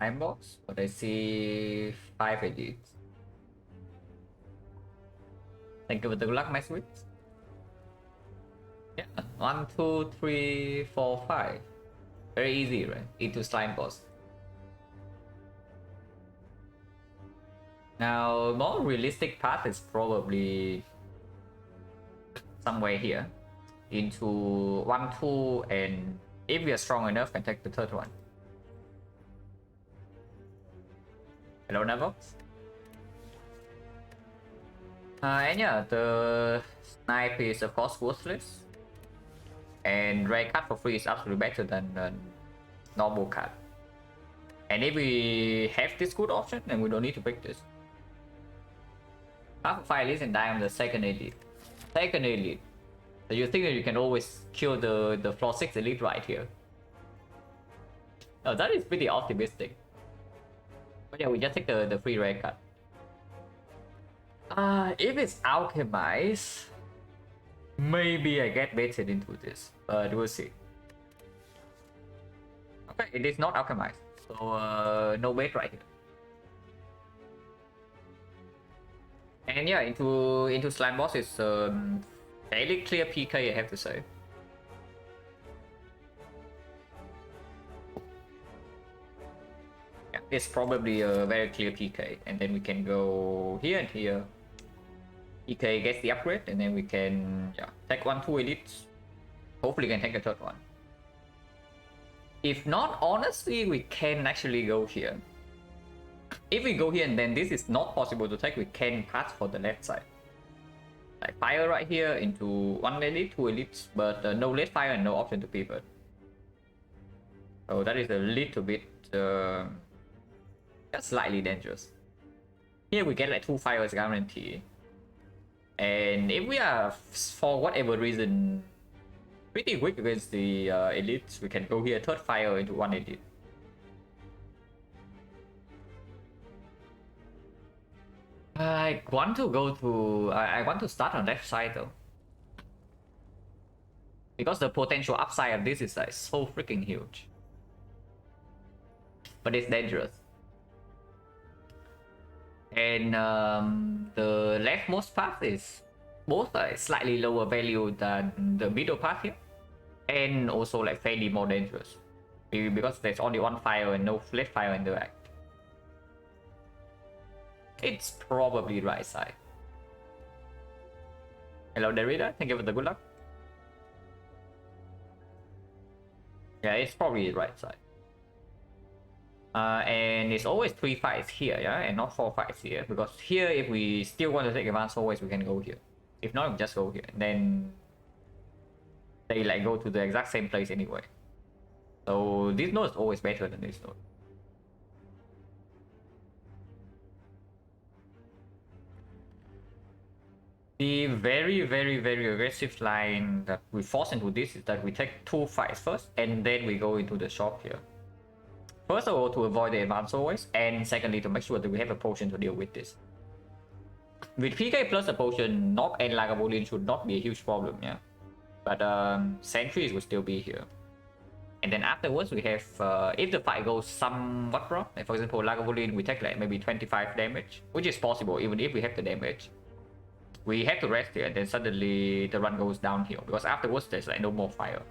Slime box, but I see 5 edits. Thank you for the good luck, my sweet. Yeah, 1, 2, 3, 4, 5. Very easy, right? Into slime boss. Now, more realistic path is probably somewhere here. Into 1, 2, and if we are strong enough, can take the third one. Hello, Navox. And yeah, the snipe is of course worthless. And rare card for free is absolutely better than normal card. And if we have this good option, then we don't need to pick this. Half 5 elites and die on the second elite. Second elite. So you think that you can always kill the floor 6 elite right here. Oh, that is pretty optimistic. But yeah, we just take the free rare card. If it's alchemized, maybe I get baited into this, but we'll see. Okay, it is not alchemized, so no bait right here. And yeah, into slime boss is fairly clear PK, I have to say. Yeah, it's probably a very clear PK, and then we can go here and here. PK gets the upgrade, and then we can take 1, 2 elites. Hopefully, we can take the third one. If not, honestly, we can actually go here. If we go here and then this is not possible to take, we can pass for the left side. Like fire right here into 1 elite, 2 elites, but no late fire and no option to pivot. So that is a little bit slightly dangerous. Here we get like 2 fires guarantee. And if we are, for whatever reason, pretty weak against the elites, we can go here, third fire into 1 elite. I want to go to... I want to start on left side though. Because the potential upside of this is like so freaking huge. But it's dangerous. And the leftmost path is both like slightly lower value than the middle path here. And also like fairly more dangerous. Because there's only 1 fire and no left fire in the back. It's probably right side. Hello Derrida, thank you for the good luck. Yeah, it's probably right side. And it's always 3 fights here, yeah, and not 4 fights here. Because here, if we still want to take advance, always we can go here. If not, we just go here. And then they like go to the exact same place anyway. So this node is always better than this node. The very aggressive line that we force into this is that we take 2 fights first, and then we go into the shop here. First of all, to avoid the advance always, and secondly, to make sure that we have a potion to deal with this. With PK plus a potion, knock and Lagavulin should not be a huge problem, yeah. But sentries will still be here. And then afterwards, we have, if the fight goes somewhat wrong, like for example, Lagavulin, we take like maybe 25 damage, which is possible even if we have the damage. We have to rest here, and then suddenly the run goes downhill, because afterwards there's like no more fire.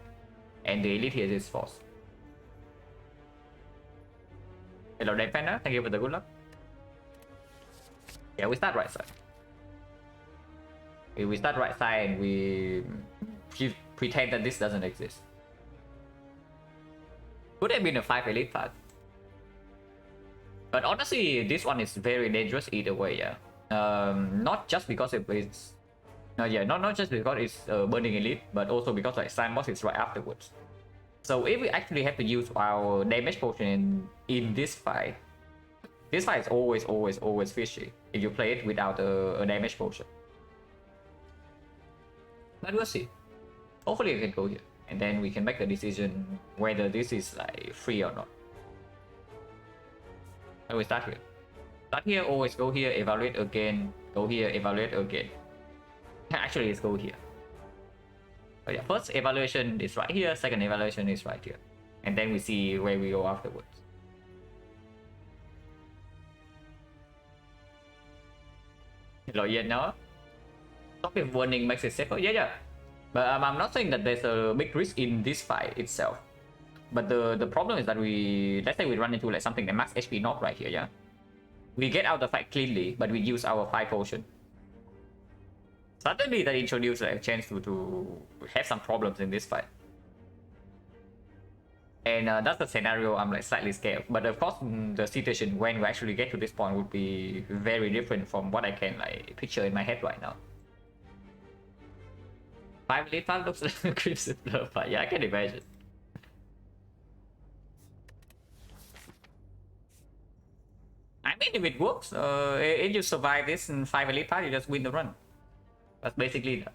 And the elite here is forced. Hello Defender, thank you for the good luck. Yeah, we start right side. We start right side and we pretend that this doesn't exist. Could have been a 5 elite path. But honestly, this one is very dangerous either way, yeah. Not just because it's... not just because it's burning elite, but also because like slime boss is right afterwards. So if we actually have to use our damage potion in this fight is always fishy if you play it without a damage potion. But we'll see. Hopefully we can go here, and then we can make a decision whether this is like free or not. And we start here. Start here, always go here, evaluate again, go here, evaluate again. Actually, let's go here. But yeah, first evaluation is right here, second evaluation is right here. And then we see where we go afterwards. Lawyer no. Stop if warning makes it safer. Yeah, yeah. But I'm not saying that there's a big risk in this fight itself. But the problem is that let's say we run into like something that max HP knock right here, yeah? We get out the fight cleanly, but we use our 5 potion. Suddenly that introduces like, a chance to have some problems in this fight. And that's the scenario I'm like slightly scared. But of course, the situation when we actually get to this point would be very different from what I can like picture in my head right now. 5 Elite 5 looks like a Crimson Blur fight. Yeah, I can imagine. I mean, if it works, if you survive this in 5 Elite 5, you just win the run. That's basically that.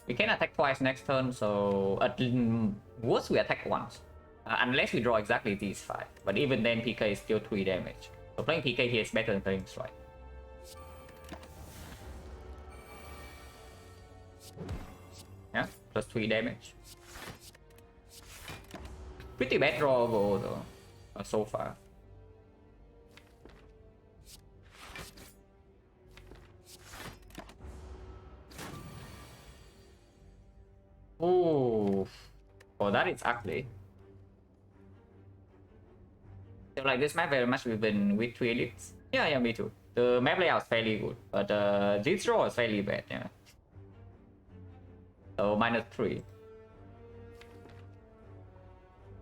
We can attack twice next turn, so at worst we attack once. Unless we draw exactly these 5. But even then, PK is still 3 damage. So playing PK here is better than playing Strike. Yeah, plus 3 damage. Pretty bad drawable though, so far. Oh, that is ugly. So like this map very much we've been with 3 elites. Yeah, me too. The map layout is fairly good, but this draw is fairly bad, yeah. So -3.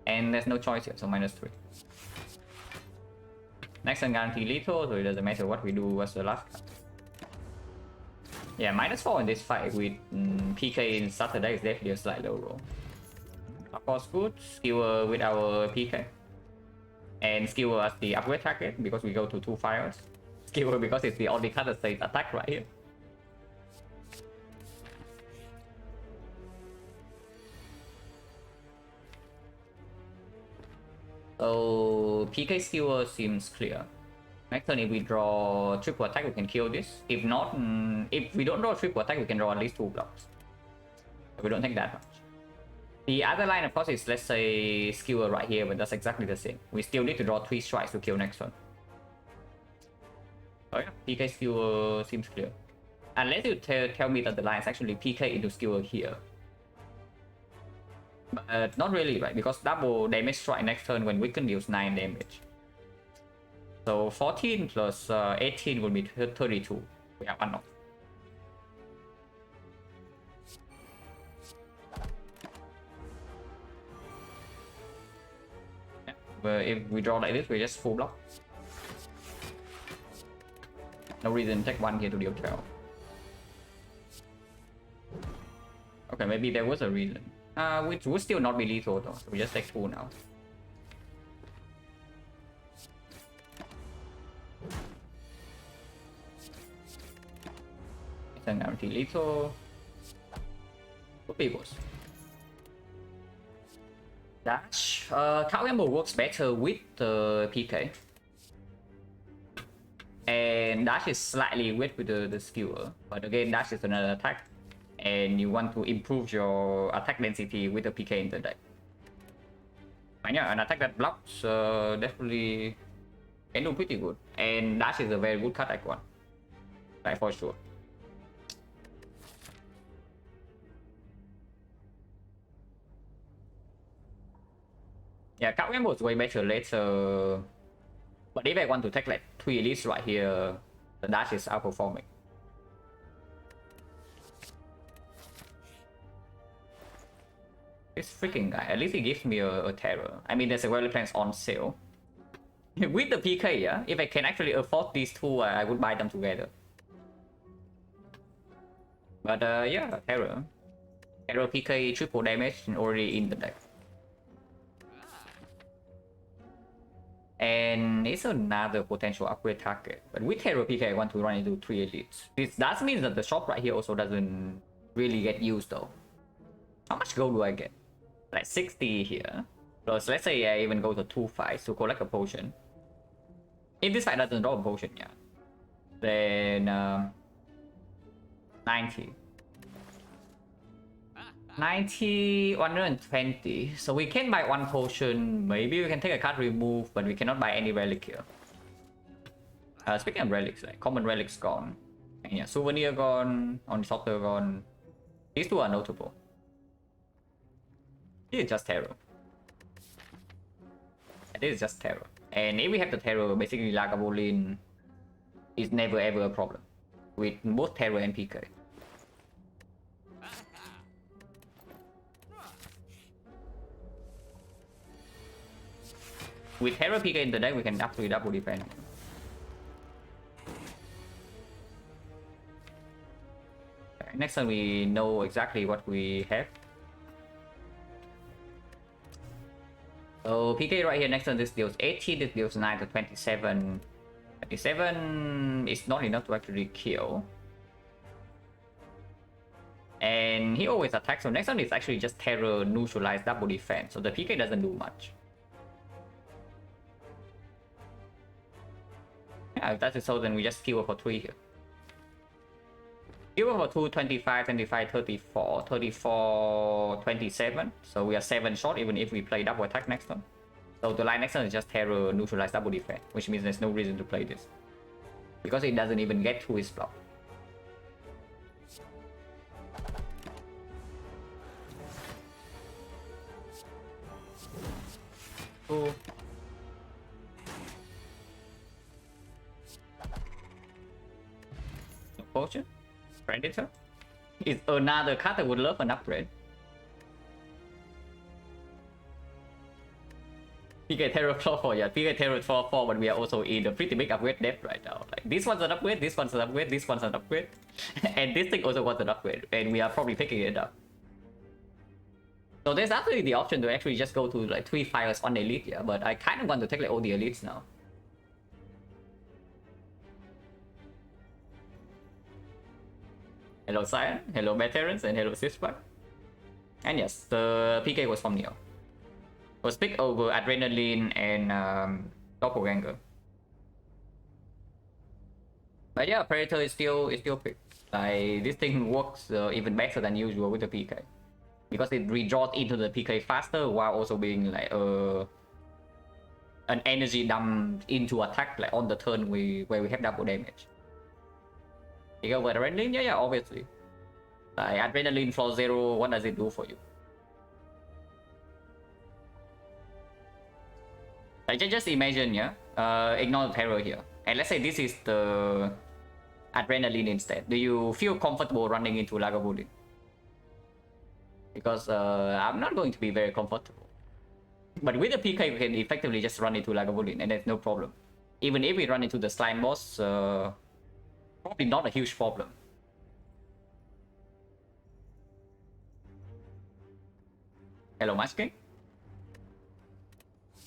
And there's no choice here, so -3. Next one guarantee lethal, so it doesn't matter what we do, what's the last card. Yeah, -4 in this fight with PK in Saturday is definitely a slight low roll. Of course, good. Skewer with our PK. And Skewer as the upgrade target because we go to 2 fires. Skewer because it's the only card that says attack right here. So PK Skewer seems clear. Next turn, if we draw triple attack, we can kill this. If not, if we don't draw triple attack, we can draw at least 2 blocks. But we don't take that much. The other line, of course, is let's say Skewer right here, but that's exactly the same. We still need to draw 3 strikes to kill next turn. Oh yeah, PK Skewer seems clear. Unless you tell me that the line is actually PK into Skewer here. But not really, right? Because double damage strike next turn when Weaken deals 9 damage. So 14 plus 18 will be 32. We have 1 off. Yeah. But if we draw like this, we just full block. No reason to take 1 here to deal 12. Okay, maybe there was a reason. Which would still not be lethal though, so we just take 2 now. Then guarantee lethal. Could be worse. Dash. Cow Gamble works better with the PK. And Dash is slightly weak with the Skewer. But again, Dash is another attack. And you want to improve your attack density with the PK in the deck. And yeah, an attack that blocks definitely can do pretty good. And Dash is a very good card icon. Like for sure. Yeah, Cow Gamble is way better later. But if I want to take like 3 elites right here, the Dash is outperforming. This freaking guy, at least he gives me a terror. I mean, there's a Rally Plans on sale. With the PK, yeah? If I can actually afford these 2, I would buy them together. But yeah, terror. Terror PK triple damage already in the deck. And it's another potential upgrade target. But with Terror PK, I want to run into 3 elites. This does mean that the shop right here also doesn't really get used though. How much gold do I get? Like 60 here. Plus, let's say I even go to 2 fights to collect a potion. If this fight doesn't draw a potion, yeah. Then 90. 90, 120. So we can buy one potion. Maybe we can take a card remove, but we cannot buy any relic here. Speaking of relics, like common relics gone. And yeah, souvenir gone, on software gone. These two are notable. This is just terror. This is just terror. And if we have the terror, basically Lagavulin is never ever a problem. With both terror and PK. With terror PK in the deck, we can absolutely double defend. Okay, next time we know exactly what we have. So PK right here, next turn this deals 80, this deals 9 to 27. 27 is not enough to actually kill. And he always attacks, so next turn is actually just terror, neutralize, double defense. So the PK doesn't do much. Yeah, if that's so, then we just kill for 3 here. Kill for 2, 25, 25, 34, 34, 27. So we are 7 short even if we play double attack next turn. So the line next turn is just terror, neutralize, double defense, which means there's no reason to play this. Because it doesn't even get through his block. Cool. No potion. Predator is another card that would love an upgrade. PK Terror 4, yeah, PK Terror 4, but we are also in a pretty big upgrade depth right now. Like this one's an upgrade, this one's an upgrade, this one's an upgrade, and this thing also wants an upgrade, and we are probably picking it up. So there's actually the option to actually just go to like 3 fires on elite, yeah, but I kind of want to take like all the elites now. Hello Cyan, hello veterans, and hello Sispa. And yes, the PK was from Neo. Was picked over Adrenaline and Doppelganger. But yeah, Predator is still picked. Like this thing works even better than usual with the PK. Because it redraws into the PK faster while also being like an energy dump into attack like on the turn where we have double damage. You go with Adrenaline? Yeah, obviously. Like Adrenaline floor 0, what does it do for you? Like just imagine, yeah, ignore the terror here. And let's say this is the Adrenaline instead. Do you feel comfortable running into Lagavulin? Because I'm not going to be very comfortable. But with the PK, we can effectively just run into Lagavulin and there's no problem. Even if we run into the slime boss, probably not a huge problem. Hello, Match King.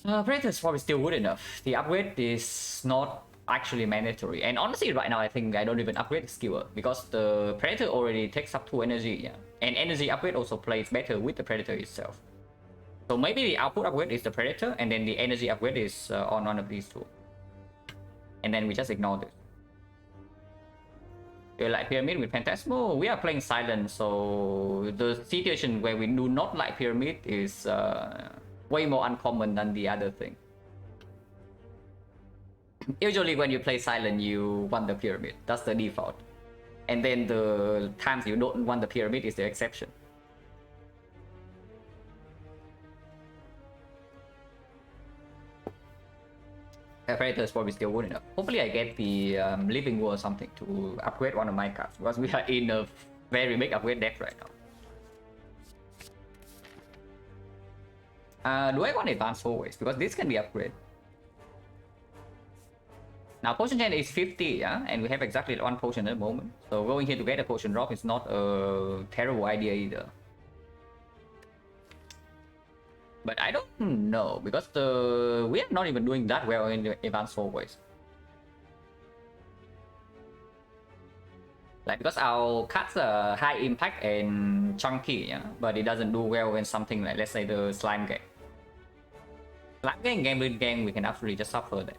Predator is probably still good enough. The upgrade is not actually mandatory. And honestly, right now, I think I don't even upgrade the skewer because the Predator already takes up 2 energy, yeah. And energy upgrade also plays better with the Predator itself. So maybe the output upgrade is the Predator, and then the energy upgrade is on one of these two. And then we just ignore this. You like Pyramid with Phantasmo? We are playing Silent, so the situation where we do not like Pyramid is way more uncommon than the other thing. Usually when you play Silent, you want the Pyramid. That's the default. And then the times you don't want the Pyramid is the exception. Predator is probably still good enough. Hopefully I get the Living War or something to upgrade one of my cards, because we are in a very big upgrade deck right now. Do I want Advanced always? Because this can be upgraded. Now potion chain is 50, yeah, and we have exactly 1 potion at the moment. So going here to get a potion drop is not a terrible idea either. But I don't know, because we are not even doing that well in the Advanced always. Like, because our cards are high impact and chunky, yeah, but it doesn't do well when something like, let's say, the Slime Gang. Slime Gang, Gambling Gang, we can absolutely just suffer that.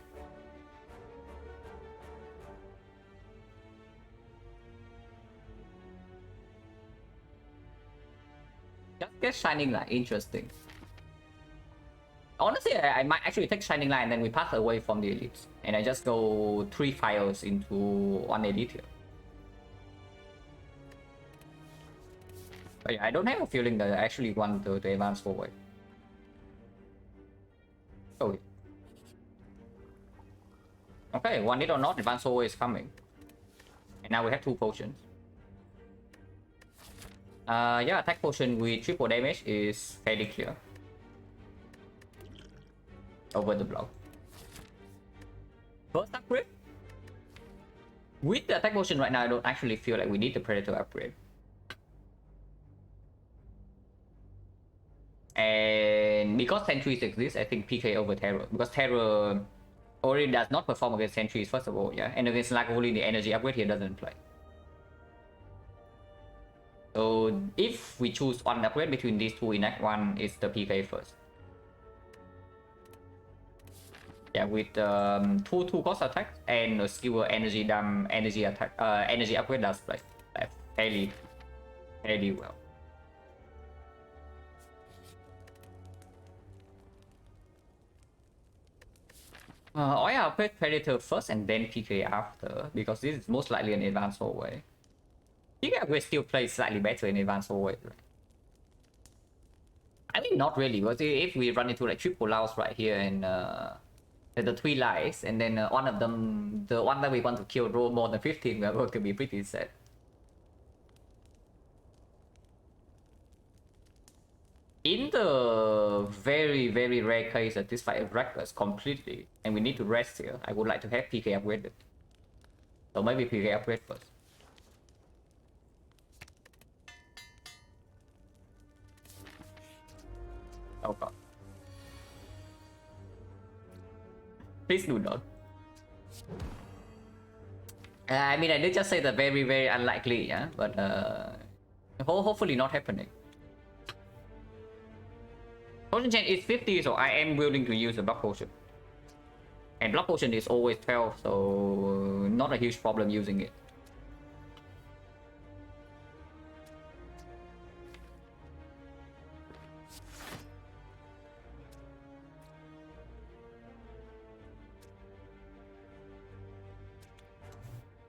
Get Shining Light, interesting. Honestly, I might actually take Shining Light and then we pass away from the elites. And I just go 3 fires into 1 elite here. But yeah, I don't have a feeling that I actually want to advance forward. Oh. Okay, want it or not, advance forward is coming. And now we have 2 potions. Yeah, attack potion with triple damage is fairly clear. Over the block. First upgrade? With the attack potion right now, I don't actually feel like we need the Predator upgrade. And because sentries exist, I think PK over Terror. Because Terror already does not perform against sentries, first of all, yeah. And against Lagavulin, the energy upgrade here doesn't play. So if we choose one upgrade between these 2 in Act 1, it's the PK first. Yeah, with 2 cost attacks and a skill energy attack, energy upgrade does play fairly well. Oh yeah, I'll play Predator first and then PK after, because this is most likely an advanced hallway. PK upgrade still plays slightly better in advanced hallway, right? I mean, not really, because if we run into like triple louse right here and the 3 lives, and then one of them, the one that we want to kill, roll more than 15, we are going to be pretty sad. In the very, very rare case that this fight wrecked us completely, and we need to rest here, I would like to have PK upgraded. So maybe PK upgrade first. Oh god. Please do not. I mean, I did just say the very, very unlikely, yeah? But hopefully not happening. Potion chain is 50, so I am willing to use a block potion. And block potion is always 12, so not a huge problem using it.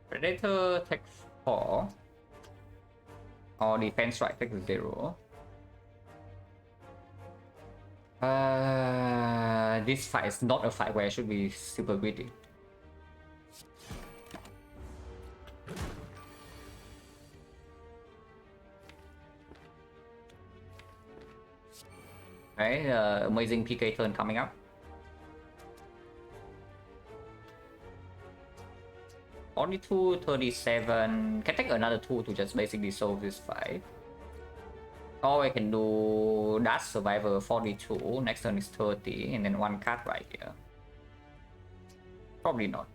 Predator takes 4. Or defense strike takes 0. This fight is not a fight where I should be super greedy. Okay, amazing PK turn coming up. Only 237. Can take another 2 to just basically solve this fight. Or I can do Dash Survivor 42. Next turn is 30, and then 1 card right here. Probably not.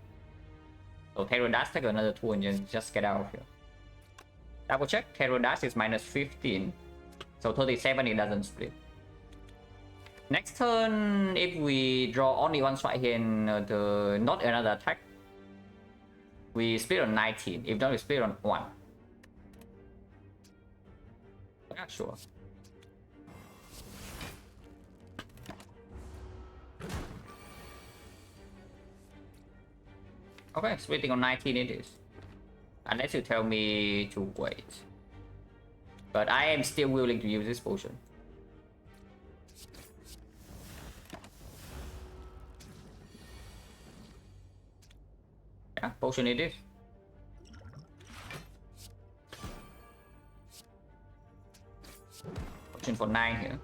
So Terror Dash, take another 2 and just get out of here. Double check. Terror Dash is minus 15. So 37, it doesn't split. Next turn, if we draw only 1 strike here and not another attack, we split on 19. If not, we split on 1. Not sure. Okay, splitting on 19 it is. Unless you tell me to wait. But I am still willing to use this potion. Yeah, potion it is. Potion for 9 here.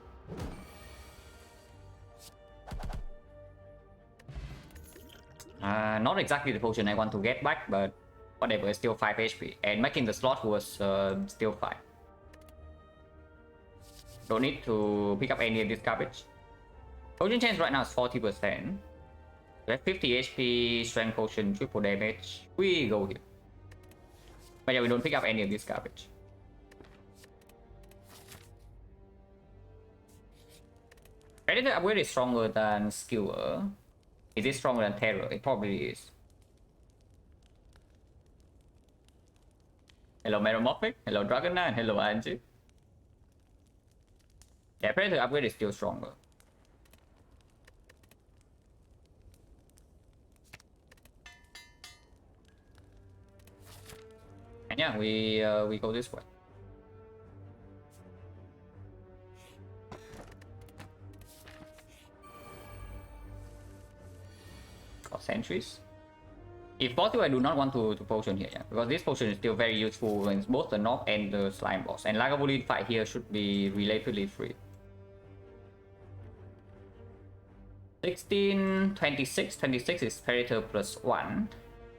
Not exactly the potion I want to get back, but whatever, it's still 5 HP. And making the slot was still 5. Don't need to pick up any of this garbage. Potion chance right now is 40%. We have 50 HP, strength potion, triple damage. We go here. But yeah, we don't pick up any of this garbage. Predator upgrade is stronger than Skewer. Is it stronger than Terror? It probably is. Hello Metamorphic, hello Dragon Knight, hello Angie. Yeah, Predator upgrade is still stronger. And yeah, we go this way. Got sentries. If possible, I do not want to potion here, yeah, because this potion is still very useful against both the knock and the slime boss. And Lagavulin fight here should be relatively free. 16, 26. 26 is Predator plus 1.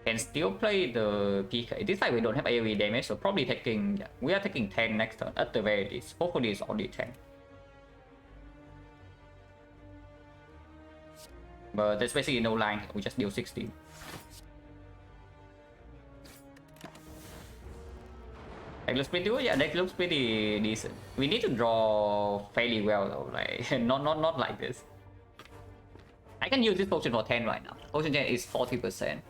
Can still play the PK. This fight we don't have AoE damage, so probably taking... Yeah, we are taking 10 next turn, at the very least. Hopefully it's only 10. But there's basically no line, we just deal 16. Deck looks pretty good, yeah, deck looks pretty decent. We need to draw fairly well though, like, not like this. I can use this potion for 10 right now. Potion 10 is 40%.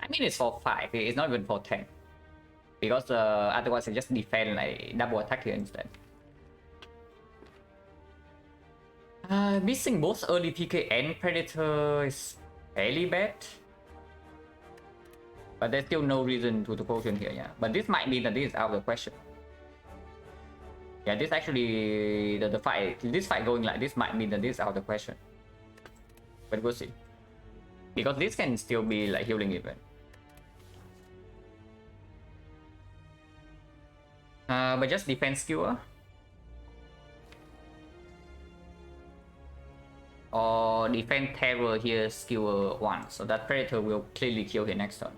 I mean it's for 5, it's not even for 10. Because otherwise I just defend like double attack here instead. Missing both early PK and Predator is fairly bad. But there's still no reason to potion here, yeah. But this might mean that this is out of the question. Yeah, this actually, the fight, this fight going like this might mean that this is out of the question. But we'll see. Because this can still be like healing event. But just defense skewer. Or defend terror here, skewer 1. So that Predator will clearly kill here next turn.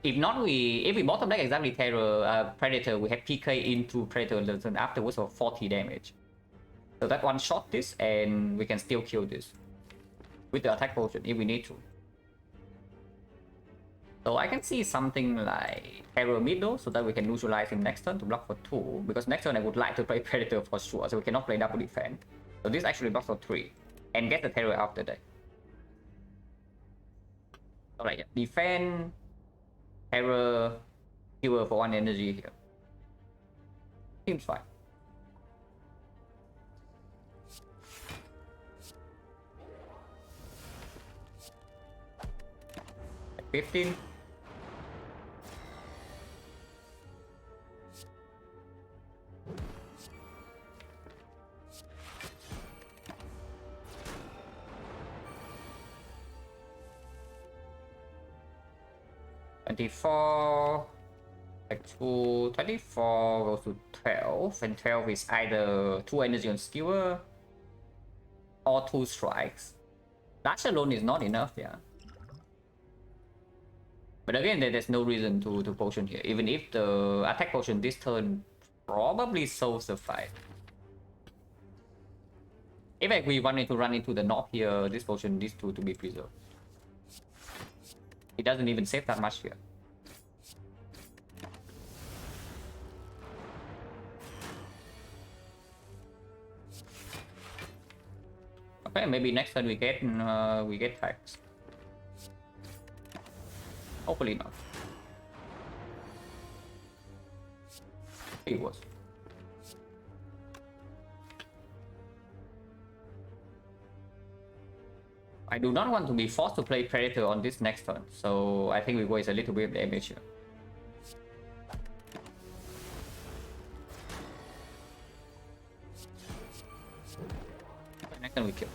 If not, if we bottom deck exactly terror Predator, we have PK into Predator the turn afterwards for 40 damage. So that one shot this and we can still kill this with the attack potion if we need to. So I can see something like terror mid though, so that we can neutralize him next turn to block for 2. Because next turn I would like to play Predator for sure, so we cannot play double defense. So this actually blocks for 3 and get the terror after that. Alright, yeah. Defend, terror, healer for 1 energy here. Seems fine. Like 15. Like 24 goes to 12, and 12 is either 2 energy on skewer or 2 strikes. That alone is not enough, yeah. But again, there's no reason to potion here, even if the attack potion this turn probably solves the fight. If like, we wanted to run into the knob here, this potion needs to be preserved. It doesn't even save that much here. Okay, maybe next time we get tags. Hopefully not. It was. I do not want to be forced to play Predator on this next turn, so I think we waste a little bit of damage here. Okay, next turn we kill.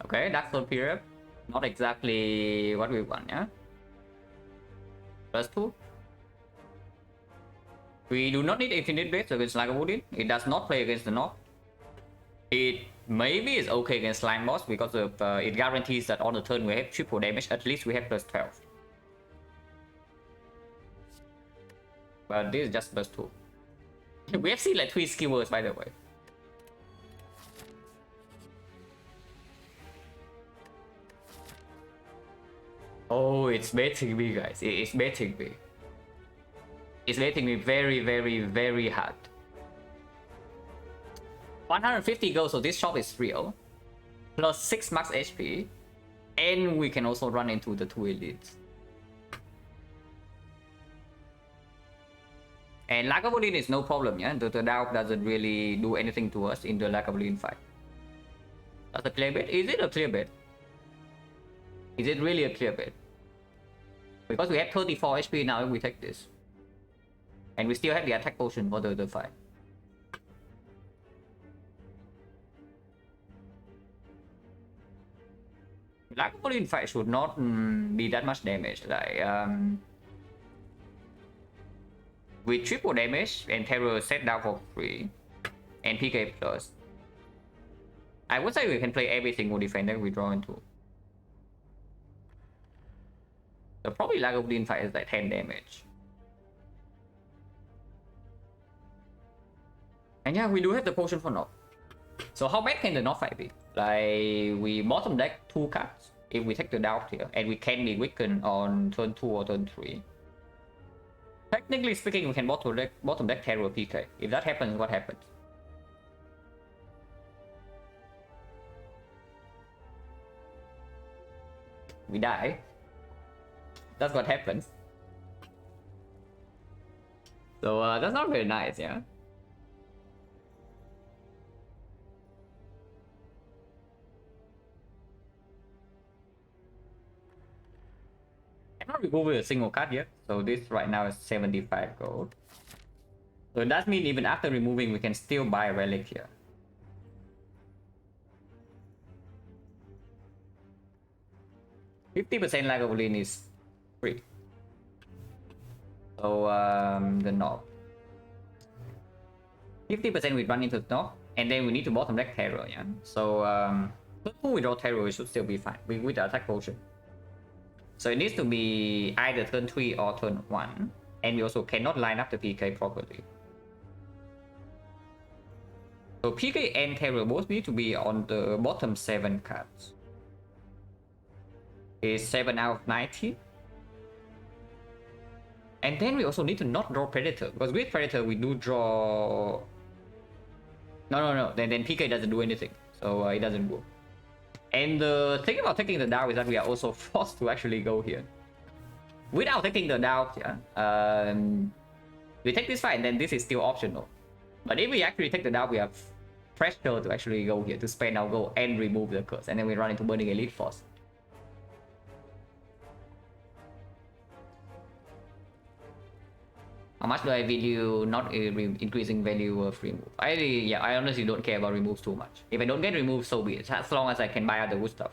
Okay, Dark Soul period. Not exactly what we want, yeah? +2. We do not need Infinite Blades against Lagavulin. It does not play against the Knock. It maybe is okay against Slime Boss because of, it guarantees that on the turn we have triple damage. At least we have +12. But this is just +2. We have seen like 3 skewers, by the way. Oh, it's baiting me, guys. It's baiting me. It's baiting me very, very, very hard. 150 gold, so this shop is real. plus 6 max HP, and we can also run into the 2 elites. And Lagavulin is no problem, yeah? The Dao doesn't really do anything to us in the Lagavulin fight. That's a clear bet? Is it a clear bet? Is it really a clear bet? Because we have 34 HP now if we take this. And we still have the attack potion for the fight. Lagavulin fight should not be that much damage. Like, with triple damage and terror set down for free and PK plus, I would say we can play every single defender we draw into. So probably Lagavulin fight is like 10 damage. And yeah, we do have the potion for knock. So how bad can the knock fight be? Like, we bottom deck 2 cards if we take the doubt here, and we can be weakened on turn 2 or turn 3. Technically speaking, we can bottom deck terror PK. If that happens, what happens? We die. That's what happens. So that's not very nice, yeah? I'm not removing a single card yet, so this right now is 75 gold. So that means even after removing, we can still buy a relic here. %50% Lagavulin is free. So the knob. 50% we run into the knob, and then we need to bottom deck terror, yeah? So turn 2 we draw terror, we should still be fine with the attack potion. So it needs to be either turn 3 or turn 1. And we also cannot line up the PK properly. So PK and terror both need to be on the bottom 7 cards. Is 7 out of 19. And then we also need to not draw Predator. Because with Predator we do draw... No. Then PK doesn't do anything. So it doesn't work. And the thing about taking the Dao is that we are also forced to actually go here. Without taking the Dao, yeah, we take this fight and then this is still optional. But if we actually take the Dao, we have pressure to actually go here to spend our gold and remove the curse. And then we run into Burning Elite Force. How much do I value not increasing value of remove? I honestly don't care about removes too much. If I don't get removed, so be it. As long as I can buy other good stuff.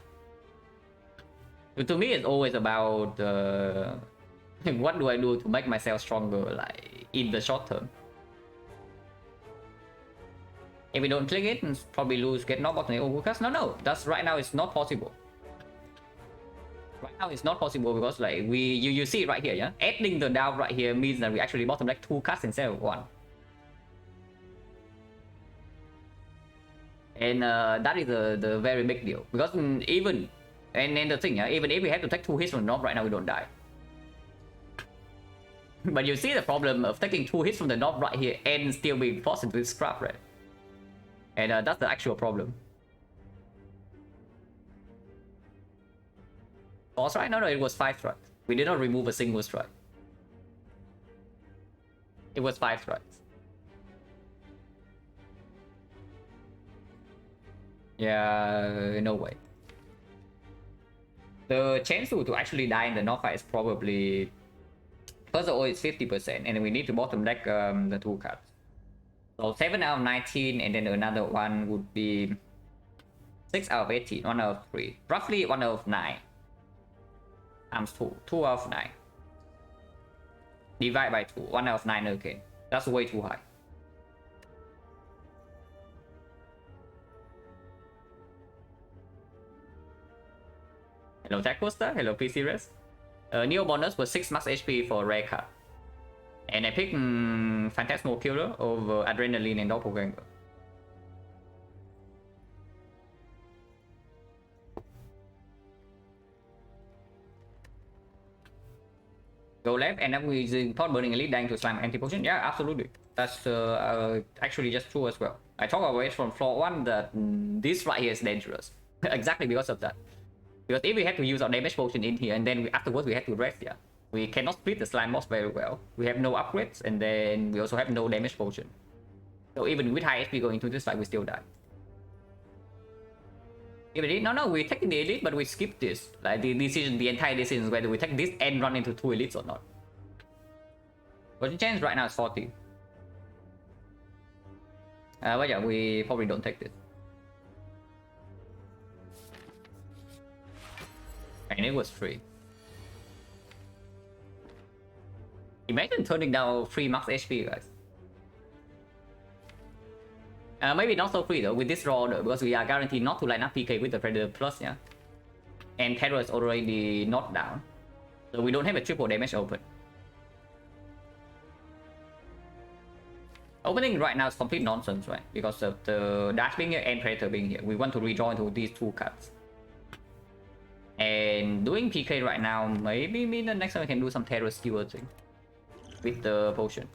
But to me, it's always about what do I do to make myself stronger, like in the short term. If we don't click it, probably lose, get knocked out. Because no, that's right now it's not possible. Right now it's not possible because like you see it right here, yeah? Adding the down right here means that we actually bottom deck 2 cards instead of 1. And that is the very big deal. Because even, and then the thing, yeah, even if we have to take 2 hits from the knob right now, we don't die. But you see the problem of taking 2 hits from the knob right here and still being forced into this scrap, right? And that's the actual problem. Boss right? No, it was 5 strikes. We did not remove a single strike. It was 5 strikes. Yeah, no way. The chance to actually die in the knock fight is probably... First of all, it's 50%, and we need to bottom deck the 2 cards. So 7 out of 19, and then another one would be 6 out of 18, 1 out of 3. Roughly 1 out of 9. Times 2, 2 out of 9. Divide by 2, 1 out of 9 again. That's way too high. Hello Tech Coaster, hello PC Rest. Neo bonus was 6 max HP for rare card. And I picked Phantasmal Killer over Adrenaline and Doppelganger. Go left and I'm using Thought Burning Elite Dying to slam anti-potion. Yeah, absolutely. That's actually just true as well. I talked about it from floor 1 that this right here is dangerous. Exactly because of that. Because if we have to use our damage potion in here and then afterwards we have to rest, yeah, we cannot split the slime boss very well. We have no upgrades and then we also have no damage potion. So even with high HP going into this fight, we still die. No, we take the elite, but we skip this. Like the decision, the entire decision is whether we take this and run into 2 elites or not. But the chance right now is 40. But yeah, we probably don't take this. And it was free. Imagine turning down 3 max HP, guys. Maybe not so free though with this draw though, because we are guaranteed not to line up PK with the Predator Plus, yeah. And Terror is already knocked down, so we don't have a triple damage open. Opening right now is complete nonsense, right? Because of the Dash being here and Predator being here. We want to redraw into these 2 cards. And doing PK right now maybe mean that next time we can do some Terror Skewer thing with the potion.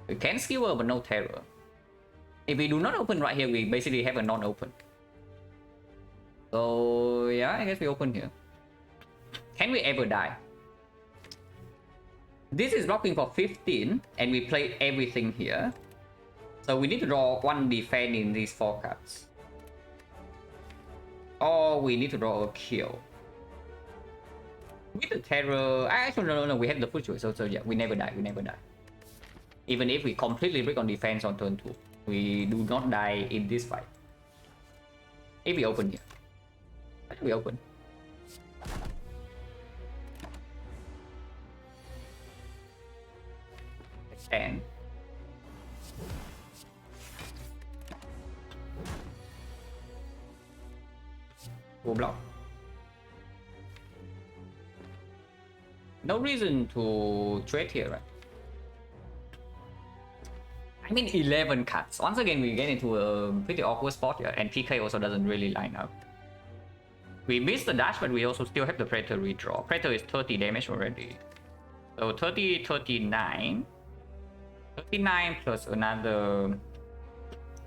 We can skewer but no terror. If we do not open right here, we basically have a non-open. So yeah, I guess we open here. Can we ever die? This is blocking for 15 and we play everything here. So we need to draw 1 defense in these 4 cards. Or we need to draw a kill. With the terror, actually no, we have the full choice. So yeah, we never die. Even if we completely break on defense on turn 2, we do not die in this fight. If we open here. I think we open. And we'll block. No reason to trade here, right? I mean 11 cards. Once again, we get into a pretty awkward spot here, and PK also doesn't really line up. We missed the dash, but we also still have the Predator redraw. Predator is 30 damage already. So 30, 39. 39 plus another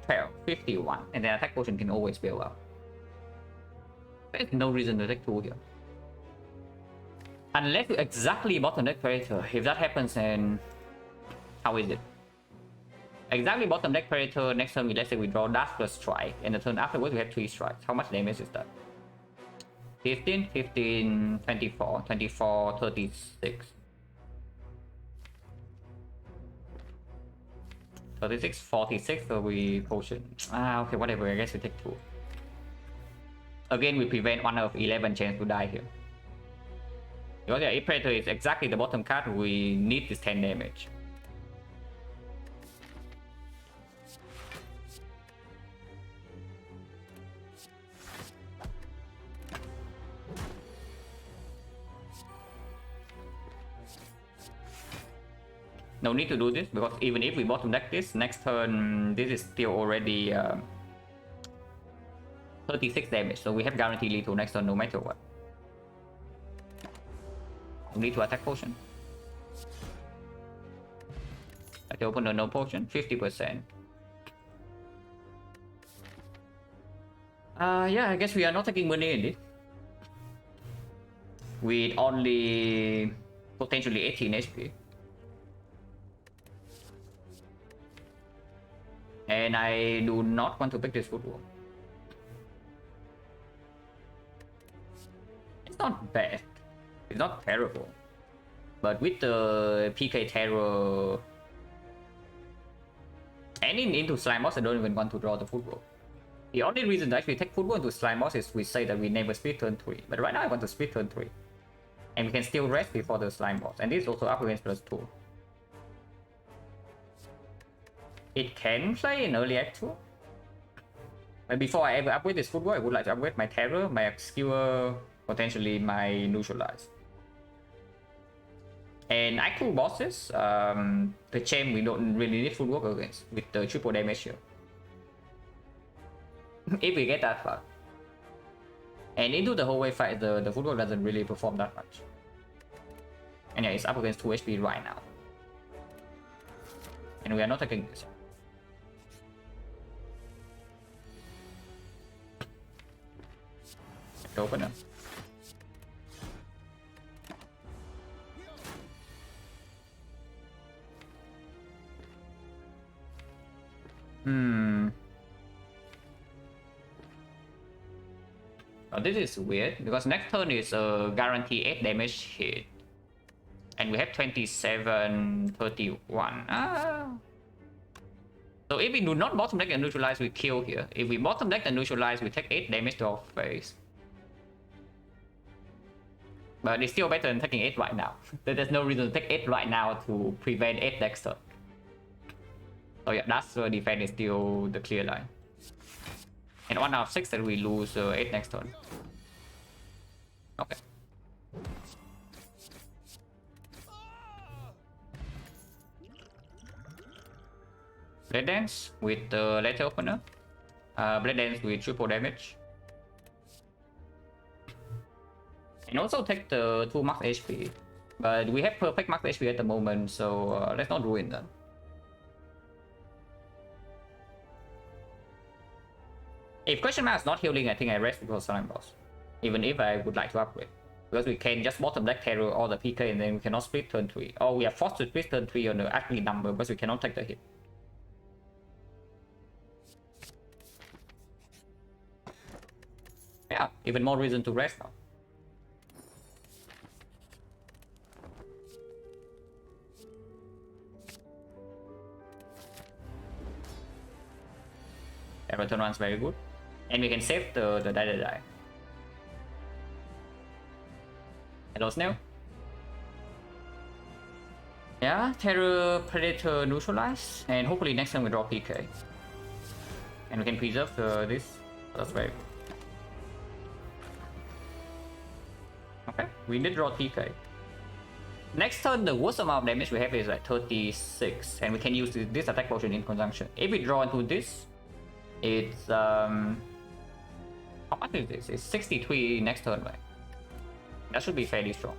12, 51. And then attack potion can always bail out. There's no reason to take 2 here. Unless you exactly bottom deck Predator. If that happens, then how is it? Exactly bottom deck Predator, next turn let's say we draw dash plus strike, and the turn afterwards we have 3 strikes. How much damage is that? 15, 15, 24, 24, 36. 36, 46, so we potion. Okay, whatever, I guess we take 2. Again, we prevent 1 out of 11 chance to die here. Because yeah, if Predator is exactly the bottom card, we need this 10 damage. No need to do this, because even if we bottom deck this, next turn this is still already 36 damage, so we have guaranteed lethal next turn no matter what. We need to attack potion. I can open the no potion, 50%. Yeah, I guess we are not taking money in it. With only potentially 18 HP. And I do not want to pick this football. It's not bad. It's not terrible. But with the PK terror and into slime boss, I don't even want to draw the football. The only reason to actually take football into slime boss is we say that we never split turn 3. But right now I want to split turn 3. And we can still rest before the slime boss. And this is also up against +2. It can play in early act 2. But before I ever upgrade this football, I would like to upgrade my terror, my skewer, potentially my neutralize. And actual bosses, the champ we don't really need footwork against with the triple damage here. If we get that far. And into the whole way fight, the footwork doesn't really perform that much. And yeah, it's up against 2 HP right now. And we are not taking this. Open up. Oh, this is weird because next turn is a guarantee 8 damage hit. And we have 27, 31. So if we do not bottom deck and neutralize, we kill here. If we bottom deck and neutralize, we take 8 damage to our face. But it's still better than taking 8 right now. There's no reason to take 8 right now to prevent 8 next turn. So yeah, that's the defense is still the clear line. And 1 out of 6 that we lose 8 next turn. Okay. Blade Dance with the letter opener. Blade Dance with triple damage. And also take the 2 max HP. But we have perfect max HP at the moment, so let's not ruin them. If question mark is not healing, I think I rest because Silent boss. Even if I would like to upgrade. Because we can just bottom deck terror or the PK and then we cannot split turn 3. Or we are forced to split turn 3 on the actually number because we cannot take the hit. Yeah, even more reason to rest now. Terror turn 1 is very good. And we can save the die. Hello, Snail. Yeah, Terror, Predator neutralize. And hopefully next time we draw PK. And we can preserve this. That's very good. Okay, we did draw PK. Next turn, the worst amount of damage we have is like 36. And we can use this attack potion in conjunction. If we draw into this, it's how much is this? It's 63 next turn, right? That should be fairly strong.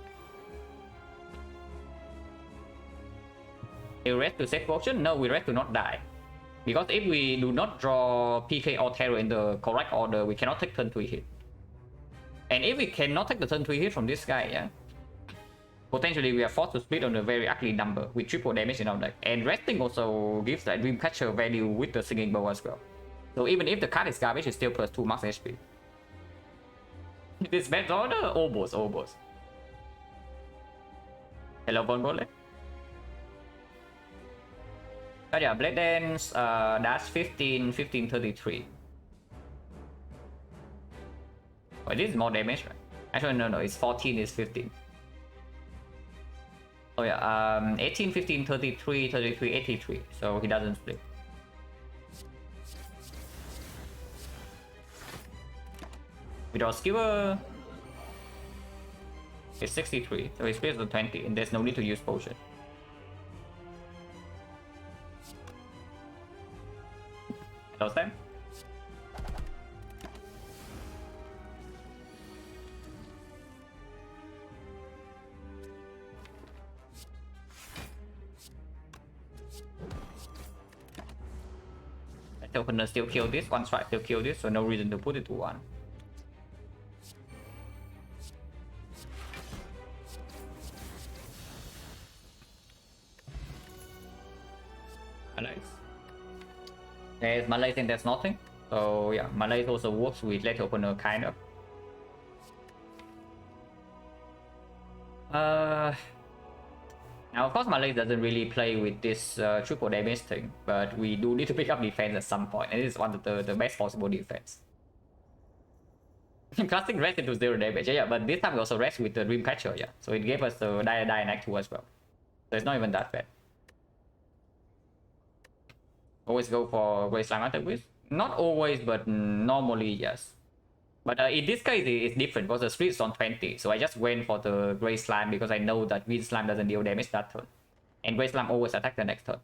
You rest to save potion? No, we rest to not die. Because if we do not draw PK or Terror in the correct order, we cannot take turn 3 hit. And if we cannot take the turn 3 hit from this guy, yeah, potentially we are forced to split on a very ugly number with triple damage in our deck. And resting also gives that Dreamcatcher value with the Singing Bow as well. So even if the card is garbage, it's still plus 2 max HP. This bad order? Almost. Hello, Bonbole. Oh yeah, Blade Dance, that's 15, 33. Oh, this is more damage, right? Actually, no, it's 14, it's 15. Oh yeah, 18, 15, 33, 33, 83. So he doesn't split. We draw Skewer. It's 63, so he splits to 20, and there's no need to use potion. Close time. The opener still kill this, one strike still kill this, so no reason to put it to 1. There's Malay thing, there's nothing. So yeah, Malay also works with letter opener kind of. Now of course Malay doesn't really play with this triple damage thing, but we do need to pick up defense at some point, and this is one of the best possible defense. Classic rest into 0 damage, yeah, but this time we also rest with the Dreamcatcher, yeah. So it gave us the die in Act 2 as well. So it's not even that bad. Always go for Grey Slime attack with? Not always, but normally yes. But in this case it's different because the split is on 20, so I just went for the Grey Slime because I know that Green Slime doesn't deal damage that turn. And Grey Slime always attack the next turn.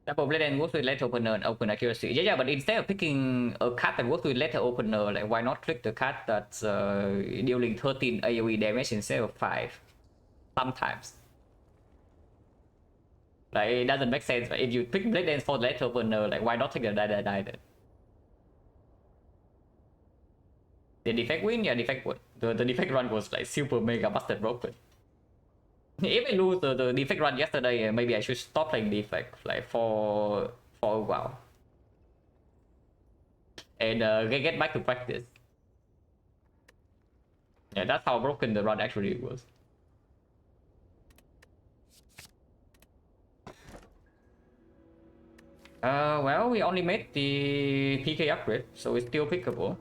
Double Blade and works with letter opener and open accuracy. Yeah, but instead of picking a card that works with letter opener, like why not click the card that's dealing 13 AoE damage instead of 5? sometimes. Like, it doesn't make sense. But if you pick Blade Dance for Letter Opener, like, why not take the die then? The defect win? Yeah, defect win. The defect run was like super mega busted broken. If I lose the defect run yesterday, maybe I should stop playing defect like for a while. And get back to practice. Yeah, that's how broken the run actually was. Well, we only made the PK upgrade, so it's still pickable.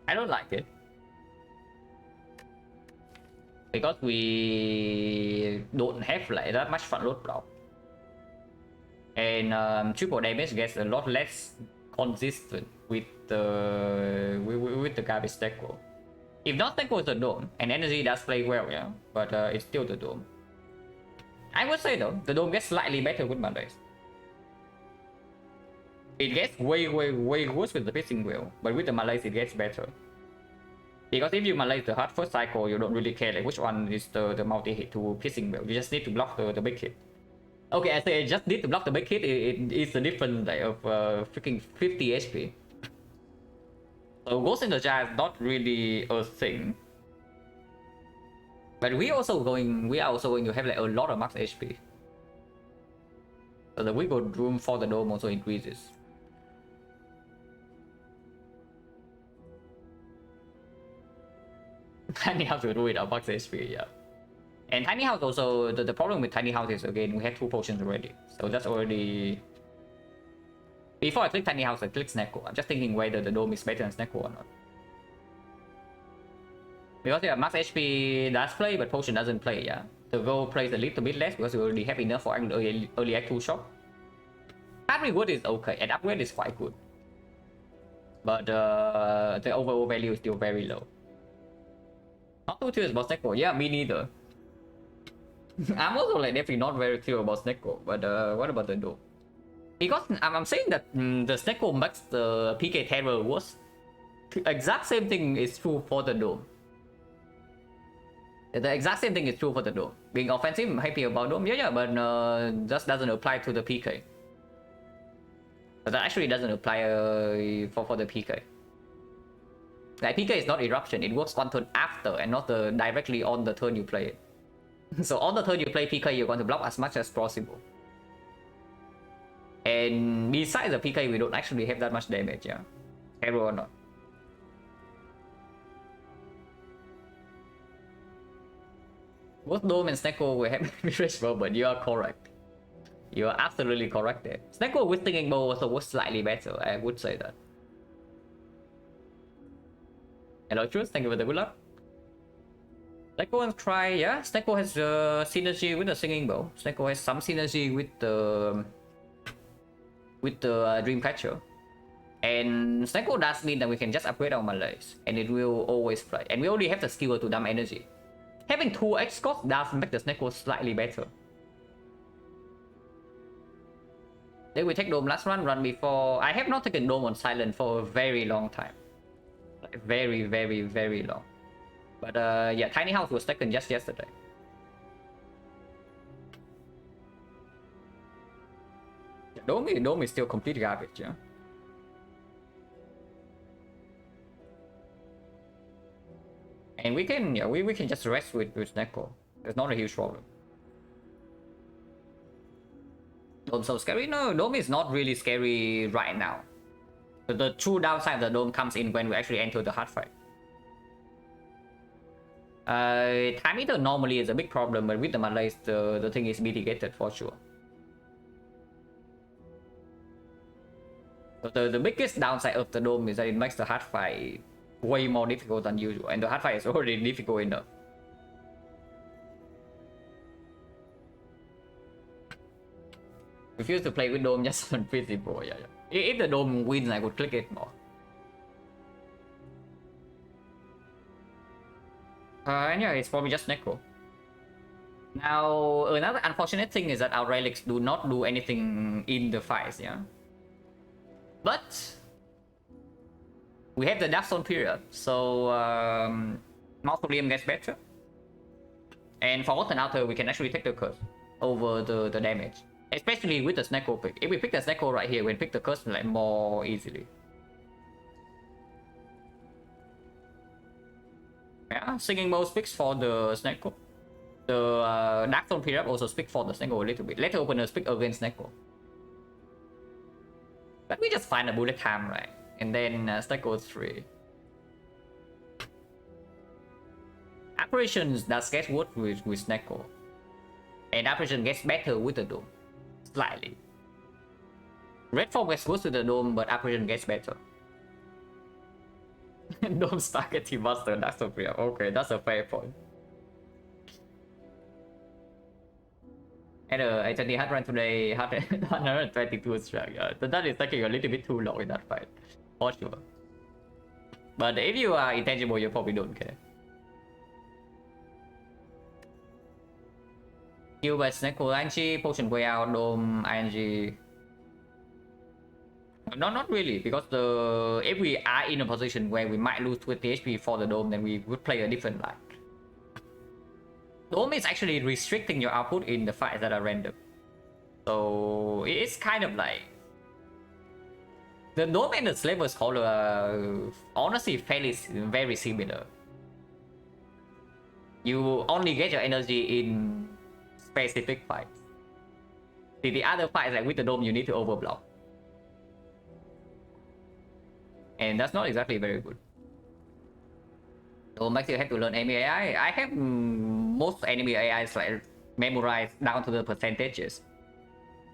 I don't like it. Because we don't have like that much front load block. And triple damage gets a lot less consistent with the garbage Snecko. If not, Snecko is the dome, and energy does play well, yeah, but it's still the dome. I would say though, the dome gets slightly better with Malaise. It gets way worse with the pissing wheel, but with the Malaise it gets better. Because if you Malaise the hard first cycle, you don't really care like which one is the multi-hit to pissing wheel. You just need to block the big hit. Okay, I say I just need to block the big hit. It is the difference like, of freaking 50 HP. So Ghost in the Jar is not really a thing. But we are also going to have like a lot of max HP. So the wiggle room for the dome also increases. Tiny House will do it at max HP, yeah. And Tiny House also, the problem with Tiny House is again, we had 2 potions already. So that's already... Before I click Tiny House, I click Snecko. I'm just thinking whether the dome is better than Snecko or not. Because yeah, max HP does play, but potion doesn't play, yeah. The gold plays a little bit less because we already have enough for early Act 2 shop. Hard reward is okay, and upgrade is quite good. But the overall value is still very low. Not too curious about Snecko. Yeah, me neither. I'm also like definitely not very clear about Snecko, but what about the dome? Because I'm saying that the Snecko makes the PK terror worse. The exact same thing is true for the dome. The exact same thing is true for the dome. Being offensive, I'm happy about dome, yeah, but just doesn't apply to the PK. But that actually doesn't apply for the PK. Like PK is not eruption, it works 1 turn after and not directly on the turn you play it. So on the turn you play PK, you're going to block as much as possible. And besides the PK, we don't actually have that much damage, yeah. Hero or not. Both Dome and Snecko will have refresh bow, but you are correct. You are absolutely correct there. Snecko with Stinging Bow also was slightly better, I would say that. Hello Truth, thank you for the good luck. Let's go and try, yeah, Snecko has synergy with the Singing Bow. Snecko has some synergy with the Dreamcatcher. And Snecko does mean that we can just upgrade our Malaise, and it will always play. And we already have the skill to dump energy. Having 2 X cost does make the Snecko slightly better. Then we take Dome last run before. I have not taken Dome on Silent for a very long time. Like very long. But yeah, Tiny House was taken just yesterday. Dome is still complete garbage, yeah. And we can, yeah, we can just rest with Snecko. It's not a huge problem. Dome so scary? No, Dome is not really scary right now. The true downside of the Dome comes in when we actually enter the hard fight. Time Eater normally is a big problem, but with the Malaise, the thing is mitigated for sure. So the biggest downside of the Dome is that it makes the hard fight way more difficult than usual, and the hard fight is already difficult enough. Refuse to play with Dome just on visible, yeah. If the Dome wins, I would click it more. And yeah, it's probably just Snecko. Now, another unfortunate thing is that our relics do not do anything in the fights, yeah. But we have the Dark Zone period, so Mausoleum gets better. And Forgotten Altar, we can actually take the curse over the damage. Especially with the Snecko pick. If we pick the Snecko right here, we can pick the curse like more easily. Yeah, Singing Mode speaks for the Snecko. The Dark Zone period also speaks for the Snecko a little bit. Letter Opener speak against Snecko. But we just find a bullet time, right? And then Snecko 3. Apparitions does get worse with Snecko. And Apparition gets better with the Dome. Slightly. Red Form gets worse with the Dome, but Apparition gets better. Dome Spaghetti Master, that's a fair. Okay, that's a fair point. And A20H run today had 122 strike. That is taking a little bit too long in that fight. For sure. But if you are intangible, you probably don't care. Kill by Snecko, ING, Potion Way Out, Dome, ING. No, not really, because if we are in a position where we might lose 20 HP for the Dome, then we would play a different line. Dome is actually restricting your output in the fights that are random. So it's kind of like... The Dome and the Slaver's Hollow are honestly very similar. You only get your energy in specific fights. See, the other fights, like with the Dome, you need to overblock. And that's not exactly very good. So Max, you have to learn enemy AI. I have most enemy AIs like memorized down to the percentages.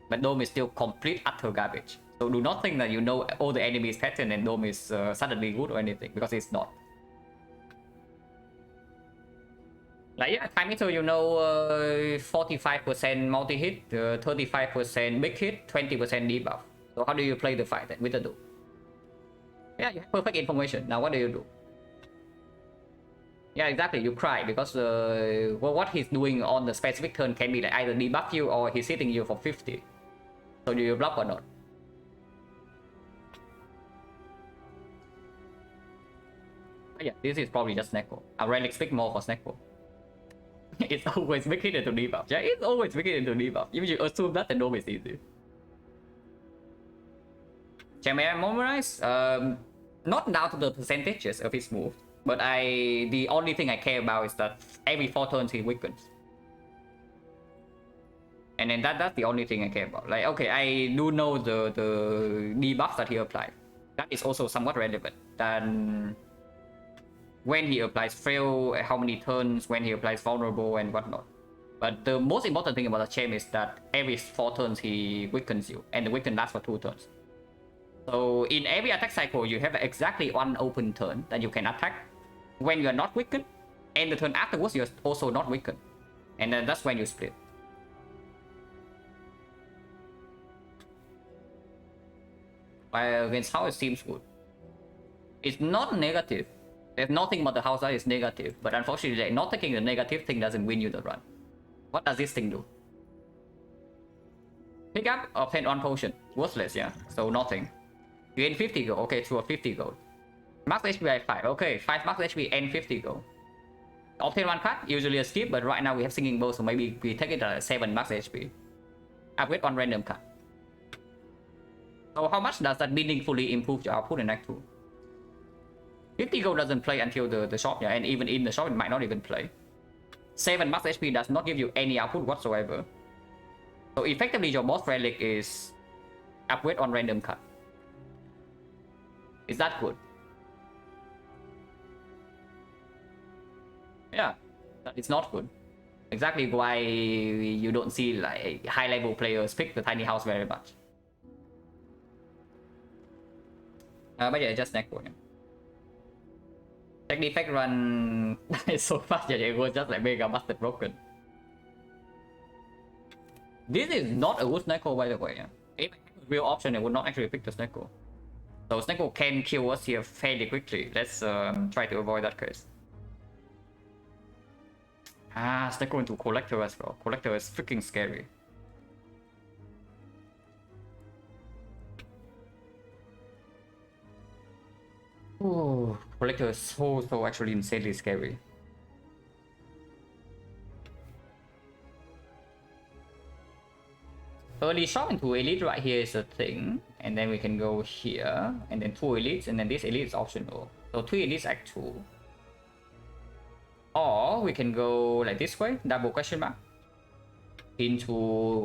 But Dome is still complete utter garbage. So do not think that you know all the enemies pattern and Dome is suddenly good or anything, because it's not. Like, yeah, Time Eater, you know, 45% multi-hit, 35% big hit, 20% debuff. So how do you play the fight then with the Dome? Yeah, you have perfect information. Now what do you do? Yeah, exactly, you cry, because well, what he's doing on the specific turn can be like either debuff you or he's hitting you for 50. So do you block or not? Oh, yeah, this is probably just Snecko. I rarely expect more for Snecko. It's always big hit into debuff. Yeah, it's always big hit into debuff. If you assume that, the Dome is easy. Can I memorize? Not down to the percentages of his move, but the only thing I care about is that every 4 turns he weakens. And then that's the only thing I care about. Like, okay, I do know the debuffs that he applied. That is also somewhat relevant. Then when he applies fail, how many turns, when he applies vulnerable and whatnot. But the most important thing about the Chem is that every 4 turns he weakens you, and the weaken lasts for 2 turns. So in every attack cycle, you have exactly 1 open turn that you can attack when you are not weakened, and the turn afterwards you're also not weakened. And then that's when you split. While against House it seems good. It's not negative. There's nothing about the house that is negative, but unfortunately, like, not taking the negative thing doesn't win you the run. What does this thing do? Pick up, obtain 1 potion. Worthless, yeah. So nothing. You gain 50 gold. Okay, to a 50 gold. Max HP by 5. Okay, 5 max HP and 50 gold. Obtain 1 card, usually a skip, but right now we have Singing Bow, so maybe we take it at 7 max HP. Upgrade 1 random card. So how much does that meaningfully improve your output in Act 2? 50 gold doesn't play until the shop, yeah, and even in the shop it might not even play. 7 max HP does not give you any output whatsoever. So effectively your boss relic is upgrade on random card. Is that good? Yeah, it's not good. Exactly why you don't see like high level players pick the tiny house very much. Bây giờ just next one. Tech defect run is so fast that it was just like mega busted broken. This is not a good Snecko, by the way. If I had a real option, I would not actually pick the Snecko. So Snecko can kill us here fairly quickly. Let's try to avoid that case. Ah, Snecko into Collector as well. Collector is freaking scary. Ooh. Collector is so actually insanely scary. Early shop into elite right here is a thing, and then we can go here, and then 2 elites, and then this elite is optional. So 3 elites act 2. Or we can go like this way, double question mark, into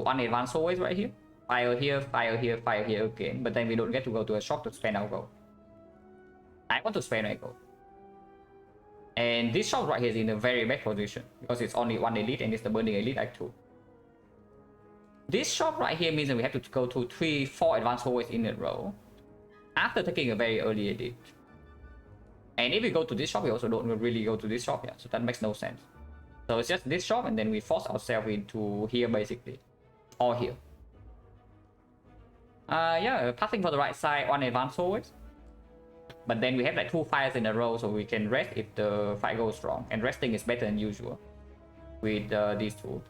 1 advanced always right here. Fire here, fire here, fire here again, but then we don't get to go to a shop to spend our gold. I want to spend my gold. And this shop right here is in a very bad position, because it's only 1 elite and it's the burning elite act 2. This shop right here means that we have to go to 3, 4 advanced hallways in a row after taking a very early elite. And if we go to this shop, we also don't really go to this shop, yeah, so that makes no sense. So it's just this shop, and then we force ourselves into here basically, or here. Yeah, passing for the right side, 1 advanced hallways. But then we have like 2 fires in a row, so we can rest if the fight goes wrong, and resting is better than usual with these 2.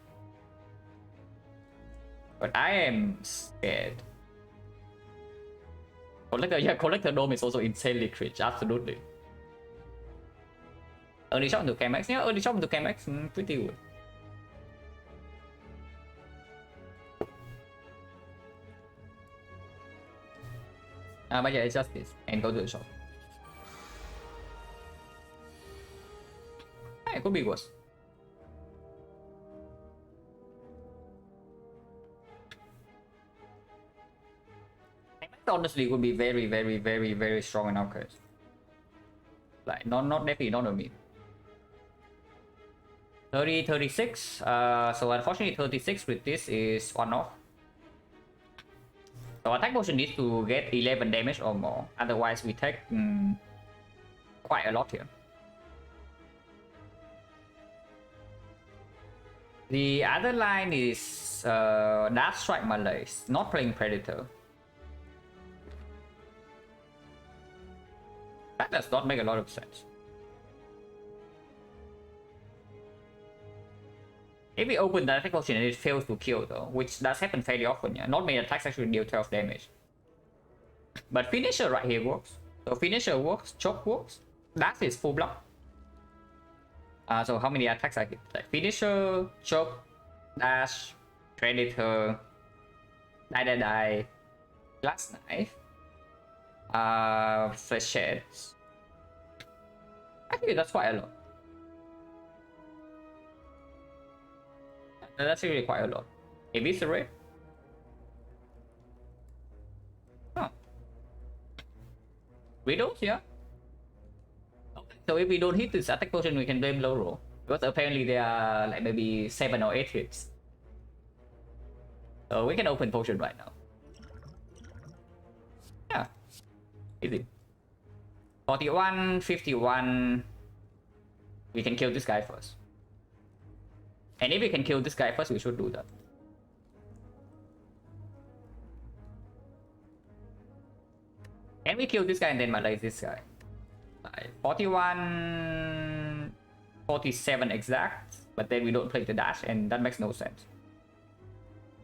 But I am scared. Collector, yeah, Collector Dome is also insanely cringe, absolutely. Early shot into KMX, yeah, early shot into KMX, pretty good. But yeah, it's just this, and go to the shop. It could be worse. Honestly, would be very strong in our case. Like, not definitely not a mid. 30, 36. So unfortunately, 36 with this is 1 off. So attack potion needs to get 11 damage or more. Otherwise, we take quite a lot here. The other line is Dark Strike Malaise, not playing Predator. That does not make a lot of sense. If we open the attack potion and it fails to kill though, which does happen fairly often, yeah. Not many attacks actually deal 12 damage. But finisher right here works. So finisher works, choke works, dash is full block. So how many attacks I hit? Like finisher, choke, dash, predator, die, glass knife, flechettes. Actually, that's quite a lot. That's really quite a lot. Eviscerate. Huh. Widows, yeah. Okay. So if we don't hit this attack potion, we can blame low roll. Because apparently there are like maybe 7 or 8 hits. So we can open potion right now. Yeah. Easy. 41, 51. We can kill this guy first. And if we can kill this guy first, we should do that. Can we kill this guy and then malaise this guy? 41, 47 exact, but then we don't play the dash, and that makes no sense.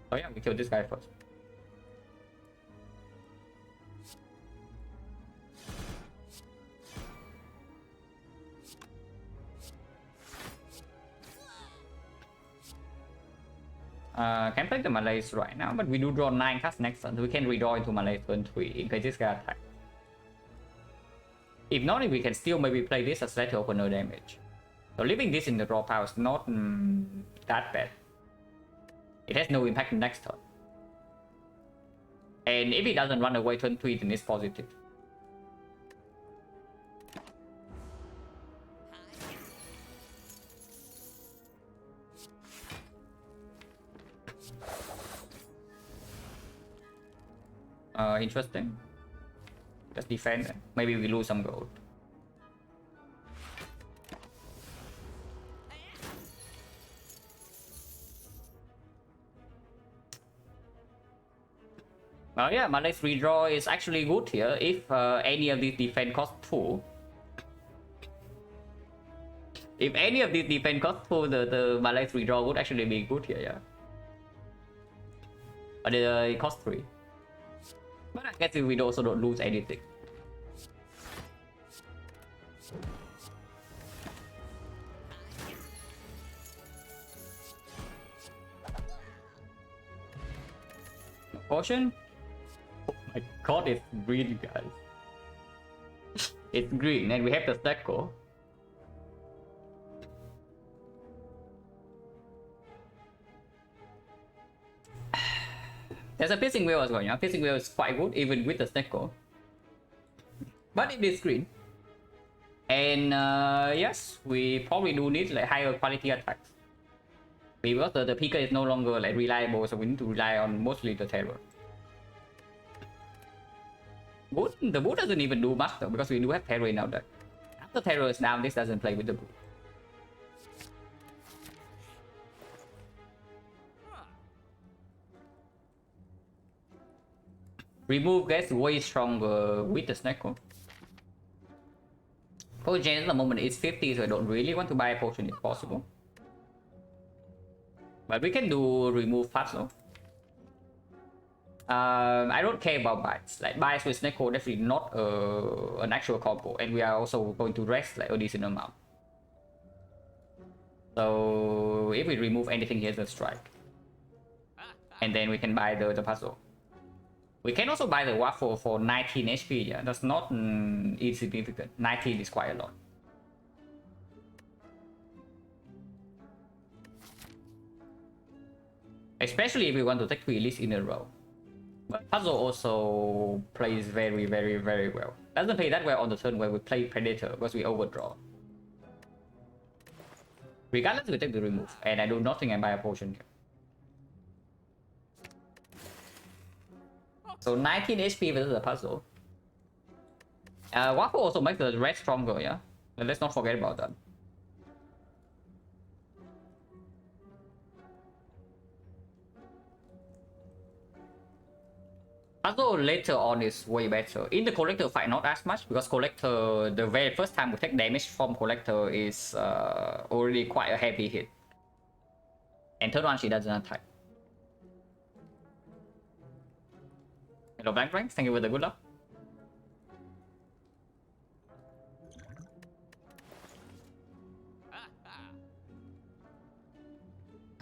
So yeah, we kill this guy first. Can play the malaise right now, but we do draw 9 cards next turn, so we can redraw into malaise turn 3 in case this guy attacks. If not, we can still maybe play this as letter opener damage. So leaving this in the draw pile is not that bad. It has no impact next turn. And if it doesn't run away turn 3, then it's positive. Interesting. Just defend. Maybe we lose some gold. Yeah, Malaise redraw is actually good here if any of these defense cost 2. If any of these defense cost 2, the Malaise redraw would actually be good here, yeah. But it costs 3. But I guess we also don't lose anything. Potion? Oh my god, it's green, guys. It's green, and we have the Stecco. There's a Piercing Wheel as well, yeah. Piercing Wheel is quite good, even with the Stecco. But it is green. And yes, we probably do need like higher quality attacks. Because the Pika is no longer like reliable, so we need to rely on mostly the Terror. Boot, the Boot doesn't even do much though, because we do have Terror in our deck. After Terror is down, this doesn't play with the Boot. Remove gets way stronger with the Snecko. Potion at the moment is 50, so I don't really want to buy a potion if possible. But we can do remove fast though. I don't care about bites. Like bites with Snecko definitely not an actual combo, and we are also going to rest like a decent amount. So if we remove anything here, the strike, and then we can buy the puzzle. We can also buy the waffle for 19 HP. Yeah, that's not insignificant. 19 is quite a lot. Especially if we want to take 3 lists in a row. But puzzle also plays very, very, very well. Doesn't play that well on the turn where we play Predator because we overdraw. Regardless, we take the remove, and I do nothing and buy a potion here. So 19 HP versus the puzzle. Waffle also makes the red stronger, yeah? But let's not forget about that. Puzzle later on is way better. In the Collector fight, not as much, because Collector, the very first time we take damage from Collector is already quite a heavy hit. And third one, she doesn't attack. Hello, Blank Blank. Thank you for the good luck.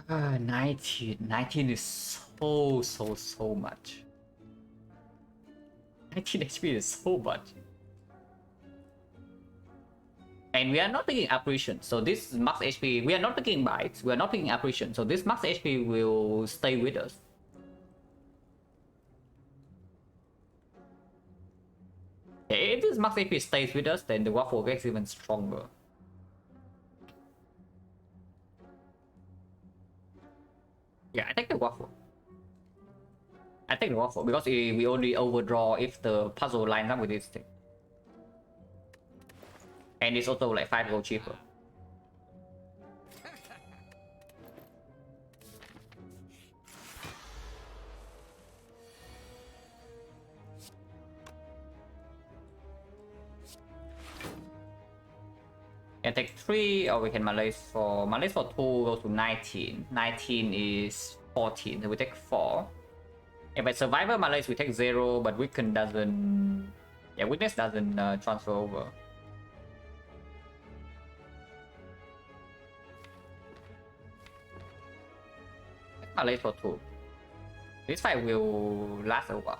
Ah, 19. 19 is so much. 19 HP is so much. And we are not taking apparition, so this max HP, we are not taking bites, we are not taking apparition, so this max HP will stay with us. If this max HP stays with us, then the waffle gets even stronger. Yeah, I take the waffle. I take the waffle because we only overdraw if the puzzle lines up with this thing. And it's also like 5 gold cheaper. And take 3, or we can Malaise for 2 goes to 19. 19 is 14, so we take 4. If I Survivor Malaise, we take 0, but Weaken doesn't. Yeah, Weakness doesn't transfer over. Malaise for 2. This fight will last a while.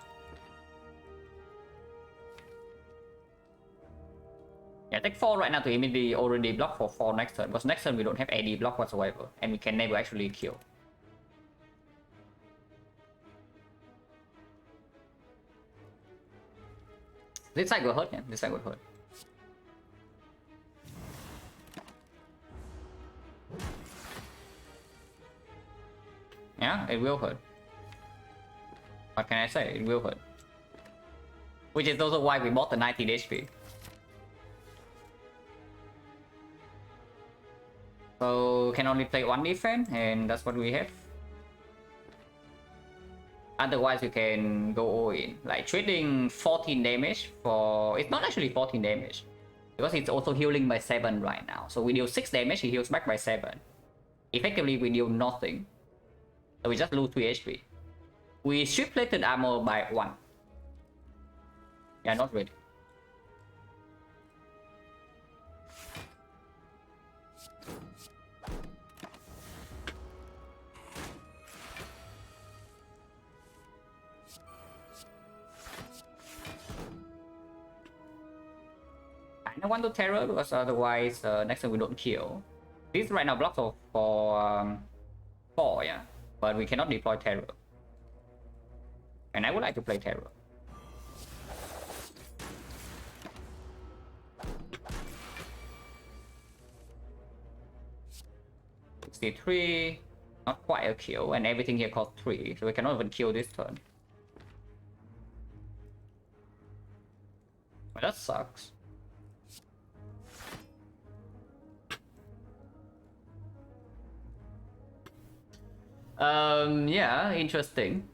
Yeah, take 4 right now to immediately already block for 4 next turn, because next turn we don't have any block whatsoever, and we can never actually kill. This side will hurt, yeah. This side will hurt. Yeah, it will hurt. What can I say? It will hurt. Which is also why we bought the 19 HP. So can only play 1 defense, and that's what we have. Otherwise, you can go all in. Like trading 14 damage for... It's not actually 14 damage, because it's also healing by 7 right now. So we deal 6 damage, he heals back by 7. Effectively, we deal nothing. So we just lose 3 HP. We strip plated armor by 1. Yeah, not really. I want to terror because otherwise next time we don't kill. This right now blocks for 4, yeah, but we cannot deploy terror. And I would like to play terror. $63, not quite a kill, and everything here costs 3, so we cannot even kill this turn. Well, that sucks. Yeah, interesting.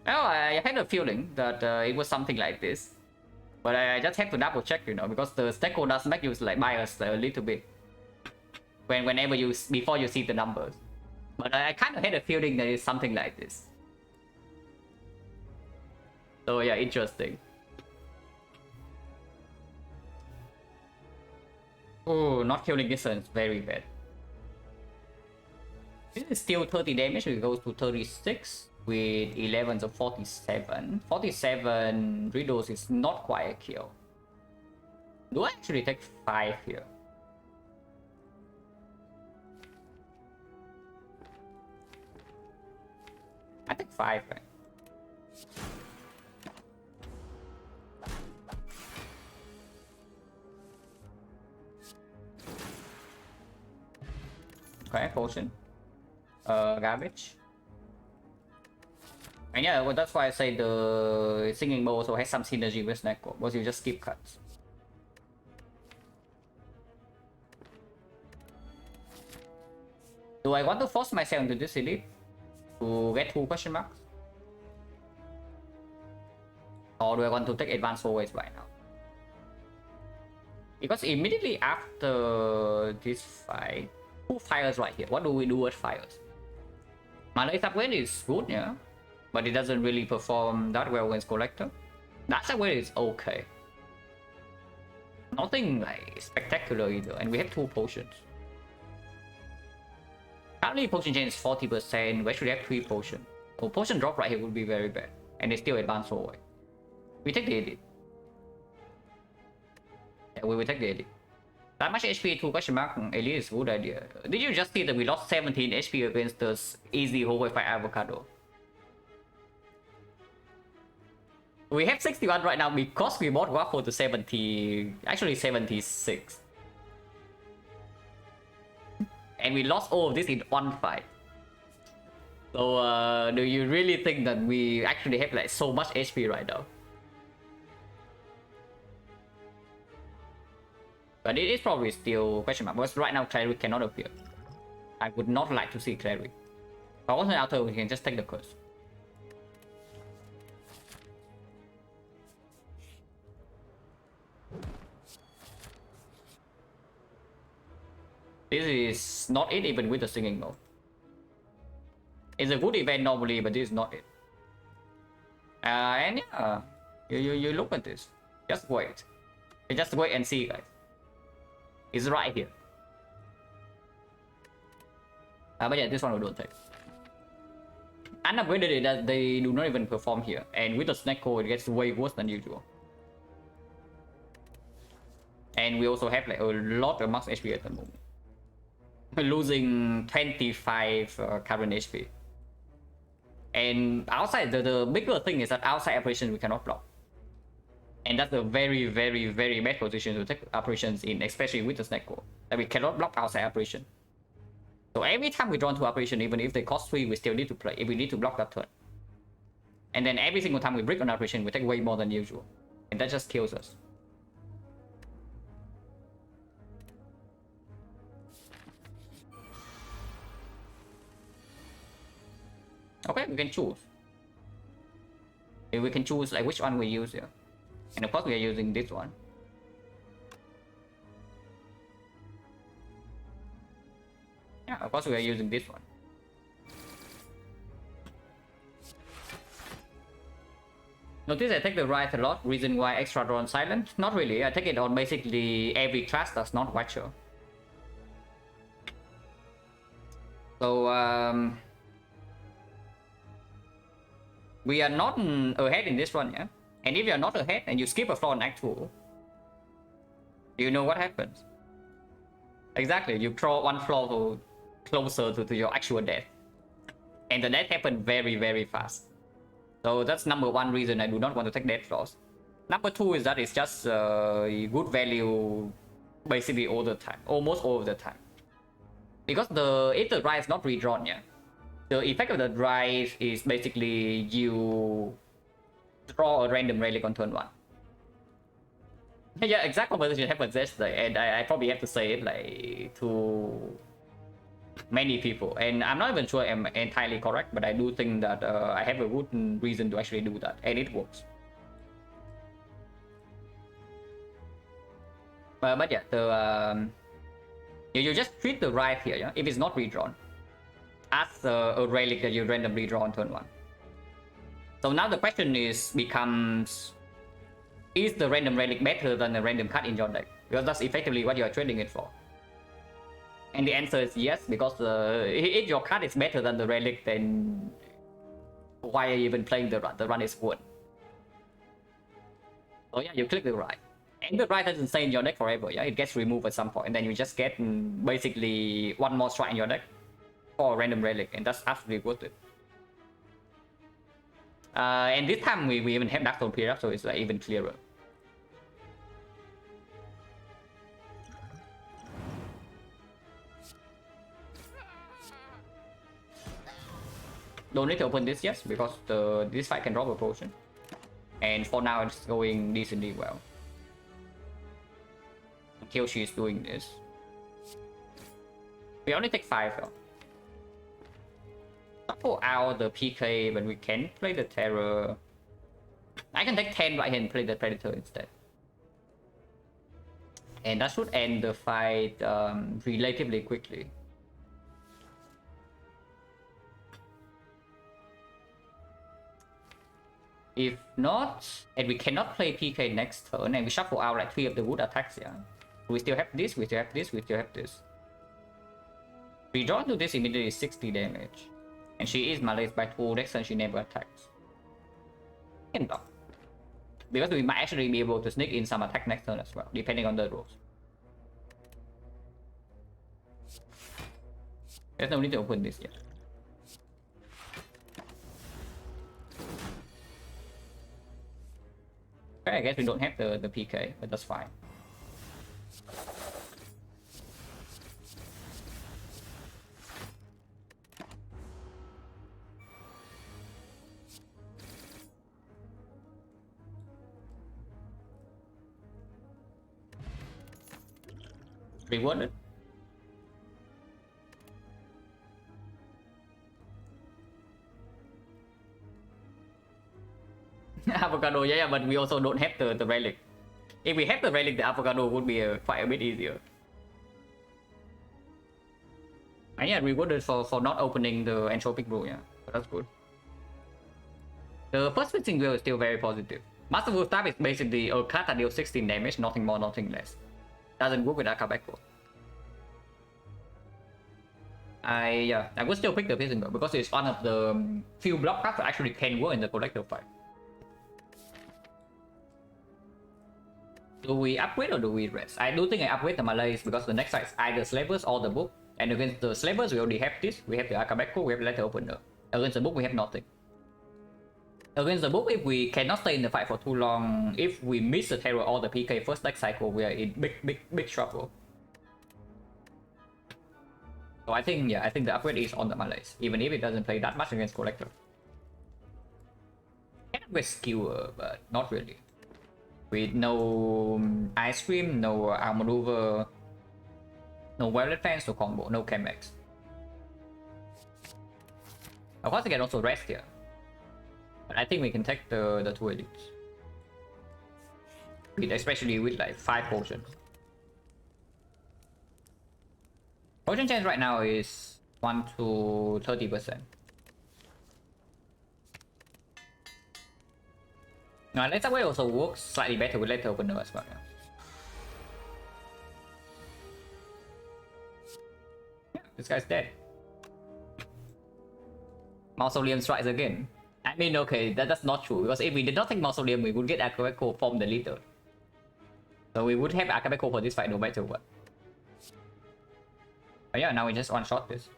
Oh, I had a feeling that it was something like this, but I just have to double check, you know, because the Stecco does make you like bias a little bit whenever before you see the numbers. But I kind of had a feeling that it's something like this. So yeah, interesting. Oh, not killing distance, very bad. This is still 30 damage, it goes to 36 with 11, so 47. 47 redose is not quite a kill. Do I actually take 5 here? I take 5, right? Okay, potion. Garbage. And yeah, well, that's why I say the singing bow also has some synergy with Snecko, because you just skip cuts. Do I want to force myself into this elite to get 2 question marks? Or do I want to take advanced always right now? Because immediately after this fight, 2 fires right here. What do we do with fires? Mana upgrade is good, yeah, but it doesn't really perform that well against Collector. That's upgrade is okay. Nothing like spectacular either, and we have 2 potions. Currently potion chain is 40%, we actually have 3 potions. So potion drop right here would be very bad, and it's still advanced forward. We take the edit. Yeah, we will take the edit. That much HP to question mark elite is a good idea. Did you just see that we lost 17 HP against this easy whole fight avocado? We have 61 right now because we bought Waffle to 70, actually 76. And we lost all of this in one fight. So do you really think that we actually have like so much HP right now? But it is probably still question mark, because right now Cleric cannot appear. I would not like to see Cleric. But also after we can just take the curse. This is not it even with the singing mode. It's a good event normally, but this is not it. And yeah, you look at this. Just wait. Just wait and see, guys. It's right here. But yeah, this one we don't take. Unupgraded that they do not even perform here, and with the Snecko it gets way worse than usual. And we also have like a lot of max HP at the moment. We're losing 25 current HP. And outside, the bigger thing is that outside operations we cannot block. And that's a very, very, very bad position to take operations in, especially with the Snecko. That we cannot block outside operation. So every time we draw into operation, even if they cost 3, we still need to play. If we need to block that turn. And then every single time we break an operation, we take way more than usual. And that just kills us. Okay, we can choose. We can choose like which one we use here. And of course we are using this one. Yeah, of course we are using this one. Notice I take the right a lot. Reason why extra draw on silent? Not really. I take it on basically every class that's not Watcher. So we are not ahead in this one, yeah. And if you're not ahead and you skip a floor on Act 2, you know what happens. Exactly, you draw one floor closer to your actual death. And the death happens very, very fast. So that's number one reason I do not want to take death floors. Number two is that it's just good value basically all the time, almost all of the time. Because if the drive is not redrawn, yeah, the effect of the drive is basically you draw a random relic on turn 1. Yeah, exact conversation happened yesterday, and I probably have to say it like to many people, and I'm not even sure I'm entirely correct, but I do think that I have a good reason to actually do that, and it works. But yeah, you just treat the right here, yeah, if it's not redrawn, as a relic that you randomly draw on turn 1. So now the question becomes, is the random relic better than a random card in your deck? Because that's effectively what you are trading it for. And the answer is yes, because if your card is better than the relic, then why are you even playing the run? The run is won. So yeah, you click the right. And the right doesn't stay in your deck forever, yeah? It gets removed at some point, and then you just get basically one more strike in your deck for a random relic, and that's absolutely worth it. And this time we even have Dark Stone Pyramid, so it's like even clearer. Don't need to open this yet, because this fight can drop a potion. And for now it's going decently well. Until she's doing this. We only take 5 though. Shuffle out the PK when we can play the Terror. I can take 10 right here and play the Predator instead. And that should end the fight relatively quickly. If not, and we cannot play PK next turn, and we shuffle out like 3 of the wood attacks, yeah. We still have this, we still have this, we still have this. We draw to this immediately 60 damage. And she is malaised by 2, next turn she never attacks. Can block. Because we might actually be able to sneak in some attack next turn as well, depending on the rules. There's no need to open this yet. Okay, I guess we don't have the PK, but that's fine. Rewarded. Avocado, yeah, but we also don't have the relic. If we have the relic, the avocado would be quite a bit easier. And yeah, rewarded for not opening the entropic brew, yeah, but that's good. The first fixing wheel is still very positive. Masterful Staff is basically a card that deals 16 damage, nothing more, nothing less. Doesn't work with Akabeko. I would still pick the fixing wheel because it's one of the few block cards that actually can work in the collector fight. Do we upgrade or do we rest? I do think I upgrade the Malays because the next fight is either Slavers or the book. And against the Slavers, we already have this. We have the Akabeko, we have the Letter Opener. Against the book, we have nothing. Against the book, if we cannot stay in the fight for too long, if we miss the Terror or the PK first deck cycle, we are in big trouble. So I think, yeah, I think the upgrade is on the Malays, even if it doesn't play that much against Collector. Can upgrade Skewer, but not really. With no Ice Cream, no Arm Maneuver, no Violet Fence, no combo, no Chemex. Of course, I can also rest here. But I think we can take the 2 elites. Especially with like 5 potions. Potion chance right now is 1 to 30%. Now, Letter Way also works slightly better with Letter Opener as well. Yeah, this guy's dead. Mausoleum strikes again. I mean, okay, that's not true, because if we did not take Mausoleum, we would get Akabeko from the leader. So we would have Akabeko for this fight no matter what. But yeah, now we just one-shot this.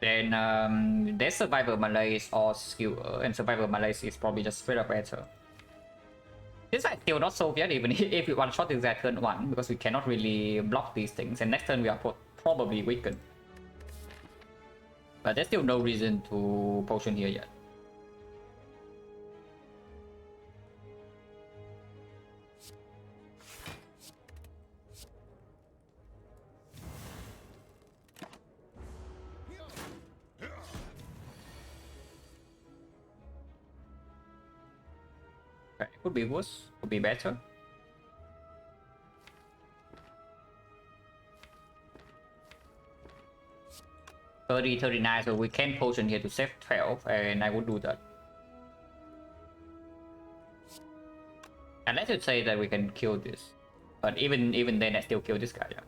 Then there's Survivor Malaise or Skewer, and Survivor Malaise is probably just straight up better. This fight still not solved yet, even if we one-shot this at turn 1, because we cannot really block these things, and next turn we are probably weakened. But there's still no reason to potion here yet. Okay, could be worse, could be better. $30, $39, so we can potion here to save 12, and I would do that. And let's just say that we can kill this. But even then, I still kill this guy, yeah.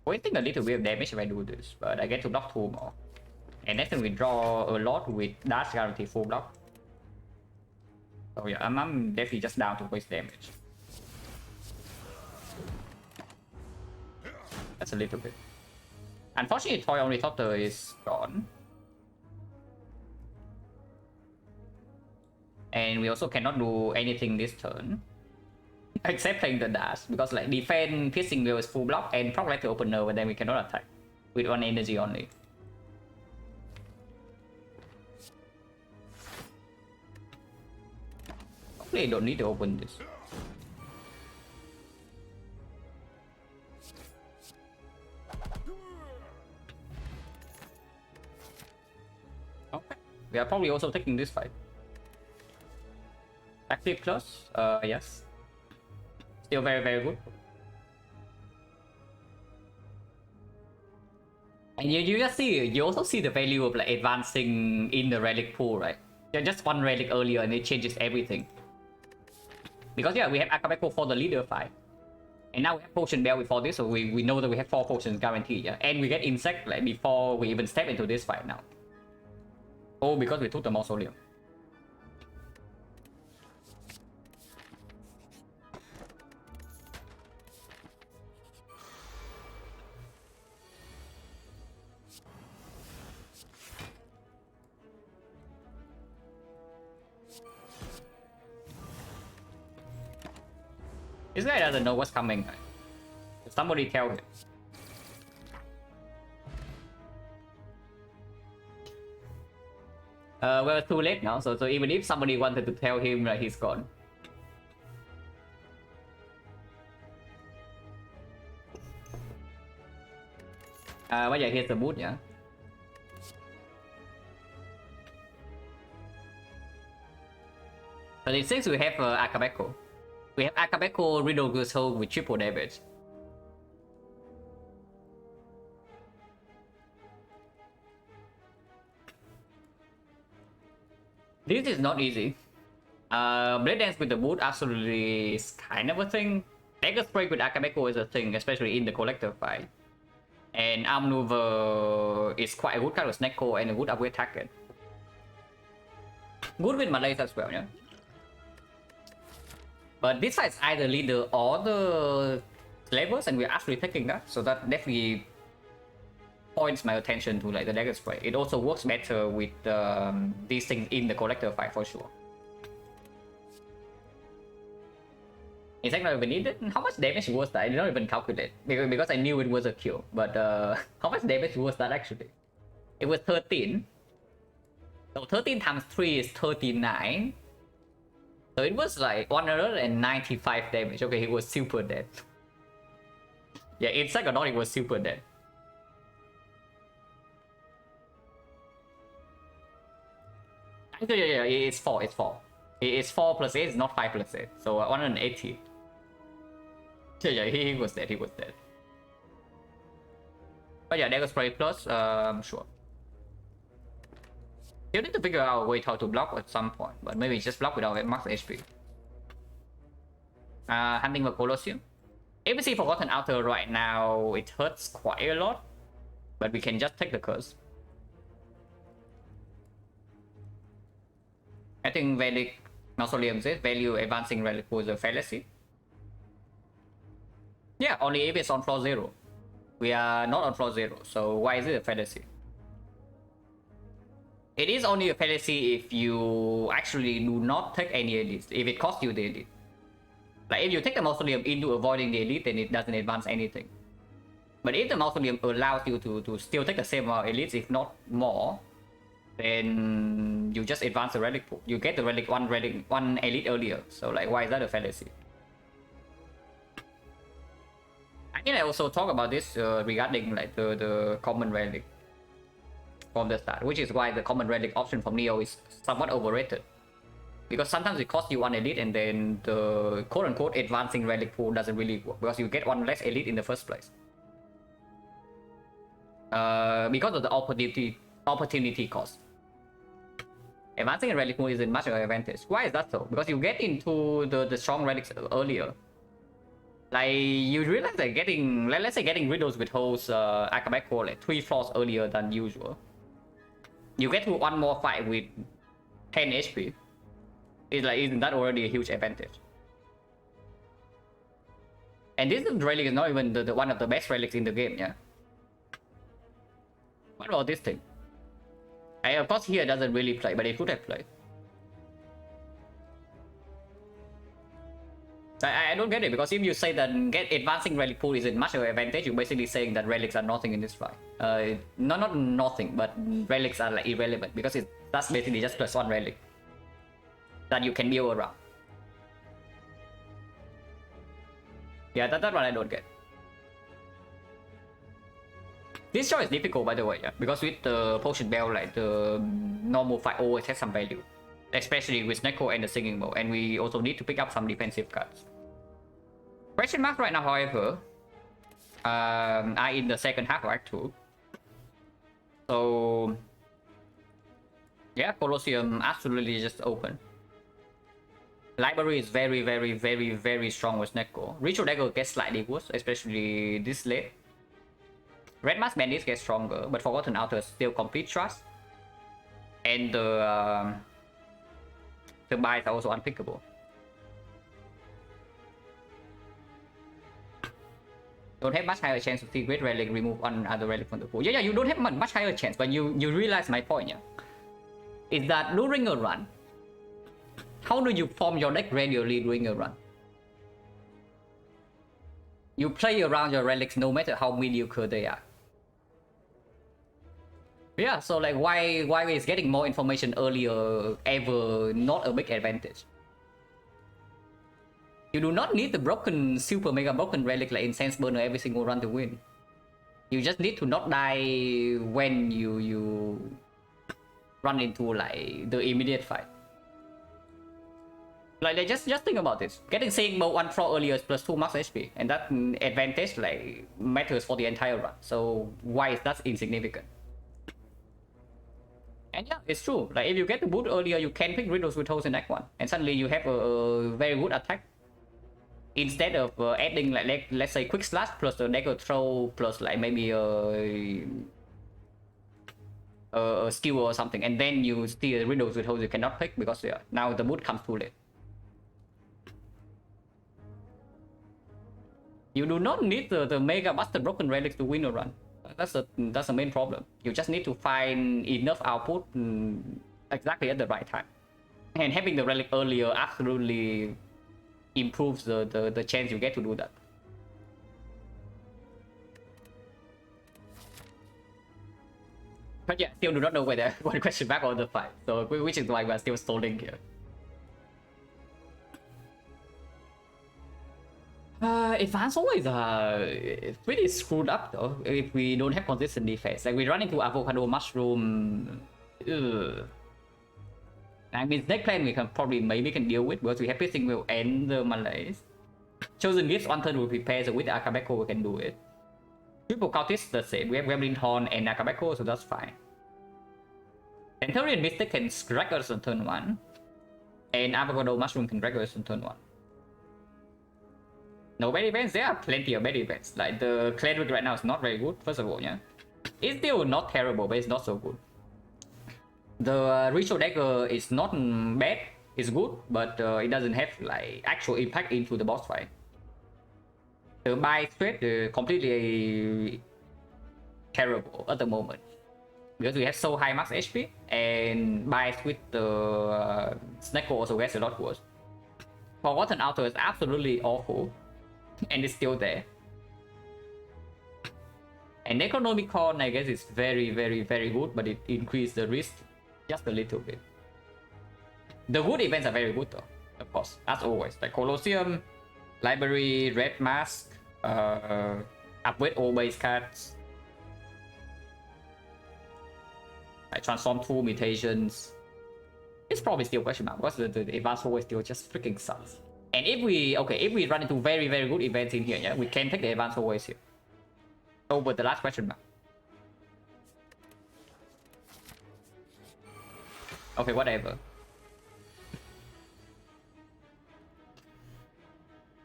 Wasting a little bit of damage if I do this, but I get to block 2 more. And next time we draw a lot with dash guarantee full block. So yeah, I'm definitely just down to waste damage. That's a little bit. Unfortunately, Toy Only Totter is gone. And we also cannot do anything this turn. Except playing the dash, because like defense piercing will is full block and proc like the opener, and then we cannot attack with 1 energy only. Hopefully I don't need to open this. Okay, we are probably also taking this fight. Active plus, yes. Still very, very good. And you just see, you also see the value of like advancing in the relic pool, right? Yeah, just 1 relic earlier and it changes everything. Because yeah, we have Akabeko for the leader fight. And now we have Potion Bell before this, so we know that we have 4 potions guaranteed, yeah? And we get Insect like before we even step into this fight now. Oh, because we took the Mausoleum. This guy doesn't know what's coming. Somebody tell him. Well, it's too late now, so even if somebody wanted to tell him that he's gone. But yeah, here's the mood, yeah. But it seems we have Akabeko. We have Akabeko Riddle Goose Hole with triple damage. This is not easy. Blade Dance with the Boot absolutely is kind of a thing. Dagger Spray with Akabeko is a thing, especially in the Collector fight. And Arm Maneuver is quite a good kind of Snecko and a good upgrade target. Good with Malaise as well, yeah. But this fight is either leader or the slavers, and we're actually taking that, so that definitely points my attention to like the Dagger Spray. It also works better with these things in the Collector fight for sure. Is XecnaR even needed? How much damage was that? I did not even calculate because I knew it was a kill. But how much damage was that actually? It was 13. So 13 times 3 is 39. So it was like 195 damage. Okay, he was super dead. Yeah, in XecnaR it was super dead. Actually, yeah, it's 4. It's 4. It's 4 plus 8. It's not 5 plus 8. So 180. Yeah, he was dead. He was dead. But yeah, Dagger Spray plus. Sure. You need to figure out a way how to block at some point, but maybe just block without max HP. Hunting the Colosseum. If we see Forgotten Outer right now, it hurts quite a lot, but we can just take the curse. I think Relic Mausoleum says value advancing relic was a fallacy. Yeah, only if it's on floor 0. We are not on floor 0, so why is it a fallacy? It is only a fallacy if you actually do not take any elite, if it costs you the elite. Like if you take the Mausoleum into avoiding the elite, then it doesn't advance anything. But if the Mausoleum allows you to still take the same amount of elites, if not more, then you just advance the relic pool. You get the relic one elite earlier. So like, why is that a fallacy? I think I also talk about this regarding like the common relic from the start, which is why the common relic option from Neo is somewhat overrated. Because sometimes it costs you one elite and then the quote-unquote advancing relic pool doesn't really work because you get one less elite in the first place. Because of the opportunity cost. Advancing a relic pool isn't much of an advantage. Why is that so? Because you get into the strong relics earlier. Like you realize that getting, let's say getting riddles with host Akabeko like 3 floors earlier than usual. You get to one more fight with 10 HP. It's like, isn't that already a huge advantage? And this relic is not even the one of the best relics in the game, yeah. What about this thing? Of course here doesn't really play, but it could have played. I don't get it, because if you say that advancing relic pool isn't much of an advantage, you're basically saying that relics are nothing in this fight. Not nothing, but relics are like irrelevant, because that's basically just +1 relic that you can build around. Yeah, that's what I don't get. This show is difficult, by the way, yeah, because with the potion bell, like the normal fight always has some value, especially with Neko and the singing bow, and we also need to pick up some defensive cards. Question mark right now, however, are in the second half of Act 2. So yeah, Colosseum absolutely just open. Library is very strong with Neko. Ritual Dagger gets slightly worse, especially this late. Red Mask Bandits gets stronger, but Forgotten Outer still complete trust. And the buys are also unpickable. Don't have much higher chance to see Great Relic remove one other relic from the pool. Yeah, you don't have much higher chance, but you realize my point, yeah? Is that during a run, how do you form your deck gradually during a run? You play around your relics no matter how mediocre they are. Yeah, so like why is getting more information earlier ever not a big advantage? You do not need the broken, super mega broken relic like Incense Burner every single run to win. You just need to not die when you run into like the immediate fight. Like just think about this. Getting Singing Bow 1 floor earlier is +2 max HP, and that advantage like matters for the entire run. So why is that insignificant? And yeah, it's true. Like if you get the boot earlier, you can pick Riddles with Holes in Act 1, and suddenly you have a very good attack. Instead of adding like let's say Quick Slash plus the Dagger Throw plus like maybe a skill or something, and then you steal Riddles with Holes you cannot pick because yeah, now the boot comes too late. You do not need the Mega Buster Broken Relics to win a run. That's the main problem. You just need to find enough output exactly at the right time. And having the relic earlier absolutely improves the chance you get to do that. But yeah, still do not know whether one question back on the fight. So which is why we're still stalling here. Advance always pretty screwed up though if we don't have consistent defense. Like we run into Avocado Mushroom. I mean, Snake Plan we can probably maybe can deal with because we have Piercing Will and the Malays. Chosen Gifts on turn will prepare, so with Akabeko we can do it. Triple Cultist the same. We have Gremlin Horn and Akabeko, so that's fine. Centurion Mystic can wreck us on turn 1. And Avocado Mushroom can wreck us on turn 1. No bad events? There are plenty of bad events. Like the Cleric right now is not very good, first of all, yeah. It's still not terrible, but it's not so good. The Ritual Dagger is not bad, it's good, but it doesn't have like actual impact into the boss fight. The buy straight completely terrible at the moment. Because we have so high max HP, and buy with the Snecko also gets a lot worse. Forgotten Altar is absolutely awful, and it's still there. And Necronomicon, I guess, is very, very, very good, but it increased the risk just a little bit. The good events are very good though, of course, as always. Like Colosseum, Library, Red Mask, upgrade all base cards. Like Transform 2, Mutations. It's probably still question mark because the advanced always still just freaking sucks. And if we run into very, very good events in here, yeah, we can take the advanced always here. Over the last question mark. Okay, whatever.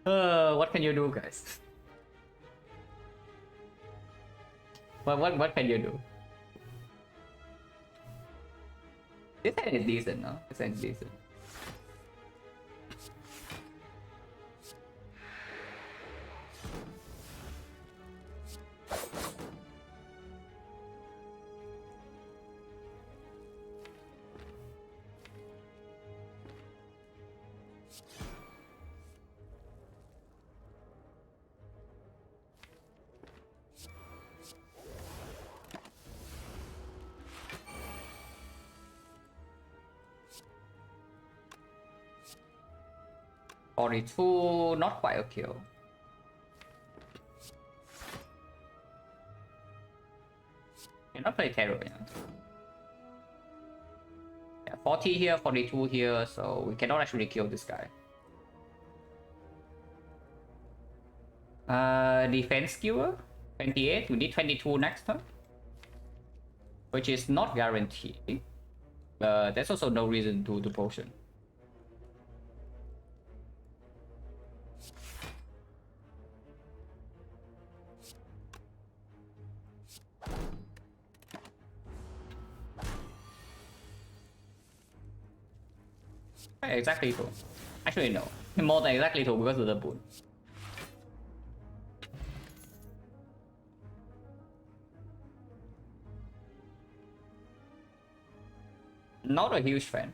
What can you do, guys? What can you do? This hand is decent, no? This hand is decent. Two, not quite a kill. Cannot play Terror, yeah. Yeah, 40 here, 42 here, so we cannot actually kill this guy. Defense skewer, 28. We need 22 next turn, which is not guaranteed. There's also no reason to do potion. Exactly 2. Actually no, more than exactly 2 because of the boon. Not a huge fan.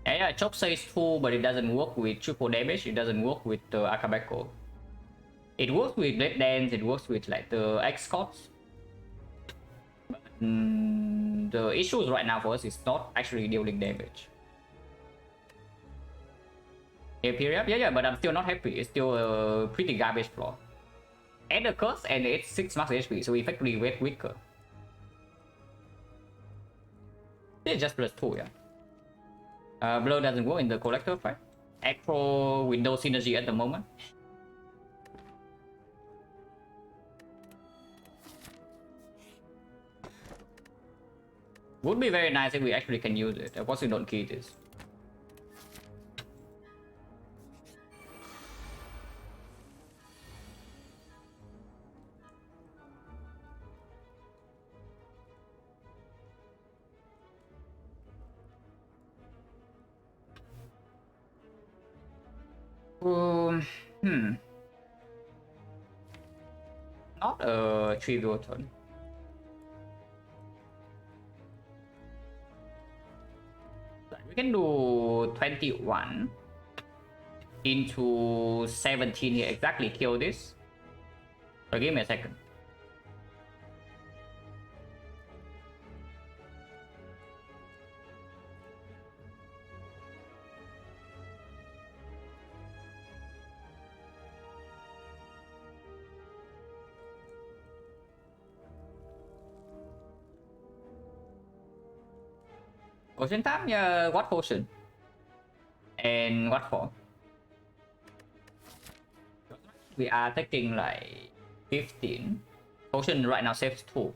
Yeah, Chop says 2, but it doesn't work with triple damage. It doesn't work with the Akabeko. It works with Red Dance. It works with like the X-Scots. The issues right now for us is not actually dealing damage. Yeah, but I'm still not happy. It's still a pretty garbage floor. Add a curse and it's 6 max HP, so we effectively get weaker. It's just +2, yeah. Blow doesn't work in the collector fight. Acro with no synergy at the moment. Would be very nice if we actually can use it. Of course we don't key this. Not a trivial turn. We can do 21 into 17 here. Exactly kill this. So give me a second. Potion time? Yeah, what potion? And what for? We are taking like 15. Potion right now saves 2.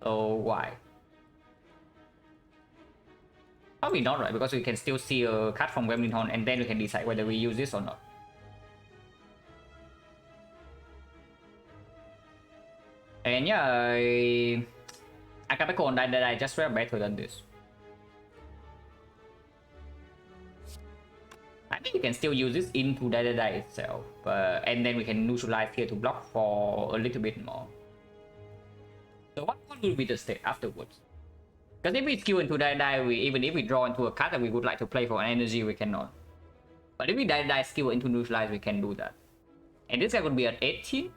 So why? Probably not, right? Because we can still see a card from Gremlin Horn and then we can decide whether we use this or not. And yeah, I can on that I just felt better than this. I think we can still use this into die itself, and then we can neutralize here to block for a little bit more. So what will be the state afterwards? Because if we skew into die, even if we draw into a card that we would like to play for an energy, we cannot. But if we die skew into neutralize, we can do that. And this guy would be at 18,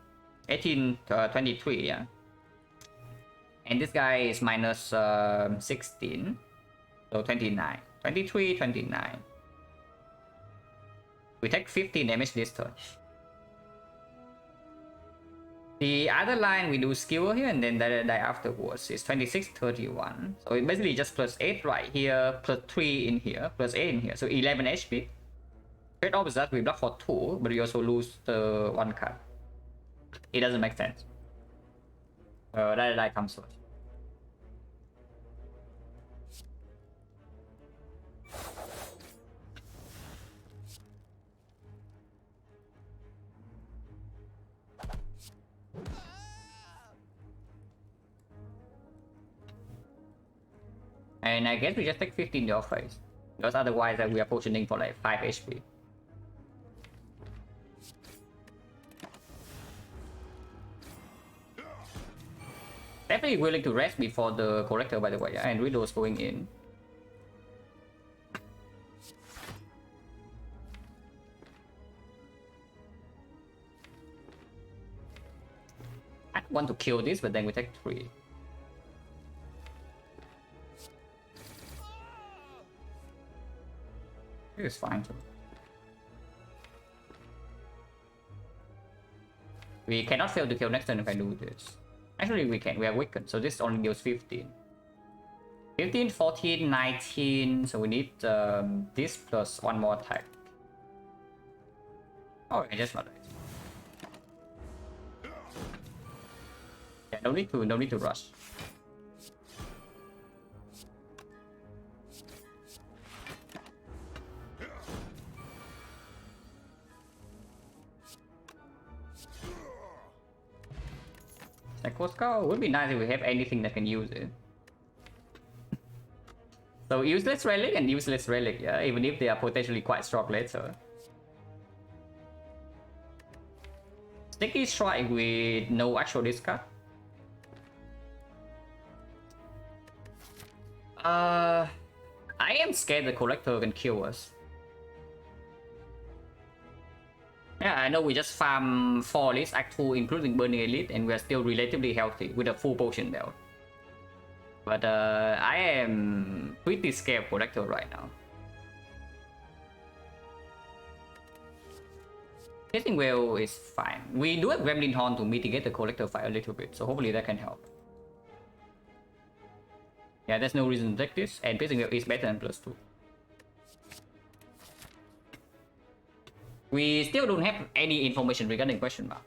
23, yeah. And this guy is minus 16, so 29, 23, 29. We take 15 damage this turn. The other line we do skewer here and then die afterwards is 26, 31. So it basically just plus 8 right here, plus 3 in here, plus 8 in here. So 11 HP. Trade-off is that we block for 2, but we also lose the 1 card. It doesn't make sense. Die comes first. And I guess we just take 15 in your face. Because otherwise we are potioning for like 5 HP. Definitely willing to rest before the collector, by the way, and Riddle's going in. I want to kill this, but then we take 3. It's fine too. We cannot fail to kill next turn if I do this. Actually, we can. We are weakened, so this only deals 15. 15, 14, 19. So we need this plus 1 more attack. Oh, I just not it. Yeah, no need to rush. It would be nice if we have anything that can use it. So useless relic and useless relic, yeah, even if they are potentially quite strong later. Sticky strike with no actual discard. I am scared the collector can kill us. Yeah, I know we just farm 4 lists, Act 2 including Burning Elite, and we are still relatively healthy with a full potion belt. But I am pretty scared of Collector right now. Chasing Whale is fine. We do have Gremlin Horn to mitigate the Collector fight a little bit, so hopefully that can help. Yeah, there's no reason to take this, and Chasing Whale is better than +2. We still don't have any information regarding question mark.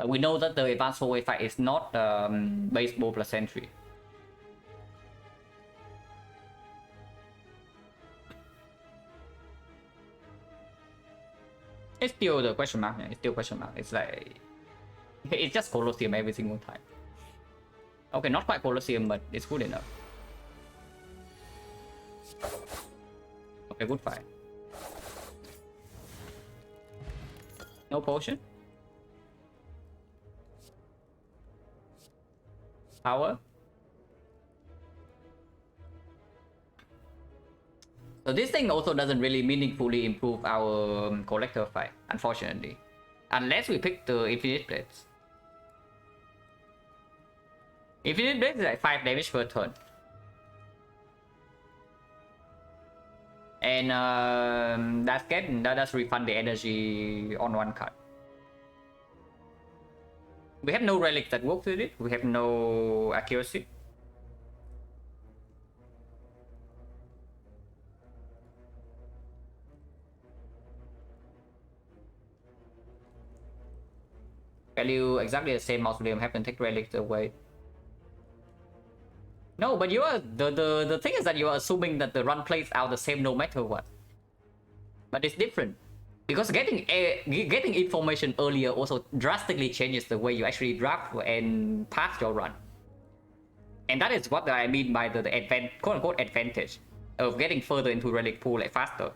We know that the advanced 4-way fight is not baseball plus entry. It's still the question mark. It's still question mark. It's like it's just Colosseum every single time. Okay, not quite Colosseum, but it's good enough. Okay, good fight. No potion. Power. So this thing also doesn't really meaningfully improve our collector fight, unfortunately. Unless we pick the Infinite Blades. Infinite Blades is like 5 damage per turn. And that does refund the energy on 1 card. We have no relics that work with it. We have no accuracy. Value exactly the same mausoleum, have to take relics away. No, but you are the thing is that you are assuming that the run plays out the same no matter what. But it's different. Because getting information earlier also drastically changes the way you actually draft and pass your run. And that is what I mean by the quote-unquote advantage of getting further into relic pool like faster.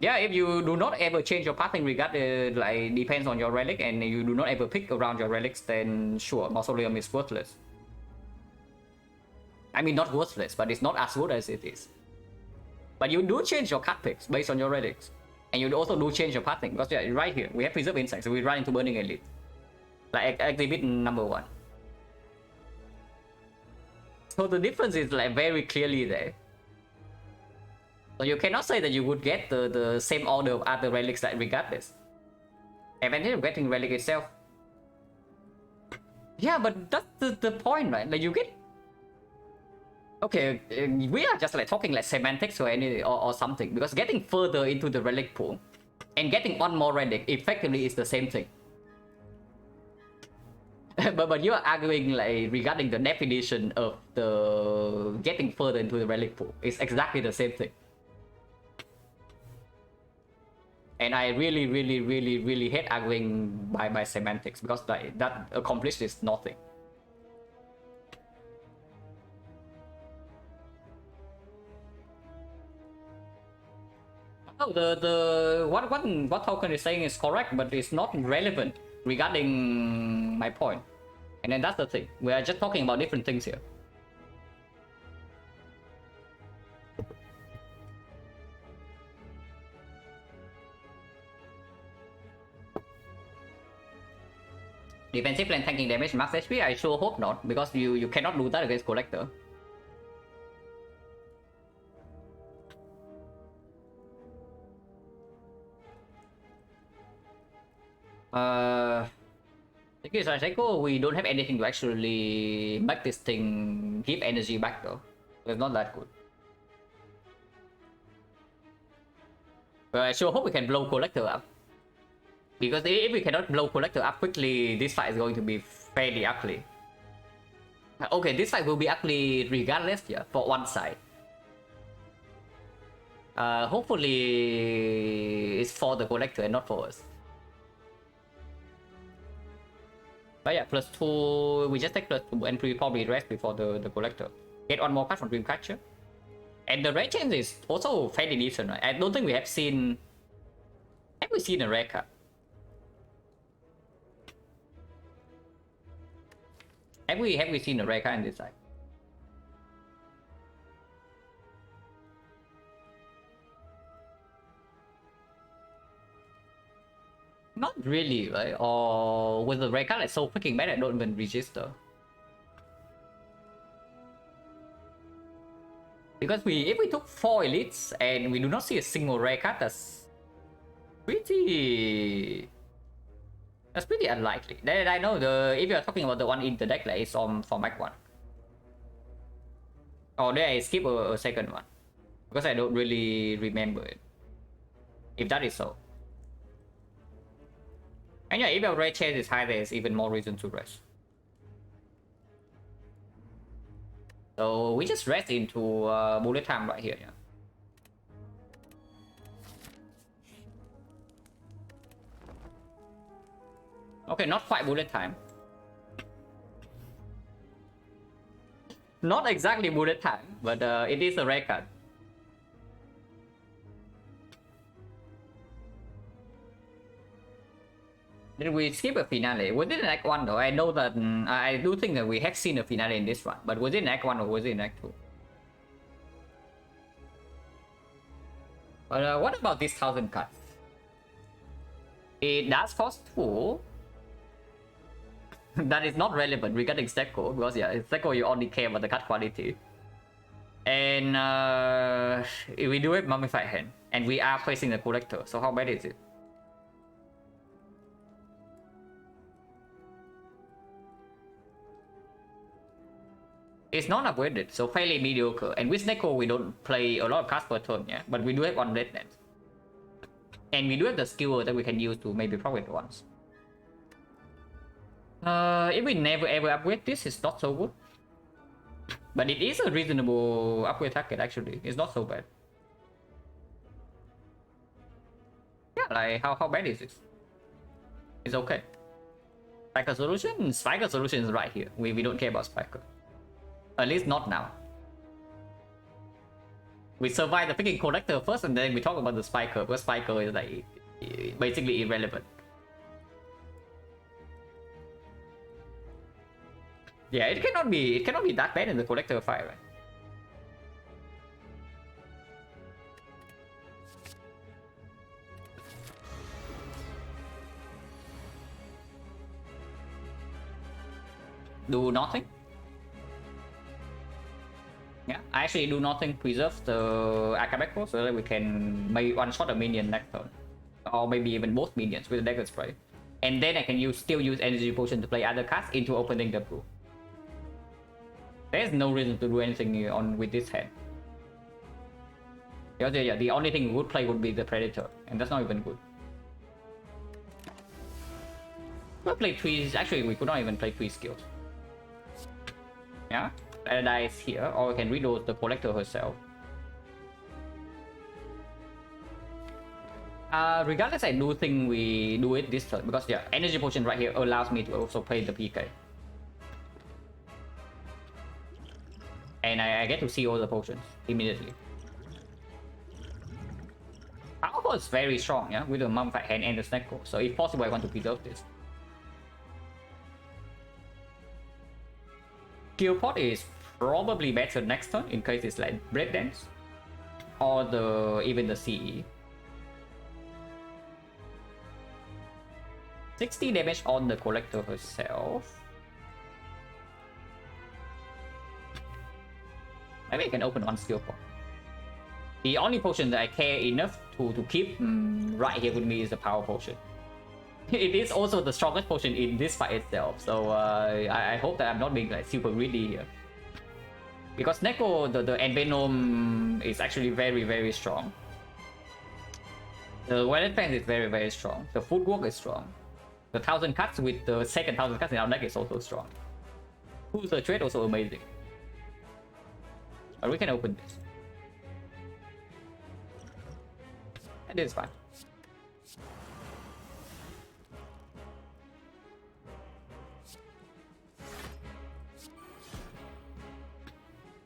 Yeah, if you do not ever change your pathing regard, like depends on your relic, and you do not ever pick around your relics, then sure, mausoleum is worthless. I mean, not worthless, but it's not as good as it is. But you do change your card picks based on your relics, and you also do change your pathing, because yeah, right here we have preserve insight, so we run into burning elite, like exhibit number 1. So the difference is like very clearly there. So you cannot say that you would get the same order of other relics like regardless. Advantage of getting relic itself. Yeah, but that's the point, right? Like you get. Okay, we are just like talking like semantics or something, because getting further into the relic pool and getting one more relic effectively is the same thing. but you are arguing like regarding the definition of the getting further into the relic pool. It's exactly the same thing. And I really hate arguing by semantics, because like that accomplishes nothing. Oh, what token is saying is correct, but it's not relevant regarding my point. And then that's the thing. We are just talking about different things here. Defensive and tanking damage, max HP? I sure hope not, because you cannot do that against Collector. Thank you, Psycho. We don't have anything to actually make this thing give energy back though. It's not that good. But I sure hope we can blow Collector up. Because if we cannot blow Collector up quickly, this fight is going to be fairly ugly. Okay, this fight will be ugly regardless, yeah, for one side. Hopefully it's for the Collector and not for us. But yeah, +2, we just take +2 and we probably rest before the Collector. Get one more card from Dreamcatcher. And the rare change is also fairly decent, right? I don't think we have seen... Have we seen a rare card? Have we seen a rare card in this side? Not really, right? Or with the rare card like so freaking bad I don't even register. Because if we took 4 elites and we do not see a single rare card, that's pretty unlikely. Then I know if you're talking about the one in the deck, like it's on for Mac 1. Or did I skip a second one? Because I don't really remember it. If that is so. And yeah, if your rare chance is high, there's even more reason to rest. So we just rest into bullet time right here, yeah. Okay, not quite bullet time. Not exactly bullet time, but it is a rare card. Did we skip a finale? Was it in Act 1 though? I know that I do think that we have seen a finale in this one, but was it in Act 1 or was it in Act 2? But what about this 1000 cards? It does cost 2. That is not relevant regarding Stecco, because yeah, in Stecco you only care about the card quality. And we do have Mummified Hand, and we are facing the Collector, so how bad is it? It's not upgraded, so fairly mediocre. And with Neko, we don't play a lot of cards per turn, yeah, but we do have one Red Net. And we do have the skill that we can use to maybe profit once. If we never ever upgrade this, it's not so good. But it is a reasonable upgrade target actually. It's not so bad. Yeah, like how bad is this? It's okay. Spiker solution? Spiker solution is right here. We don't care about Spiker. At least not now. We survive the freaking collector first and then we talk about the Spiker, because Spiker is like basically irrelevant. Yeah, it cannot be that bad in the collector fight, right? Do nothing. Yeah, I actually do nothing. Preserve the Akabeko so that we can maybe one shot a minion next turn, or maybe even both minions with the dagger spray, and then I can still use energy potion to play other cards into opening the pool. There's no reason to do anything on with this hand. Yeah, the only thing we would play would be the Predator, and that's not even good. We play three. Actually, we could not even play 3 skills. Yeah, Paradise here, or we can reload the Collector herself. Regardless, I do think we do it this turn because yeah, energy potion right here allows me to also play the PK. And I get to see all the potions immediately. Power is very strong, yeah, with the Mummified Hand and the Snecko. So if possible, I want to preserve this. Skill pot is probably better next turn in case it's like Breakdance or even the CE. 60 damage on the Collector herself. Maybe I can open one skill pot. The only potion that I care enough to keep right here with me is the Power Potion. It is also the strongest potion in this fight itself, so I hope that I'm not being like super greedy here. Because Neko, the Envenom is actually very strong. The Wallet Fence is very strong. The Footwork is strong. The 1000 cuts with the second 1000 cuts in our deck is also strong. Who's the trade also amazing. But we can open this. And this is fine.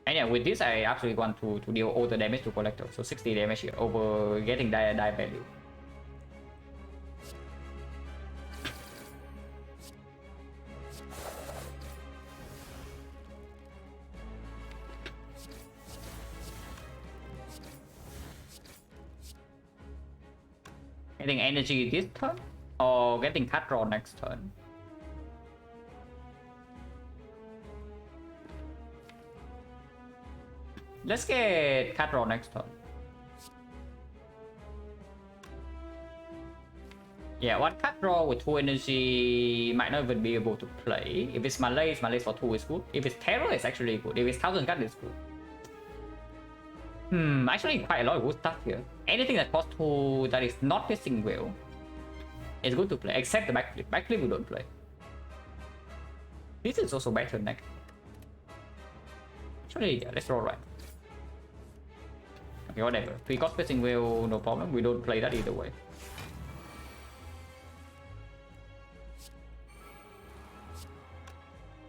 And yeah, with this I actually want to deal all the damage to Collector. So 60 damage here over getting die value. Getting energy this turn or getting cut draw next turn. Let's get cut draw next turn. Yeah, one cut draw with 2 energy might not even be able to play. If it's Malay for 2 is good. If it's Terror, it's actually good. If it's 1000 cut, it's good. Actually quite a lot of good stuff here. Anything that costs 2 that is not Piercing Will is good to play, except the backflip. Backflip we don't play. This is also better next. Actually, yeah, let's roll right. Okay, whatever. 3 cost Piercing Will, no problem. We don't play that either way.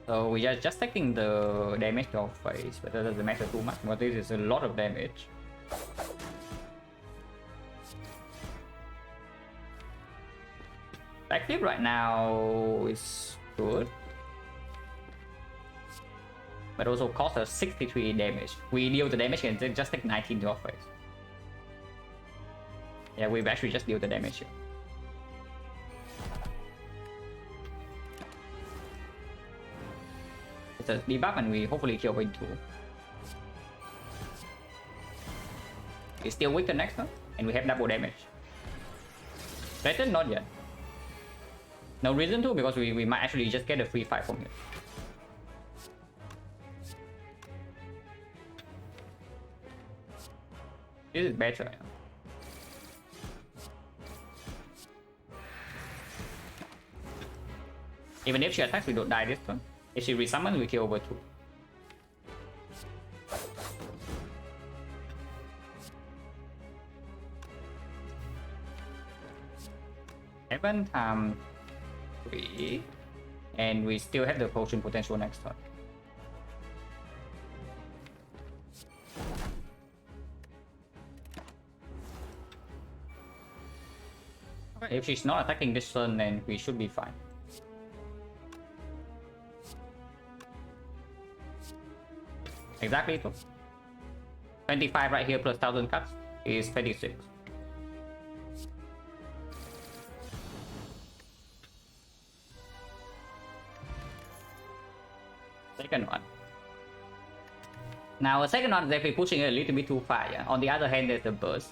So we are just taking the damage to our face, but that doesn't matter too much, but this is a lot of damage. Backflip right now is good, but also costs us 63 damage. We deal the damage and then just take 19 to our face. Yeah, we've actually just dealt the damage here. It's a debuff and we hopefully kill Wing 2. It's still weak the next one, and we have double damage. Threatened? Not yet. No reason to, because we might actually just get a free fight from here. This is better. Even if she attacks, we don't die this turn. If she resummons, we kill over 2. Seven times 3. And we still have the potion potential next turn. Okay, if she's not attacking this turn, then we should be fine. Exactly. 25 right here plus 1000 cuts is 26. Second one. Now, a second one is definitely pushing it a little bit too far. Yeah? On the other hand, there's the burst.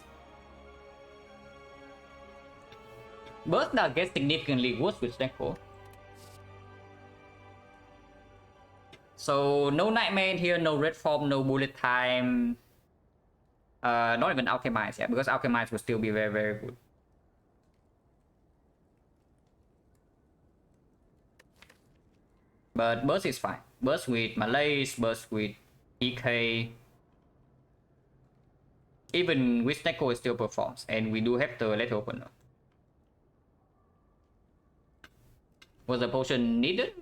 Burst now gets significantly worse with XecnaR. So, no Nightmare here, no Red Form, no Bullet Time. Not even Alchemize, yeah, because Alchemize will still be very, very good. But Burst is fine. Burst with Malaise, Burst with EK. Even with XecnaR it still performs, and we do have the Letter Opener. Was the potion needed?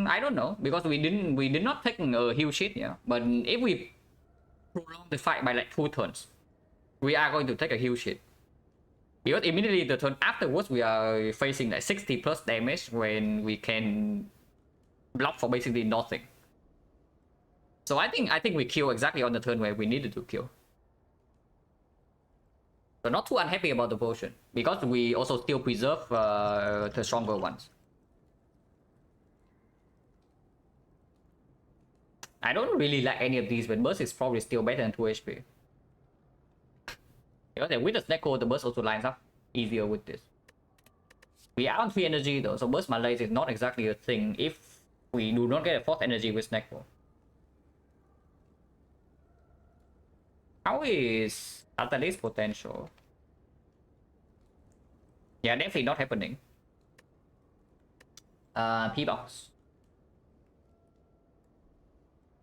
I don't know, because we did not take a huge hit, yeah. But if we prolong the fight by like 2 turns, we are going to take a huge hit. Because immediately the turn afterwards we are facing like 60 plus damage when we can block for basically nothing. So I think we kill exactly on the turn where we needed to kill. So not too unhappy about the potion, because we also still preserve the stronger ones. I don't really like any of these, but burst is probably still better than 2 HP. Because with the XecnaR, the burst also lines up easier with this. We are on 3 energy though, so burst Malaise is not exactly a thing if we do not get a 4th energy with XecnaR. How is Catalyst potential? Yeah, definitely not happening. P-Box.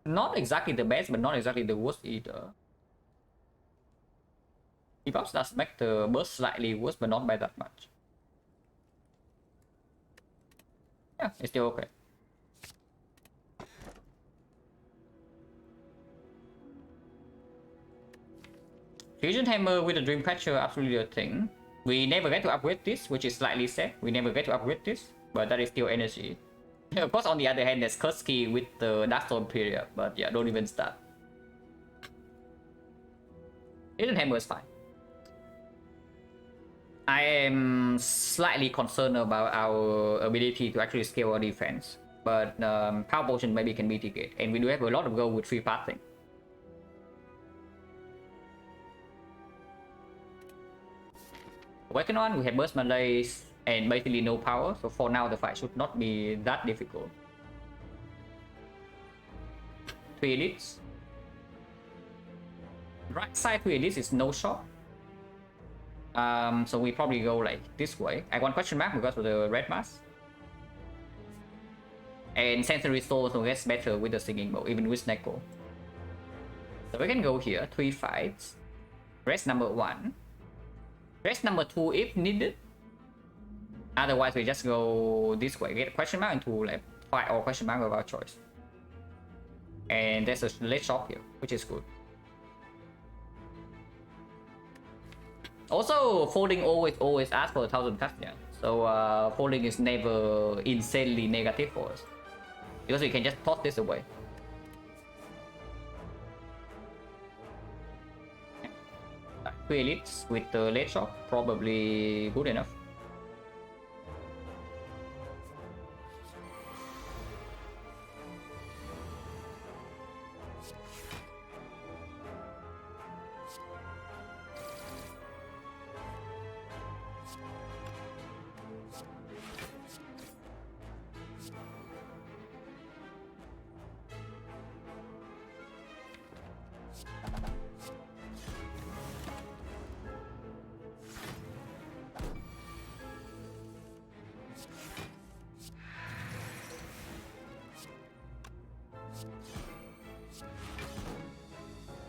Not exactly the best, but not exactly the worst either. P-Box does make the burst slightly worse, but not by that much. Yeah, it's still okay. Fusion Hammer with a Dreamcatcher, absolutely a thing. We never get to upgrade this, which is slightly sad. We never get to upgrade this, but that is still energy. Of course, on the other hand, there's Kursky with the Darkstorm period, but yeah, don't even start. Fusion Hammer is fine. I am slightly concerned about our ability to actually scale our defense, but Power Potion maybe can mitigate, and we do have a lot of gold with free pathing. Second one, we have Burst Malaise and basically no power, so for now the fight should not be that difficult. 3 elites. Right side 3 elites is no shot. So we probably go like this way. I want question mark because of the red mask. And Sensory Soul also gets better with the Singing Bow, even with XecnaR. So we can go here, 3 fights. Rest number 1. Rest number 2 if needed. Otherwise we just go this way, get a question mark into like fight or question mark of our choice. And there's a late shot here, which is good. Also, folding always asks for 1000 cuts, yeah. So folding is never insanely negative for us, because we can just toss this away. 3 elites with the late shot, probably good enough.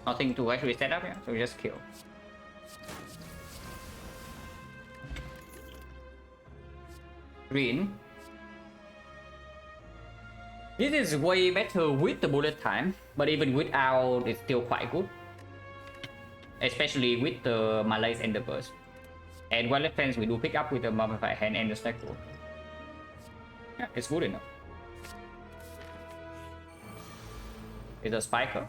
Nothing to actually set up here, so we just kill. Green. This is way better with the bullet time, but even without, it's still quite good. Especially with the Malays and the burst. And while defense, we do pick up with the mummified hand and the stack roll. Yeah, it's good enough. It's a spiker.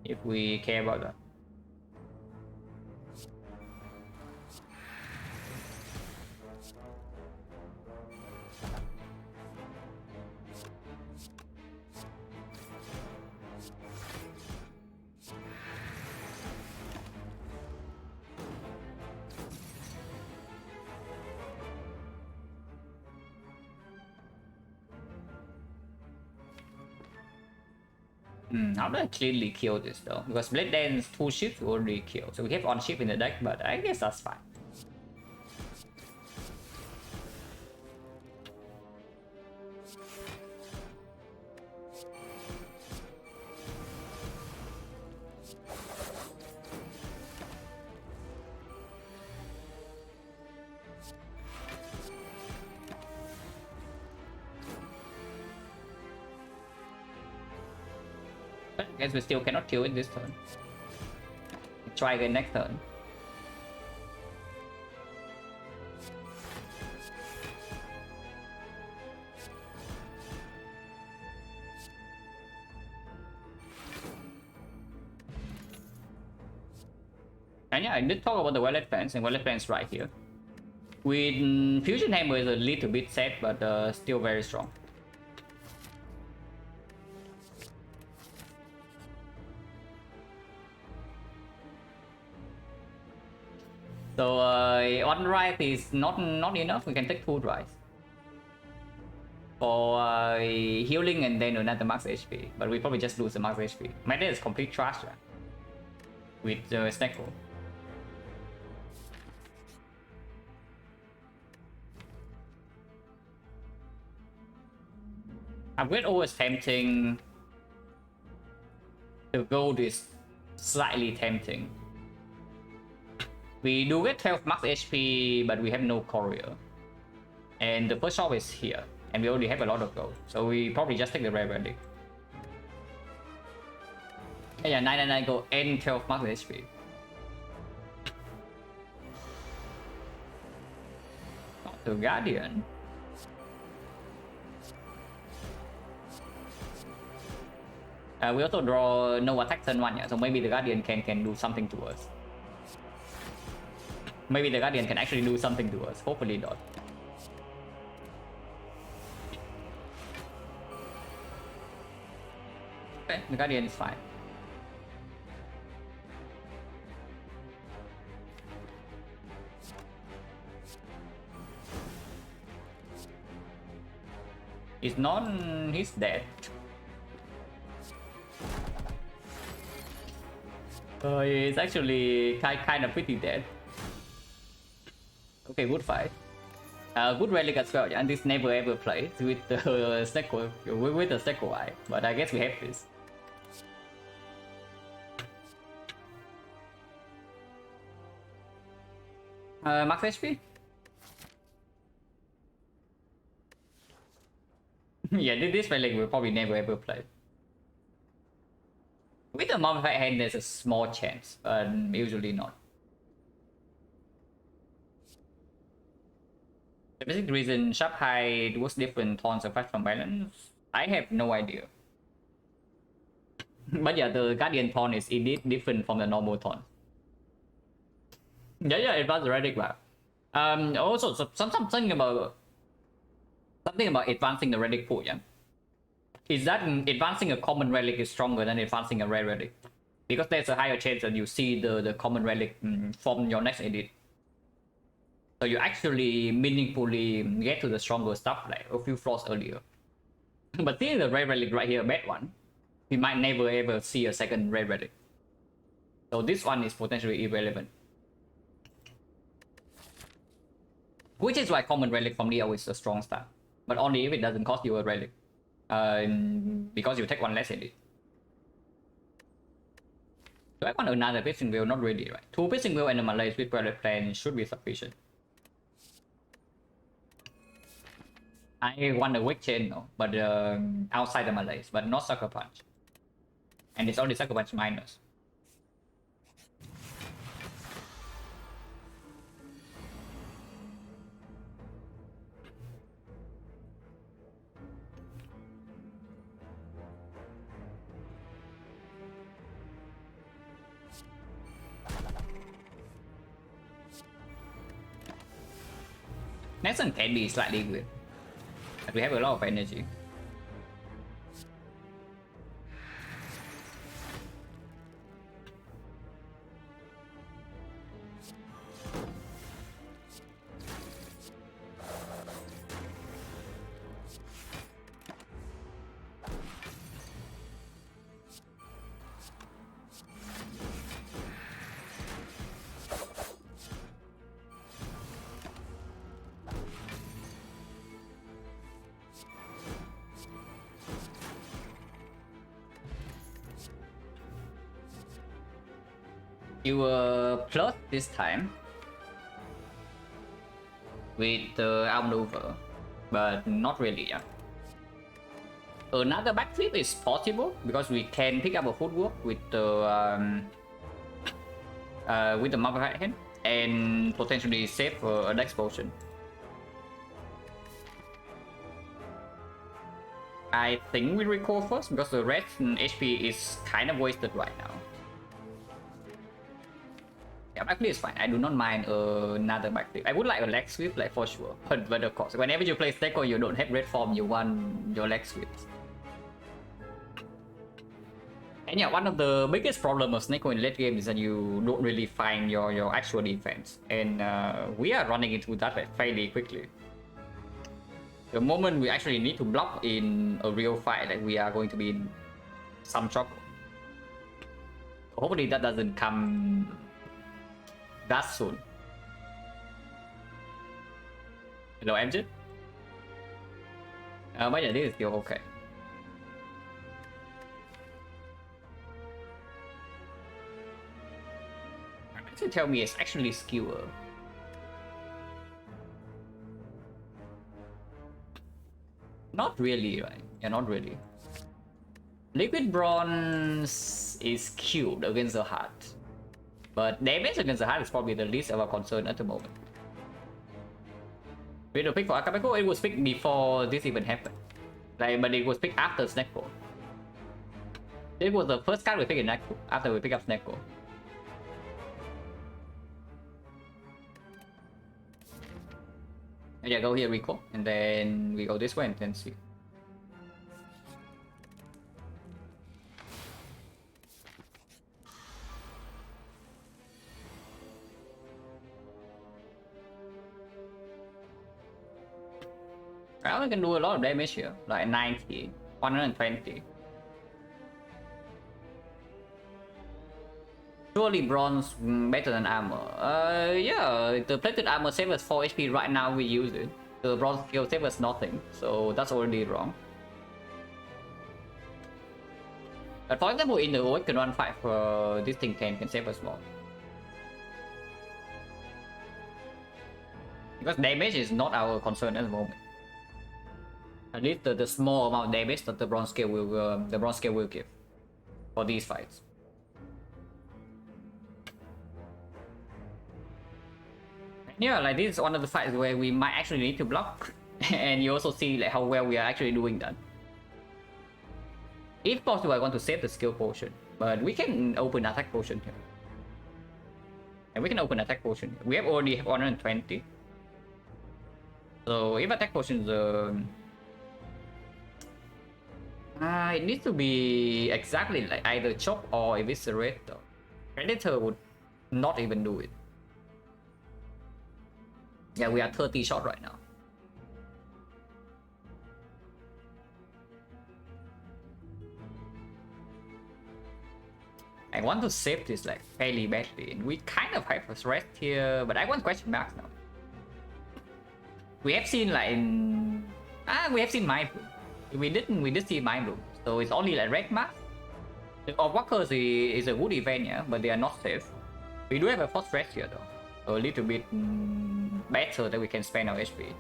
If we care about that. How do I cleanly kill this though? Because Blade Dance 2 ships we already kill. So we have on ship in the deck, but I guess that's fine. But I guess we still cannot kill it this turn. Try again next turn. And yeah, I did talk about the Wallet Fence, and Wallet Fence right here. With Fusion Hammer is a little bit sad, but still very strong. So one drive is not enough. We can take 2 drives for healing and then another max HP. But we probably just lose the max HP. My deck is complete trash with the stack roll. Upgrade always tempting. The gold is slightly tempting. We do get 12 max HP, but we have no courier. And the first shop is here, and we already have a lot of gold. So we probably just take the rare relic. Yeah, 999 gold and 12 max HP. Not the Guardian. We also draw no attack turn 1, yeah, so maybe the Guardian can do something to us. Maybe the Guardian can actually do something to us. Hopefully not. Okay, the Guardian is fine. He's not... he's dead. He's actually kind of pretty dead. Okay, good fight. Good relic as well, yeah, and this never ever plays with the with the Secco Eye, but I guess we have this. Max HP? Yeah, this relic will probably never ever play. With the mummified hand, there's a small chance, but usually not. The basic reason Sharp Hide was different tons of fast from balance, I have no idea. But yeah, the Guardian taunt is indeed different from the normal taunt. Yeah, advanced relic map. Also something about advancing the relic pool, yeah. Is that advancing a common relic is stronger than advancing a rare relic, because there's a higher chance that you see the common relic from your next edit. So you actually meaningfully get to the stronger stuff like a few floors earlier. But seeing the rare relic right here, bad one, we might never ever see a second rare relic. So this one is potentially irrelevant. Which is why common relic from Leo is a strong start, but only if it doesn't cost you a relic. because you take one less edit. So I want another fishing wheel, not really, right? 2 fishing wheel and a Malays with pellet plan should be sufficient. I want a weak chain, no, but outside the Malays, but not sucker punch. And it's only sucker punch minus. Next one can be slightly weird. But we have a lot of energy. You plus this time with the outmaneuver, but not really, yeah. Another backflip is possible because we can pick up a footwork with the modified hand and potentially save a dex potion. I think we recall first because the red HP is kind of wasted right now. Yeah, backflip is fine. I do not mind another backflip. I would like a leg sweep, like for sure. But of course, whenever you play Steko, you don't have red form, you want your leg sweeps. And yeah, one of the biggest problems of Sneko in late game is that you don't really find your actual defense. And we are running into that fairly quickly. The moment we actually need to block in a real fight, like we are going to be in some trouble. Hopefully that doesn't come that soon. Hello, MJ? But yeah, this is still okay. To tell me it's actually skewer. Not really, right? Yeah, not really. Liquid Bronze is cute against the heart, but damage against the heart is probably the least of our concern at the moment. With the pick for Akabeko, it was picked before this even happened. Like, but it was picked after Sneko. It was the first card we picked in Sneko after we picked up Sneko. Yeah, go here, recall, and then we go this way and then see. I can do a lot of damage here, like 90, 120. Surely bronze better than armor. Yeah, the plated armor saves us 4 HP right now, we use it. The bronze skill saves us nothing, so that's already wrong. But for example, in the Awaken 1-5, this thing can save us more. Because damage is not our concern at the moment. At least the small amount of damage that the bronze scale will give for these fights. Yeah, like this is one of the fights where we might actually need to block, and you also see like how well we are actually doing that. If possible, I want to save the skill potion, but we can open attack potion here. And we can open attack potion here. We have already 120. So if attack potion is it needs to be exactly like either chop or eviscerate though. Predator would not even do it. Yeah, we are 30 shot right now. I want to save this like fairly badly, and we kind of have a rest here, but I want question marks now. We have seen like we have seen my We did see Mind Bloom, so it's only like red mask. The Walkers is a good event, yeah, but they are not safe. We do have a force rest here though, so a little bit better that we can spend our HP.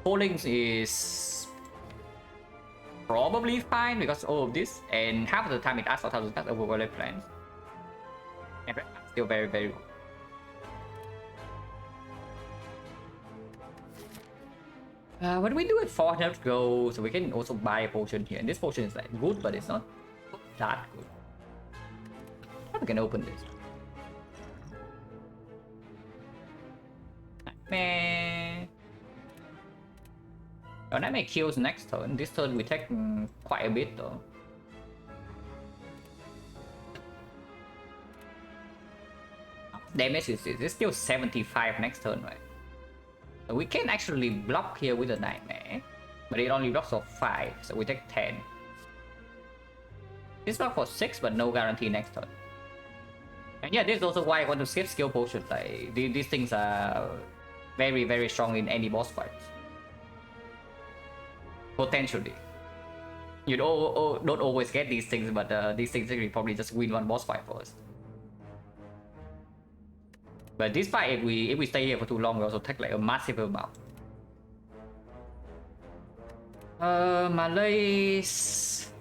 Holdings is probably fine because all of this, and half of the time it asks for 1000 over overlay plans. And still very good. What do we do with 400 gold? So we can also buy a potion here. And this potion is like good, but it's not that good. We can open this. Nightmare. Oh, Nightmare kills next turn. This turn we take quite a bit though. Damage is still 75 next turn, right? So we can actually block here with a Nightmare, but it only blocks for 5, so we take 10. This block for 6, but no guarantee next turn. And yeah, this is also why I want to skip skill potions. Like these things are very strong in any boss fights. Potentially. You don't always get these things, but these things will probably just win one boss fight for us. But this fight, if we stay here for too long, we also take like a massive amount. Malays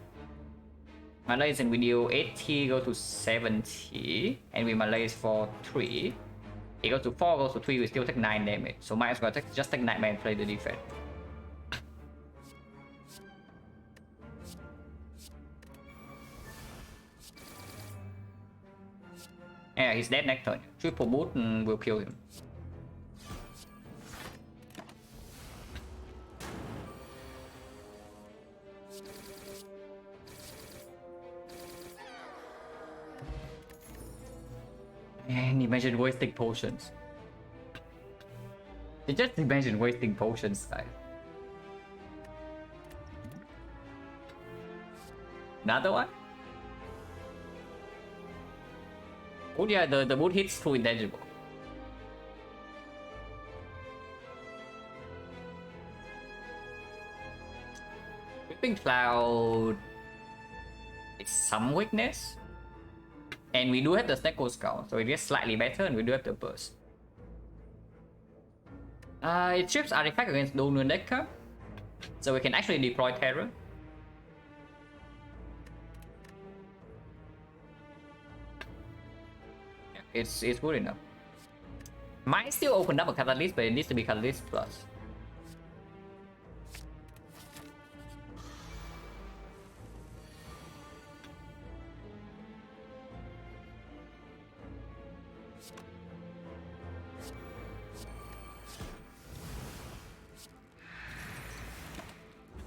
in video 80 go to 70, and with Malays for 3. It goes to 4, goes to 3, we still take 9 damage. So might as well just take Nightmare and play the defense. Yeah, he's dead next turn. Triple boot will kill him. And imagine wasting potions. Just imagine wasting potions, guys. Another one? Oh yeah, the boot hits too intangible. Whipping Cloud is some weakness. And we do have the Snecko Skull, so it is slightly better, and we do have the burst. It strips artifact against Donor Decker, so we can actually deploy Terror. It's good enough. Might still open up a Catalyst, but it needs to be Catalyst Plus.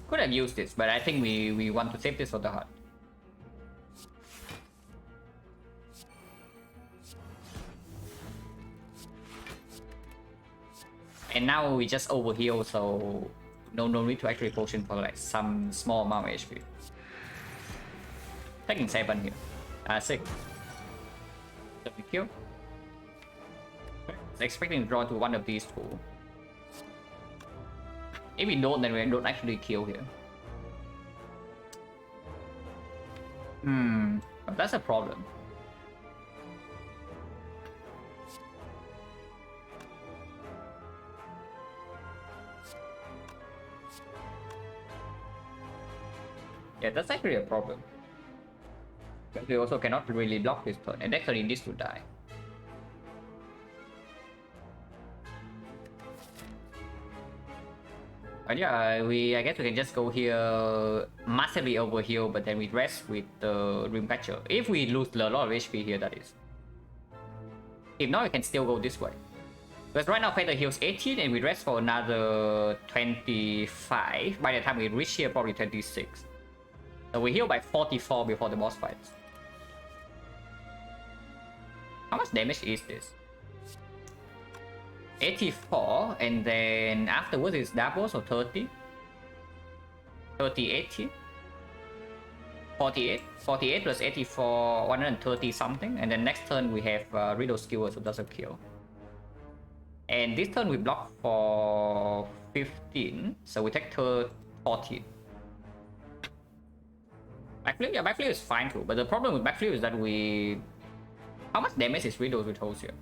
Could have used this, but I think we want to save this for the hunt. And now we just overheal, so no need to actually potion for like some small amount of HP. Taking 7 here. 6. So we kill. Expecting to draw to one of these two. If we don't, then we don't actually kill here. That's a problem. Yeah, that's actually a problem. But we also cannot really block this turn, and actually needs to die. But yeah, I guess we can just go here massively overheal, but then we rest with the Dreamcatcher. If we lose a lot of HP here, that is. If not, we can still go this way. Because right now Fatal heals 18 and we rest for another 25. By the time we reach here, probably 26. So we heal by 44 before the boss fights. How much damage is this? 84, and then afterwards it's double, so 30. 30, 80. 48. 48 plus 84, 130 something. And then next turn we have Riddle Skewer, so that's a kill. And this turn we block for 15, so we take 14. Backflip, yeah, backflip is fine too. But the problem with backflip is that how much damage is Riddles with holes here?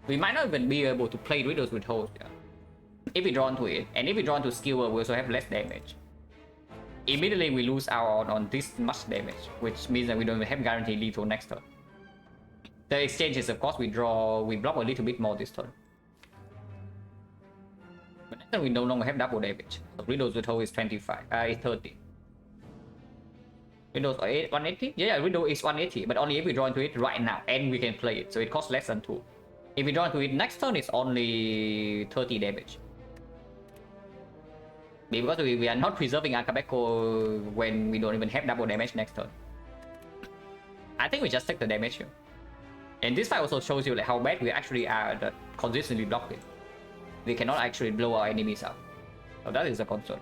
We might not even be able to play Riddles with holes here. If we draw into it, and if we draw into Skewer, we also have less damage. Immediately we lose out on this much damage, which means that we don't even have guaranteed lethal next turn. The exchange is, of course, we block a little bit more this turn. But next turn we no longer have double damage. So Riddles with hole is 25, it's 30. Riddles 180? Yeah, Riddle is 180, but only if we draw into it right now, and we can play it, so it costs less than 2. If we draw into it next turn, it's only 30 damage. Because we are not preserving Akabeko when we don't even have double damage next turn. I think we just take the damage here. And this fight also shows you like how bad we actually are at consistently blocking. We cannot actually blow our enemies up. So that is a concern.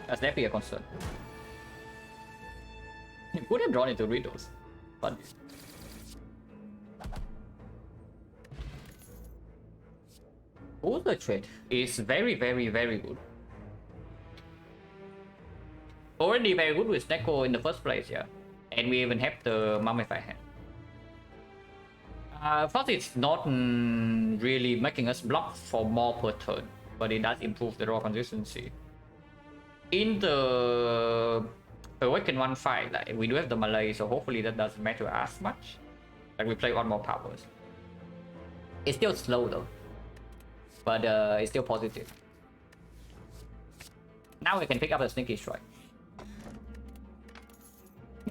That's definitely a concern. You could have drawn into Riddles. But Older trade is very good. Already very good with Neko in the first place, yeah. And we even have the Mummified Hand. First, it's not really making us block for more per turn, but it does improve the draw consistency. In the Awakened 1 fight, like, we do have the melee, so hopefully that doesn't matter as much. Like, we play one more powers. It's still slow though, but it's still positive. Now we can pick up the Sneaky Strike.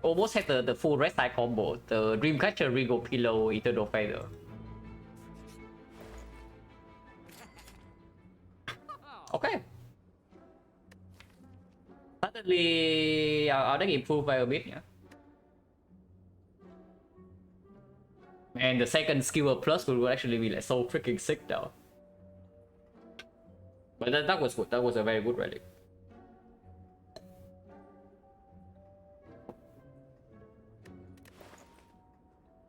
Almost had the full red side combo, the Dreamcatcher, Regal Pillow, Eternal Feather. Okay. Suddenly, our deck improved by a bit, yeah. And the second Skewer Plus will actually be like so freaking sick now. But that was good, that was a very good relic.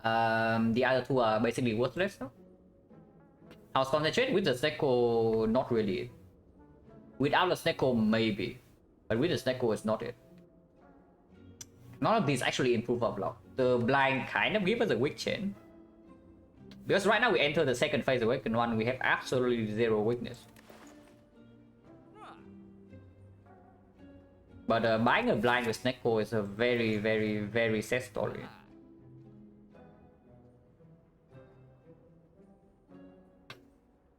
The other two are basically worthless now. I was concentrating with the Snecko, not really. Without the Snecko, maybe. But with the Snecko, it's not it. None of these actually improve our block. The blind kind of give us a weak chain. Because right now we enter the second phase Awakened 1, we have absolutely zero weakness. But buying a blind with Snecko is a very sad story.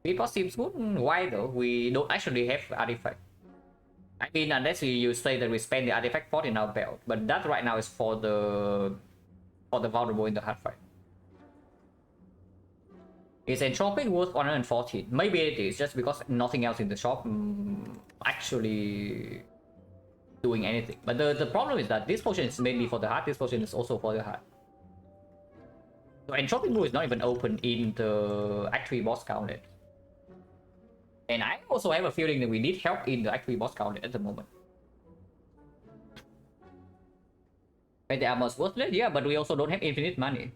People seems good. Why though? We don't actually have artifact. I mean, unless you say that we spend the artifact pot in our belt, but that right now is for the vulnerable in the hard fight. Is Entropic worth 114? Maybe it is, just because nothing else in the shop actually doing anything. But the problem is that this potion is mainly for the heart, this potion is also for the heart. So Entropic Brew is not even open in the Act 3 boss gauntlet. And I also have a feeling that we need help in the Act 3 boss gauntlet at the moment. And the armor's worthless? Yeah, but we also don't have infinite money.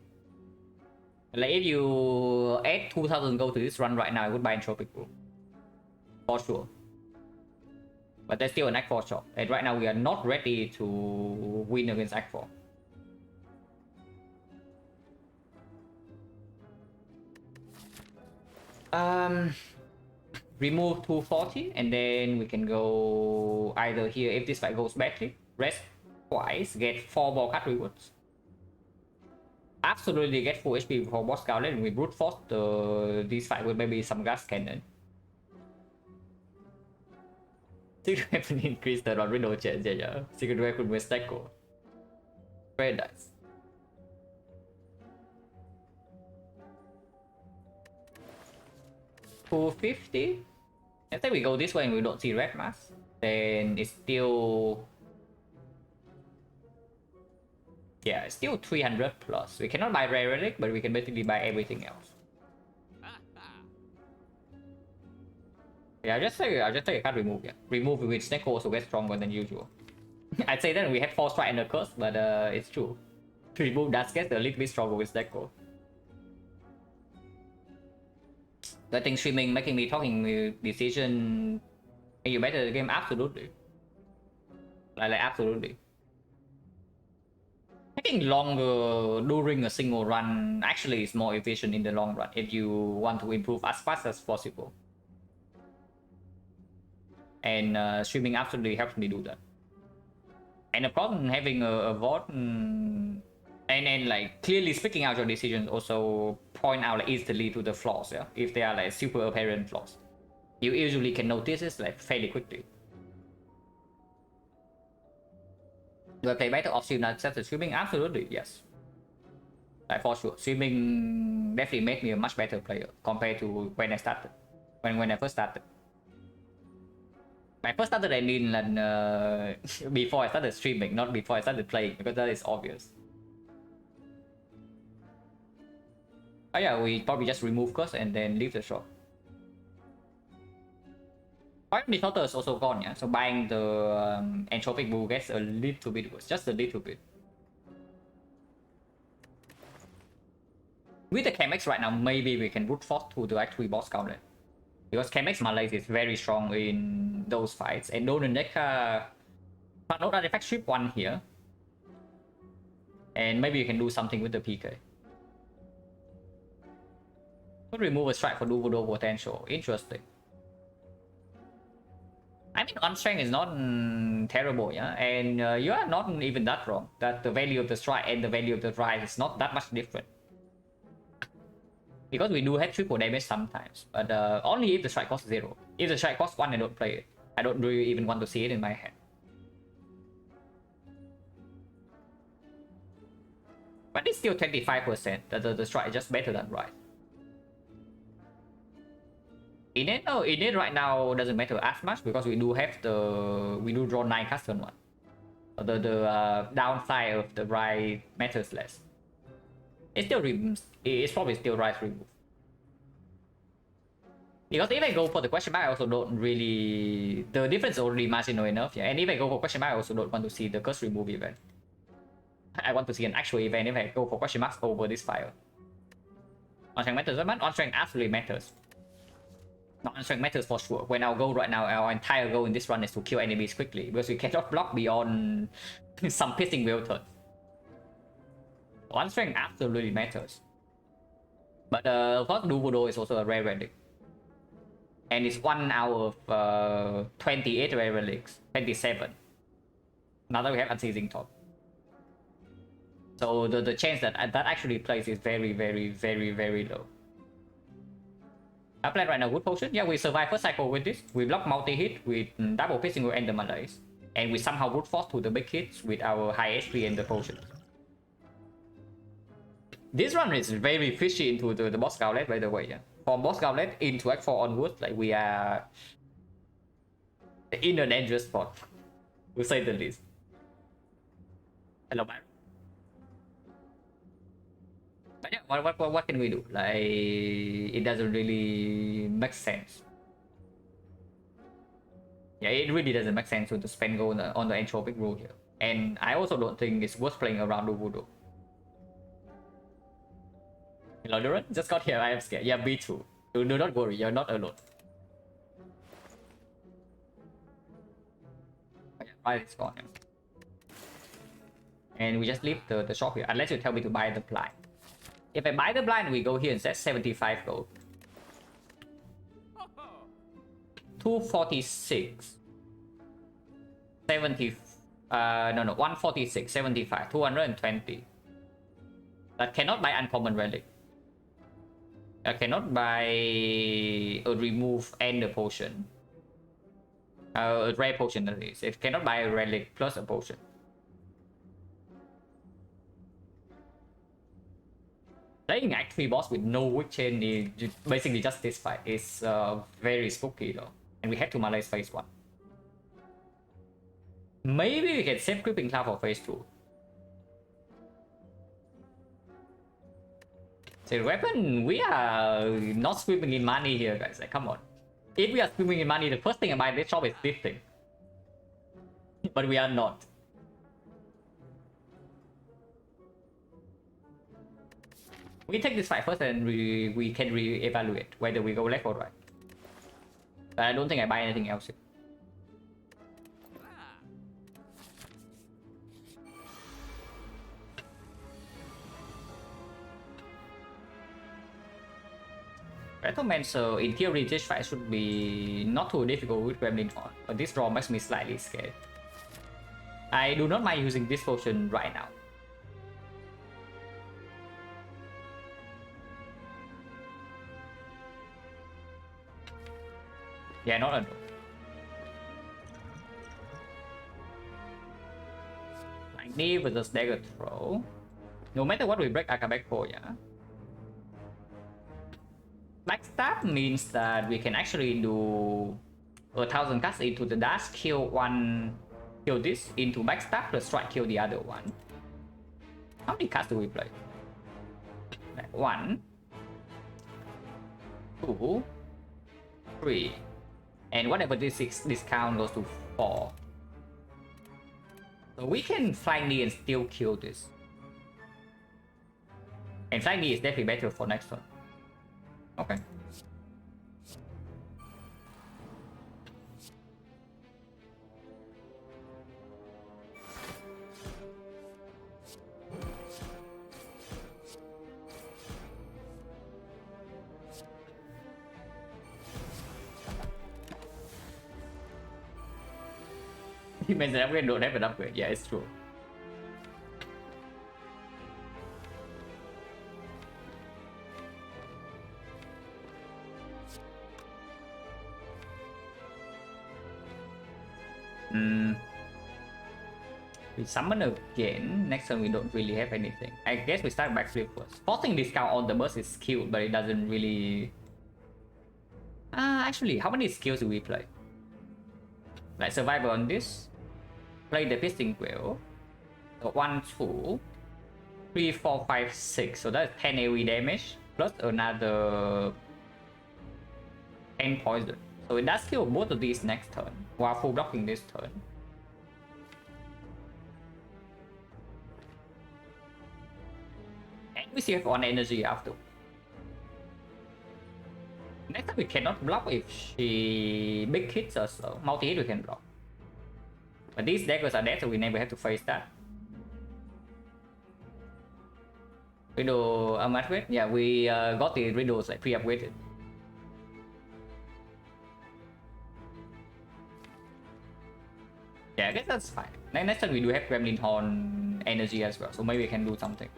Like if you add 2000 gold to this run right now, I would buy Entropic Brew. For sure. But there's still an Act 4 shop. And right now we are not ready to win against Act 4. Remove 240 and then we can go either here if this fight goes badly, rest twice, get 4 more card rewards. Absolutely get full HP before boss gauntlet and we brute force this fight with maybe some gas cannon. Secret weapon increase the Riddle change, yeah. Secret weapon with Stecco. Very nice. $250. Let's say we go this way and we don't see red mass, then it's still, yeah, it's still 300 plus. We cannot buy rare relic, but we can basically buy everything else. Yeah, I'll just take a card remove. Yeah, remove with Snecko also gets stronger than usual. I'd say that we have 4 strike and a curse, but it's true. Remove does get a little bit stronger with Snecko. I think streaming making me talking decision make you better at the game. Absolutely. Like absolutely. Taking longer during a single run actually is more efficient in the long run if you want to improve as fast as possible. And streaming absolutely helps me do that. And of course, having a vote and like clearly speaking out your decisions also point out like instantly to the flaws. Yeah, if they are like super apparent flaws, you usually can notice this like fairly quickly. Do I play better off stream than set streaming? Absolutely, yes. Like for sure, streaming definitely made me a much better player compared to when I started. When I first started. I first started, I mean, like, before I started streaming, not before I started playing, because that is obvious. Oh yeah, we probably just remove curse and then leave the shop. Fire Distorter is also gone, yeah. So buying the Entropic Bull gets a little bit worse, just a little bit. With the Chemex right now, maybe we can root force to the Act 3 boss gauntlet. Because Chemex Malaise is very strong in those fights. And Doneneka not artifact strip 1 here. And maybe you can do something with the PK. Could remove a strike for Duvodo potential. Interesting. I mean, unstrength is not terrible, yeah? And you are not even that wrong. That the value of the strike and the value of the rise is not that much different. Because we do have triple damage sometimes, but only if the strike costs 0. If the strike costs 1, I don't play it. I don't really even want to see it in my hand. But it's still 25%. The strike is just better than right. Innate, no, innate right now doesn't matter as much because we do have we do draw 9 custom one. The downside of the right matters less. It's probably still right remove. Because if I go for the question mark, I also don't really... The difference is already marginal enough, yeah. And if I go for question mark, I also don't want to see the curse remove event. I want to see an actual event if I go for question marks over this file. On-strength matters very much. On-strength absolutely matters. On-strength matters for sure. When our goal right now, our entire goal in this run is to kill enemies quickly. Because we cannot block beyond some pissing wheel turns. On-strength absolutely matters. But of course, Duvodo is also a rare relic. And it's 1 out of 28 rare relics. 27. Now that we have Unceasing Top. So the chance that actually plays is very, very, very, very low. I play right now Wood Potion. Yeah, we survive first cycle with this. We block multi-hit with double piercing and the Malaise. And we somehow brute force to the big hits with our high HP and the potion. This run is very fishy into the boss gauntlet, by the way, yeah. From boss gauntlet into Act 4 onwards, like we are in a dangerous spot, to say the least. Hello, man. But yeah, what can we do? Like, it doesn't really make sense. Yeah, it really doesn't make sense to spend gold on the entropic rule here. And I also don't think it's worth playing around the voodoo. Hello, Duran. Just got here. I am scared. Yeah, me too. Do not worry. You're not alone. Right, it's gone. And we just leave the shop here. Unless you tell me to buy the blind. If I buy the blind, we go here and set 75 gold. 246. 70. No, 146. 75. 220. That cannot buy uncommon relic. I cannot buy a remove and a potion. A rare potion that is. It cannot buy a relic plus a potion. Playing Act 3 boss with no weak chain is basically just this fight. It's very spooky though. And we have to Malaise phase 1. Maybe we can save Creeping Cloud for phase 2. So weapon, we are not swimming in money here, guys. Like, come on. If we are swimming in money, the first thing I buy in this shop is this thing. But we are not. We take this fight first and we can re-evaluate whether we go left or right. But I don't think I buy anything else here. So in theory this fight should be not too difficult with Gremlin on, but this draw makes me slightly scared. I do not mind using this potion right now. Yeah, not at all. Like me with the dagger throw. No matter what we break Akabek for, yeah. Backstab means that we can actually do 1,000 cuts into the dash, kill this into backstab, plus strike kill the other one. How many cuts do we play? Like 1, 2, 3, and whatever this discount goes to 4. So we can flank knee and still kill this. And flank knee is definitely better for next turn. Okay. You mentioned upgrade don't have an upgrade. Yeah, it's true. We summon again. Next turn we don't really have anything. I guess we start backflip first. Forcing discount on the burst is cute, but it doesn't really... actually, how many skills do we play? Like survival on this. Play the Pisting Quill. So 1, 2, 3, 4, 5, 6. So that's 10 AoE damage. Plus another 10 poison. So it does kill both of these next turn, while full blocking this turn. And we still have 1 energy after. Next time we cannot block if she big hits us, so multi-hit we can block. But these daggers are dead, so we never have to face that. Riddle upgrade? Yeah, we got the riddles like pre-upgraded. Yeah, I guess that's fine. Next time we do have Gremlin Horn energy as well, so maybe we can do something.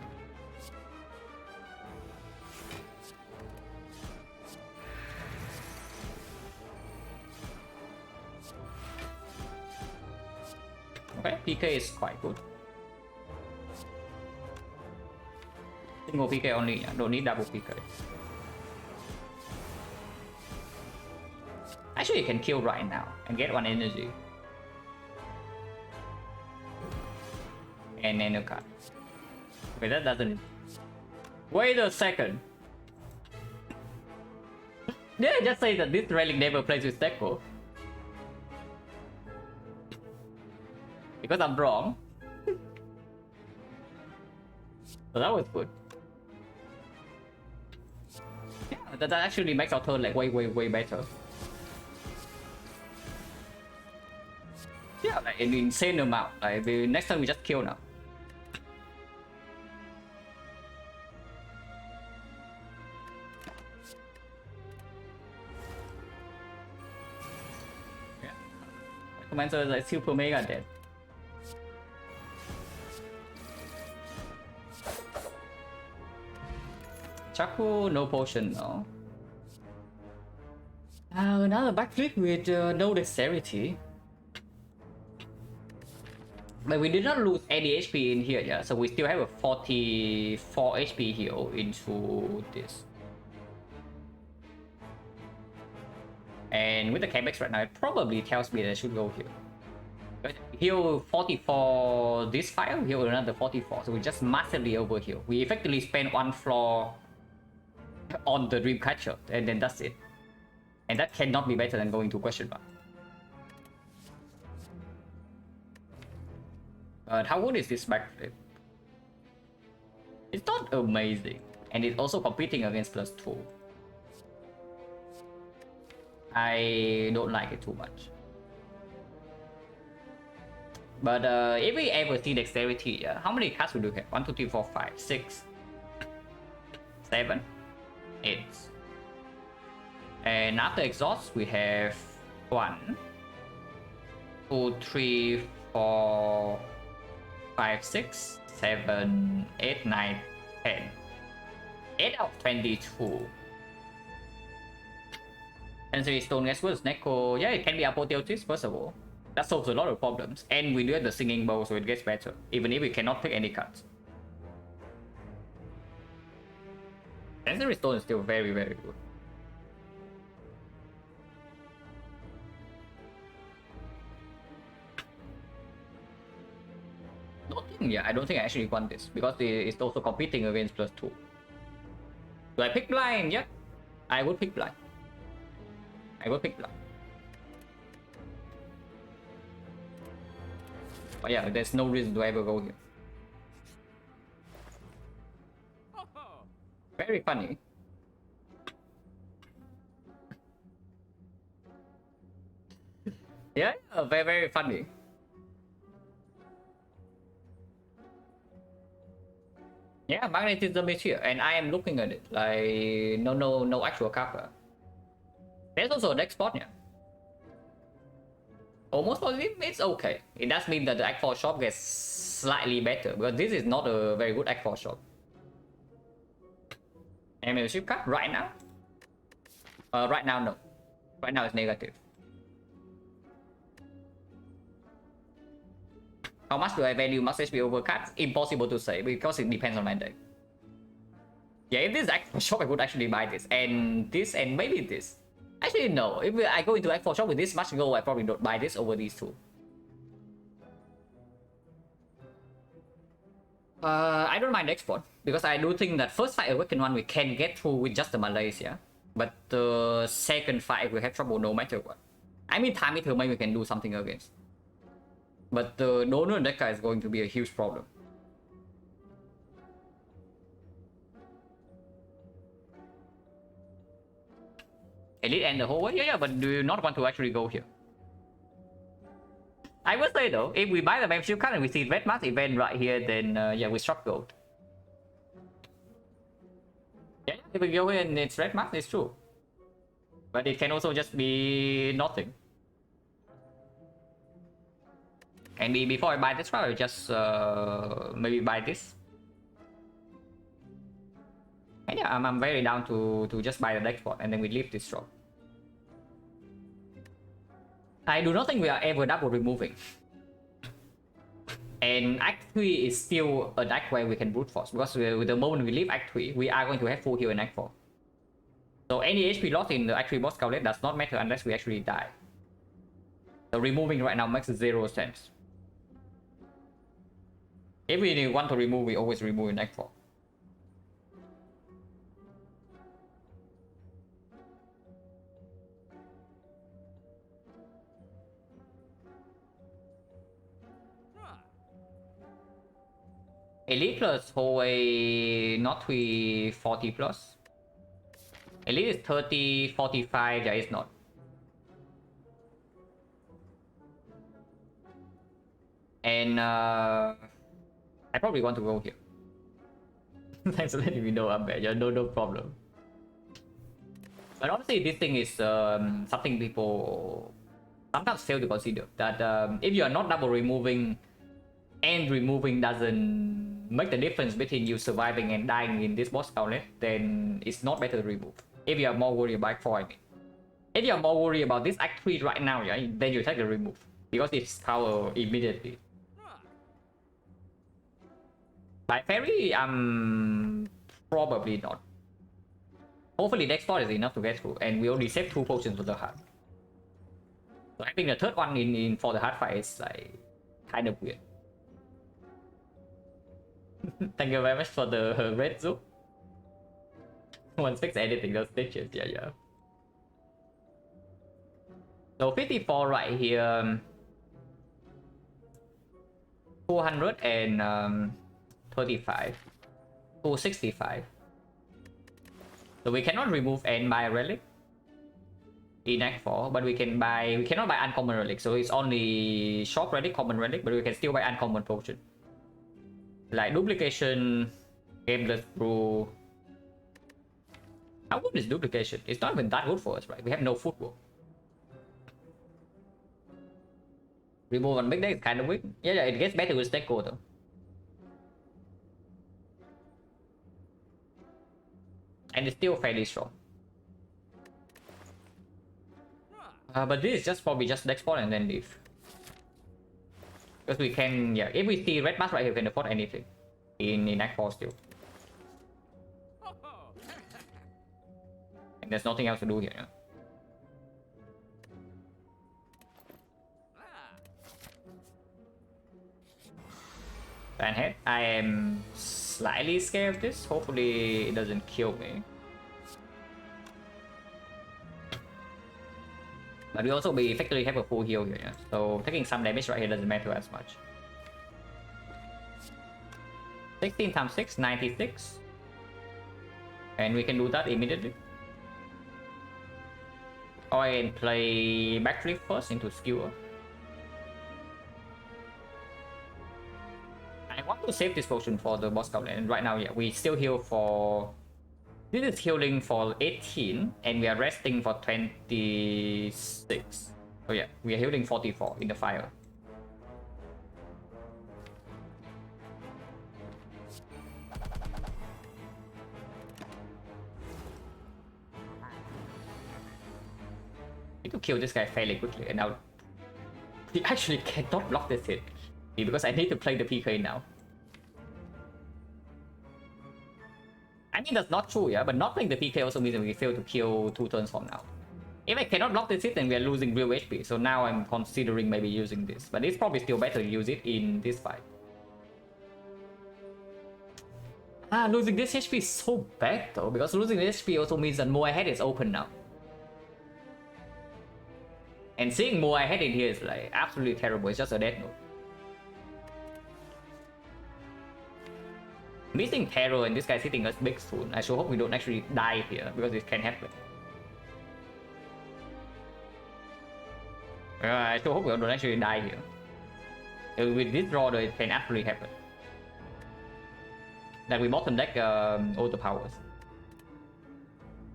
Okay, PK is quite good. Single PK only, don't need double PK. Actually, you can kill right now and get 1 energy. And nano card. Wait, that doesn't... Wait a second! Did I just say that this relic never plays with Deco? Because I'm wrong. So that was good. Yeah, that actually makes our turn like way better. Yeah, like an insane amount. Like the next time we just kill now. Yeah. Commander is like super mega dead. Chaku, no potion, no. Another backflip with no dexterity. But we did not lose any HP in here, yeah. So we still have a 44 HP heal into this. And with the Capex right now, it probably tells me that I should go here. Heal 44 this file, heal another 44. So we just massively overheal. We effectively spend 1 floor on the Dreamcatcher, and then that's it. And that cannot be better than going to question mark. But how good is this backflip? It's not amazing. And it's also competing against +2. I don't like it too much. But if we ever see dexterity, how many cards we do have? 1, 2, 3, 4, 5, 6, 7, 8. And after exhaust, we have 1, 2, 3, 4, 5, 6, 7, 8, 9, 10. 8 out of 22. And so stone as well as Neko. Yeah, it can be apotheosis first of all. That solves a lot of problems. And we do have the singing bow, so it gets better. Even if we cannot pick any cards. Sensory stone is still very, very good. I don't think I actually want this because it's also competing against +2. Do I pick blind? Yeah, I would pick blind. But yeah, there's no reason to ever go here. Very funny. Yeah, very, very funny. Yeah, magnetism is here, and I am looking at it. Like, no actual cover. There's also a deck spot, yeah. Almost positive, it's okay. It does mean that the Act 4 shop gets slightly better, because this is not a very good Act 4 shop. ML ship card right now? Right now, no. Right now it's negative. How much do I value max HP over cards? Impossible to say because it depends on my deck. Yeah, if this is Act 4 shop, I would actually buy this and maybe this. Actually, no. If I go into Act 4 shop with this much gold, I probably don't buy this over these two. I don't mind export because I do think that first fight Awakened one we can get through with just the Malaysia, but the second fight we have trouble no matter what. I mean, time it maybe we can do something against. But the donor Deca is going to be a huge problem. Elite and the whole way? Yeah, but do you not want to actually go here? I will say though, if we buy the membership card and we see Red Mask event right here, then yeah, we shop gold. Yeah, if we go here and it's Red Mask, it's true. But it can also just be nothing. And before I buy this one, I will just maybe buy this. And yeah, I'm very down to just buy the deck spot and then we leave this shop. I do not think we are ever double removing. And Act 3 is still a deck where we can brute force because with the moment we leave Act 3, we are going to have full heal in Act 4. So any HP loss in the Act 3 boss scout does not matter unless we actually die. So removing right now makes 0 sense. If we want to remove, we always remove in Act 4. Elite plus Huawei, not 340 plus. Elite is 30, 45, yeah, it's not. And I probably want to go here. Thanks for letting me know, I'm bad. Yeah, no problem. But honestly, this thing is something people sometimes fail to consider. That if you are not double removing, and removing doesn't make the difference between you surviving and dying in this boss gauntlet, then it's not better to remove. If you are more worried about Act 4, I mean. If you are more worried about this Act 3 right now, yeah, then you take the remove. Because it's power immediately. By Fairy, probably not. Hopefully deck spot is enough to get through, and we only save 2 potions for the heart. So I think the third one in for the hard fight is like kind of weird. Thank you very much for the red zoom. Once fix anything, those stitches, yeah. So 54 right here. 235. 265. So we cannot remove and buy relic in Act 4, but we cannot buy uncommon relic. So it's only shop relic, common relic, but we can still buy uncommon potion. Like duplication, gameless brew. How good is duplication? It's not even that good for us, right? We have no footwork. Remove on big deck is kind of weak. Yeah, it gets better with Deco though. And it's still fairly strong. But this is just probably just deck spawn and then leave. Because we can, yeah, if we see red mask right here, we can afford anything in Act 4 still. And there's nothing else to do here. Yeah? Head. I am slightly scared of this. Hopefully it doesn't kill me. But we also effectively have a full heal here, yeah? So taking some damage right here doesn't matter as much. 16 times 6, 96. And we can do that immediately. Or I can play backflip first into skewer. I want to save this potion for the boss goblin, and right now, yeah, we still heal for... This is healing for 18, and we are resting for 26. So yeah, we are healing 44 in the fire. Need to kill this guy fairly quickly, and now he actually cannot block this hit because I need to play the PK now. I mean, that's not true, yeah, but not playing the PK also means that we fail to kill 2 turns from now. If I cannot block this hit, then we are losing real HP, so now I'm considering maybe using this, but it's probably still better to use it in this fight. Losing this HP is so bad though, because losing this HP also means that more ahead is open now. And seeing more ahead in here is like absolutely terrible, it's just a death note. Missing terror and this guy's hitting us big soon. I sure hope we don't actually die here because it can happen. I sure hope we don't actually die here. With this draw though, it can actually happen. That we bottom deck all the powers.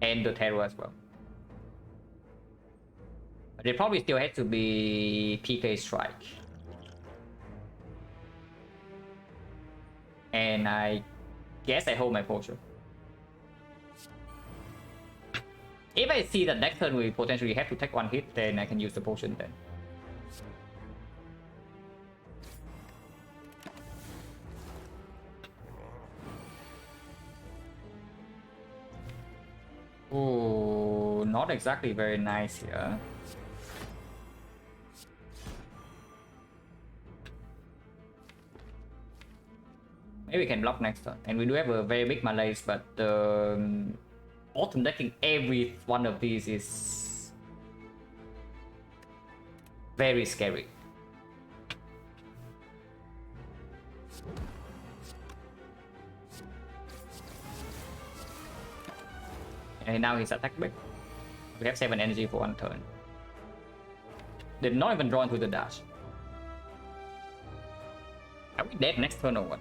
And the terror as well. But it probably still has to be PK strike. And I guess I hold my potion. If I see that next turn we potentially have to take 1 hit, then I can use the potion then. Oh, not exactly very nice here. Maybe we can block next turn. And we do have a very big malaise, but autumn decking every one of these is very scary. And now he's attack back. We have 7 energy for 1 turn. Did not even draw into the dash. Are we dead next turn or what?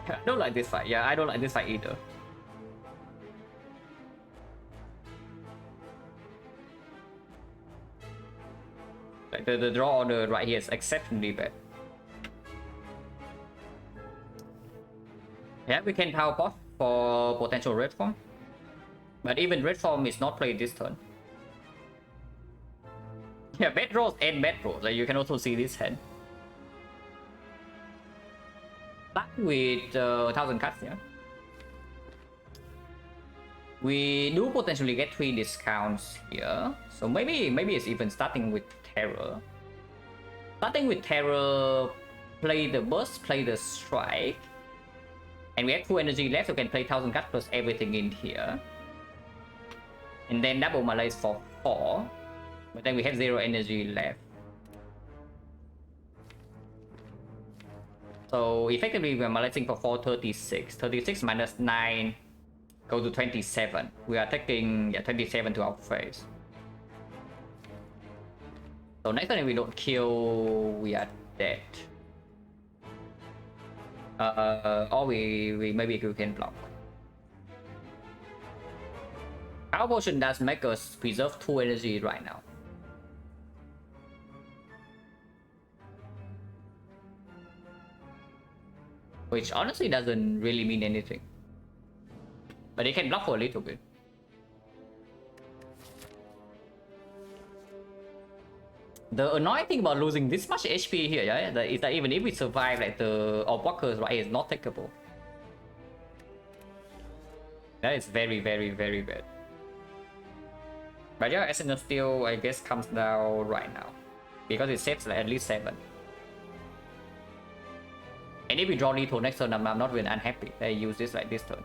I don't like this fight. Yeah, I don't like this fight either. Like the draw order right here is exceptionally bad. Yeah, we can power pot for potential red form. But even red form is not played this turn. Yeah, bad draws and bad draws. Like you can also see this hand. Back with 1000 cuts, yeah. We do potentially get 3 discounts here. So maybe it's even starting with terror. Starting with terror, play the burst, play the strike. And we have 2 energy left, so we can play 1000 cuts plus everything in here. And then double malaise for 4, but then we have 0 energy left. So effectively we're malicing for 4, 36. 36 minus 9 go to 27. We are taking 27 to our face. So next time we don't kill, we are dead. Or we maybe we can block. Our potion does make us preserve 2 energy right now. Which honestly doesn't really mean anything. But it can block for a little bit. The annoying thing about losing this much HP here, yeah, is that even if we survive, like the orb walkers, right, is not takeable. That is very, very, very bad. But yeah, Essence still, I guess, comes down right now. Because it saves like at least 7. And if we draw lethal next turn, I'm not really unhappy that I use this like this turn.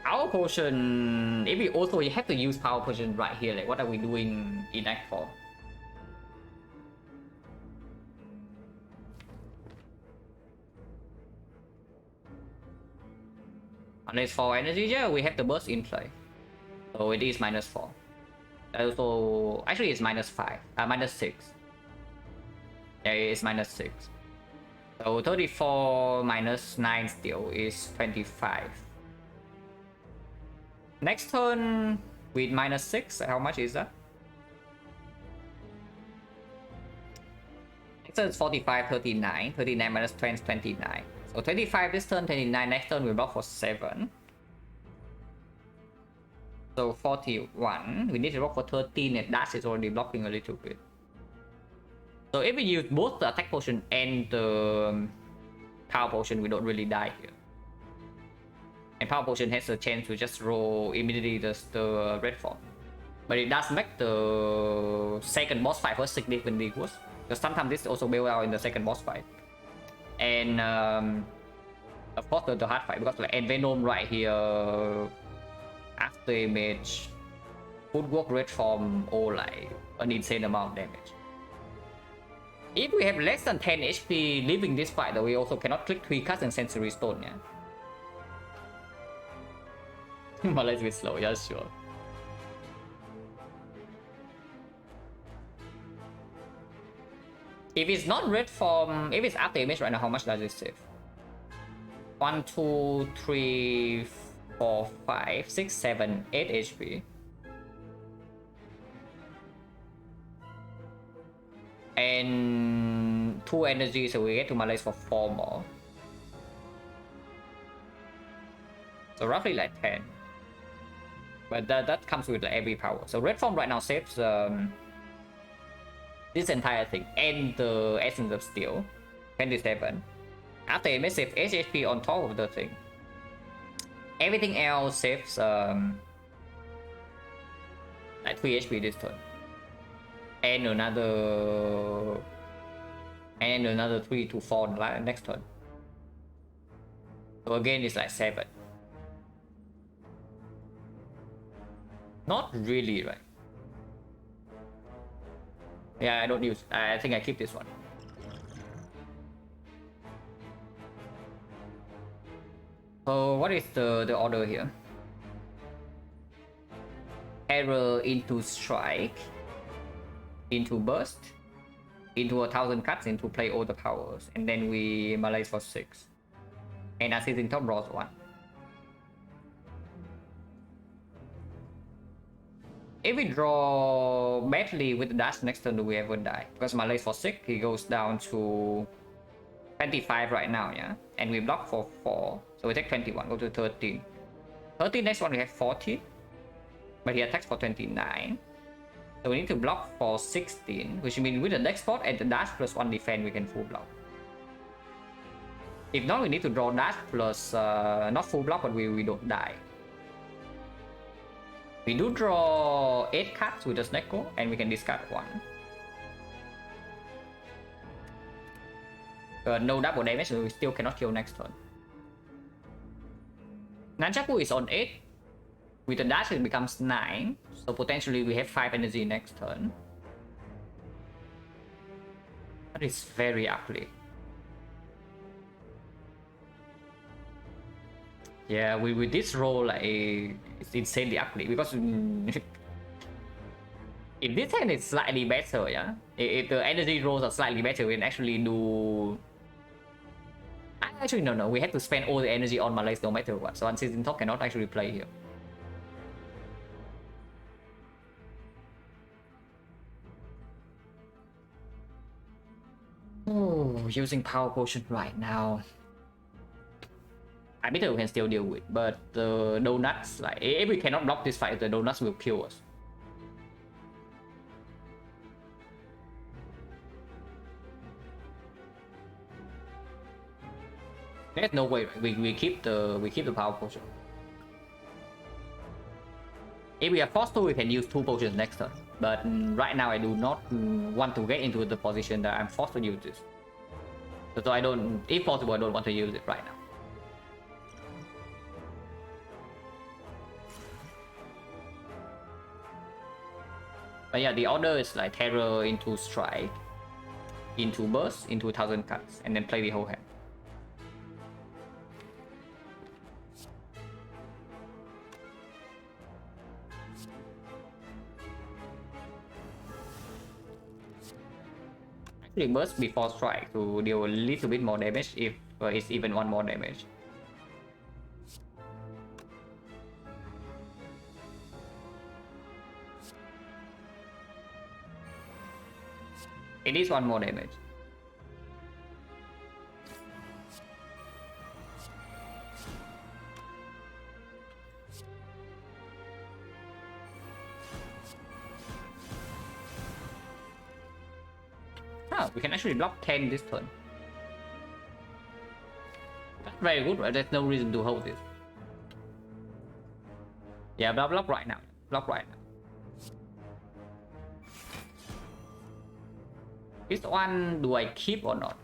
Power potion, if we also have to use power potion right here, like what are we doing in Act 4? Unless 4 energy, yeah, we have the burst in play. So it is -4. Also, actually it's -5, -6. Yeah, it's -6. So 34 minus 9 still is 25. Next turn with -6, how much is that? Next turn is 45, 39. 39 minus 10 is 29. So 25 this turn, 29 next turn, we block for 7. So 41. We need to block for 13, and dash is already blocking a little bit. So if we use both the attack potion and the power potion, we don't really die here. And power potion has a chance to just roll immediately the red form. But it does make the second boss fight first significantly worse. Because sometimes this also bail out in the second boss fight. And of course the hard fight, because like Venom right here, after image, footwork red form, or like an insane amount of damage. If we have less than 10 HP leaving this fight, though, we also cannot click 3 cards and Sensory Stone, yeah. But let's be slow, yeah, sure. If it's not red form, if it's after image right now, how much does it save? 1, 2, 3, 4, 5, 6, 7, 8 HP. And 2 energy, so we get to malaise for 4 more. So roughly like 10. But that comes with like every power. So red form right now saves this entire thing and the essence of steel, 27. After it may save 8 HP on top of the thing. Everything else saves like 3 HP this turn. And another 3 to 4 next turn. So again it's like 7. Not really, right? Yeah, I don't use. I think I keep this one. So what is the order here? Error into strike, into burst, into 1000 cuts, into play all the powers, and then we malaise for 6. And assisting top draws 1. If we draw badly with the dash next turn, do we ever die? Because malaise for 6, he goes down to 25 right now, yeah? And we block for 4, so we take 21, go to 13. 13 next one we have 40, but he attacks for 29. So we need to block for 16, which means with the next spot and the dash plus 1 defense, we can full block. If not, we need to draw dash plus, not full block, but we don't die. We do draw 8 cards with the Snecko, and we can discard 1. No double damage, so we still cannot kill next turn. Nunchaku is on 8, With the dash it becomes 9, so potentially we have 5 energy next turn. That is very ugly. Yeah, with this roll, like, it's insanely ugly because if this hand is slightly better, yeah, if the energy rolls are slightly better, we can actually do. Actually, no, we have to spend all the energy on Malays no matter what. So Unceasing Top cannot actually play here. Oh, using Power Potion right now. I bet we can still deal with, but the donuts, like, if we cannot block this fight, the donuts will kill us. There's no way, right? We keep the Power Potion. If we are forced to, we can use 2 potions next turn. But right now, I do not want to get into the position that I'm forced to use this. So I don't, if possible, I don't want to use it right now. But yeah, the order is like Terror into Strike, into Burst, into 1000 cards, and then play the whole hand. Actually, Burst before Strike to deal a little bit more damage if it's even 1 more damage. It is 1 more damage. Oh, we can actually block 10 this turn. That's very good, right? There's no reason to hold this. Yeah, block right now. Block right now. This one, do I keep or not?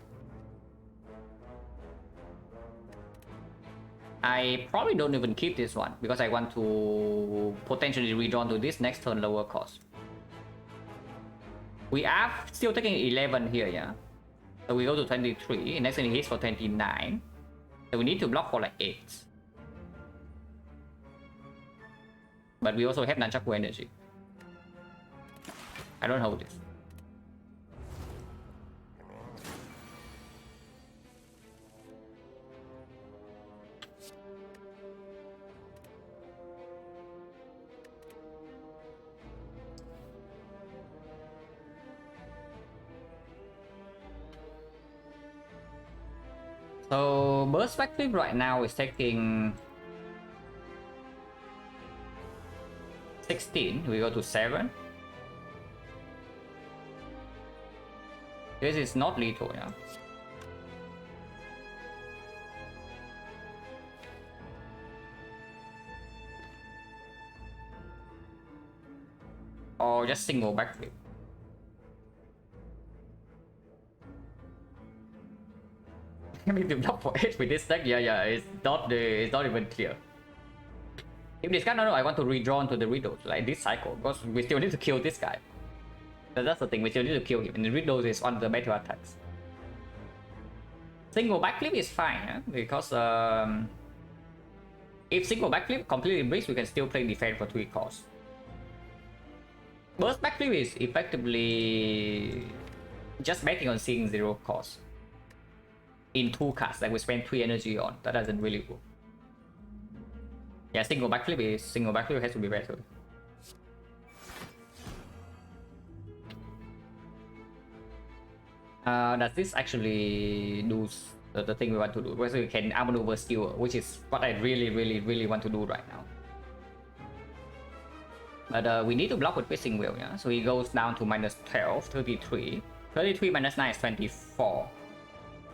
I probably don't even keep this one because I want to potentially redraw to this next turn lower cost. We are still taking 11 here, yeah? So we go to 23, next turn he hits for 29. So we need to block for like 8. But we also have Nunchaku energy. I don't hold this. So Burst Backflip right now is taking 16. We go to 7. This is not lethal, yeah. Or just single backflip. I mean, to block for 8 with this deck, yeah, it's not even clear. If this guy, no, I want to redraw into the Riddles, like this cycle, because we still need to kill this guy. So that's the thing, we still need to kill him, and the Riddles is one of the better attacks. Single backflip is fine, yeah? Because if single backflip completely breaks, we can still play defense for 3 costs. Burst backflip is effectively just betting on seeing 0 cost in 2 cards that we spend 3 energy on. That doesn't really work. Yeah, single backflip has to be better. Does this actually do the thing we want to do? Whether we can outmaneuver Skewer, which is what I really want to do right now. But we need to block with Fishing Wheel, yeah? So he goes down to minus 12, 33. 33 minus 9 is 24.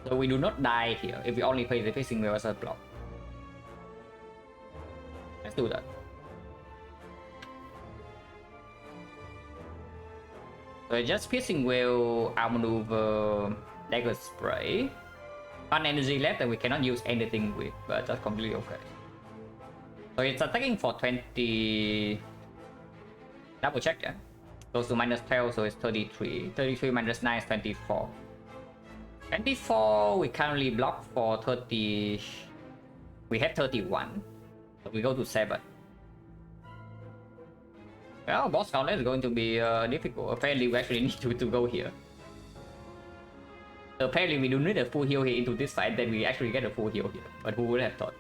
So we do not die here if we only play the Fishing Wheel as a block. Let's do that. So just Piercing Wheel, outmaneuver, Dagger Spray. 1 energy left that we cannot use anything with, but that's completely okay. So it's attacking for 20. Double check, yeah. Goes to minus 12, so it's 33. 33 minus 9 is 24. 24, we currently block for 30. We have 31. So we go to 7. Well, boss counter is going to be difficult. Apparently, we actually need to go here. So apparently, we do need a full heal here into this fight, then we actually get a full heal here. But who would have thought?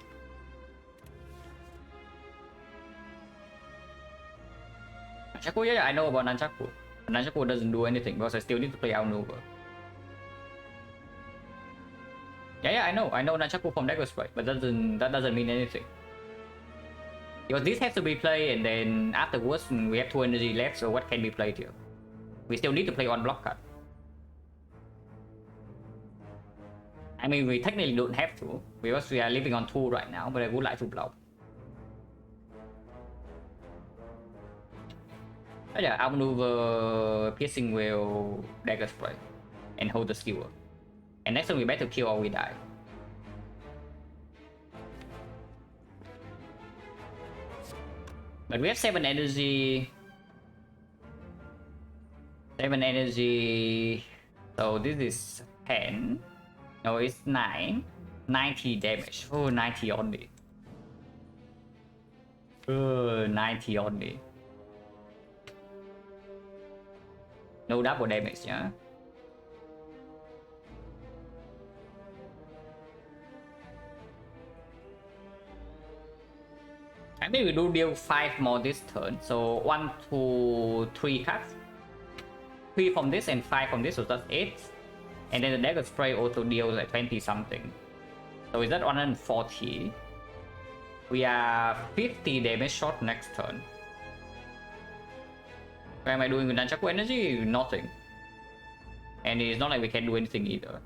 Nunchaku, yeah, I know about Nunchaku. Nunchaku doesn't do anything because I still need to play outmaneuver. Yeah, I know Nunchaku from Dagger Strike, but that doesn't mean anything. Because this has to be played, and then afterwards we have 2 energy left, so what can be played here? We still need to play on block card. I mean, we technically don't have to, because we are living on 2 right now, but I would like to block. Oh yeah, outmaneuver, piercing will, Dagger Strike, and hold the skewer. And next time we better kill or we die. But we have 7 energy. 7 energy. So this is 10. No, it's 9. 90 damage. Oh, 90 only. 90 only. No double damage, yeah. I think we do deal 5 more this turn. So 1, 2, 3 cards. 3 from this and 5 from this, so that's 8. And then the Dagger Spray also deals like 20 something. So is that 140? We are 50 damage short next turn. What am I doing with Nunchaku energy? Nothing. And it's not like we can do anything either.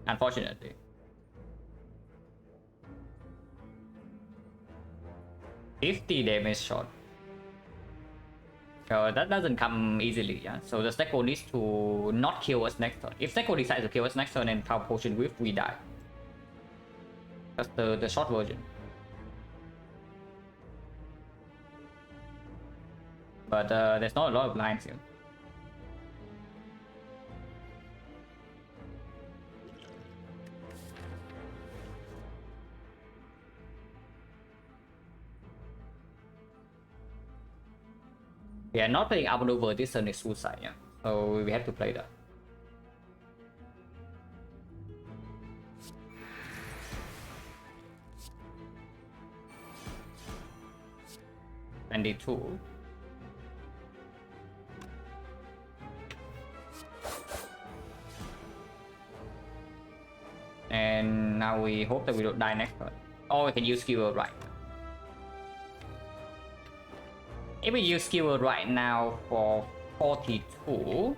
Unfortunately. $50 damage shot. That doesn't come easily, yeah. So the Stecco needs to not kill us next turn. If Stecco decides to kill us next turn and Power Potion Whiff, we die. That's the short version. But there's not a lot of lines here. We are not playing outmaneuver this turn is suicide, yeah. So we have to play that. $22. And now we hope that we don't die next turn. Or we can use Skewer right. If we use Skewer right now for 42,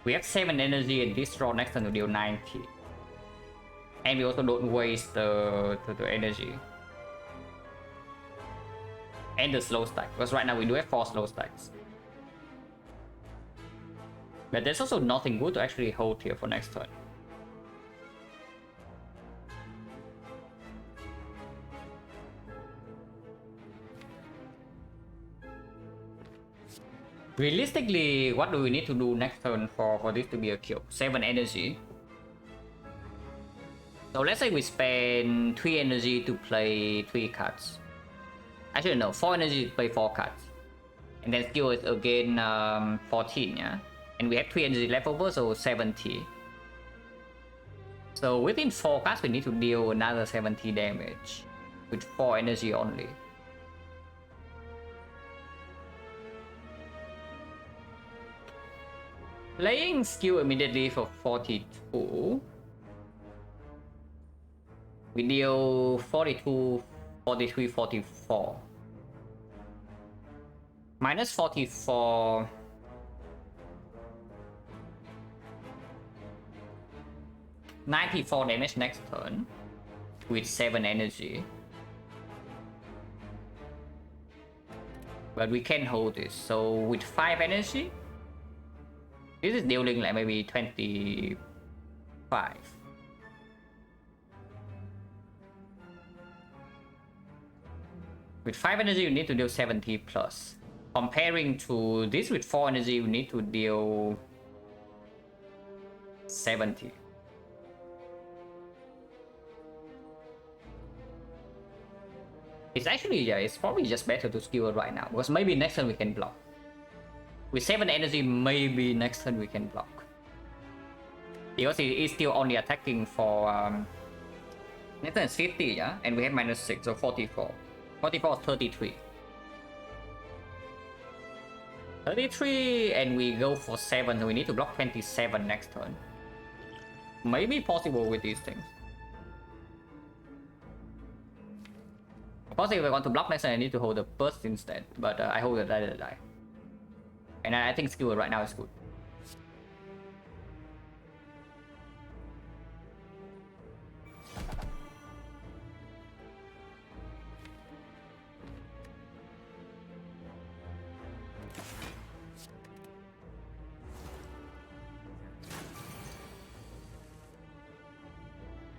we have 7 energy and this draw next turn to deal 90. And we also don't waste the energy. And the slow stack, because right now we do have 4 slow stacks. But there's also nothing good to actually hold here for next turn. Realistically, what do we need to do next turn for this to be a kill? 7 energy. So let's say we spend 3 energy to play 3 cards. Actually no, 4 energy to play 4 cards. And then skill is again 14, yeah? And we have 3 energy left over, so 70. So within 4 cards we need to deal another 70 damage. With 4 energy only. Playing skill immediately for 42. We deal 42, 43, 44. Minus 44. $94 damage next turn. With 7 energy. But we can hold this. So with 5 energy. This is dealing like maybe 25. With 5 energy, you need to deal 70 plus. Comparing to this with 4 energy, you need to deal 70. It's actually, yeah, it's probably just better to skewer right now. Because maybe next turn we can block. With 7 energy, maybe next turn we can block. Because he is still only attacking for... next turn is 50, yeah? And we have -6, so 44. 44 is 33. 33, and we go for 7, so we need to block 27 next turn. Maybe possible with these things. Of course, if I want to block next turn, I need to hold the burst instead, but I hold the die. And I think skewer right now is good.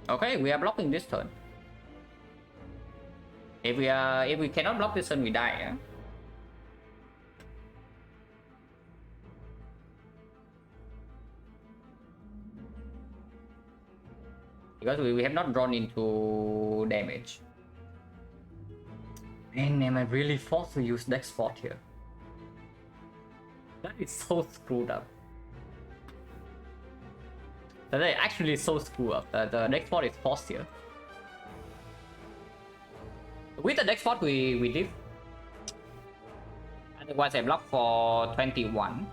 Okay, we are blocking this turn. If we cannot block this turn, we die, yeah? Because we have not drawn into damage. Man, am I really forced to use deck spot here? That is so screwed up. That is actually so screwed up. The deck spot is forced here. With the deck spot, we live. Otherwise, I block for 21.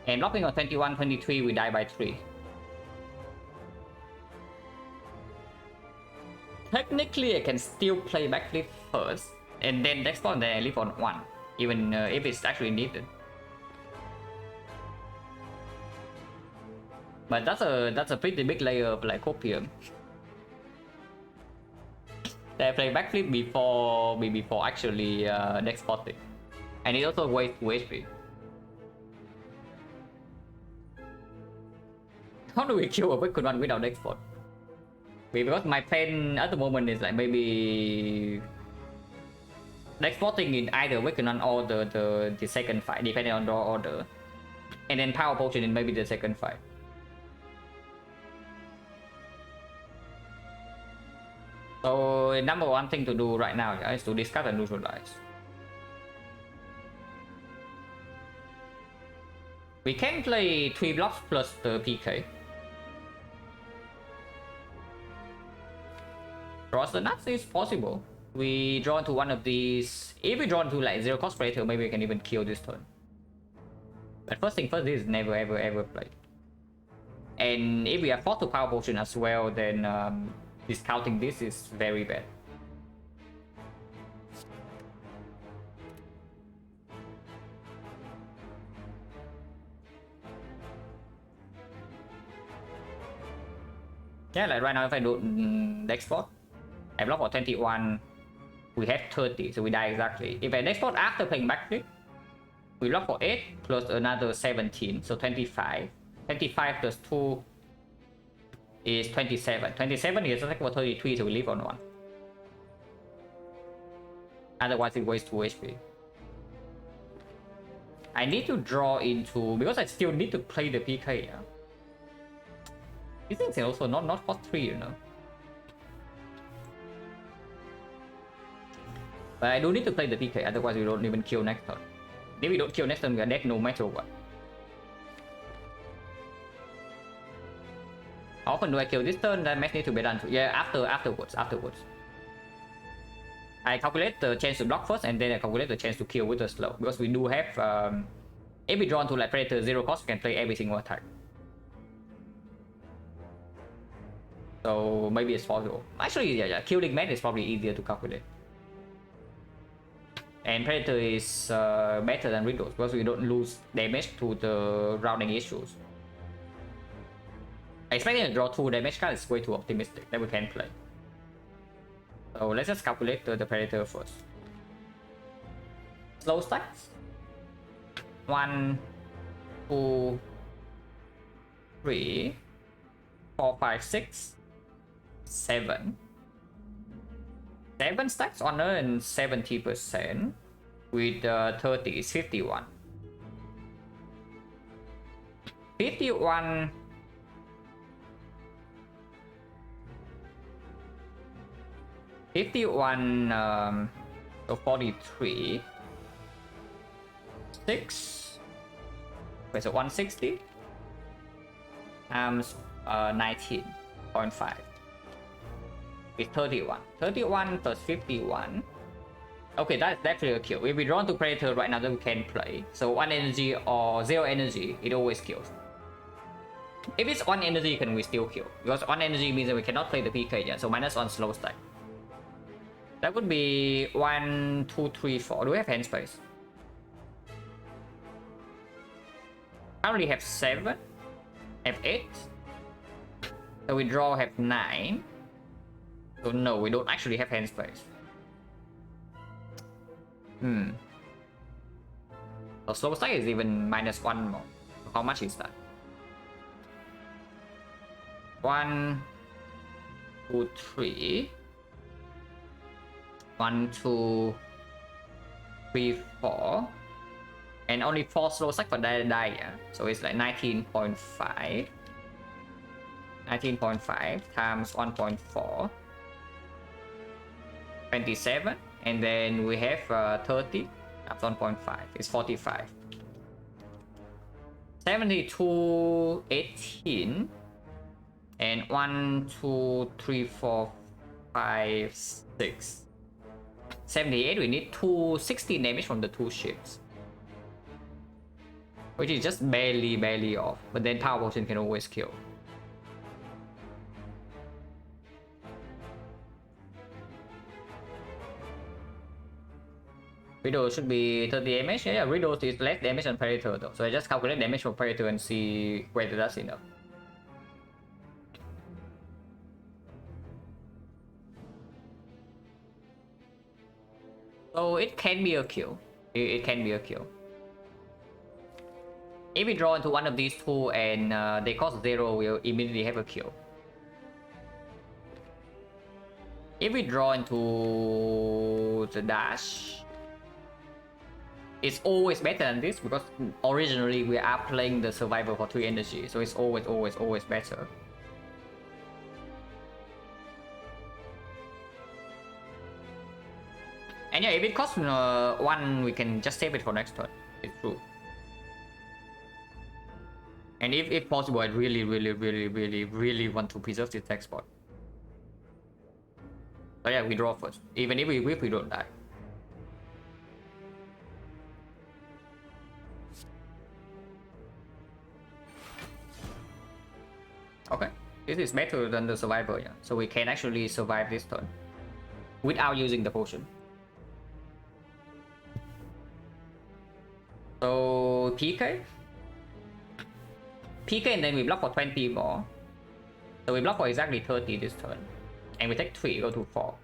And blocking on 21, 23, we die by 3. Technically, I can still play backflip first, and then deck spot, and then I live on 1, even if it's actually needed. But that's a pretty big layer of like copium. I play backflip before actually deck spotting, and it also wastes 2 HP. How do we kill a quick one without deck spot? Because my plan at the moment is like maybe deck spotting in either Awakening or the second fight, depending on draw order, and then power potion in maybe the second fight. So number one thing to do right now, guys, is to discard and neutralize. We can play 3 blocks plus the PK. Cross the nuts is possible. We draw into one of these. If we draw into like 0 cost Predator, maybe we can even kill this turn. But first thing first, this is never ever played. And if we are forced to power potion as well, then discounting this is very bad. Yeah, like right now if I do deck spot, I block for 21, we have 30, so we die exactly. If I deck spot after playing backflip, we block for 8 plus another 17, so 25. 25 plus 2 is 27. 27 is attack for 33, so we live on 1. Otherwise it wastes 2 HP. I need to draw into, because I still need to play the PK. Yeah? These things are also not cost 3, you know. But I do need to play the PK, otherwise we don't even kill next turn. If we don't kill next turn, we are dead no matter what. How often do I kill this turn? That match need to be done. Yeah, afterwards. I calculate the chance to block first, and then I calculate the chance to kill with the slow. Because we do have, if we draw into like Predator 0 cost, we can play every single attack. So maybe it's possible. Actually, yeah, killing man is probably easier to calculate. And Predator is better than Riddles because we don't lose damage to the rounding issues. Expecting to draw 2 damage cards is way too optimistic that we can play. So let's just calculate the Predator first. Slow stacks. 1, 2, 3, 4, 5, 6, 7. 7 stacks on and 70%. With 30 is 51. 51. So 43. 6. Wait, so 160 times 19.5 is 31. 31 plus 51. Okay, that's definitely a kill. If we draw to Predator right now, then we can play. So 1 energy or 0 energy, it always kills. If it's 1 energy, can we still kill? Because 1 energy means that we cannot play the PK yet. So minus 1 slow stack. That would be 1, 2, 3, 4. Do we have hand space? I only have 7. Have 8. So we draw have 9. So no, we don't actually have hand space. So slow stack is even minus 1 more. How much is that? 1, 2, 3. 1, 2, 3, 4. And only 4 slow stack for die, yeah? So it's like 19.5. 19.5 times 1.4. 27. And then we have 30 times 1.5 is 45. 72, 18. And 1, 2, 3, 4, 5, 6. 78, we need 260 damage from the 2 ships. Which is just barely off. But then Power Potion can always kill. Widow should be 30 damage. Yeah, Widow is less damage than Predator though. So I just calculate damage for Predator and see whether that's enough. So it can be a kill. It can be a kill. If we draw into one of these two and they cost 0, we'll immediately have a kill. If we draw into the dash, it's always better than this because originally we are playing the survivor for 3 energy, so it's always better. And yeah, if it costs 1, we can just save it for next turn. It's true. And if possible, I really want to preserve this tech spot. So yeah, we draw first. Even if we whip, we don't die. Okay, this is better than the survivor, yeah. So we can actually survive this turn without using the potion. So PK and then we block for 20 more. So we block for exactly 30 this turn. And we take 3, go to 4.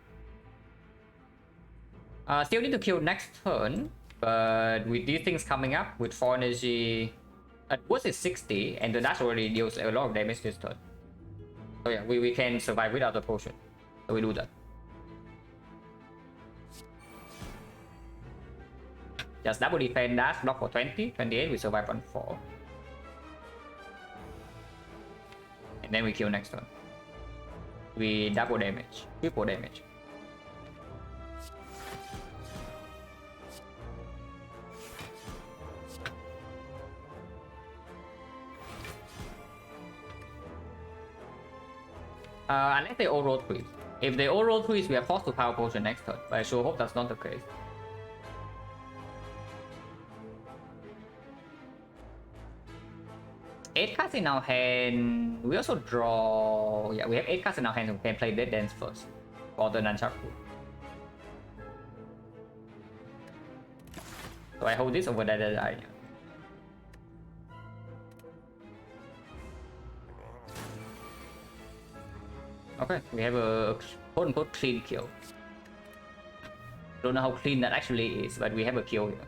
Still need to kill next turn. But with these things coming up, with 4 energy, at worst is 60. And the dash already deals a lot of damage this turn. So yeah, we can survive without the potion. So we do that. Just double defense dash, block for 20, 28, we survive on 4. And then we kill next turn. We double damage, triple damage. Unless they all roll 3. If they all roll 3s, we are forced to Power Potion next turn. But I sure hope that's not the case. Eight cards in our hand. We also draw. Yeah, we have 8 cards in our hand, so we can play Dead Dance first for the Nunchaku. So I hold this over Dead Dance. Okay, we have a quote-unquote clean kill. Don't know how clean that actually is, but we have a kill here.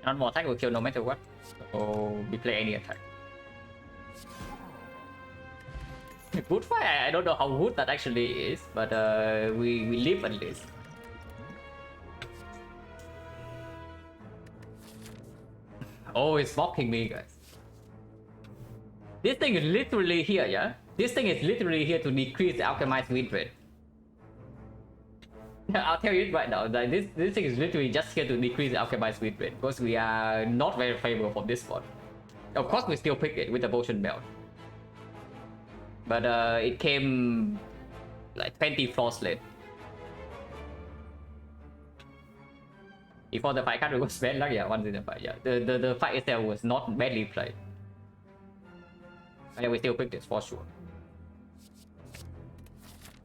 One more attack will kill no matter what. So we play any attack. Good fight. I don't know how good that actually is, but we live at least. Oh, it's mocking me, guys. This thing is literally here, yeah? This thing is literally here to decrease the alchemized win rate. I'll tell you it right now, that this thing is literally just here to decrease the alchemized win rate, because we are not very favorable from this spot. Of course, we still pick it with the potion belt. But it came like 20 floors late. Before the fight card was bad luck, yeah, once in the fight, yeah. The fight itself was not badly played. And we still pick this for sure.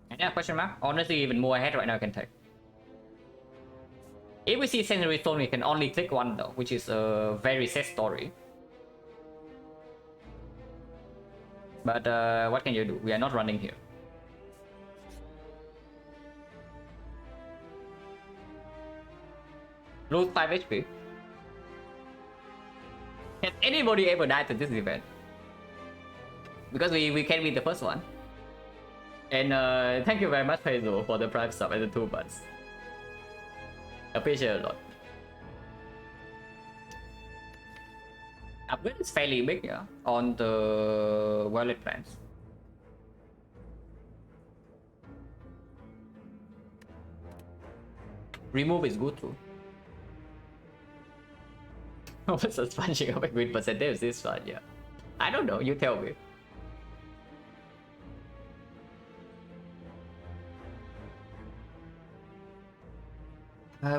And yeah, question mark. Honestly, even more ahead right now I can take. If we see Sensory Stone, we can only click one though, which is a very sad story. But what can you do? We are not running here. Lose 5 HP. Has anybody ever died to this event? Because we can be the first one. And thank you very much, Hazel, for the prime sub and the 2 months. Appreciate a lot. Upgrade is fairly big, yeah, on the wallet plans. Remove is good too. What's the sponging of a win percentage this one? Yeah, I don't know. You tell me.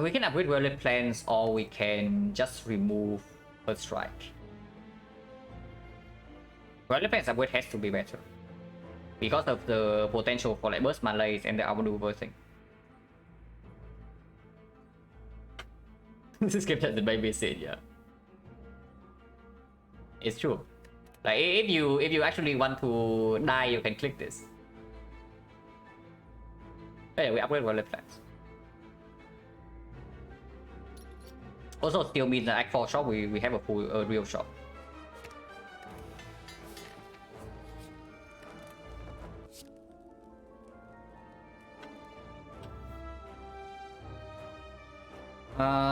We can upgrade wallet plans, or we can just remove First Strike. Wallet plans upgrade has to be better because of the potential for like burst malaise and the outmaneuver thing. This game doesn't make me sit, yeah. It's true. Like if you actually want to die, you can click this. Hey, we upgrade wallet plans. Also, still means the Act 4 shop, we have a full real shop.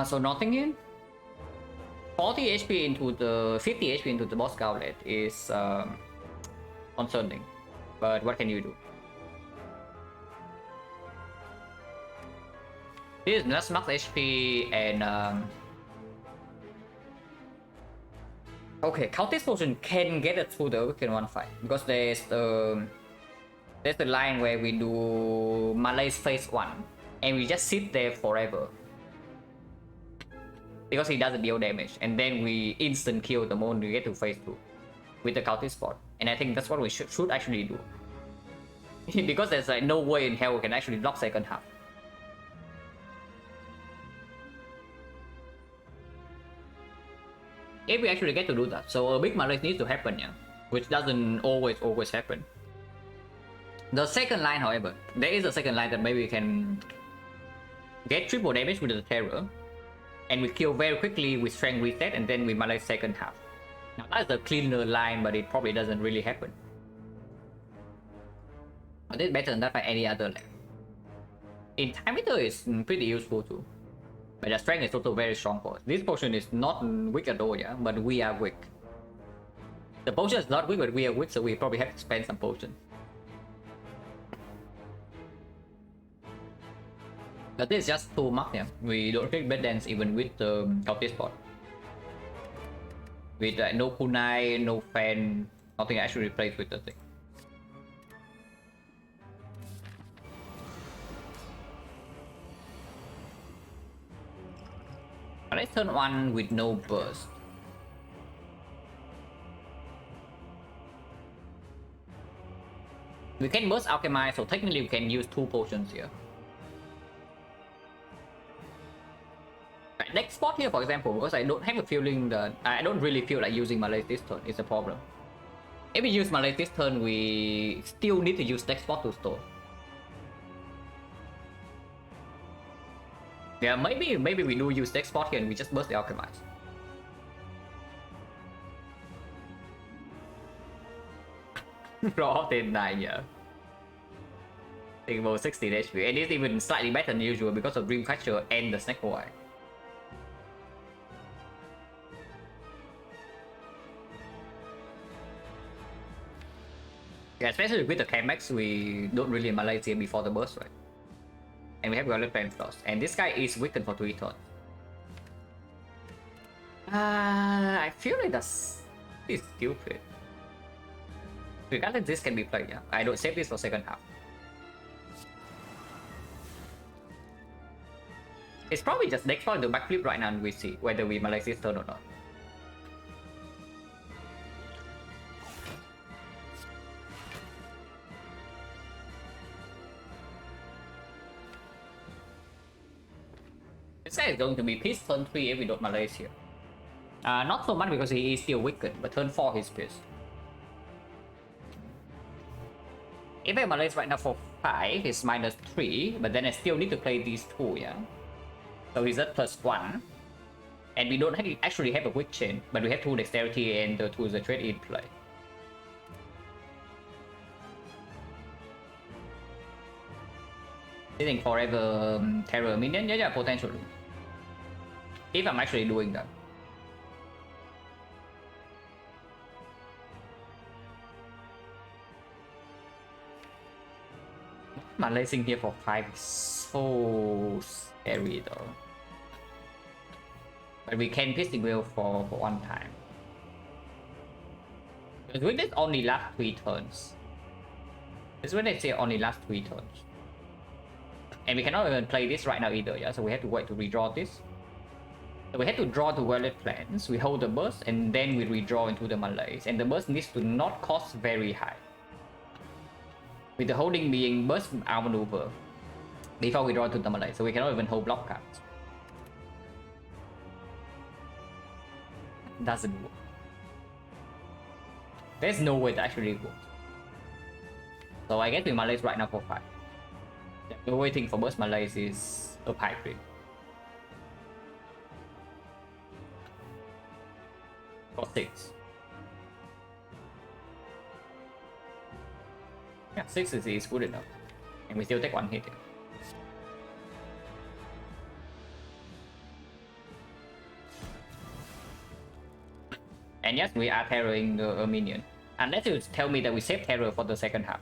So nothing in. 40 HP into the 50 HP into the boss gauntlet is concerning, but what can you do? This is just max HP and okay, Countess Potion can get it through the weekend one fight because there's the line where we do Malaise phase 1 and we just sit there forever because he doesn't deal damage, and then we instant kill the moment we get to phase 2 with the Countess spot, and I think that's what we should actually do because there's like no way in hell we can actually block second half. If we actually get to do that, so a big malaise needs to happen, yeah, which doesn't always happen. The second line, however, there is a second line that maybe we can get triple damage with the terror, and we kill very quickly with strength reset, and then we malaise second half. Now that's a cleaner line, but it probably doesn't really happen. But it's better than that by any other line. In time meter is pretty useful too. But the strength is also very strong for us. This potion is not weak at all, yeah, but we are weak. The potion is not weak, but we are weak, so we probably have to spend some potion. But this is just too much, yeah. We don't take bed dance even with the Countess spot. With no kunai, no fan, nothing actually replaced with the thing. Let's turn 1 with no burst. We can burst alchemize, so technically we can use 2 potions here. Right, next spot here, for example, because I don't have a feeling that I don't really feel like using Malaise this turn is a problem. If we use Malaise this turn, we still need to use next spot to store. Yeah, maybe we do use next spot here and we just burst the alchemize. Draw off 9, yeah. Think about 16 HP, and it's even slightly better than usual because of Dreamcatcher and the Snake Eye. Yeah, especially with the K-Max, we don't really Malaise here before the burst, right? And we have Violet Flame Frost, and this guy is weakened for 3 turns. I feel like that's stupid. Regardless, this can be played, yeah. I don't save this for second half. It's probably just next point the backflip right now and we see whether we Malaise this turn or not. This guy is going to be pissed turn 3 if we don't Malaise here. Not so much because he is still weakened, but turn 4 he's pissed. If I Malaise right now for 5, it's minus 3, but then I still need to play these 2, yeah? So he's at +1. And we don't actually have a quick chain, but we have 2 dexterity and the 2 is a trade in play. Sitting forever terror minion? Yeah, potentially. If I'm actually doing that. Malaising here for 5 is so scary though. But we can Piercing Will for 1 time. Because with this only last 3 turns. This is when they say only last 3 turns. And we cannot even play this right now either, yeah? So we have to wait to redraw this. So we have to draw the Violet Plants, we hold the burst, and then we redraw into the Malaise. And the burst needs to not cost very high. With the holding being burst outmaneuver before we draw to the Malaise, so we cannot even hold block cards. Doesn't work. There's no way to actually work. So I guess we Malaise right now for 5. The waiting for burst Malaise is a pipe dream. For 6. Yeah, 6 is good enough. And we still take 1 hit. And yes, we are terroring a minion. Unless you tell me that we save terror for the second half.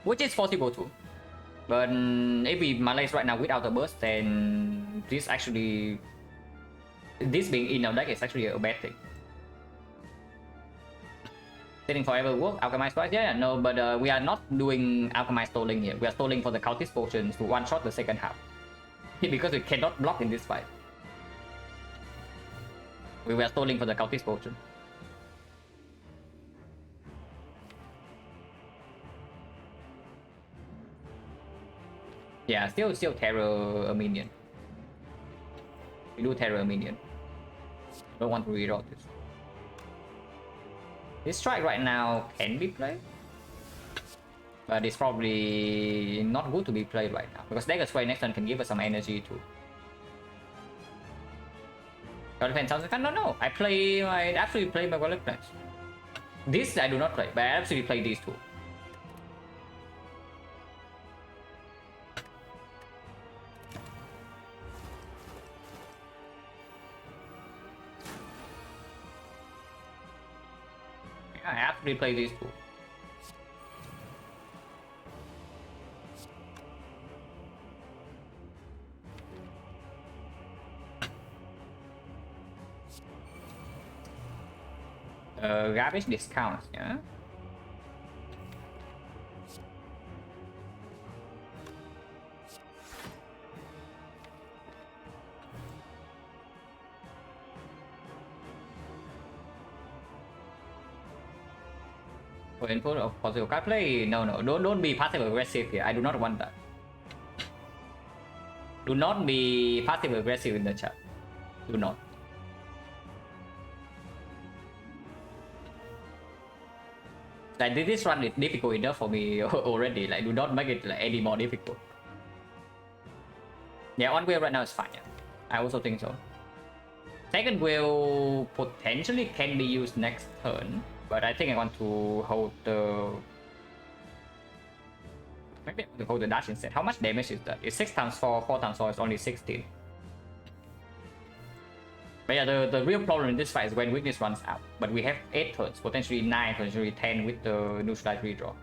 Which is possible too. But if we Malaise right now without a burst, then this actually... This being in our deck is actually a bad thing. Sitting forever work, alchemize twice? Yeah, no, but we are not doing alchemize stalling here. We are stalling for the cultist potions to one-shot the second half. Because we cannot block in this fight. We were stalling for the cultist potion. Yeah, still terror a minion. We do terror a minion. Don't want to reroll this. This strike right now can be played, but it's probably not good to be played right now because Dagger Strike next turn can give us some energy too. Violet Plants sounds like no. I absolutely play my Violet Plants. This I do not play, but I absolutely play these two. I absolutely play these two. Garbage discounts, yeah. For input of possible card play, no, don't be passive aggressive here. I do not want that. Do not be passive aggressive in the chat. Do not. Like this run is difficult enough for me already. Like do not make it like any more difficult. Yeah, on wheel right now is fine. Yeah. I also think so. Second will potentially can be used next turn, but I think I want to hold the... Maybe I want to hold the dash instead. How much damage is that? It's 6 times 4, 4 times 4 is only 16. But yeah, the real problem in this fight is when weakness runs out. But we have 8 turns, potentially 9, potentially 10 with the neutralized redraw.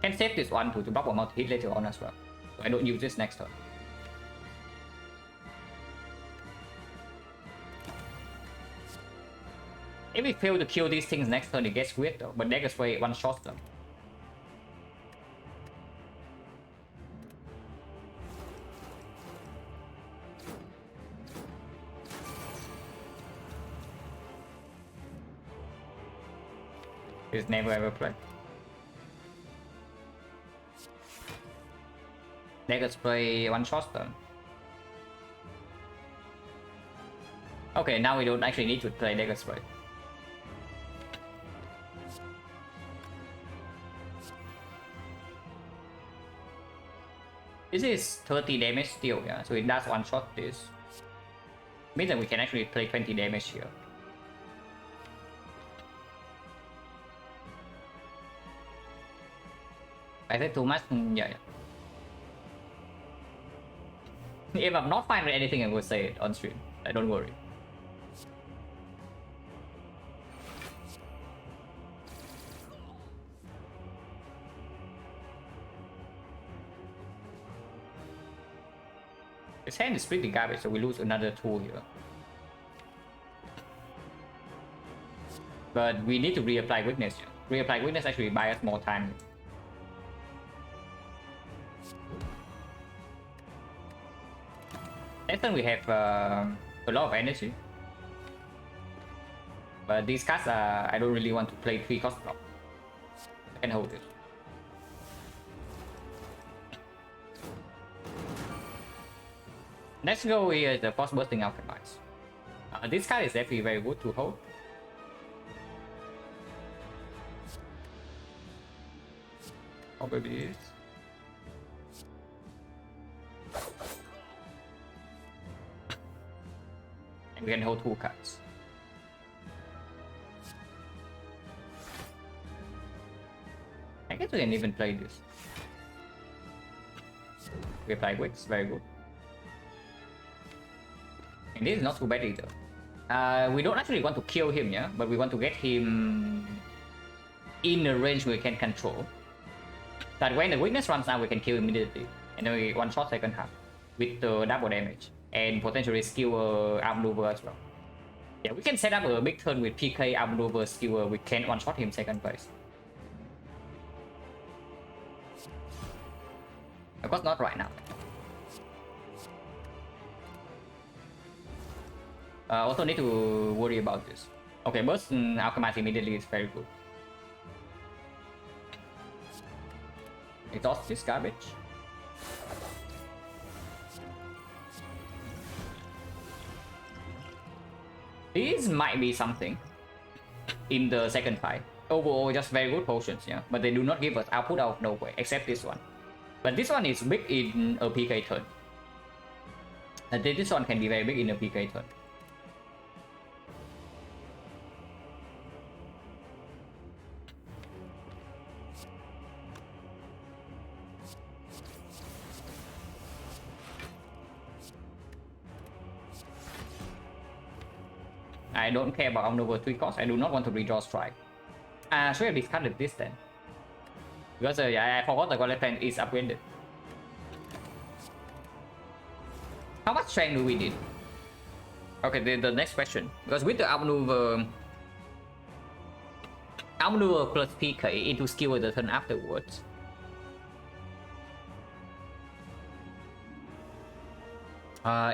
Can save this one to block one multi-hit later on as well. So I don't use this next turn. If we fail to kill these things next turn, it gets weird though, but Dagger Spray one-shots them. It's never ever played. Dagger Spray one-shots them. Okay, now we don't actually need to play Dagger Spray. This is 30 damage still, yeah, so it does one-shot this. Means that we can actually play 20 damage here. I said too much? Yeah. If I'm not fine with anything, I will say it on stream. Don't worry. His hand is pretty garbage, so we lose another tool here. But we need to reapply weakness here. Reapply weakness actually buys us more time. Next turn we have a lot of energy. But these cards I don't really want to play 3 cost block. I can hold it. Next go here is the Force Bursting Alchemist. This card is definitely very good to hold. Probably is. And we can hold 2 cards. I guess we can even play this. We apply Wicks, very good. And this is not too bad either. We don't actually want to kill him, yeah, but we want to get him in a range we can control. That when the weakness runs out, we can kill immediately, and then we one-shot second half with the double damage and potentially skewer outmaneuver as well. Yeah, we can set up a big turn with PK outmaneuver skewer. We can one-shot him second place. Of course, not right now. Also need to worry about this. Okay, burst Alchemist immediately is very good. Exhaust this garbage. These might be something in the second fight. Overall, just very good potions, yeah. But they do not give us output out of nowhere, except this one. But this one is big in a PK turn. And this one can be very big in a PK turn. I don't care about outmaneuver 3 costs. I do not want to redraw strike. Should have discarded this then. Because yeah, I forgot the Golem Plan is upgraded. How much strength do we need? Okay, the next question. Because with the outmaneuver plus PK into skill the turn afterwards.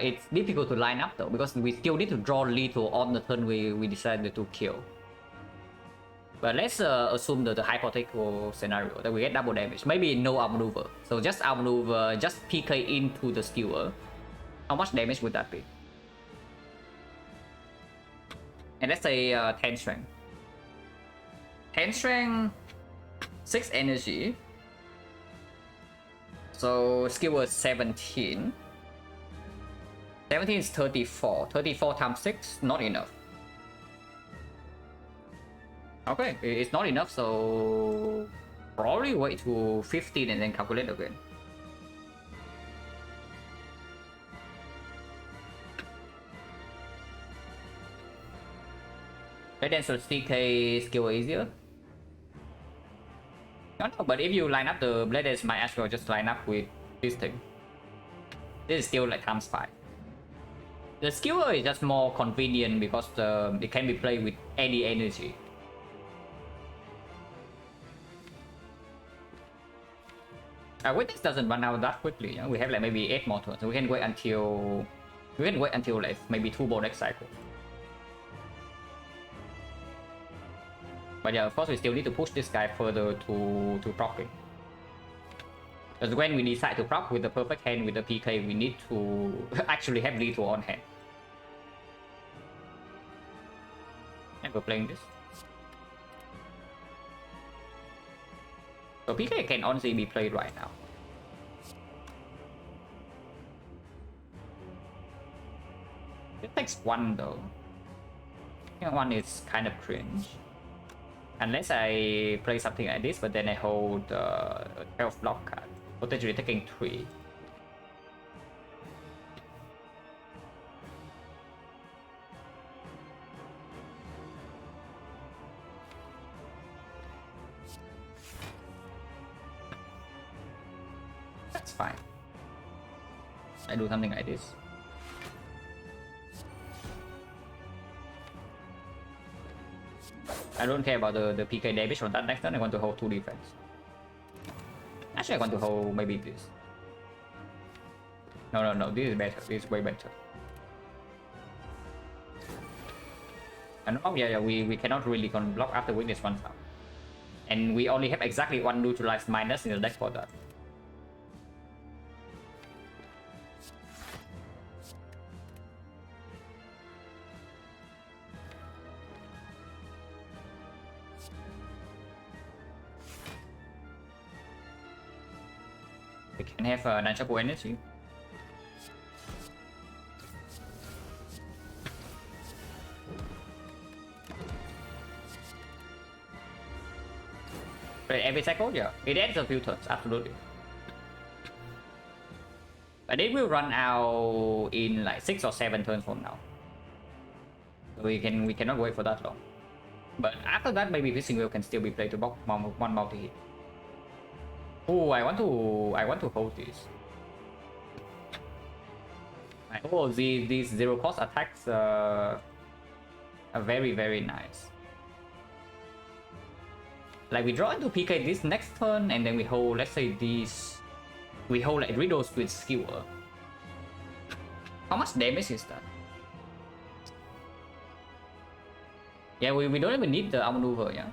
It's difficult to line up though, because we still need to draw lethal on the turn we decided to kill. But let's assume the hypothetical scenario that we get double damage. Maybe no outmaneuver. So just outmaneuver, just PK into the skewer. How much damage would that be? And let's say 10 strength. 10 strength, 6 energy. So skill was 17. 17 is 34. 34 times 6, not enough. Okay, it's not enough, so probably wait to 15 and then calculate again. Red Dancer CK skill easier. No, but if you line up the Blade Dance, might as well just line up with this thing. This is still like times 5. The skewer is just more convenient because it can be played with any energy. Witness doesn't run out that quickly. Yeah? We have like maybe 8 more turns, so we can wait until like maybe 2 more next cycle. But yeah, of course we still need to push this guy further to proccing. Because when we decide to proc with the perfect hand with the PK, we need to actually have lethal on hand. And we're playing this. So PK can honestly be played right now. It takes 1 though. I think 1 is kind of cringe. Unless I play something like this, but then I hold a 12 block card, potentially taking 3. That's fine. I do something like this. I don't care about the PK damage on that next turn. I want to hold 2 defense. Actually, I want to hold maybe this. No, this is better. This is way better. And oh yeah, we cannot really block after witness runs out. And we only have exactly 1 neutralized minus in the deck for that. We can have a non-shuffle energy. But every cycle, yeah, it adds a few turns, absolutely. But it will run out in like 6 or 7 turns from now. So we cannot wait for that long. But after that, maybe Fishing Wheel can still be played to block 1 multi-hit. Oh, I want to hold this. Oh, these 0 cost attacks are very, very nice. Like we draw into PK this next turn, and then we hold, let's say this, we hold like Riddles with Skewer. How much damage is that? Yeah, we don't even need the outmaneuver, yeah.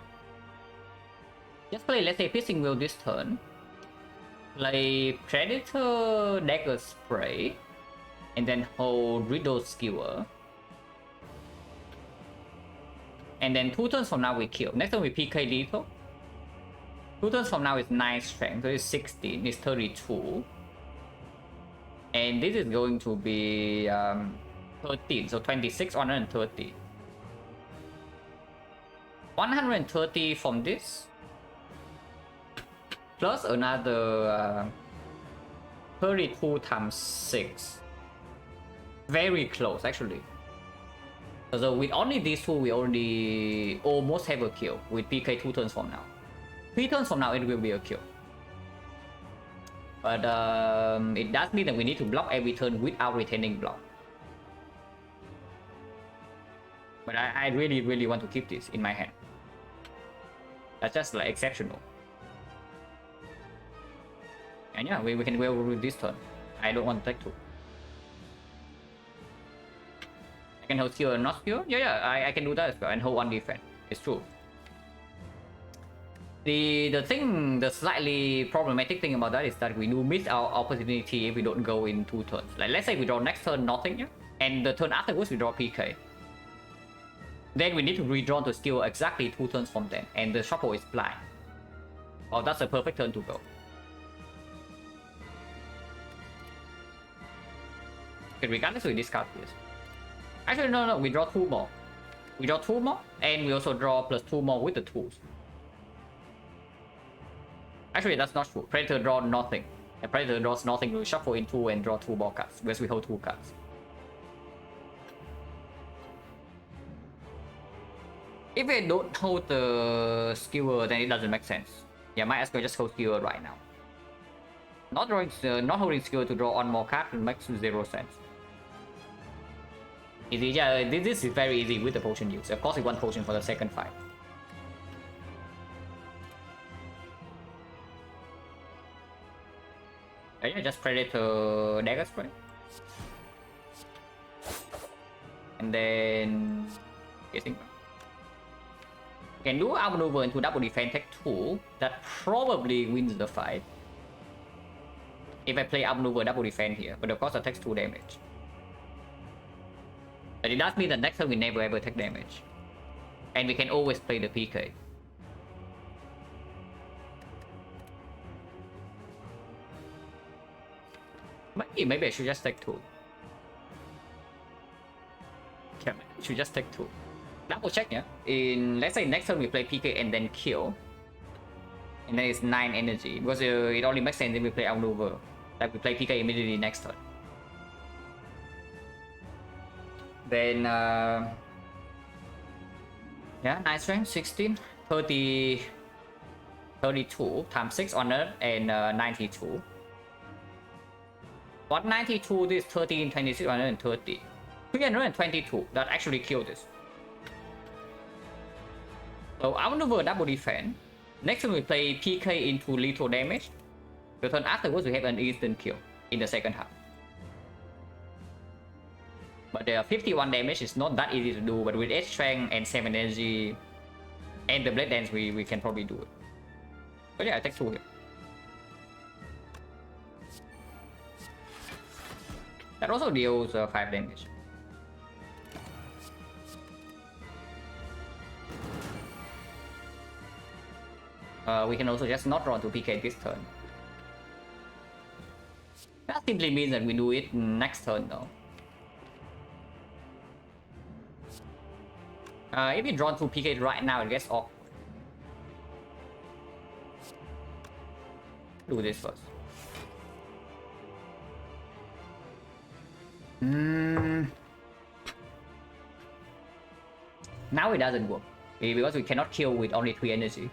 Just play, let's say, Fishing Wheel this turn. Play Predator Dagger Spray, and then hold Riddle Skewer. And then 2 turns from now we kill. Next turn we PK lethal. 2 turns from now is 9 strength, so it's 16, it's 32. And this is going to be 13, so 26, 130. 130 from this. Plus another 32 times 6. Very close actually. So with only these 2, we already almost have a kill with PK 2 turns from now. 3 turns from now it will be a kill. But it does mean that we need to block every turn without retaining block. But I really, really want to keep this in my hand. That's just like exceptional. And yeah, we can well with this turn. I don't want to take 2. I can hold Skewer and not Skewer? Yeah, I can do that as well and hold 1 defense. It's true. The slightly problematic thing about that is that we do miss our opportunity if we don't go in 2 turns. Like let's say we draw next turn nothing, yeah? And the turn afterwards we draw PK. Then we need to redraw to Skewer exactly 2 turns from then, and the shuffle is blind. Oh, that's a perfect turn to go. Okay, regardless, we discard this. Actually, no, we draw 2 more. We draw 2 more, and we also draw plus 2 more with the tools. Actually, that's not true. Predator draw nothing. And Predator draws nothing. We shuffle in 2 and draw 2 more cards, because we hold 2 cards. If we don't hold the skewer, then it doesn't make sense. Yeah, might as well just hold skewer right now. Not holding skewer to draw on more cards makes 0 sense. Easy, yeah, this is very easy with the potion use. Of course, 1 potion for the second fight. Yeah, just Predator dagger spray. And then guessing. Can do outmaneuver into double defense tech 2. That probably wins the fight. If I play outmaneuver double defense here, but of course it takes 2 damage. But it does mean that next turn we never ever take damage. And we can always play the PK. Maybe I should just take 2. Okay, I should just take 2. Double check, yeah? Let's say next turn we play PK and then kill. And then it's 9 energy. Because it only makes sense if we play outmaneuver. Like we play PK immediately next turn. Then yeah, 9 strength, 16, 30, 32 times 6 honor and 92. What 92? This 13, 26, 130. 322. That actually killed this. So outmaneuver double defense. Next time we play PK into lethal damage. The turn afterwards we have an instant kill in the second half. But the 51 damage is not that easy to do, but with 8 strength and 7 energy and the blade dance we can probably do it. But yeah, I take 2 here. That also deals 5 damage. We can also just not draw to PK this turn. That simply means that we do it next turn though. If you draw to PK right now, it gets off. Do this first. Now it doesn't work because we cannot kill with only 3 energy.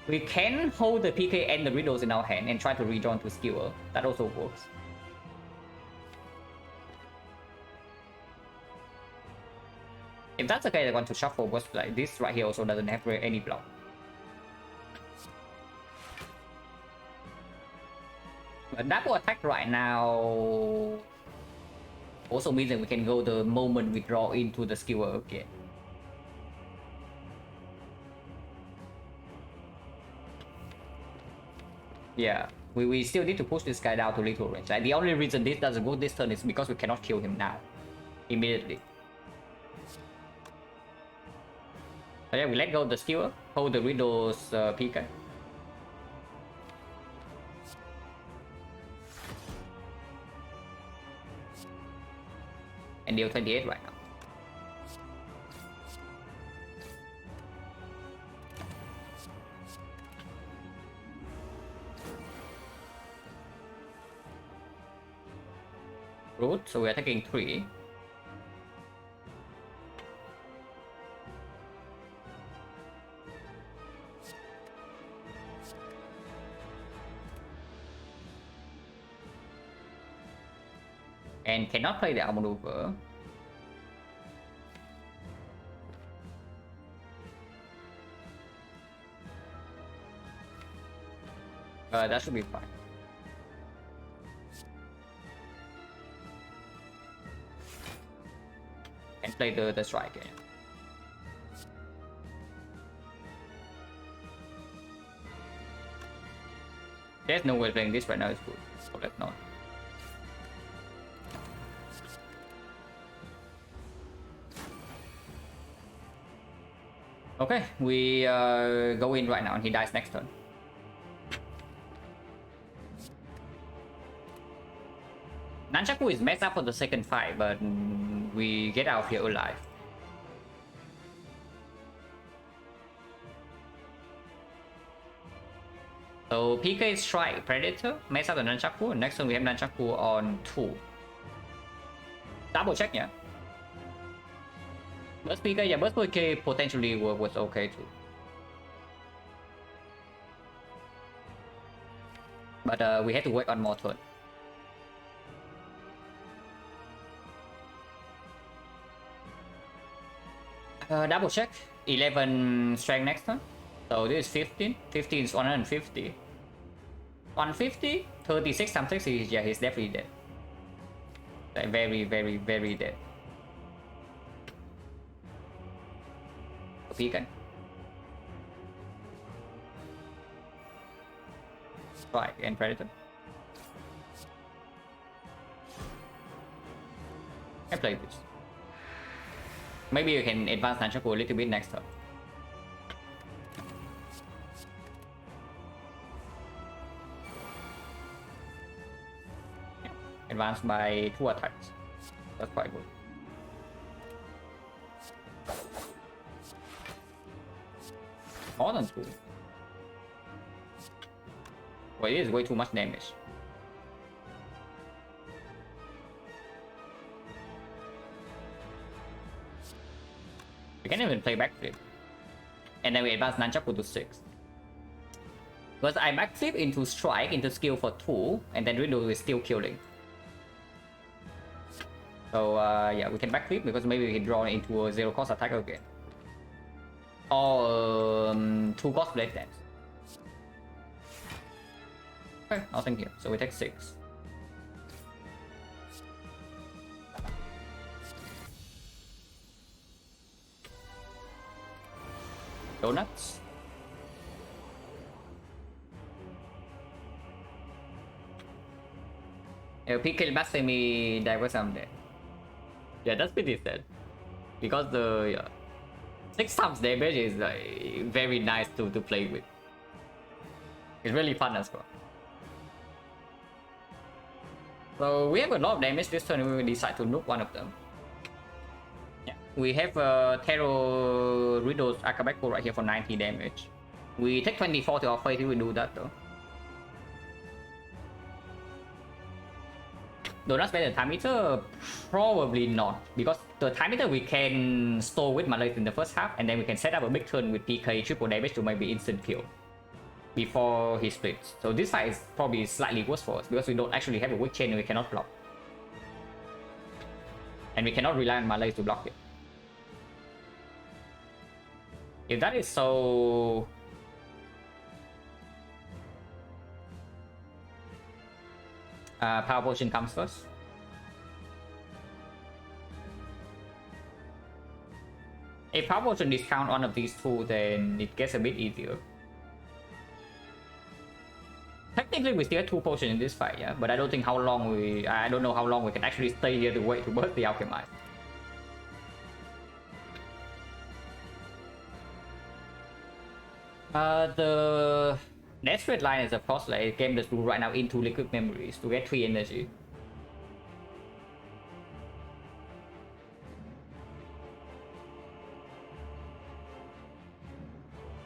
We can hold the PK and the riddles in our hand and try to redraw to skewer. That also works. If that's the case, I want to shuffle because like this right here also doesn't have any block. A double attack right now also means that we can go the moment we draw into the skewer again. Yeah, we still need to push this guy down to lethal range. Like the only reason this doesn't go this turn is because we cannot kill him now, immediately. But yeah, we let go of the skewer, hold the Widow's PK. And deal 28 right now. Root, so we are taking 3. And cannot play the outmaneuver. That should be fine. And play the strike again. There's no way playing this right now is good, so let's not. Okay, we go in right now and he dies next turn. Nunchaku is messed up for the second fight, but we get out of here alive. So PK Strike Predator, mess up the Nunchaku, and next turn we have Nunchaku on 2. Double check, yeah. Burst PK, yeah, Burst PK potentially was okay too. But we had to wait on more turn. Double check, 11 strength next turn. So this is 15. 15 is 150. 150, 36 times 6 is, yeah, he's definitely dead. Like very, very, very dead. Vegan. Strike and Predator. I play this. Maybe you can advance Nunchaku a little bit next turn. Advanced by 2 attacks. That's quite good. More than 2. Well, it is way too much damage. We can even play backflip. And then we advance Nunchaku to 6. Because I backflip into strike, into skill for 2, and then Riddle is still killing. So yeah, we can backflip because maybe we can draw into a 0 cost attack again. Or 2 cost blade dance. Okay, nothing here. So we take 6. Donuts. PK Massimi Diver someday. Yeah, that's pretty sad. Because the 6 times damage is like very nice to play with. It's really fun as well. So we have a lot of damage this turn. We will decide to nuke one of them. Yeah, we have Terror Riddle's Akabeko right here for 90 damage. We take 24 to our face if we do that though. Donuts better time meter? Probably not, because the time meter we can store with Malay in the first half, and then we can set up a big turn with PK triple damage to maybe instant kill before he splits. So this fight is probably slightly worse for us because we don't actually have a weak chain and we cannot block. And we cannot rely on Malay to block it. If that is so... Power Potion comes first. If Power Potion discount one of these two, then it gets a bit easier. Technically, we still have 2 potions in this fight, yeah, but I don't think how long I don't know how long we can actually stay here to wait to burst the Alchemist. The next red line is of course like a game that's right now into liquid memories to get 3 energy.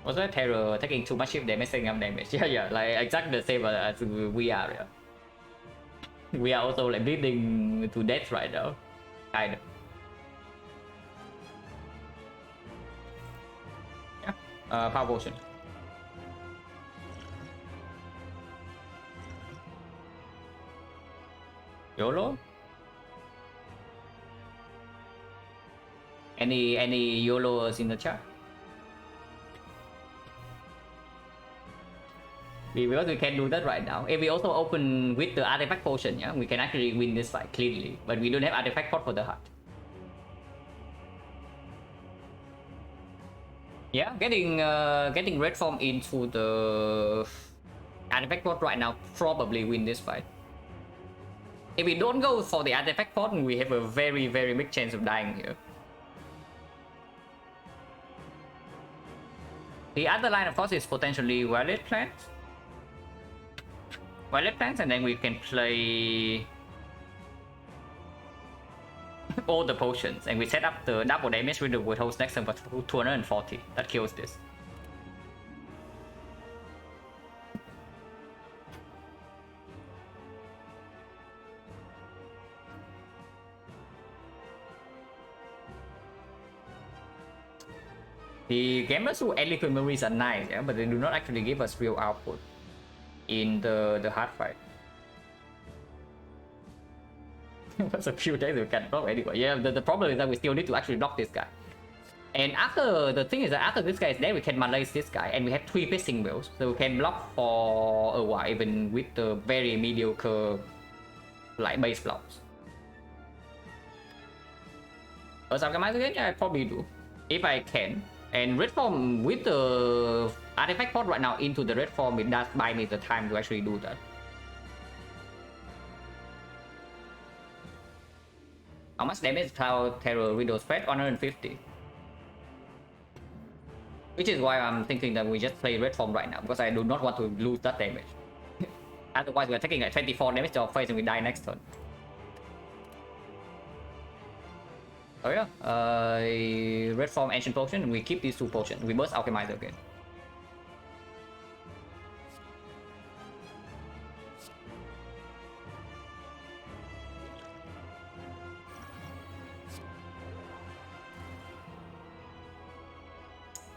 Was that Terror taking too much shift damage, setting up damage? Yeah, like exactly the same as we are. Yeah. We are also like bleeding to death right now, kind of. Yeah, Power Potion. YOLO? Any YOLOs in the chat? Because we can do that right now. If we also open with the artifact potion, yeah, we can actually win this fight cleanly. But we don't have artifact pot for the heart. Yeah, getting red form into the artifact pot right now probably win this fight. If we don't go for the artifact pot, we have a very big chance of dying here. The other line of course is potentially Violet Plants, and then we can play all the potions, and we set up the double damage with the Withhold's next turn for 240. That kills this. The gamblers who add liquid memories are nice, yeah, but they do not actually give us real output in the hard fight. That's a few days we can block anyway. Yeah, the problem is that we still need to actually block this guy. And after, the thing is that after this guy is dead, we can malaise this guy, and we have 3 fishing wheels, so we can block for a while, even with the very mediocre like base blocks. First alchemize again? Yeah, I probably do, if I can. And red form with the artifact pod right now into the red form, it does buy me the time to actually do that. How much damage Cloud Terror Widow spread? 150. Which is why I'm thinking that we just play red form right now, because I do not want to lose that damage. Otherwise we are taking like 24 damage to our face and we die next turn. Oh yeah, red form ancient potion, we keep these 2 potions, we burst alchemize again.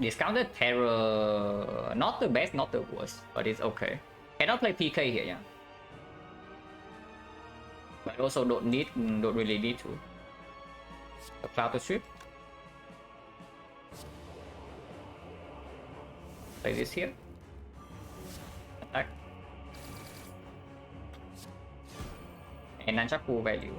Discounted terror, not the best, not the worst, but it's okay. Cannot play PK here, yeah. But also don't really need to. The cloud to strip. Play this here. Attack. And nunchaku value.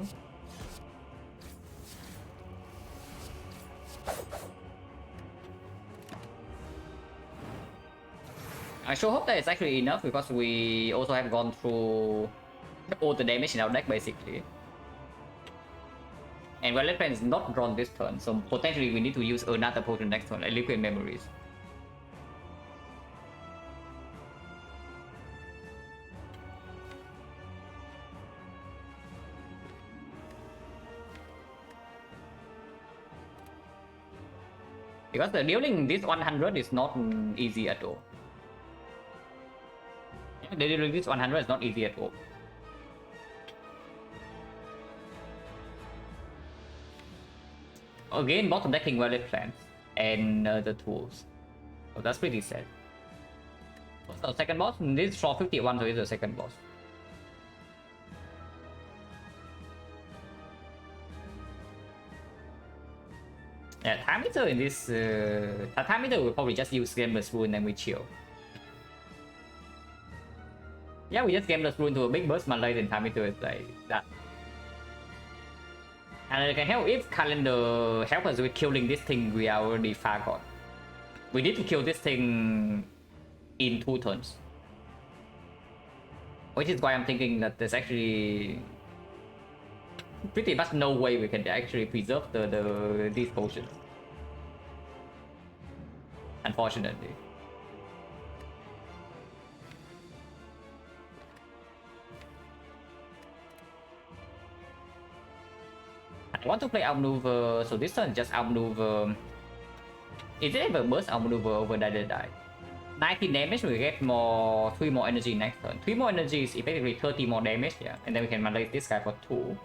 I sure hope that it's actually enough, because we also have gone through all the damage in our deck basically. And Violet Plan is not drawn this turn, so potentially we need to use another potion next turn, like Liquid Memories. Because the dealing this 100 is not easy at all. Yeah, dealing this 100 is not easy at all. Again, bottom decking Violet Plans and the tools. So that's pretty sad. What's the second boss? This is for 51, so it's the second boss. Yeah, time meter in this time meter will probably just use Gambler's Rune and then we chill. Yeah, we just Gambler's Rune to a big burst melee, and time meter is like that. And it can help if calendar help us with killing this thing. We are already far gone. We need to kill this thing in 2 turns. Which is why I'm thinking that there's actually pretty much no way we can actually preserve these potions. Unfortunately. I want to play outmaneuver, so this turn just outmaneuver. Is it ever burst outmaneuver over die? 19 damage, we get 3 more energy next turn. 3 more energy is effectively 30 more damage, yeah. And then we can melee this guy for 2.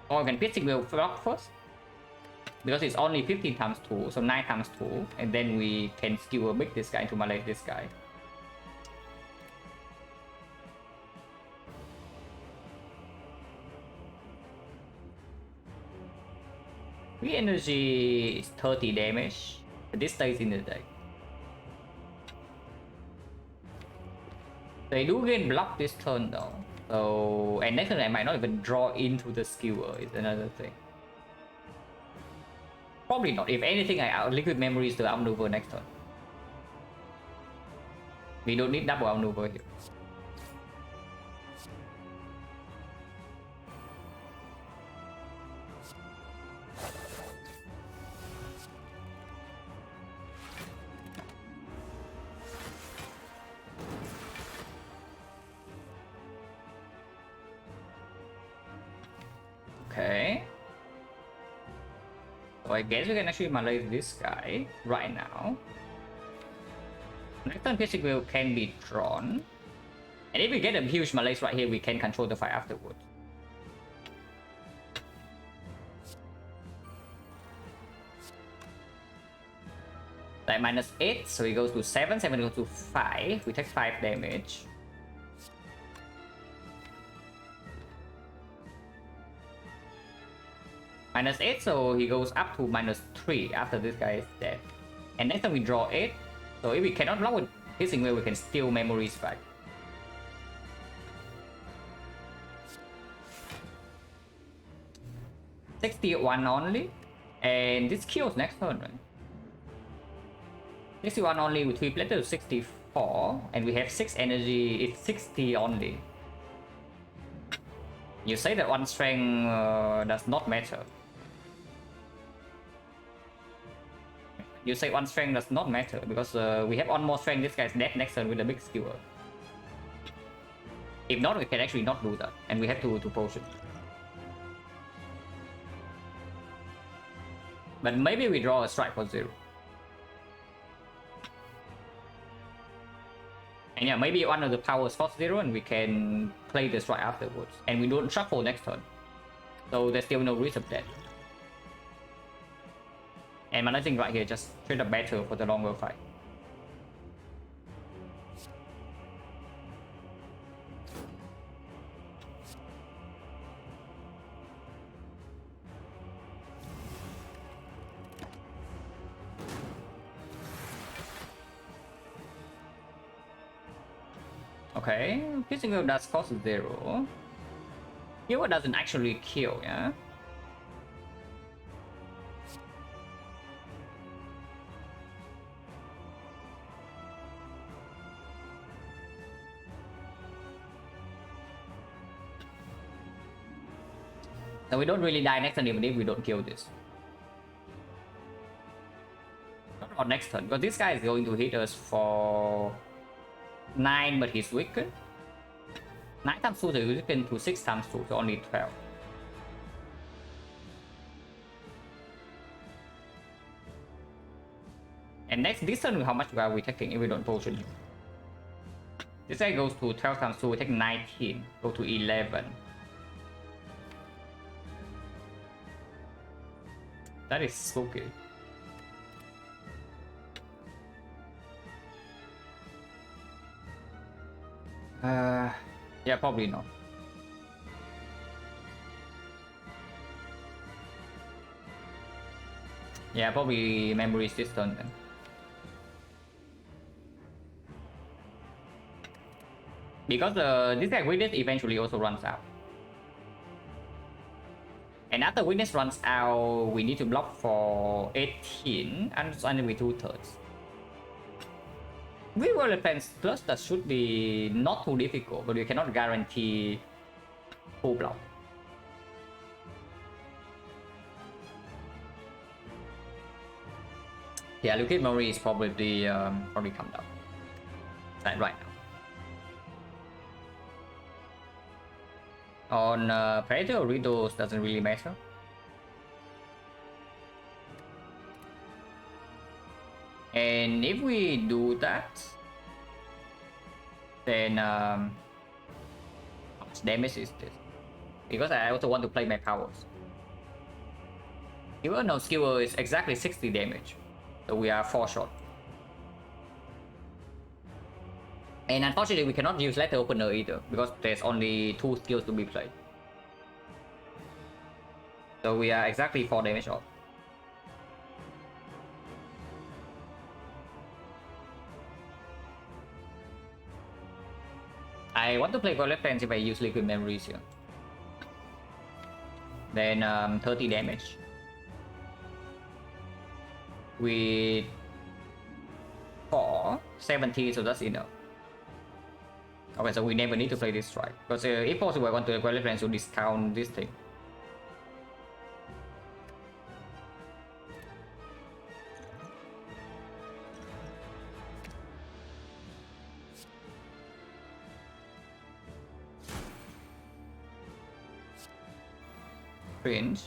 Or we can piercing will block first. Because it's only 15 times 2, so 9 times 2. And then we can skewer big this guy to melee this guy. Free energy is 30 damage. This stays in the deck. They do gain block this turn though. So, and next turn I might not even draw into the skewer, is another thing. Probably not. If anything, I liquid memories to outmaneuver next turn. We don't need double outmaneuver here. Okay. So I guess we can actually malaise this guy right now. Next turn piercing will can be drawn. And if we get a huge malaise right here, we can control the fight afterwards. Like -8, so he goes to 7, 7 goes to 5. We take 5 damage. -8, so he goes up to -3 after this guy is dead. And next time we draw 8. So if we cannot block with hissing wave, we can steal memories back. $61 only. And this kills next turn, right? 61 only with 3 plated to 64. And we have 6 energy, it's 60 only. You say that 1 strength does not matter. You say 1 strength does not matter because we have 1 more strength. This guy's dead next turn with a big skewer. If not, we can actually not do that, and we have to potion. But maybe we draw a strike for 0. And yeah, maybe one of the powers cost 0 and we can play the strike afterwards. And we don't shuffle next turn. So there's still no risk of that. And managing right here just straight up better for the longer fight. Okay, piercing wave does cost 0. Healer doesn't actually kill, yeah? So we don't really die next turn even if we don't kill this. Not on next turn, because this guy is going to hit us for 9, but he's weakened. 9 times 2 is weakened to 6 times 2, so only 12. And next, this turn, how much are we taking if we don't potion him? This guy goes to 12 times 2, we take 19, go to 11. That is spooky. Yeah, probably not. Yeah, probably memories this turn then. Because this guy witness eventually also runs out. And after witness runs out, we need to block for 18 and it's only with 2 turns. We will defense plus that should be not too difficult, but we cannot guarantee full block. Yeah, Liquid Memory is probably come down. Like right now. On Predator or Riddles doesn't really matter. And if we do that, then how much damage is this? Because I also want to play my powers. Even though Skewer is exactly 60 damage, so we are 4 short. And unfortunately, we cannot use Letter Opener either, because there's only 2 skills to be played. So we are exactly 4 damage off. I want to play Golem Fence if I use Liquid Memories here. Then 30 damage. With 4, 70, so that's enough. Okay, so we never need to play this strike. Because if possible, I want to Golem Fence to discount this thing. Cringe.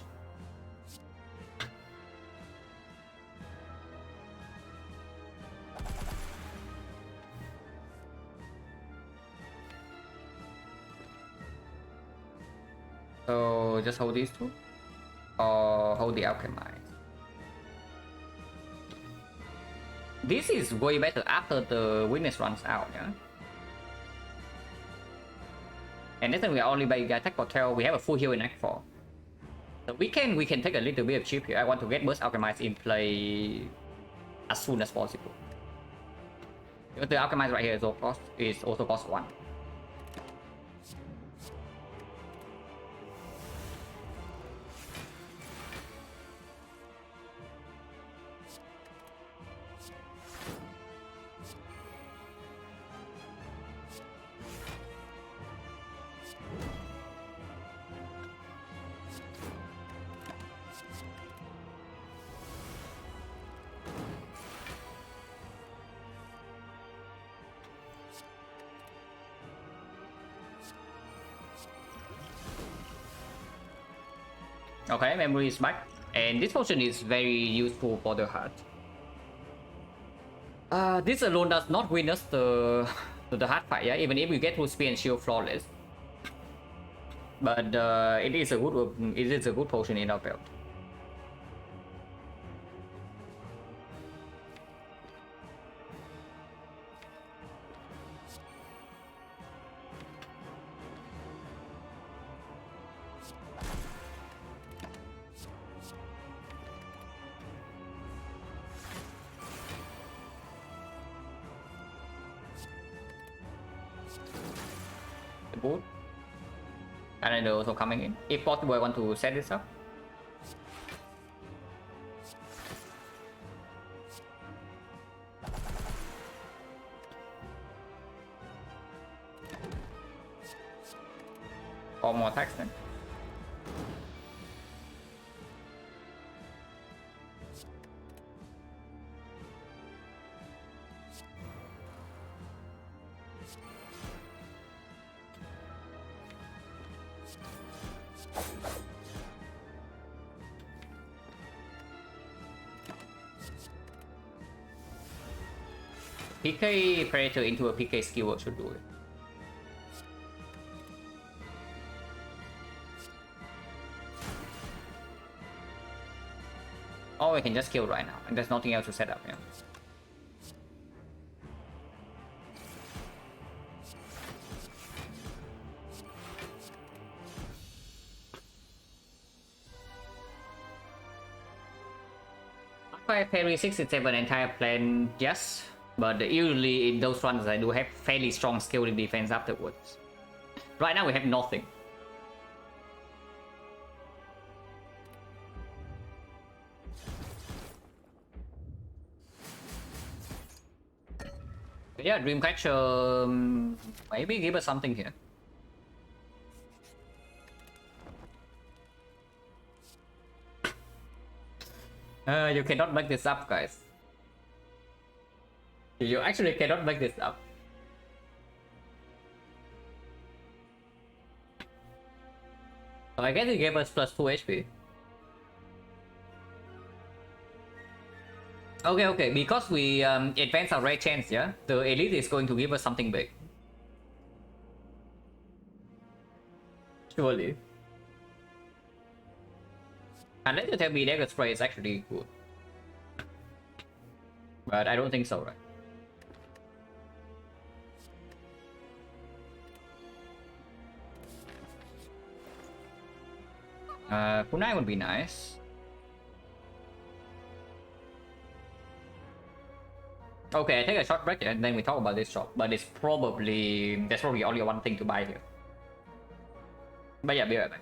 So just hold these two, or hold the alchemist. This is way better after the witness runs out, yeah. And next time we are only by attack portal, we have a full heal in Act 4. So we can take a little bit of chip here. I want to get Burst Alchemist in play as soon as possible. Because the Alchemist right here is also cost 1. Okay, memory is back. And this potion is very useful for the heart. This alone does not win us the hard fight, yeah, even if we get through spear and shield flawless. But it is a good potion in our belt. Good. And then also coming in. If possible, I want to set this up. Or more attacks then. PK Predator into a PK skill should do it. Or we can just kill right now, and there's nothing else to set up here. If I parry 67 entire plan, yes. But usually in those runs I do have fairly strong skill in defense afterwards. Right now we have nothing. But yeah, Dreamcatcher maybe give us something here. You cannot make this up, guys. You actually cannot make this up. So I guess he gave us plus 2 HP. Okay, because we advance our red chance, yeah? The elite is going to give us something big. Surely. Unless you tell me Dagger Spray is actually good. But I don't think so, right? Kunai would be nice. Okay, I take a short break and then we talk about this shop. But there's probably only one thing to buy here. But yeah, be right back.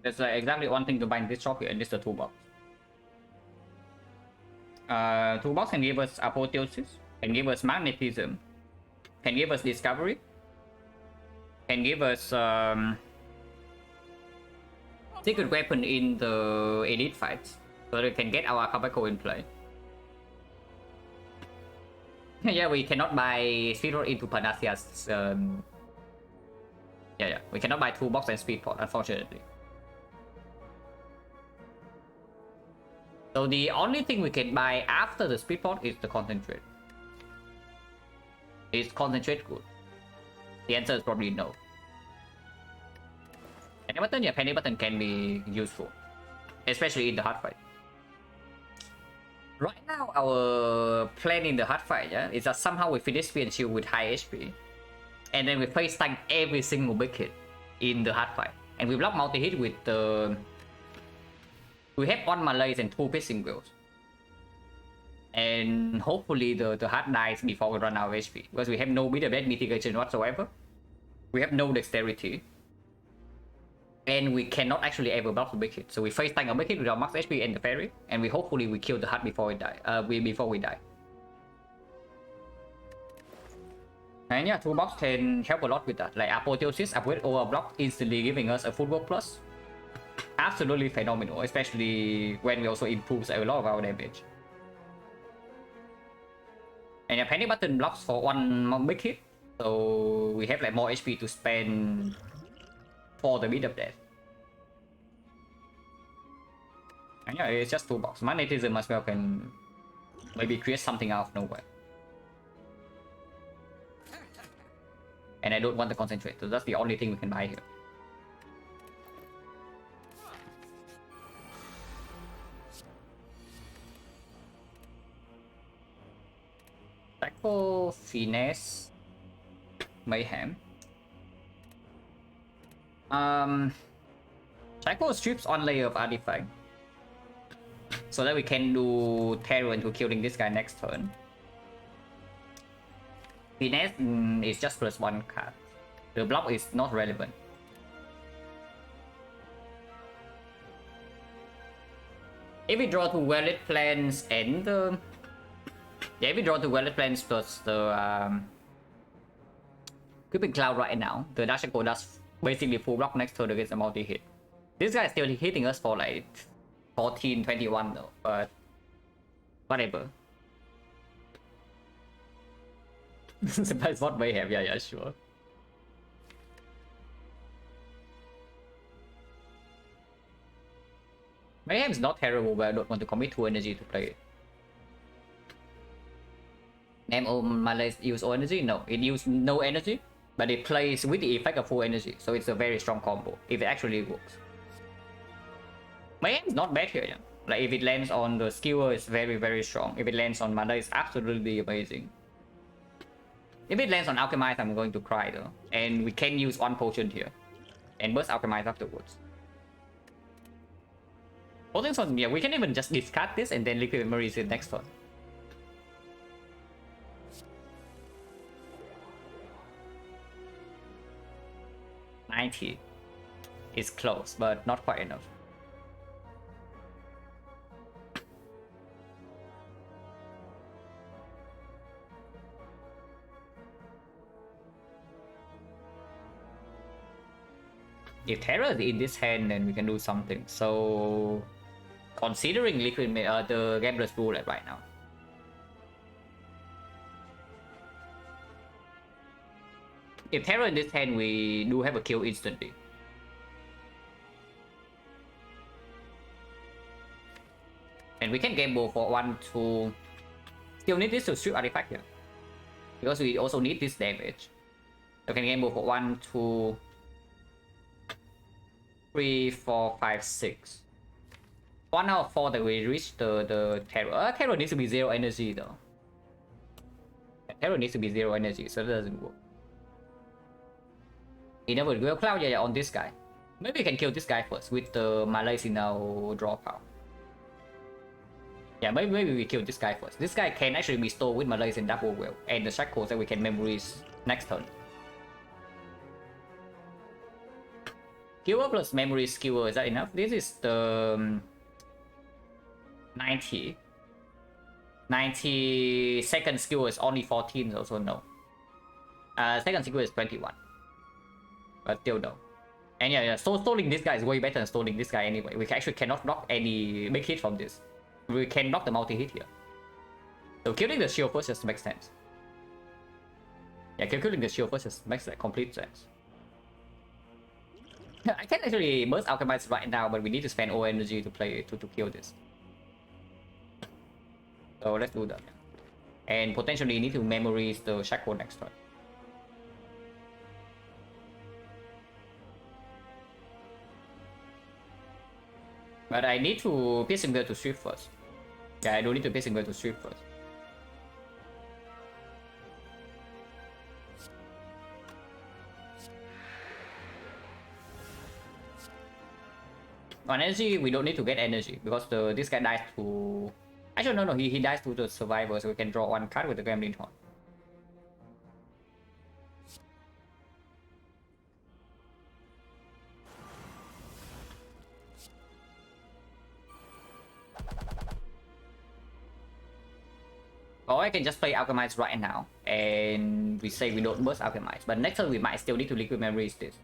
There's like exactly one thing to buy in this shop here, and this is the toolbox. Toolbox can give us apotheosis, can give us magnetism, can give us discovery, can give us secret weapon in the elite fights, so we can get our Kabako in play. Yeah, we cannot buy speedport into Panathea's. Yeah, we cannot buy toolbox and speedport, unfortunately. So the only thing we can buy after the speedport is the concentrate. Is concentrate good? The answer is probably no. Penny button, yeah, penny button can be useful, especially in the hard fight. Right now, our plan in the hard fight, yeah, is that somehow we finish speed and shield with high HP, and then we face tank every single big hit in the hard fight, and we block multi hit with the. We have 1 Malays and 2 piercing wheels. And hopefully the hard dies before we run out of HP. Because we have no bit of mitigation whatsoever. We have no dexterity. And we cannot actually ever block the big hit. So we face tank a big hit with our max HP and the fairy. And we hopefully we kill the hard before we die. Before we die. And yeah, toolbox can help a lot with that. Like apotheosis, upgrade overblock, instantly giving us a footwork plus. Absolutely phenomenal, especially when we also improves a lot of our damage. And a penny button blocks for 1 big hit, so we have like more HP to spend for the bit of death. And yeah, it's just toolbox. Magnetism as well can maybe create something out of nowhere. And I don't want to concentrate, so that's the only thing we can buy here. Tackle, finesse, mayhem. Tackle strips 1 layer of artifact, so that we can do terror into killing this guy next turn. Finesse is just +1 card. The block is not relevant. If we draw 2 valid plans and the yeah, if we draw the valid plans plus the Creeping Cloud right now, the Dash Echo does basically full block next turn against a multi-hit. This guy is still hitting us for like 14, 21 though, but whatever. Surprise what may have, yeah, sure. Mayhem is not terrible, but I don't want to commit 2 energy to play it. Malays use all energy? No, it uses no energy, but it plays with the effect of full energy, so it's a very strong combo if it actually works. Mayhem is not bad here, yeah. Like if it lands on the skewer, it's very strong. If it lands on Mana, it's absolutely amazing. If it lands on Alchemize, I'm going to cry though. And we can use 1 potion here and burst Alchemize afterwards. Holding on, yeah, we can even just discard this and then Liquid Memories in next turn. $90 is close, but not quite enough. If Terror is in this hand, then we can do something. So, considering Liquid, the Gambler's Roulette right now. If Terror in this hand, we do have a kill instantly. And we can gamble for 1 to... Still need this to strip artifact here. Because we also need this damage. So we can gamble for 1, 2, 3, 4, 5, 6. 1 out of 4 that we reach the Terror. Terror needs to be 0 energy though. Terror needs to be 0 energy, so that doesn't work. Inevitable Cloud, yeah, on this guy. Maybe we can kill this guy first with the Malays in our draw power. Yeah, maybe we kill this guy first. This guy can actually be stored with Malays in double well, and the shackles that we can memories next turn. Skewer plus memory skewer, is that enough? This is the 90. 90 second skewer is only 14, also no. Second skewer is 21. But still no. And yeah, so stalling this guy is way better than stalling this guy anyway. We actually cannot block any big hit from this. We can block the multi-hit here. So killing the shield first just makes sense. Yeah, killing the shield first just makes like complete sense. I can actually burst Alchemize right now, but we need to spend all energy to play to kill this. So let's do that. And potentially need to memorize the Shackle next turn. But I need to Piercing Veil to sweep first. Yeah, I don't need to Piercing Veil to sweep first. On energy, we don't need to get energy because this guy dies to... Actually, no, he dies to the survivor, so we can draw one card with the Gremlin Horn. Or I can just play Alchemize right now, and we say we don't burst Alchemize, but next turn we might still need to Liquid Memories this.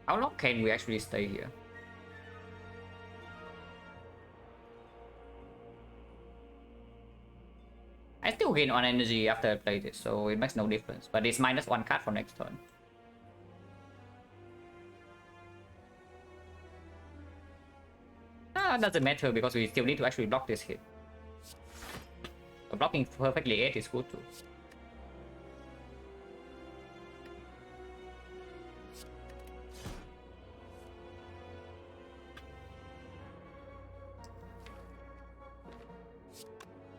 How long can we actually stay here? I still gain 1 energy after I play this, so it makes no difference, but it's minus 1 card for next turn. Doesn't matter because we still need to actually block this hit. But blocking perfectly 8 is good too.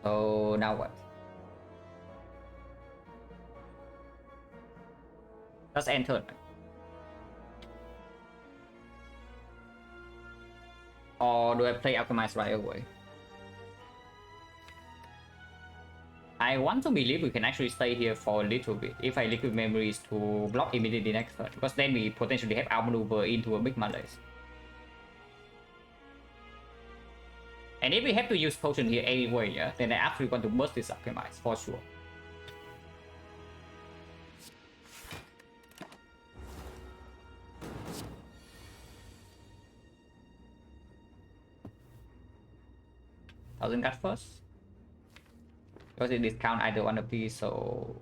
So now what? Just end turn. Or do I play Alchemize right away? I want to believe we can actually stay here for a little bit if I Liquid Memories to block immediately next turn, because then we potentially have outmaneuver into a big malaise. And if we have to use potion here anyway, yeah, then I actually want to burst this Alchemize for sure. Thousand Guard first. Because it discount either one of these, so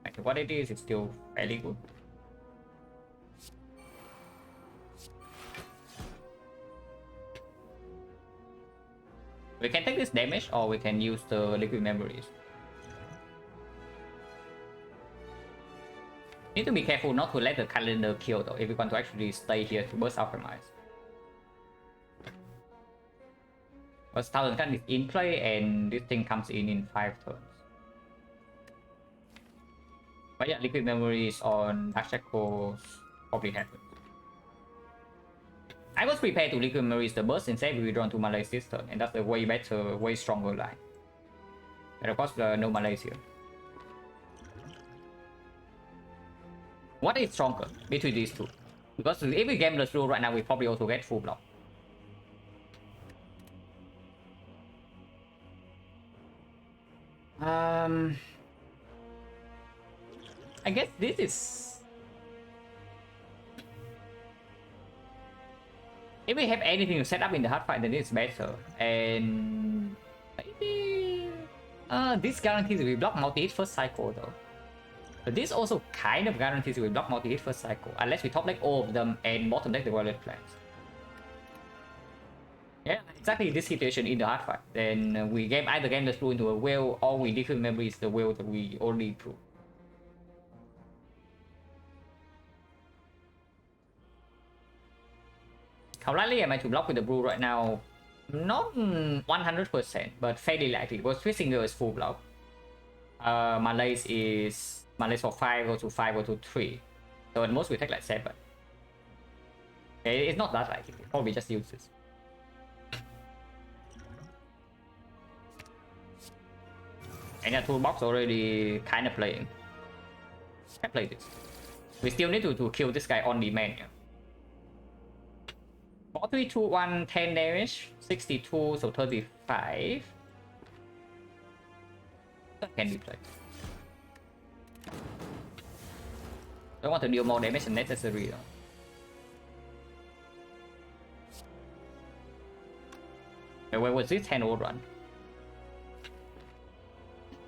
like what it is, it's still fairly good. We can take this damage or we can use the Liquid Memories. Need to be careful not to let the calendar kill though, if we want to actually stay here to burst Alchemize. Because Thousand Gun is in play and this thing comes in 5 turns. But yeah, Liquid Memories on Dark Shackles probably happens. I was prepared to Liquid Memories the burst instead we drawn to Malaise this turn, and that's a way better, way stronger line. And of course, no Malaise here. What is stronger between these two? Because if we game the rule right now, we probably also get full block. I guess this is... If we have anything to set up in the hard fight, then it's better. And maybe this guarantees we block multi-hit first cycle though. But this also kind of guarantees we block multi-hit first cycle, unless we top deck all of them and bottom deck the Violet Flags. Yeah, exactly this situation in the hard fight. Then we either game the screw into a whale or we Liquid Memories the whale that we already proved. How likely am I to block with the Brew right now? Not 100%, but fairly likely. Because Twisting Veil is full block. Malaise is Malaise for 5 or to 5 or to 3. So at most we take like 7. Okay, it's not that likely. Probably just use this. And the toolbox already kind of playing. Can play this. We still need to kill this guy on demand. Yeah. 4, 3, 2, 1, 10 damage, 62, so 35. That can be played. Don't want to deal more damage than necessary though. Where was this hand all run?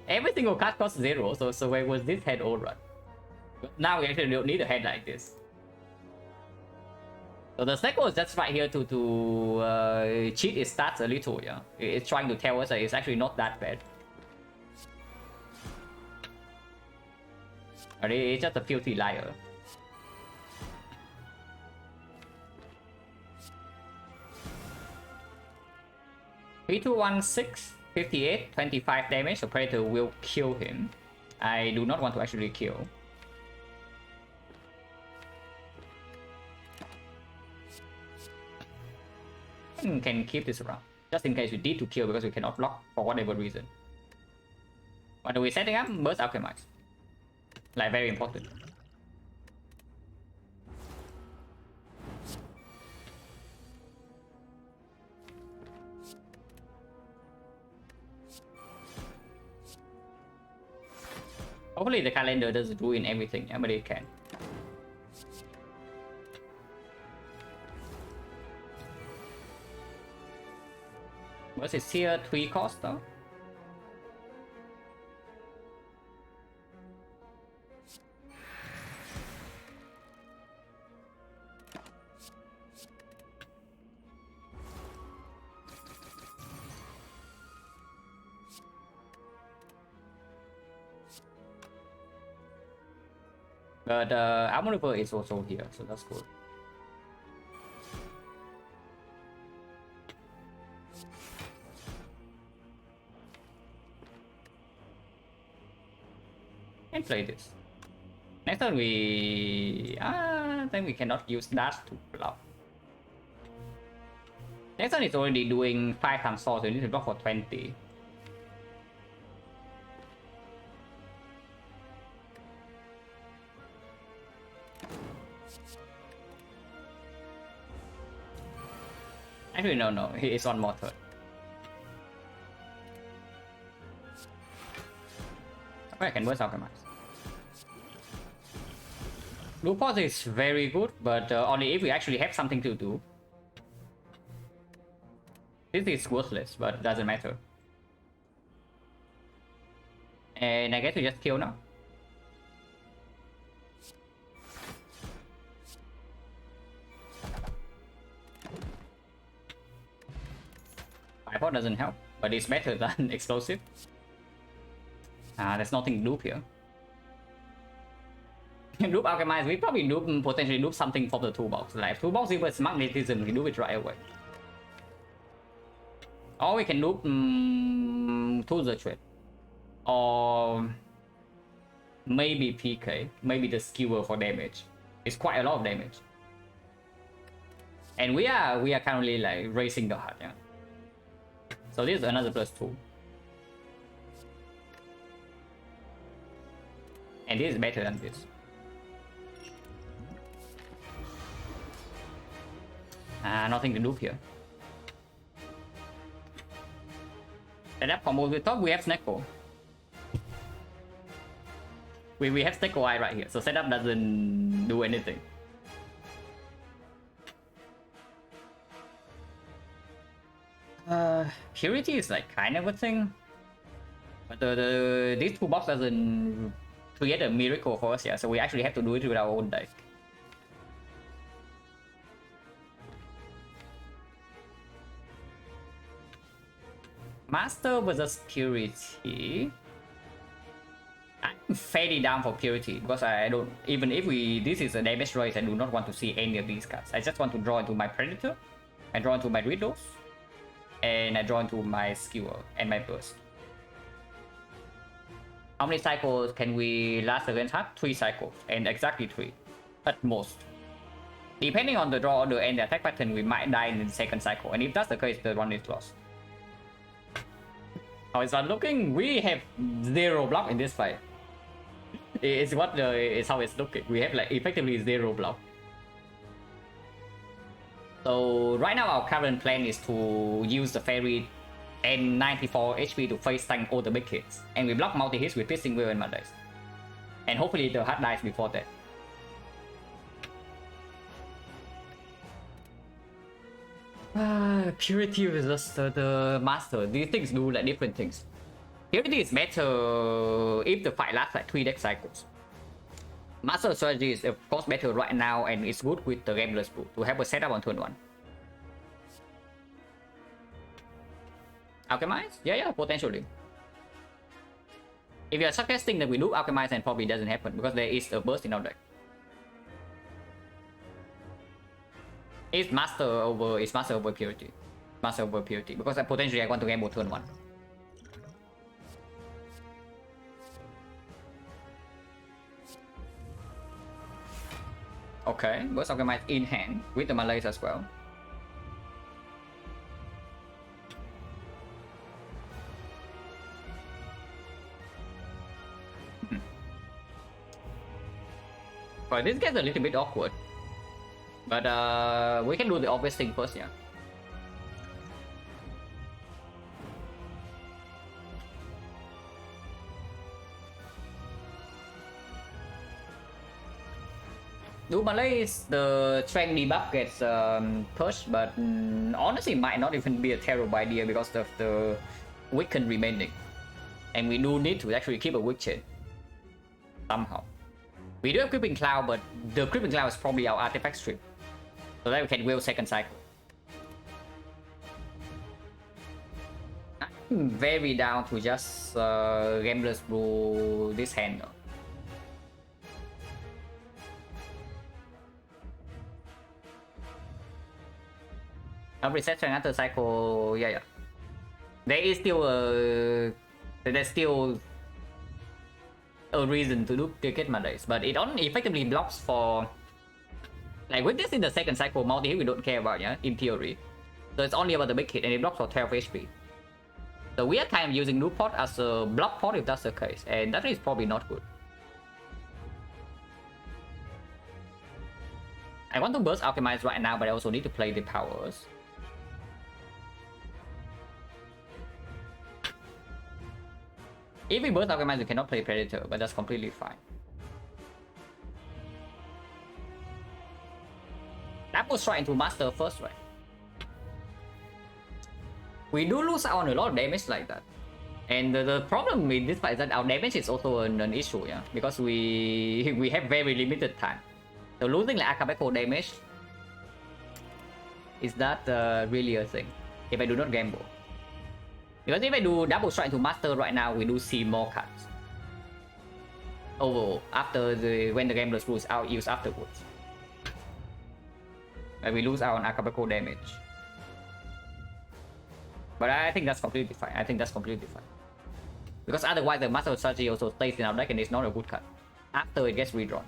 Every single card costs 0, so where was this hand all run? But now we actually don't need a hand like this. So the cycle is just right here to cheat its stats a little, yeah. It's trying to tell us that it's actually not that bad. But it's just a filthy liar. Three, 2, 1, 6, 58, 25 damage, so Predator will kill him. I do not want to actually kill. Can keep this around, just in case we need to kill because we cannot block for whatever reason. What are we setting up? Burst Alchemize. Like, very important. Hopefully the calendar doesn't ruin everything, yeah, but it can. What's it here? 3 cost though? But Armor Reaper is also here, so that's good. And play this. Next turn we... then we cannot use that to block. Next turn is already doing 5 times 4, so you need to block for 20. Actually, no, he is on more turn. Okay, I can burst Alchemize. Blue Pause is very good, but only if we actually have something to do. This is worthless, but doesn't matter. And I guess we just kill now. Fireball doesn't help, but it's better than explosive. There's nothing to loop here. Loop Alchemize, we probably loop, potentially loop something from the toolbox. Like toolbox, if it's magnetism, we do it right away. Or we can loop to the trade. Or maybe PK, maybe the skewer for damage. It's quite a lot of damage. And we are currently like racing the heart, yeah. So this is another +2. And this is better than this. Nothing to do here. Set up combo with top, we have Snecko. We have Snecko Eye right here, so setup doesn't do anything. Purity is like kind of a thing, but this toolbox doesn't create a miracle for us, yeah. So we actually have to do it with our own deck. Master versus Purity. I'm fading down for Purity because I don't, even if this is a damage race, I do not want to see any of these cards. I just want to draw into my Predator, I draw into my Riddles, and I draw into my Skewer and my Burst. How many cycles can we last against her? 3 cycles, and exactly 3 at most. Depending on the draw order and the attack pattern, we might die in the second cycle, and if that's the case, the run is lost. How is that looking? We have 0 block in this fight. It's it's how it's looking. We have like effectively 0 block. So right now our current plan is to use the fairy and 94 HP to face tank all the big hits, and we block multi hits with piercing wheel and Mondays, and hopefully the hard dies before that. Purity versus the master. These things do like different things. Purity is better if the fight lasts like 3 deck cycles. Master strategy is of course better right now, and it's good with the Gambler's Brew to have a setup on turn 1. Alchemize? Yeah, potentially. If you're suggesting that we do Alchemize, then probably doesn't happen because there is a burst in our deck. It's Master over Purity. Master over Purity because potentially I want to gamble turn 1. Okay, burst Alchemize in hand with the Malays as well. But this gets a little bit awkward. But we can do the obvious thing first, yeah. Do Malays, the strength debuff gets pushed, but honestly might not even be a terrible idea because of the weaken remaining. And we do need to actually keep a weak chain. Somehow. We do have Creeping Cloud, but the Creeping Cloud is probably our artifact strip. So that we can wheel second cycle. I'm very down to just Gambler's Brew this hand though. I'll reset strength after cycle, yeah. There is still there's still a reason to duplicate Mondays, but it only effectively blocks for, like with this in the second cycle, multi-hit we don't care about, yeah, in theory. So it's only about the big hit, and it blocks for 12 HP. So we are kind of using Loop Pot as a block pot if that's the case, and that is probably not good. I want to burst Alchemize right now, but I also need to play the powers. If we burst Alchemize, we cannot play Predator, but that's completely fine. That was trying to master first, right? We do lose out on a lot of damage like that. And the problem with this fight is that our damage is also an issue, yeah? Because we have very limited time. So losing like academical damage is that really a thing if I do not gamble. Because if I do double strike to master right now, we do see more cuts overall after when the gambler's rules out used afterwards. And we lose out on academical damage. But I think that's completely fine. I think that's completely fine. Because otherwise the master strategy also stays in our deck and it's not a good cut after it gets redrawn.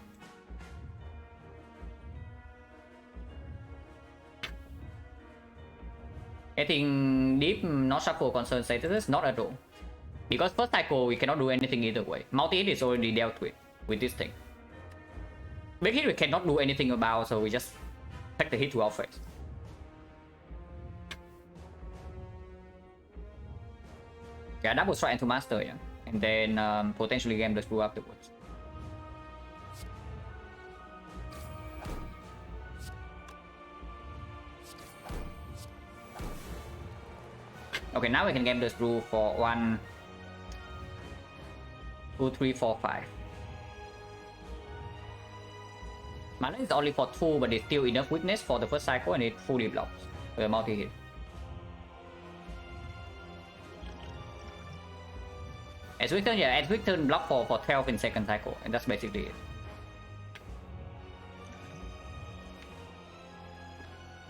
Anything deep, not shuffle concern statuses? Not at all. Because first cycle we cannot do anything either way. Multi-hit is already dealt with this thing. Big hit we cannot do anything about, so we just take the hit to our face. Yeah, double strike into master, yeah. And then potentially game the screw afterwards. Okay, now we can game the screw for 1, 2, 3, 4, 5. Mana is only for 2, but it's still enough weakness for the first cycle and it fully blocks with a multi-hit. As we turn, yeah, as we turn block for 12 in second cycle, and that's basically it.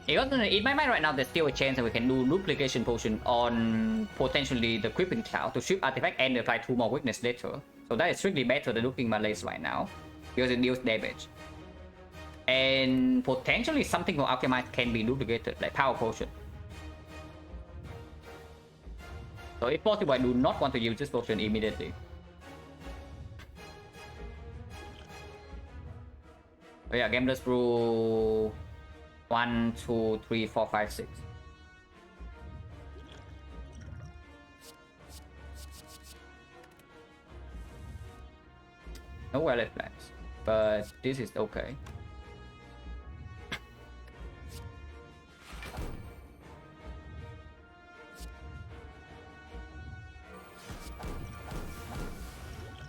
In my mind right now, there's still a chance that we can do duplication potion on potentially the Creeping Cloud to strip artifact and apply 2 more weakness later. So that is strictly better than looking Malays right now, because it deals damage. And potentially something from Alchemize can be duplicated, like Power Potion. So if possible, I do not want to use this potion immediately. Oh yeah, game does brew 1, 2, 3, 4, 5, 6. No wallet plans, but this is okay.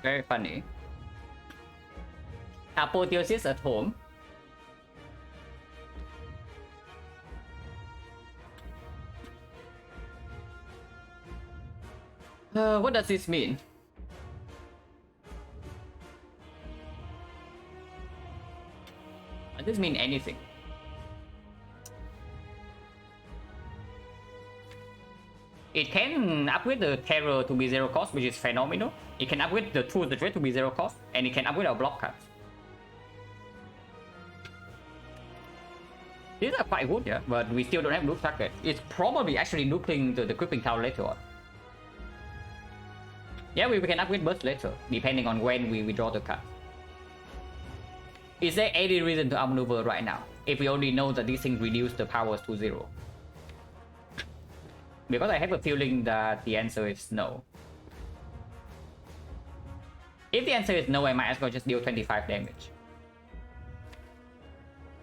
Very funny. Apotheosis at home. What does this mean? Does this mean anything? It can upgrade the terror to be 0 cost, which is phenomenal. It can upgrade the truth, the dread to be 0 cost, and it can upgrade our block cards. These are quite good, yeah, but we still don't have loop target. It's probably actually looping the Crippling Tower later on. Yeah, we can upgrade burst later, depending on when we draw the card. Is there any reason to outmaneuver right now, if we only know that these things reduce the powers to 0? Because I have a feeling that the answer is no. If the answer is no, I might as well just deal 25 damage.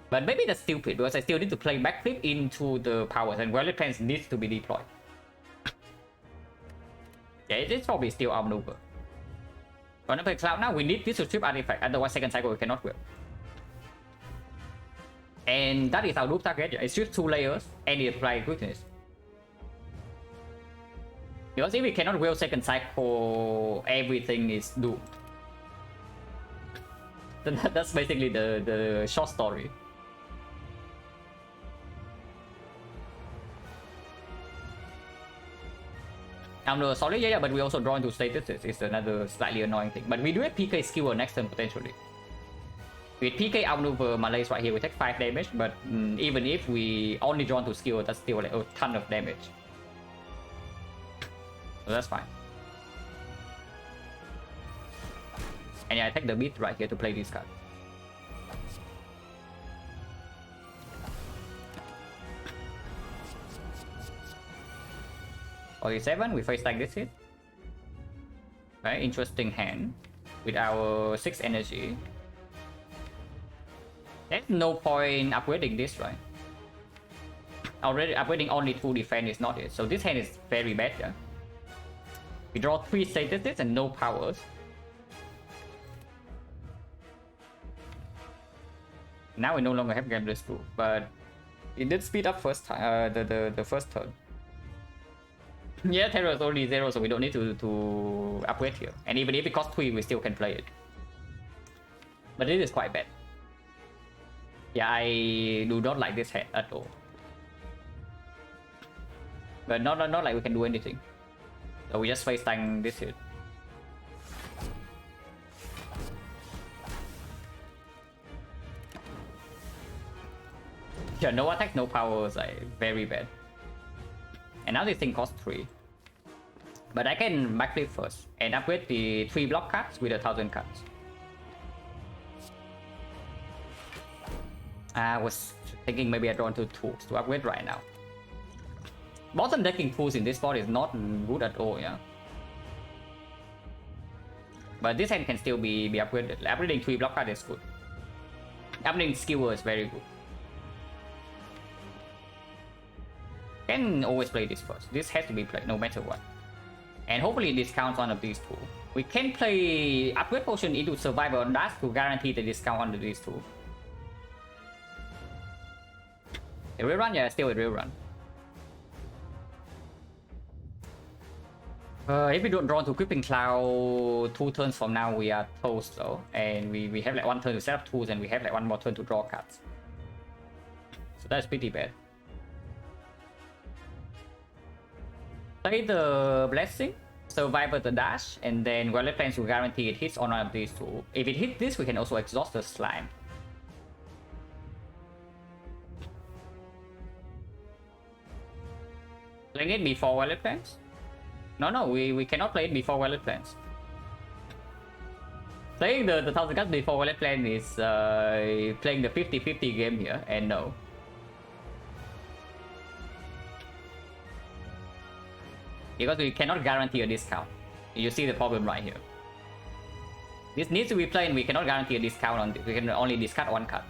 But maybe that's stupid, because I still need to play backflip into the powers, and Violet Plans needs to be deployed. Yeah, it's probably still outmaneuver. When I play Cloud now, we need this to strip artifact, otherwise second cycle we cannot whip. And that is our loop target. It's just 2 layers, and it applies quickness. Because if we cannot will second cycle, everything is doomed. That's basically the short story. Sorry, yeah, but we also draw into statuses. It's another slightly annoying thing. But we do have PK skewer next turn potentially. With PK outmaneuver Malays right here, we take 5 damage, but even if we only draw into skewer, that's still like a ton of damage. So that's fine. And yeah, I take the beat right here to play this card. Okay, 7, we face like this hit. Very interesting hand with our 6 energy. There's no point upgrading this, right? Already upgrading only 2 defense is not it. So this hand is very bad, yeah. We draw 3 statuses and no powers. Now we no longer have Gambler's Brew, but it did speed up first time, the first turn. Yeah, terror is only 0, so we don't need to upgrade here. And even if it costs 3, we still can play it. But it is quite bad. Yeah, I do not like this hand at all. But not like we can do anything. So we just face tank this hit. Yeah, no attack, no powers, like very bad. And now this thing costs 3. But I can backflip first and upgrade the 3 block cards with 1,000 cards. I was thinking maybe I draw into tools to upgrade right now. Bottom decking tools in this spot is not good at all, yeah. But this hand can still be upgraded. Upgrading 3 block cards is good. Upgrading skewer is very good. Can always play this first. This has to be played no matter what. And hopefully it discounts one of these two. We can play upgrade potion into survival on dash to guarantee the discount on these two. A real run? Yeah, still a real run. If we don't draw to Crippling Cloud 2 turns from now, we are toast though. And we have like 1 turn to set up tools and we have like 1 more turn to draw cards. So that's pretty bad. Play the Blessing, survive the dash, and then Violet Plans will guarantee it hits on one of these two. If it hits this, we can also exhaust the slime. Playing it before Violet Plans. No, we cannot play it before Wallet Plans. Playing the 1000 cards before Wallet Plan is playing the 50-50 game here, and no. Because we cannot guarantee a discount. You see the problem right here. This needs to be played and we cannot guarantee a discount on this. We can only discard one card.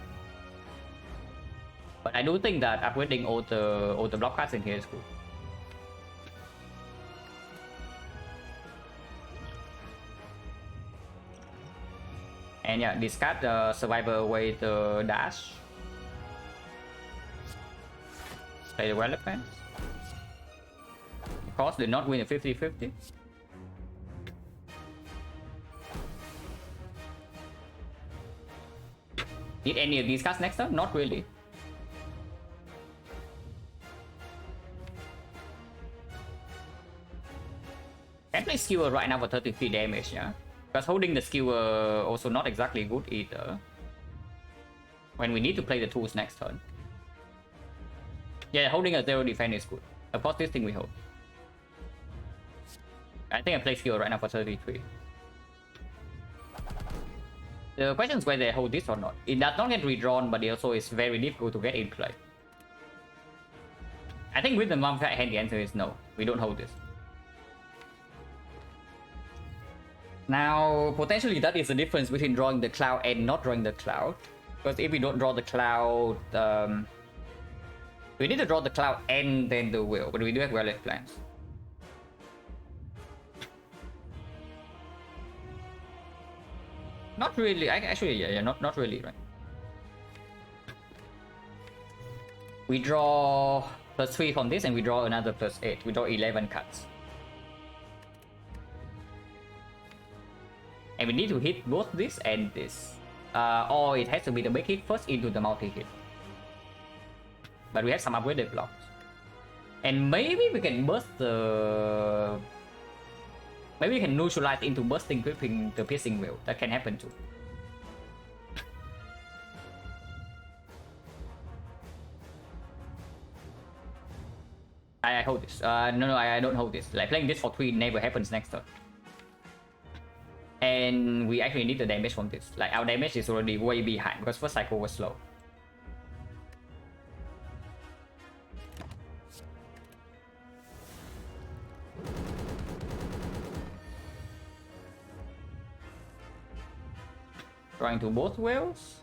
But I do think that upgrading all the block cards in here is cool. And yeah, discard Survivor with Dash. Play the Wallet Plans. Of course, did not win a 50-50. Need any of these cards next turn? Not really. Can play Skewer right now for 33 damage, yeah? Because holding the Skewer also not exactly good either. When we need to play the tools next turn. Yeah, holding a 0 defense is good. Of course, this thing we hold. I think I play Skewer right now for 33. The question is whether they hold this or not. It does not get redrawn, but it also is very difficult to get in play. I think with the Mummified hand, the answer is no. We don't hold this. Now, potentially that is the difference between drawing the cloud and not drawing the cloud. Because if we don't draw the cloud, we need to draw the cloud and then the wheel, but we do have Wallet Plans. Not really. Actually, yeah, not really, right? We draw +3 from this, and we draw another +8. We draw 11 cards. And we need to hit both this and this. Or it has to be the big hit first into the multi-hit. But we have some upgraded blocks. And maybe we can burst the... Maybe we can neutralize into bursting, gripping the piercing wheel. That can happen too. I hold this. No, I don't hold this. Like playing this for 3 never happens next turn. And we actually need the damage from this. Like our damage is already way behind because first cycle was slow. Drawing to both whales.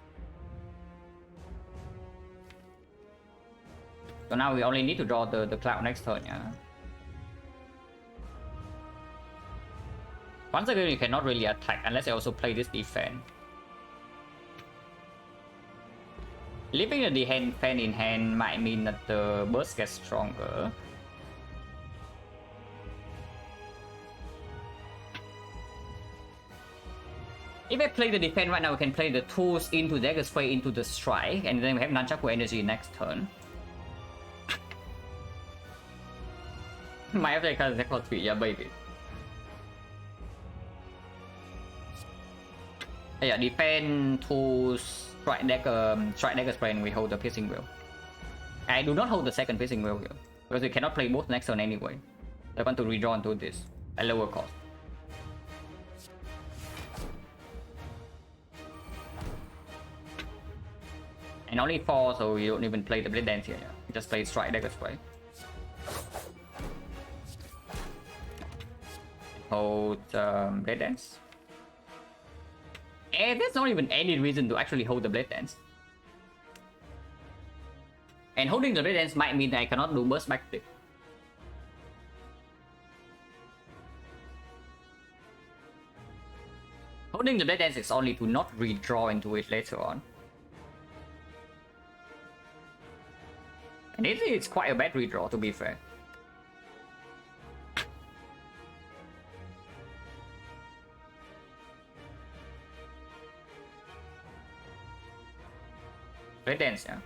So now we only need to draw the cloud next turn, yeah. Once again, you cannot really attack unless I also play this defense. Leaving the defense in hand might mean that the burst gets stronger. If I play the defense right now, we can play the tools into Dagger Spray into the strike, and then we have Nunchaku energy next turn. My FJ card is Zekna'r 3, yeah baby. Yeah, defend tools, strike dagger spray, and we hold the piercing wheel. I do not hold the second piercing wheel here because we cannot play both next turn anyway. I want to redraw into this at lower cost. And only 4, so we don't even play the Blade Dance here. Yeah. We just play strike dagger spray. Hold Blade Dance. And there's not even any reason to actually hold the Blade Dance. And holding the Blade Dance might mean I cannot do burst back tip. Holding the Blade Dance is only to not redraw into it later on. And it's quite a bad redraw, to be fair. Blade Dance, yeah.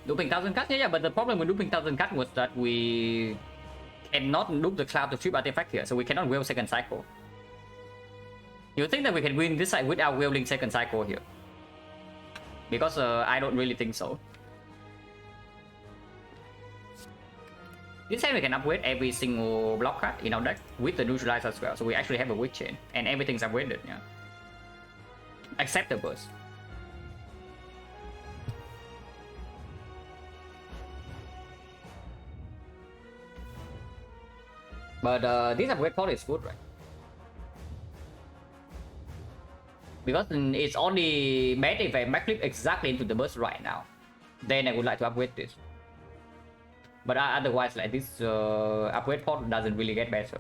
Looping 1000 cards? Yeah, but the problem with looping 1000 cards was that we cannot loop the cloud to flip artifact here, so we cannot wheel second cycle. You think that we can win this side without wielding second cycle here? Because I don't really think so. This time we can upgrade every single block card in our deck with the neutralize as well. So we actually have a weak chain and everything's upgraded, yeah. Except the burst. But this upgrade pod is good, right? Because it's only bad if I backflip exactly into the burst right now. Then I would like to upgrade this. But otherwise, like this upgrade pod doesn't really get better.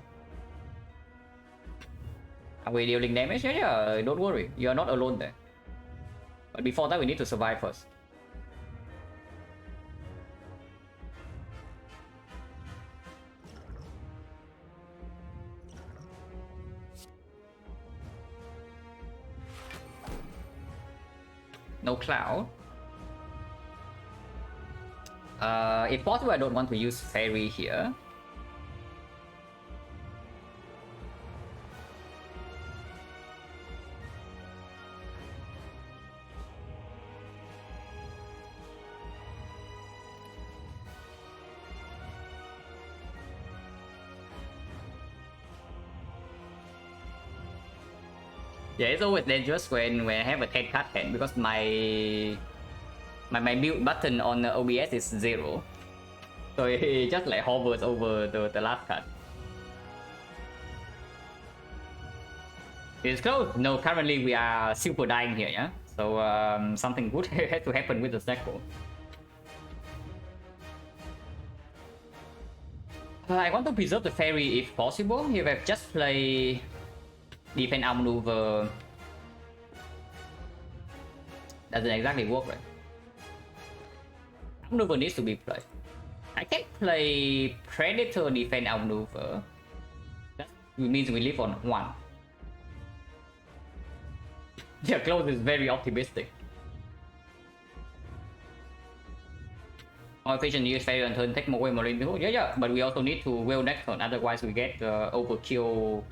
Are we dealing damage? Yeah, don't worry. You're not alone there. But before that, we need to survive first. No cloud. If possible, I don't want to use fairy here. Yeah, it's always dangerous when I have a 10 card hand because my build button on the OBS is 0. So it just like hovers over the last card. It's close. No, currently we are super dying here, yeah? So something good has to happen with the cycle. I want to preserve the fairy if possible. If I just play defense outmaneuver, doesn't exactly work, right? Outmaneuver needs to be played. I can play Predator defense outmaneuver. That means we live on 1. Yeah, close is very optimistic. More efficient use fairy on turn, take more way more in. Yeah, but we also need to will next turn, otherwise we get overkill.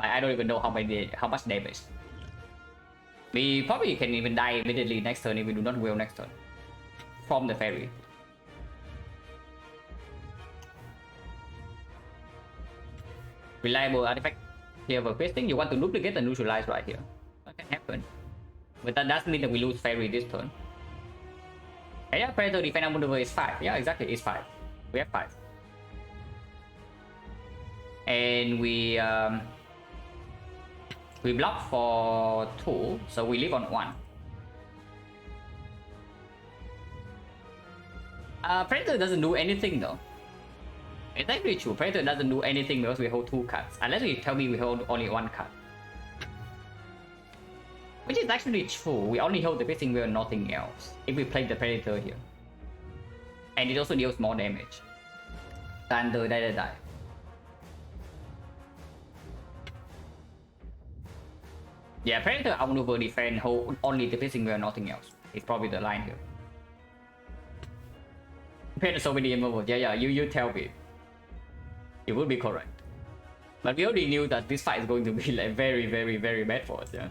I don't even know how much damage. We probably can even die immediately next turn if we do not will next turn from the fairy. Reliable artifact here for questing. You want to duplicate the neutralize right here. That can happen. But that doesn't mean that we lose fairy this turn. Yeah, Predator defense outmaneuver is 5. Yeah, exactly, it's 5. We have 5. And we block for 2, so we live on 1. Predator doesn't do anything though. It's actually true. Predator doesn't do anything because we hold 2 cards. Unless you tell me we hold only 1 card. Which is actually true. We only hold the piercing wheel and nothing else. If we play the Predator here. And it also deals more damage than the die. Yeah, Predator outmaneuver defense hold only the piercing wheel and nothing else. It's probably the line here. Predator so many removals. Yeah, you tell me. It would be correct. But we already knew that this fight is going to be like very, very, very bad for us, yeah.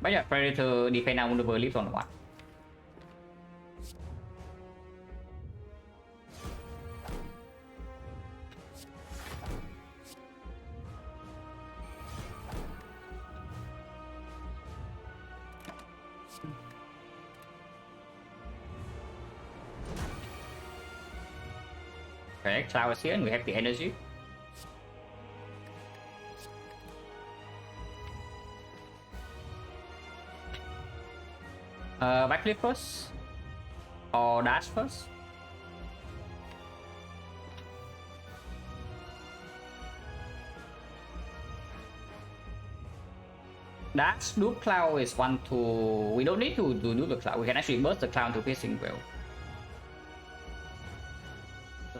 But yeah, Predator defense outmaneuver lives on 1. Okay, Cloud is here and we have the energy. Backflip first? Or dash first? Dash Dupe Cloud is 1 to... We don't need to do the Cloud, we can actually burst the Cloud to piercing well.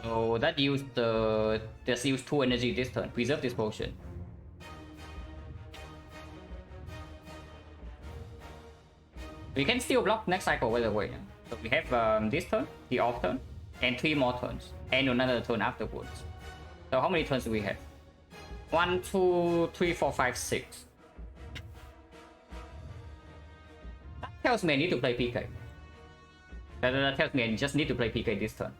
So that used just use 2 energy this turn, preserve this potion. We can still block next cycle by the way. So we have this turn, the off turn, and 3 more turns, and another turn afterwards. So how many turns do we have? 1, 2, 3, 4, 5, 6. tells me I need to play PK. That tells me I just need to play PK this turn.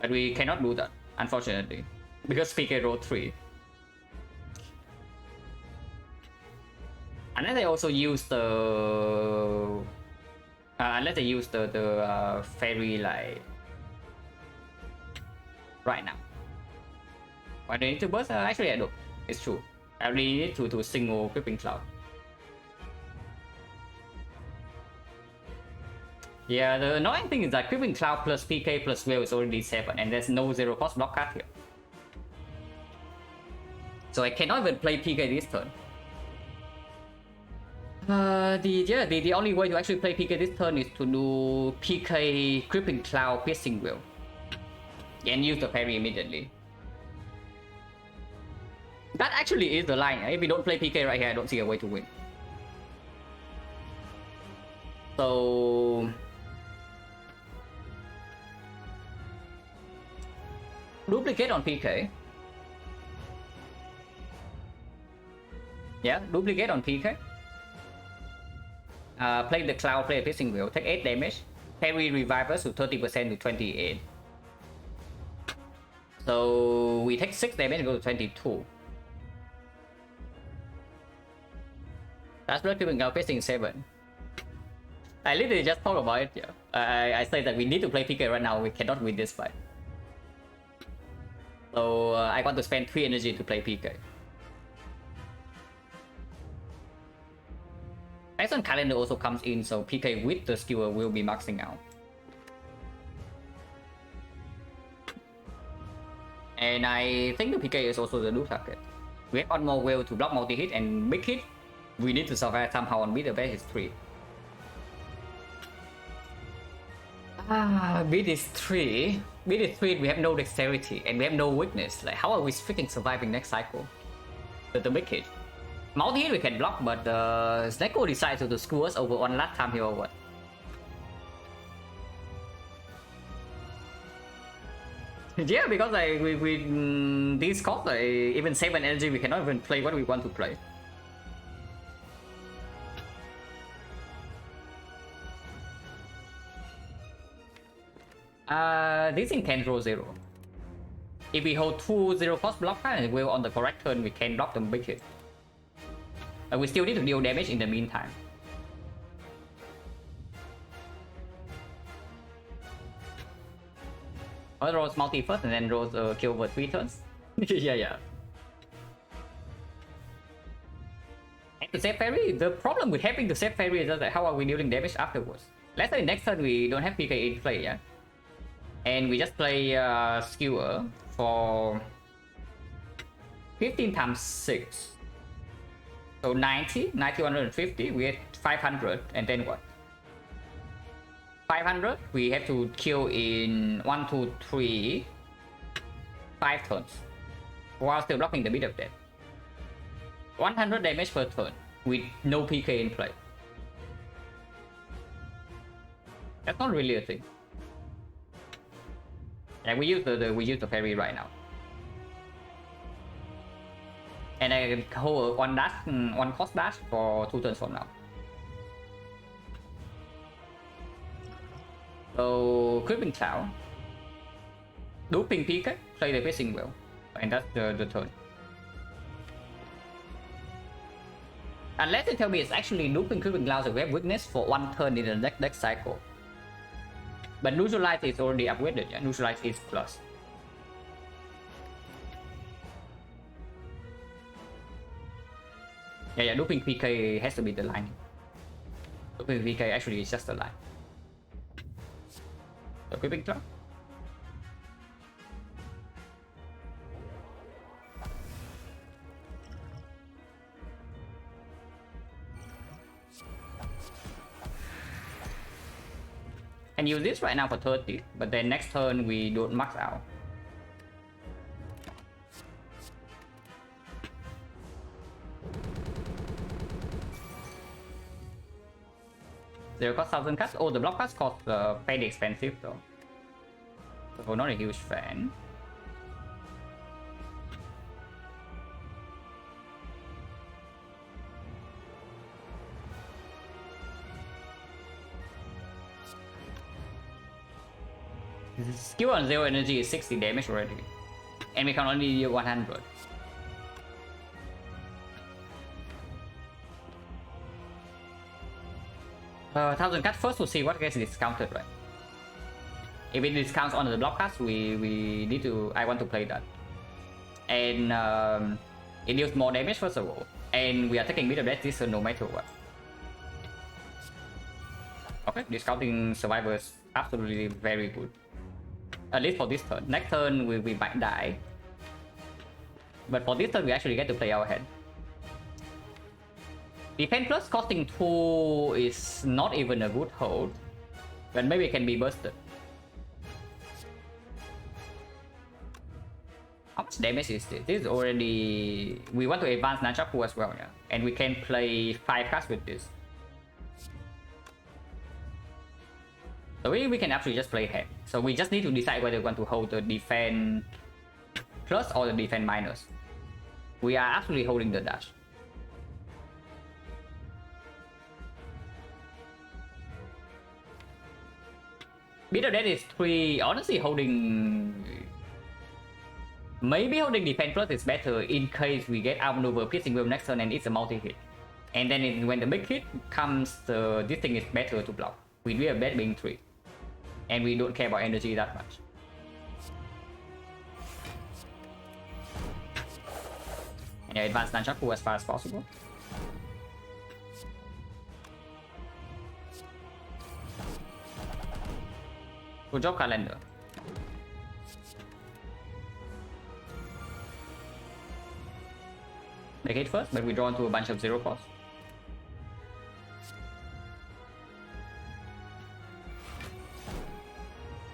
But we cannot do that, unfortunately, because PK roll 3. Unless they also use the fairy light right now. Why do I need to burst? Actually, I don't. It's true. I really need to single Gripping Cloud. Yeah, the annoying thing is that Gripping Cloud plus PK plus Will is already 7, and there's no 0 cost block card here. So I cannot even play PK this turn. The only way to actually play PK this turn is to do PK Gripping Cloud Piercing Will and use the parry immediately. That actually is the line. If we don't play PK right here, I don't see a way to win. So duplicate on PK. Yeah, duplicate on PK. Play the Cloud, play a Piercing Will, take 8 damage. Parry Revivers to 30% to 28. So we take 6 damage and go to 22. That's blood Gripping Cloud, Piercing 7. I literally just talked about it. Yeah. I say that we need to play PK right now. We cannot win this fight. So I want to spend 3 energy to play PK. Next on calendar also comes in, so PK with the skewer will be maxing out. And I think the PK is also the new target. We have one more will to block multi-hit and big hit. We need to survive somehow on beat the best is 3. Beat is 3. Beat is 3, we have no dexterity and we have no weakness. Like, how are we freaking surviving next cycle? The big hit. Multi-hit we can block, but XecnaR decides to screw us over one last time here or what? Yeah, because like these costs, like, even 7 energy, we cannot even play what we want to play. This thing can roll 0. If we hold 2 0 cost block and will on the correct turn, we can block them big hit. But we still need to deal damage in the meantime. I rolls multi first and then rolls kill over 3 turns. yeah. And to save parry, the problem with having to save parry is that how are we dealing damage afterwards? Let's say next turn we don't have PK in play, yeah? And we just play skewer for 15 times 6. So 90, 150, we had 500, and then what? 500, we have to kill in 1, 2, 3, 5 turns, while still blocking the beat of death. 100 damage per turn, with no PK in play. That's not really a thing. Yeah, we use the parry right now. And I can hold one cost dash for 2 turns from now. So Gripping Cloud, duping PK, play the Piercing Will, and that's the turn. Unless they tell me it's actually duping Gripping Cloud, so we have weakness for 1 turn in the next cycle. But Neutralize is already upgraded, yeah? Neutralize is plus. Yeah, duping PK has to be the line. Duping PK actually is just the line. So Gripping Cloud. And use this right now for 30, but then next turn we don't max out. Zero cost 1000 cards. Oh, the block cards cost fairly expensive though. So not a huge fan. His skill on 0 energy is 60 damage already. And we can only deal 100. Thousand cut first to see what gets discounted, right? If it discounts on the block cards, we need to. I want to play that, and it deals more damage first of all, and we are taking bit of that this no matter what. Okay, discounting survivors absolutely very good. At least for this turn. Next turn we might die, but for this turn we actually get to play our hand. Defense plus costing 2 is not even a good hold, but maybe it can be bursted. How much damage is this? This is already... We want to advance Nunchaku as well, yeah? And we can play 5 cards with this. So we can actually just play hand. So we just need to decide whether we want to hold the defense plus or the defense minus. We are actually holding the dash. Bit of that is 3. Honestly, holding... Maybe holding defense plus is better in case we get outmaneuver piercing wave next turn and it's a multi-hit. And then when the big hit comes, this thing is better to block. With real bet being 3. And we don't care about energy that much. And yeah, advance Nunchaku as far as possible. Good job, calendar. Make it first, but we draw into a bunch of 0 cost.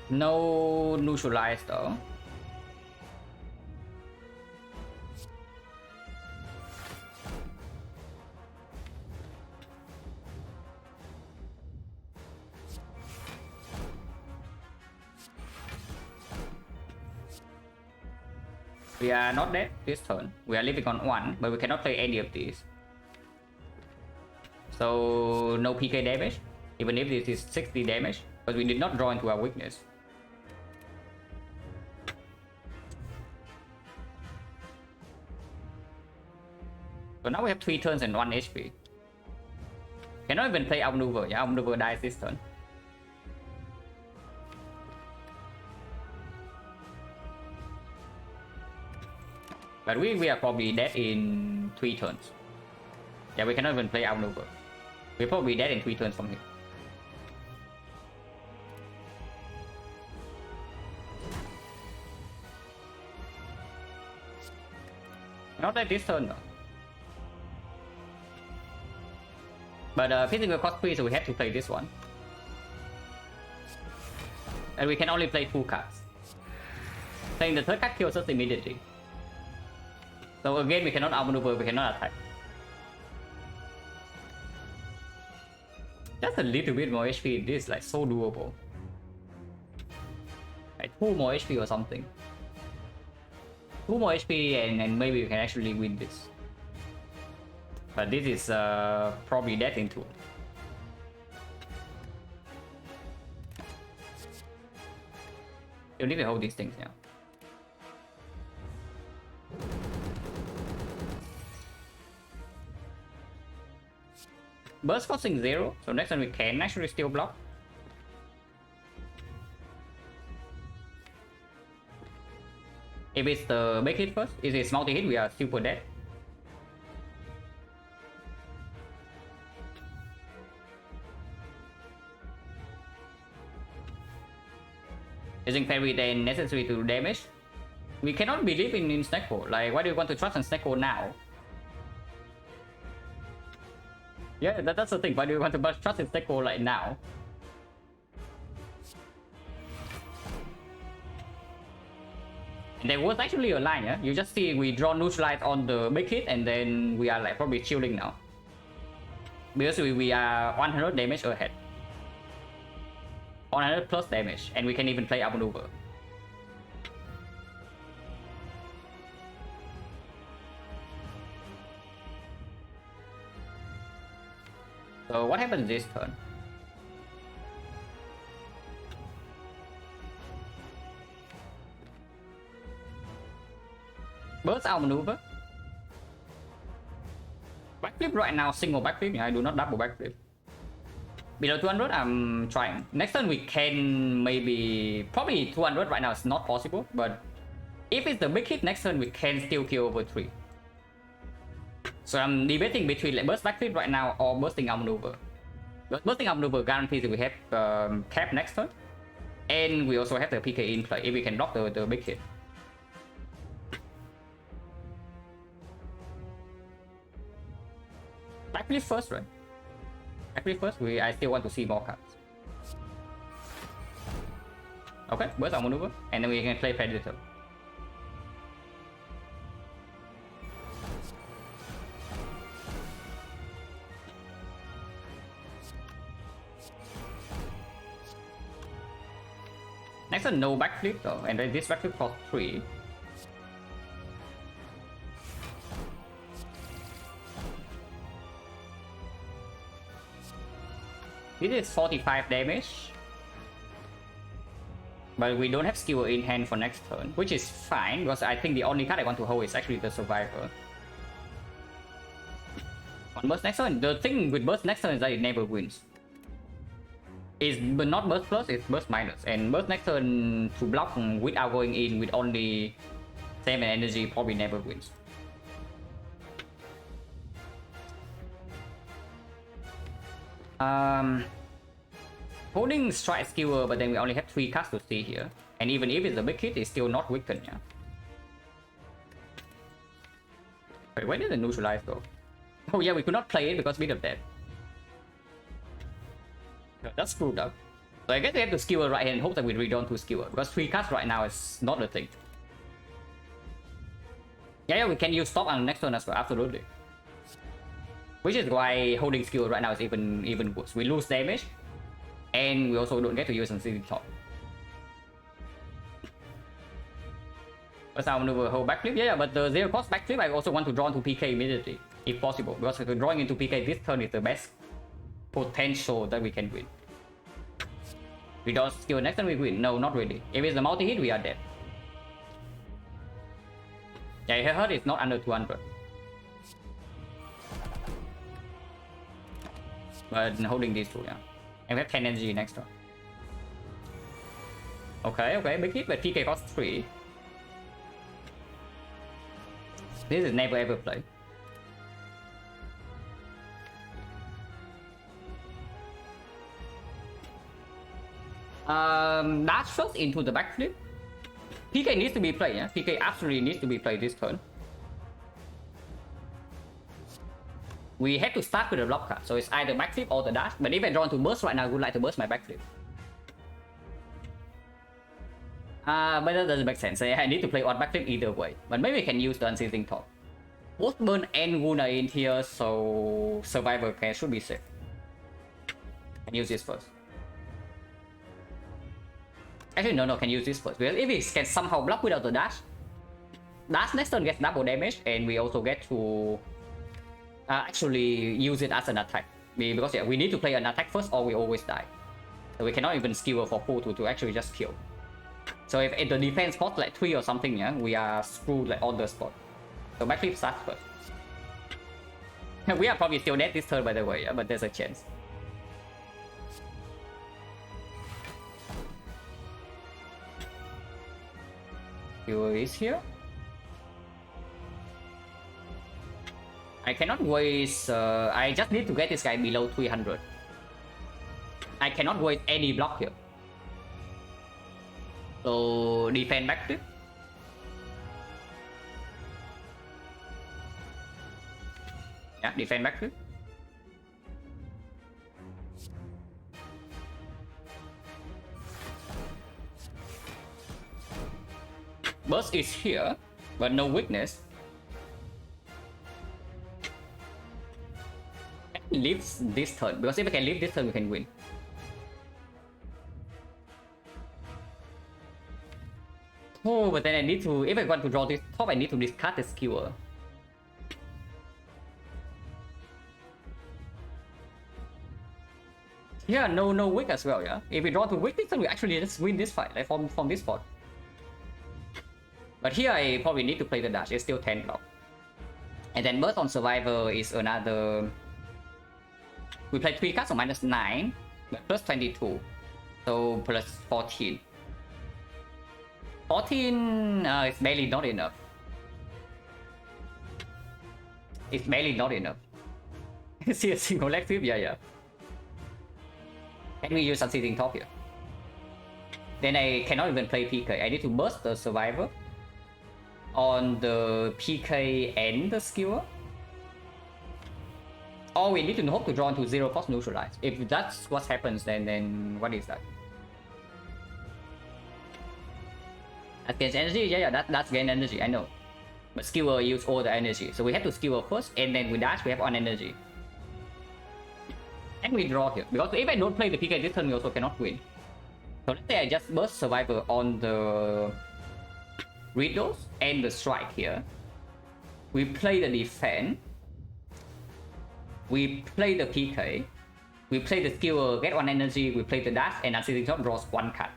No neutralize though. We are not dead this turn. We are living on 1, but we cannot play any of these. So no PK damage, even if this is 60 damage, but we did not draw into our weakness. So now we have 3 turns and 1 HP. Cannot even play outmaneuver. Yeah, outmaneuver dies this turn. But we are probably dead in 3 turns. Yeah, we cannot even play outmaneuver. We're probably dead in 3 turns from here. Not like this turn though. But physical cost 3, so we have to play this one. And we can only play 2 cards. Playing the 3rd card kills us immediately. So again, we cannot outmaneuver, we cannot attack. Just a little bit more HP, this is like so doable. Like 2 more HP or something. 2 more HP and maybe we can actually win this. But this is probably death into it. You need to hold these things now. Burst costing 0, so next time we can actually still block. If it's the big hit first, if it's multi-hit, we are super dead. Using parry then necessary to damage. We cannot believe in XecnaR. Like, why do you want to trust in XecnaR now? Yeah, that's the thing. Why do you want to trust in XecnaR like now? There was actually a line, yeah? You just see we draw neutralize on the big hit and then we are like probably chilling now. Because we are 100 damage ahead. 100 plus damage, and we can even play outmaneuver. So what happens this turn? Burst out maneuver. Backflip right now, single backflip. I do not double backflip. Below 200, I'm trying. Next turn we can maybe... Probably 200 right now is not possible, but if it's the big hit, next turn we can still kill over 3. So I'm debating between like burst backflip right now or bursting out maneuver. But bursting out maneuver guarantees that we have cap next turn. And we also have the PK in play if we can block the big hit. Backflip first, right? Backflip first, I still want to see more cards. Okay, burst out maneuver, and then we can play Predator. Next one, no backflip though, and then this backflip costs 3. This is 45 damage. But we don't have skill in hand for next turn, which is fine, because I think the only card I want to hold is actually the Survivor. On burst next turn, the thing with burst next turn is that it never wins. It's not burst plus, it's burst minus. And burst next turn to block without going in with only 7 energy probably never wins. Holding strike skewer, but then we only have 3 cards to see here. And even if it's a big hit, it's still not weakened, yeah. Wait, where did the neutralize go? Oh yeah, we could not play it because we got dead. That's screwed up. So I guess we have to skewer right here and hope that we redraw to skewer, because 3 cards right now is not a thing. Yeah, we can use stop on the next turn as well, absolutely. Which is why holding skewer right now is even worse. We lose damage, and we also don't get to use on top. That's how maneuver hold backflip. Yeah, but the 0 cost backflip, I also want to draw into PK immediately, if possible, because drawing into PK this turn is the best potential that we can win. We don't skill next turn we win. No, not really. If it's a multi-hit, we are dead. Yeah, her hurt is not under 200. But holding these two, yeah. And we have 10 energy next turn. Okay, big hit, but PK costs 3. This is never ever played. Dash first into the backflip. PK needs to be played, yeah? PK absolutely needs to be played this turn. We have to start with the block card, so it's either backflip or the dash. But if I draw to burst right now, I would like to burst my backflip. But that doesn't make sense. I need to play on backflip either way. But maybe I can use the unseizing top. Both burn and wound are in here, so survivor should be safe. Can use this first. Actually, no, can use this first. Because if it can somehow block without the dash next turn gets double damage, and we also get to actually use it as an attack. Because yeah, we need to play an attack first or we always die. So we cannot even skewer for full to actually just kill. So if the defense costs like 3 or something, yeah, we are screwed like on the spot. So backflip starts first. We are probably still dead this turn, by the way, yeah, but there's a chance. Skewer is here. I cannot waste, I just need to get this guy below 300. I cannot waste any block here. So defend backflip. Yeah, defend backflip. Burst is here, but no weakness. Leaves this turn, because if I can leave this turn, we can win. Oh, but then I need to, if I want to draw this top, I need to discard the skewer. Yeah, no wick as well, yeah? If we draw to wick this turn, we actually just win this fight, like from this spot. But here I probably need to play the dash. It's still 10 block. And then burst on survivor is another. We play 3 cards, so -9, but plus 22. So plus 14. 14 is barely not enough. It's barely not enough. See a single leg sweep? Yeah. Can we use Unseating Top here? Then I cannot even play PK. I need to burst the survivor on the PK and the skewer. Or we need to hope to draw into 0 cost neutralize. If that's what happens, then what is that? That gains energy? Yeah, that's gain energy, I know. But skewer use all the energy. So we have to skewer first, and then with dash we have on energy. And we draw here. Because if I don't play the PK this turn, we also cannot win. So let's say I just burst survivor on the Riddles and the strike here. We play the defense. We play the PK. We play the skewer, get 1 energy. We play the dash, and Unseating Top draws 1 card.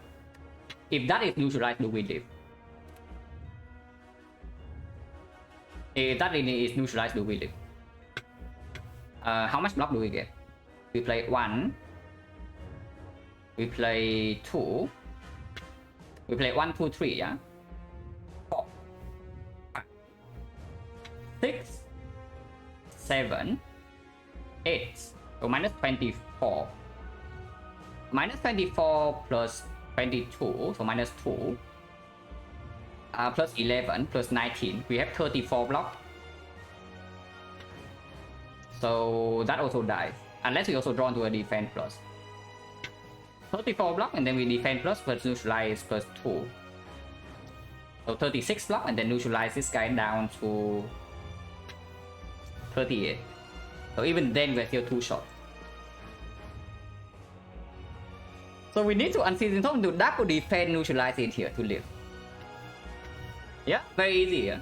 If that is neutralized, do we live? If that is neutralized, do we live? How much block do we get? We play 1. We play 2. We play 1, 2, 3, yeah? 4. 5, 6. 7. 8. So minus 24. Minus 24 plus 22, so minus 2. Plus 11, plus 19. We have 34 block. So that also dies. Unless we also draw into a defense plus. 34 block, and then we defend plus neutralize plus 2. So 36 block, and then neutralize this guy down to 38. So even then we're still too short. So we need to Unseating Top to double defend neutralize it here to live. Yeah, very easy. Yeah.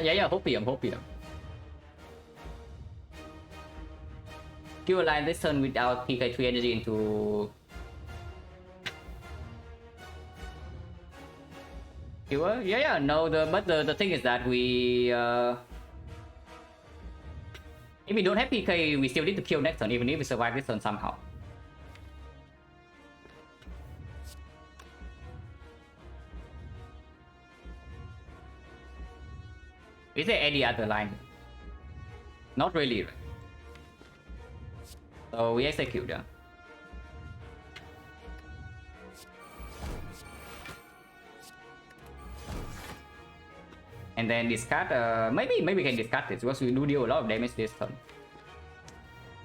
yeah, hopium. You align this turn without PK3 energy into Skewer? Yeah, no, but the thing is that we if we don't have PK, we still need to kill next turn, even if we survive this turn somehow. Is there any other line? Not really. So we execute, yeah. And then discard, maybe we can discard this because we do deal a lot of damage this turn.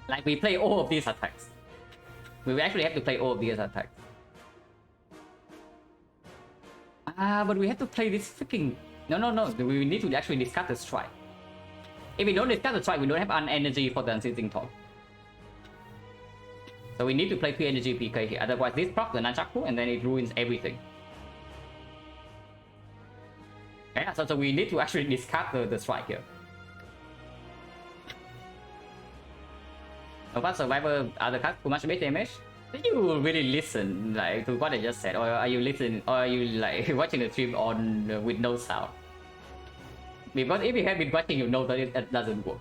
Like we play all of these attacks. We will actually have to play all of these attacks. But we have to play this freaking... No. We need to actually discard the strike. If we don't discard the strike, we don't have an energy for the Unseating Top. So we need to play 3 energy PK here. Otherwise, this procs the Nunchaku and then it ruins everything. Yeah, so we need to actually discard the strike here. About survivor, other cards too much base damage. Did you really listen like to what I just said, or are you listening, or are you like watching the stream on with no sound? Because if you have been watching, you know that it doesn't work.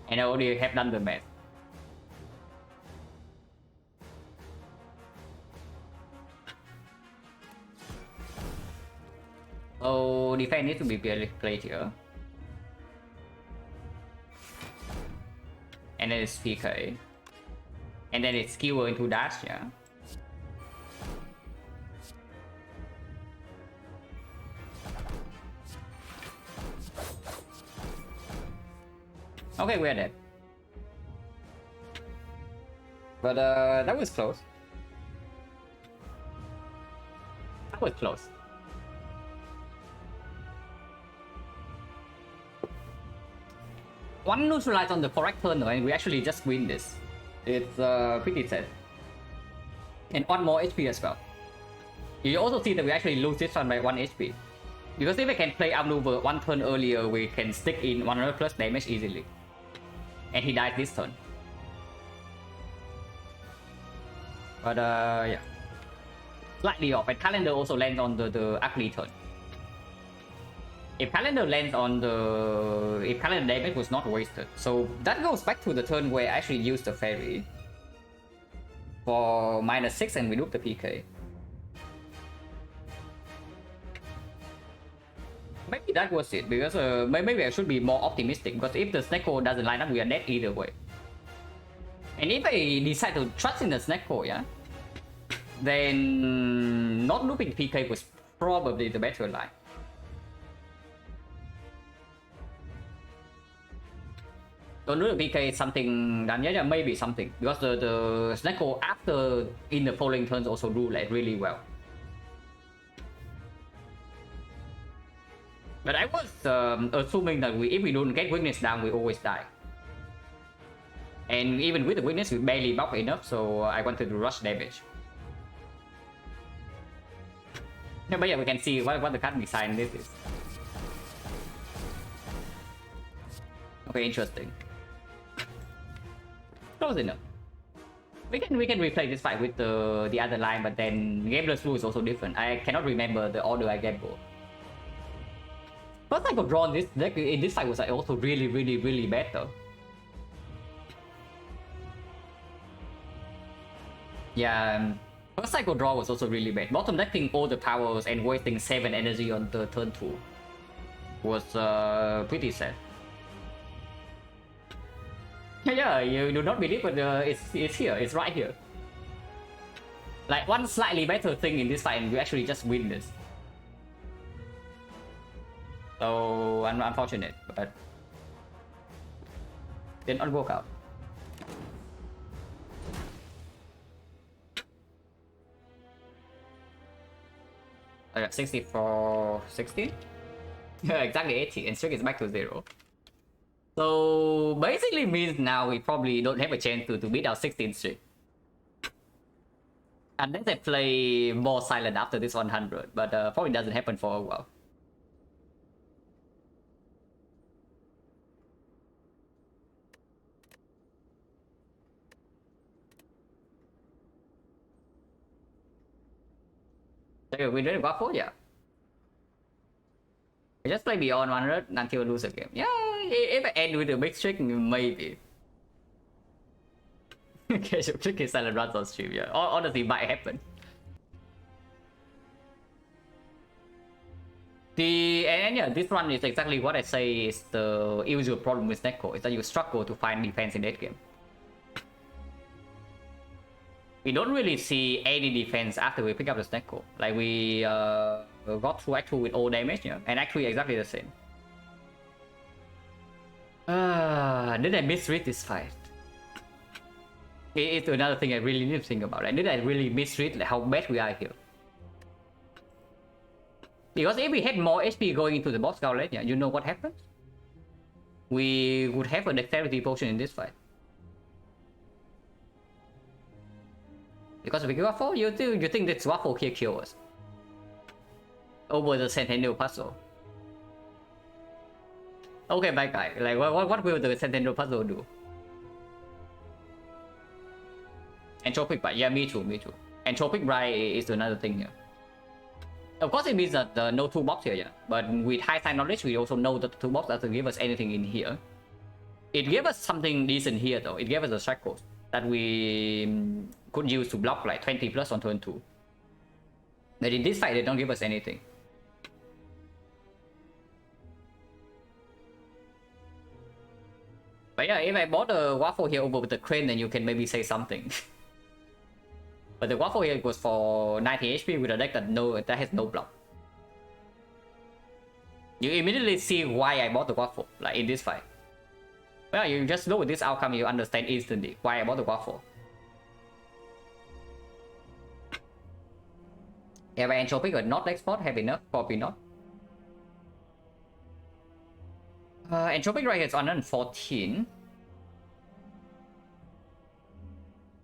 And I already have done the math. So defense needs to be played here. And then it's PK. And then it's skewer into dash, yeah. Okay, we're dead. But that was close. That was close. One neutralize on the correct turn and we actually just win this. It's pretty sad. And 1 more HP as well. You also see that we actually lose this one by 1 HP. Because if we can play outmaneuver 1 turn earlier, we can stick in 100 plus damage easily. and he died this turn. But yeah, slightly off. And calendar also lands on the ugly turn. If calendar lands on the... if calendar damage was not wasted. So that goes back to the turn where I actually used the fairy for -6 and we loop the PK. Maybe that was it, because maybe I should be more optimistic, because if the XecnaR doesn't line up, we are dead either way. And if I decide to trust in the XecnaR, yeah, then not looping PK was probably the better line. Don't do the PK is something done, yeah, maybe something, because the XecnaR after in the following turns also do like really well. But I was assuming that if we don't get weakness down, we always die. And even with the weakness, we barely buff enough, so I wanted to rush damage. Yeah, but yeah, we can see what the card design this is. Okay, interesting. Close enough. We can replay this fight with the other line, but then gameless rule is also different. I cannot remember the order I gambled. First I got drawn this deck in this fight was also really better. Yeah, first cycle draw was also really bad. Bottom decking all the powers and wasting 7 energy on the turn 2 was pretty sad. Yeah, you do not believe, but it's here, it's right here. Like one slightly better thing in this fight and we actually just win this. So unfortunate, but did not work out. I got 60 for 16. Yeah, exactly 80, and streak is back to 0. So basically means now we probably don't have a chance to beat our 16 streak. Unless I play more silent after this 100, but probably doesn't happen for a while. So we did Waffle, yeah. We just play beyond 100 until we lose a game. Yeah, if I end with a big streak, maybe. Okay, so tricky silent runs on stream, yeah. Honestly, might happen. And yeah, this one is exactly what I say is the usual problem with Neko, is that you struggle to find defense in that game. We don't really see any defense after we pick up the Neko. Like we got through Act 2 with all damage, yeah, and Act 3 exactly the same. Did I misread this fight? It's another thing I really need to think about. Like, did I really misread like, how bad we are here? Because if we had more HP going into the boss scout lane, yeah, you know what happens? We would have a dexterity potion in this fight. Because with Waffle, you think this Waffle here kills us over the Centennial puzzle. Okay, bad guy. Like, what will the Centennial puzzle do? Entropic Bright, yeah, me too. Entropic Bright is another thing here. Of course, it means that no toolbox here, yeah. But with high side knowledge, we also know that the toolbox doesn't give us anything in here. It gave us something decent here, though. It gave us a shackles that we could use to block like 20 plus on turn 2. But in this fight, they don't give us anything. But yeah, if I bought a Waffle here over with the crane, then you can maybe say something. But the Waffle here was for 90 HP with a deck that has no block. You immediately see why I bought the Waffle, like in this fight. Well, you just look at this outcome, you understand instantly why I bought the Waffle. Have I Entropic or not export? Have enough? Probably not. Entropic right here is 114.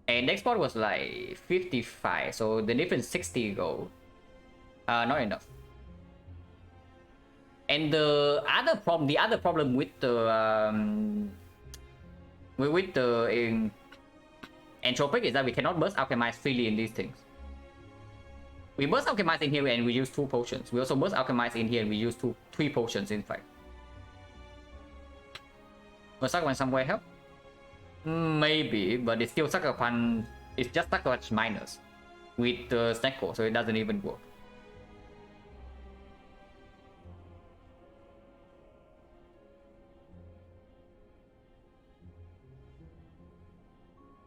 And export was like 55, so the difference 60 gold. Not enough. And the other problem with the with the entropic is that we cannot burst alchemize freely in these things. We burst alchemize in here and we use 2 potions. We also burst alchemize in here and we use 3 potions in fact. Will Sucker Punch somewhere help? Maybe, but it's still Sucker Punch. It's just Sucker Punch minus with the Snecko, so it doesn't even work.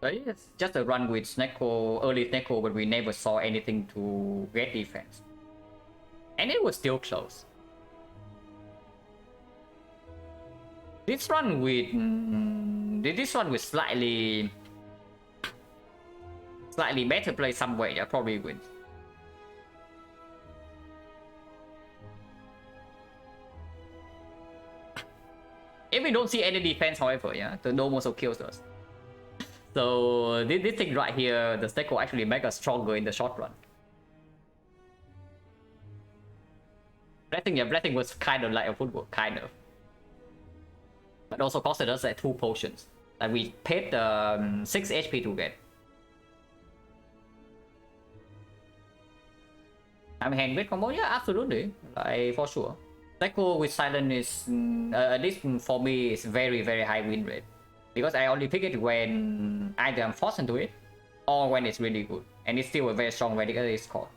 So it's just a run with Snecko, early Snecko, but we never saw anything to get defense. And it was still close. This run with slightly better play somewhere, yeah, probably wins. If we don't see any defense, however, yeah, the dome also kills us. So this thing right here, the stack will actually make us stronger in the short run. Blessing was kind of like a footwork, kind of. But also costed us like 2 potions that we paid 6 HP to get. I mean, hand with combo, yeah, absolutely, like for sure. Psycho with Silent is, at least for me, is very high win rate. Because I only pick it when either I'm forced into it, or when it's really good. And it's still a very strong radical score.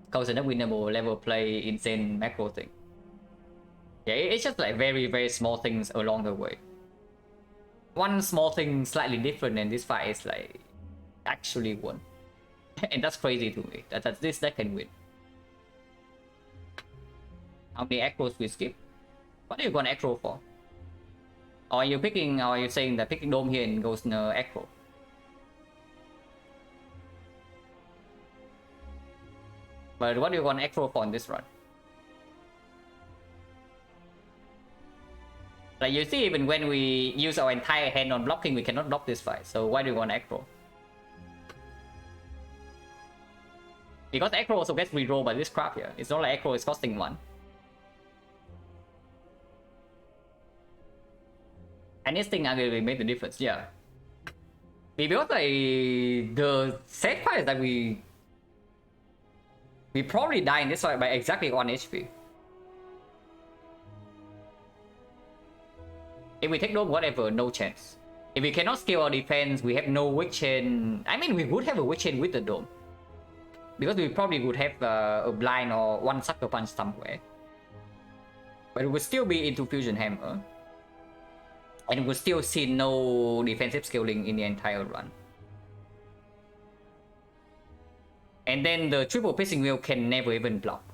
Because it's a winnable level play, insane macro thing. Yeah, it's just like very small things along the way. One small thing slightly different in this fight is like actually won. And that's crazy to me. That this deck can win. How many acros we skip? What are you gonna acro for? Or are you picking, or are you saying that picking dome here and goes acro? But what are you gonna acro for in this run? Like you see, even when we use our entire hand on blocking, we cannot block this fight. So why do you want acro? Because acro also gets rerolled by this crap here. It's not like acro is costing 1. And this thing actually made the difference, yeah. Because like the sad part is that we probably die in this fight by exactly 1 HP. If we take dome, whatever, no chance. If we cannot scale our defense, we have no weak chain. I mean, we would have a weak chain with the dome. Because we probably would have a blind or 1 sucker punch somewhere. But it would still be into fusion hammer. And we would still see no defensive scaling in the entire run. And then the triple pissing wheel can never even block.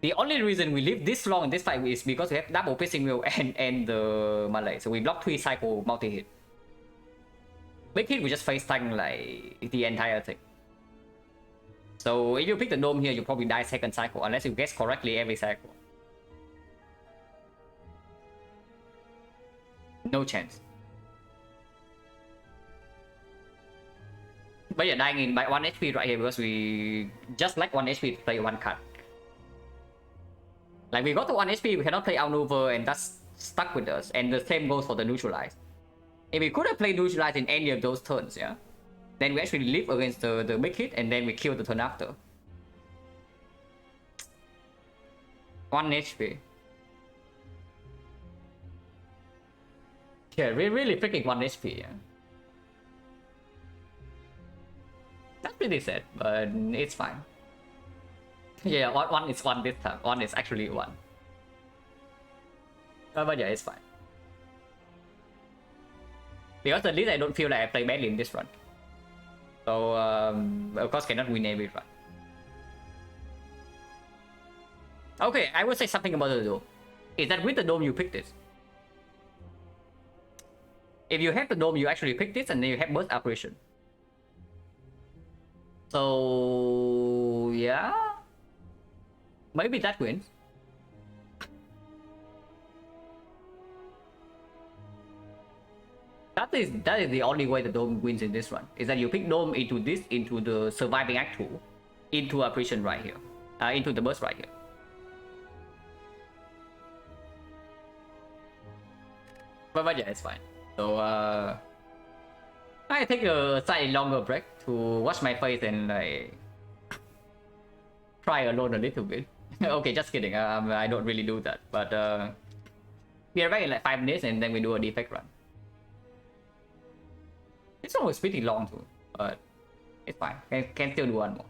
The only reason we live this long in this fight is because we have double pissing wheel and the Malay. So we block 3 cycle multi-hit. Big hit, we just face tank like the entire thing. So if you pick the dome here, you probably die 2nd cycle unless you guess correctly every cycle. No chance. But you're dying in by 1 HP right here because we just like 1 HP to play 1 card. Like we got to 1 HP, we cannot play outmaneuver and that's stuck with us. And the same goes for the neutralize. If we could have played neutralize in any of those turns, yeah, then we actually live against the big hit and then we kill the turn after. 1 HP. Yeah, we're really freaking 1 HP, yeah. That's pretty sad, but it's fine. Yeah, 1 is 1 this time. 1 is actually 1. But yeah, it's fine. Because at least I don't feel like I play badly in this run. So, of course, cannot win every run. Okay, I will say something about the dome. Is that with the dome you pick this? If you have the dome, you actually pick this and then you have burst operation. So, yeah. Maybe that wins. That is the only way the dome wins in this run. Is that you pick dome into this, into the surviving act 2, into operation right here, into the burst right here. But yeah, it's fine. So I take a slightly longer break to wash my face and like try alone a little bit. Okay, just kidding. I don't really do that. But we are back in like 5 minutes and then we do a defect run. This one was pretty long too, but it's fine. Can still do one more.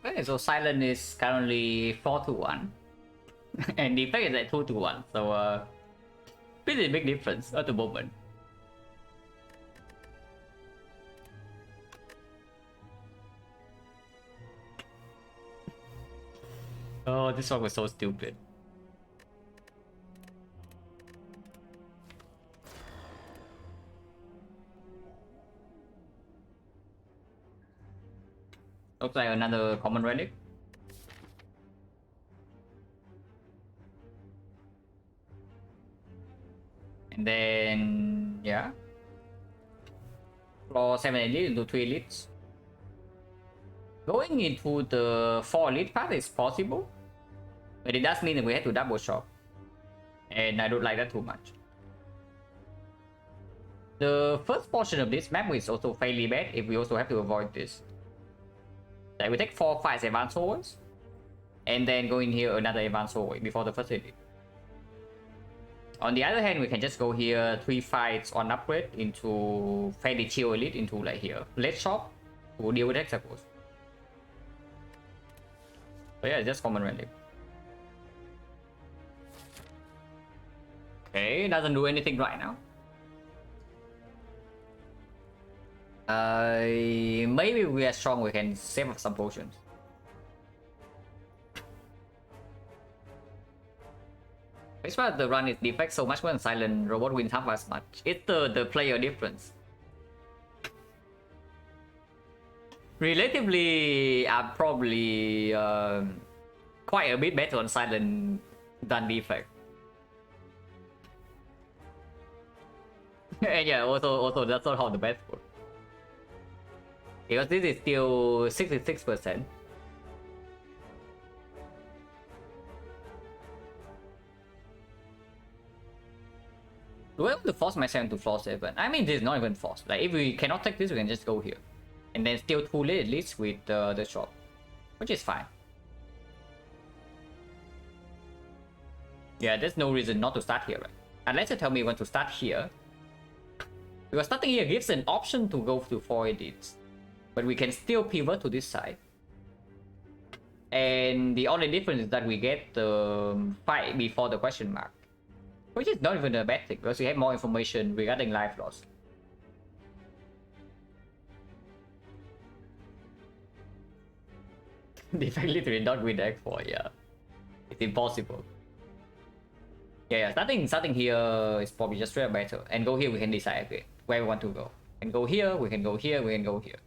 Okay, so Silent is currently 4-1, and defect is at 2-1. So pretty big difference at the moment. Oh, this one was so stupid. Looks like another common relic. And then, yeah. Floor 7 elite into 3 elites. Going into the 4 elite path is possible. But it does mean that we have to double shop. And I don't like that too much. The first portion of this map is also fairly bad if we also have to avoid this. Like we take 4 fights advanced hallways. And then go in here another advanced hallway before the first elite. On the other hand, we can just go here 3 fights on upgrade into fairly chill elite into like here. Let's shop to deal with hexagons. So yeah, just common relic. Okay, doesn't do anything right now. Maybe we are strong, we can save up some potions. It's why the run is defect so much when Silent robot wins half as much. It's the player difference. Relatively, I'm probably quite a bit better on Silent than defect. And yeah, also that's not how the best works. Because this is still 66%. Do I want to force myself to floor 7? I mean, this is not even forced. Like, if we cannot take this, we can just go here. And then still too late at least with the shop. Which is fine. Yeah, there's no reason not to start here, right? Unless you tell me you want to start here. Because starting here gives an option to go to 4 elites. But we can still pivot to this side. And the only difference is that we get the fight before the question mark. Which is not even a bad thing, because we have more information regarding life loss. Defect literally not win X4, yeah. It's impossible. Yeah, starting here is probably just straight better. And go here, we can decide okay, where we want to go. And go here, we can go here, we can go here.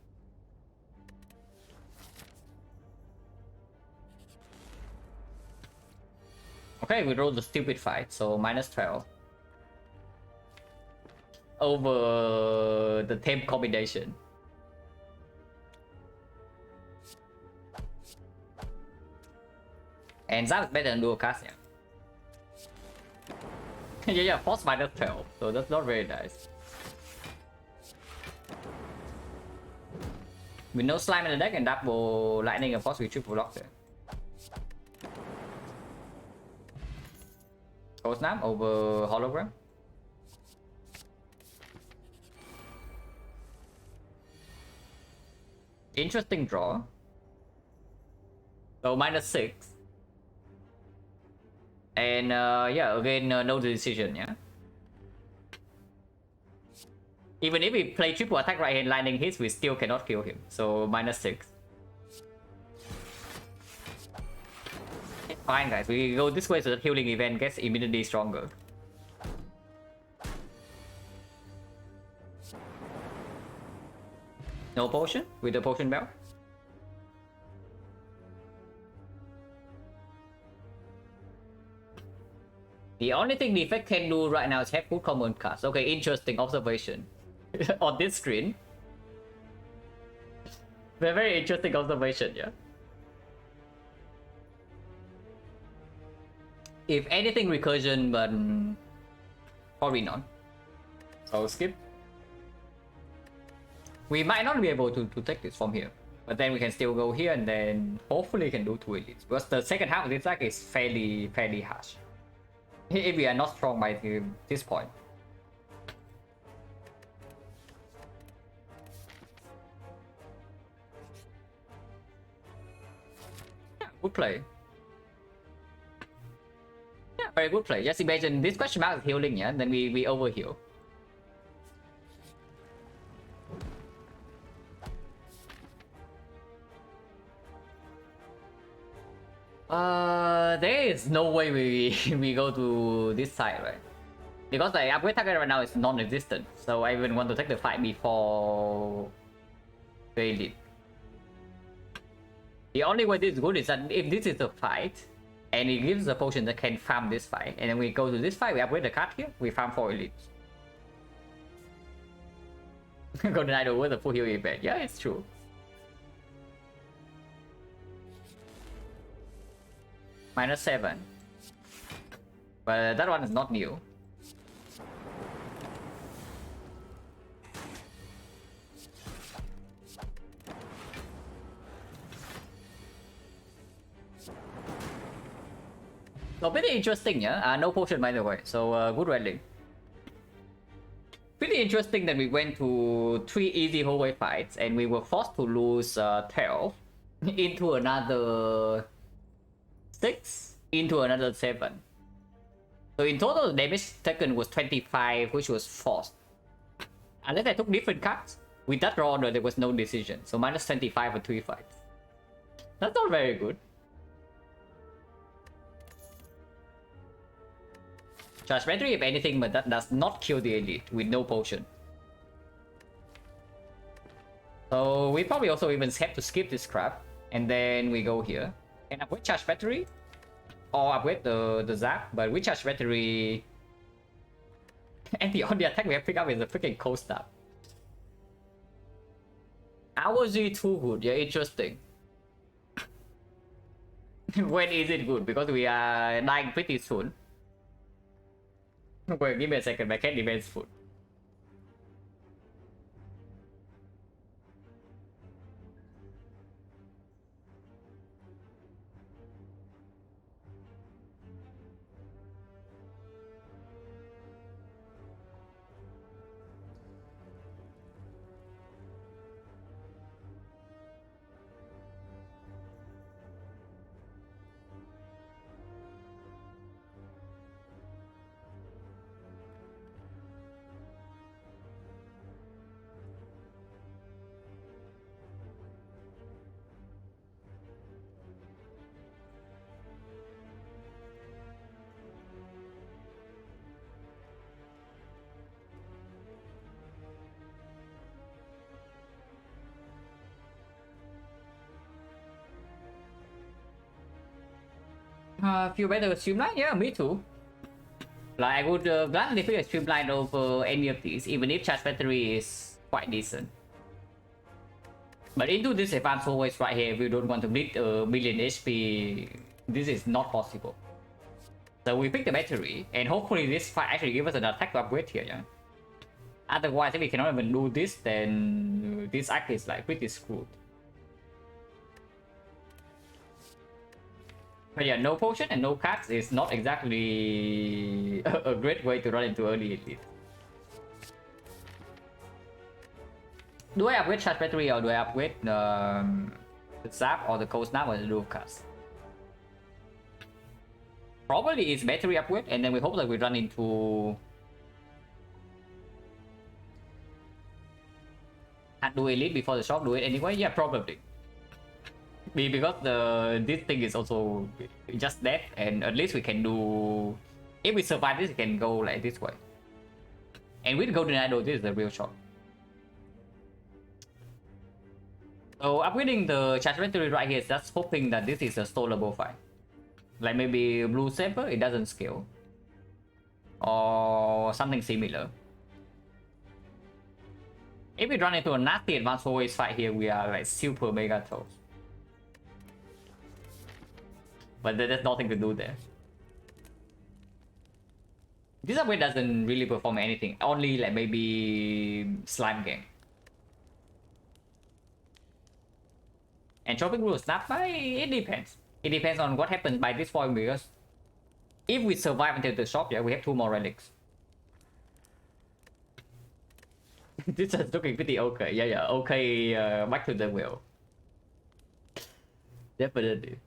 Okay, we rolled the stupid fight, so -12. Over the temp combination. And that's better than dual cast, yeah. Yeah, force -12, so that's not very nice. With no slime in the deck and double lightning and force with triple block there. Cold Snap over Hologram. Interesting draw. So -6. And yeah, again, no decision, yeah. Even if we play triple attack right hand lightning hits, we still cannot kill him. So -6. Fine guys, we go this way so that healing event gets immediately stronger. No potion with the potion belt. The only thing the effect can do right now is have good common cards. Okay, interesting observation. On this screen. Very interesting observation, yeah. If anything recursion, but probably not. So skip. We might not be able to take this from here. But then we can still go here and then hopefully can do 2 elites. Because the second half of this deck is fairly harsh. If we are not strong by this point. Yeah, good play. Yeah, very good play. Just imagine this question mark is healing, yeah, then we overheal. There is no way we go to this side, right? Because the upgrade target right now is non-existent, so I even want to take the fight before the elite. The only way this is good is that if this is a fight, and it gives a potion that can farm this fight, and then we go to this fight, we upgrade the card here, we farm 4 elites. Golden Idol with a full heal event. Yeah, it's true. -7. But that one is not new. So pretty interesting, yeah? No potion by the way, so good rallying. Pretty interesting that we went to 3 easy hallway fights and we were forced to lose 12 into another 6 into another 7. So in total the damage taken was 25, which was forced. Unless I took different cards, with that raw order there was no decision, so -25 for 3 fights. That's not very good. Charge battery if anything, but that does not kill the elite with no potion. So we probably also even have to skip this crap, and then we go here and upgrade charge battery, or upgrade the zap. But with charge battery, and the only attack we have picked up is a freaking cold stab. How is it too good? Yeah, interesting. When is it good? Because we are dying pretty soon. Wait, give me a second, I can't defense food. Feel better with Streamline? Yeah, me too. Like, I would gladly pick a Streamline over any of these, even if charge battery is quite decent. But into this advanced always right here, if you don't want to bleed a million HP, this is not possible. So we pick the battery, and hopefully this fight actually gives us an attack to upgrade here, yeah? Otherwise, if we cannot even do this, then this act is like pretty screwed. But yeah, no potion and no cards is not exactly a great way to run into early elite. Do I upgrade charge battery or do I upgrade the zap or the cold snap or the dual cast? Probably it's battery upgrade, and then we hope that we run into can't do elite before the shop, do it anyway? Yeah, probably. Because this thing is also just death, and at least we can do, if we survive this, we can go like this way. And with Golden Idol, this is the real shot. So upgrading the charge battery right here is just hoping that this is a stallable fight. Like maybe Blue Saber, it doesn't scale. Or something similar. If we run into a nasty advanced always fight here, we are like super mega toast. But there's nothing to do there. This upgrade doesn't really perform anything, only like maybe slime game. And chopping rule snap by, it depends. It depends on what happens by this point, because if we survive until the shop, yeah, we have 2 more relics. This is looking pretty okay. Yeah, okay, back to the wheel. Definitely.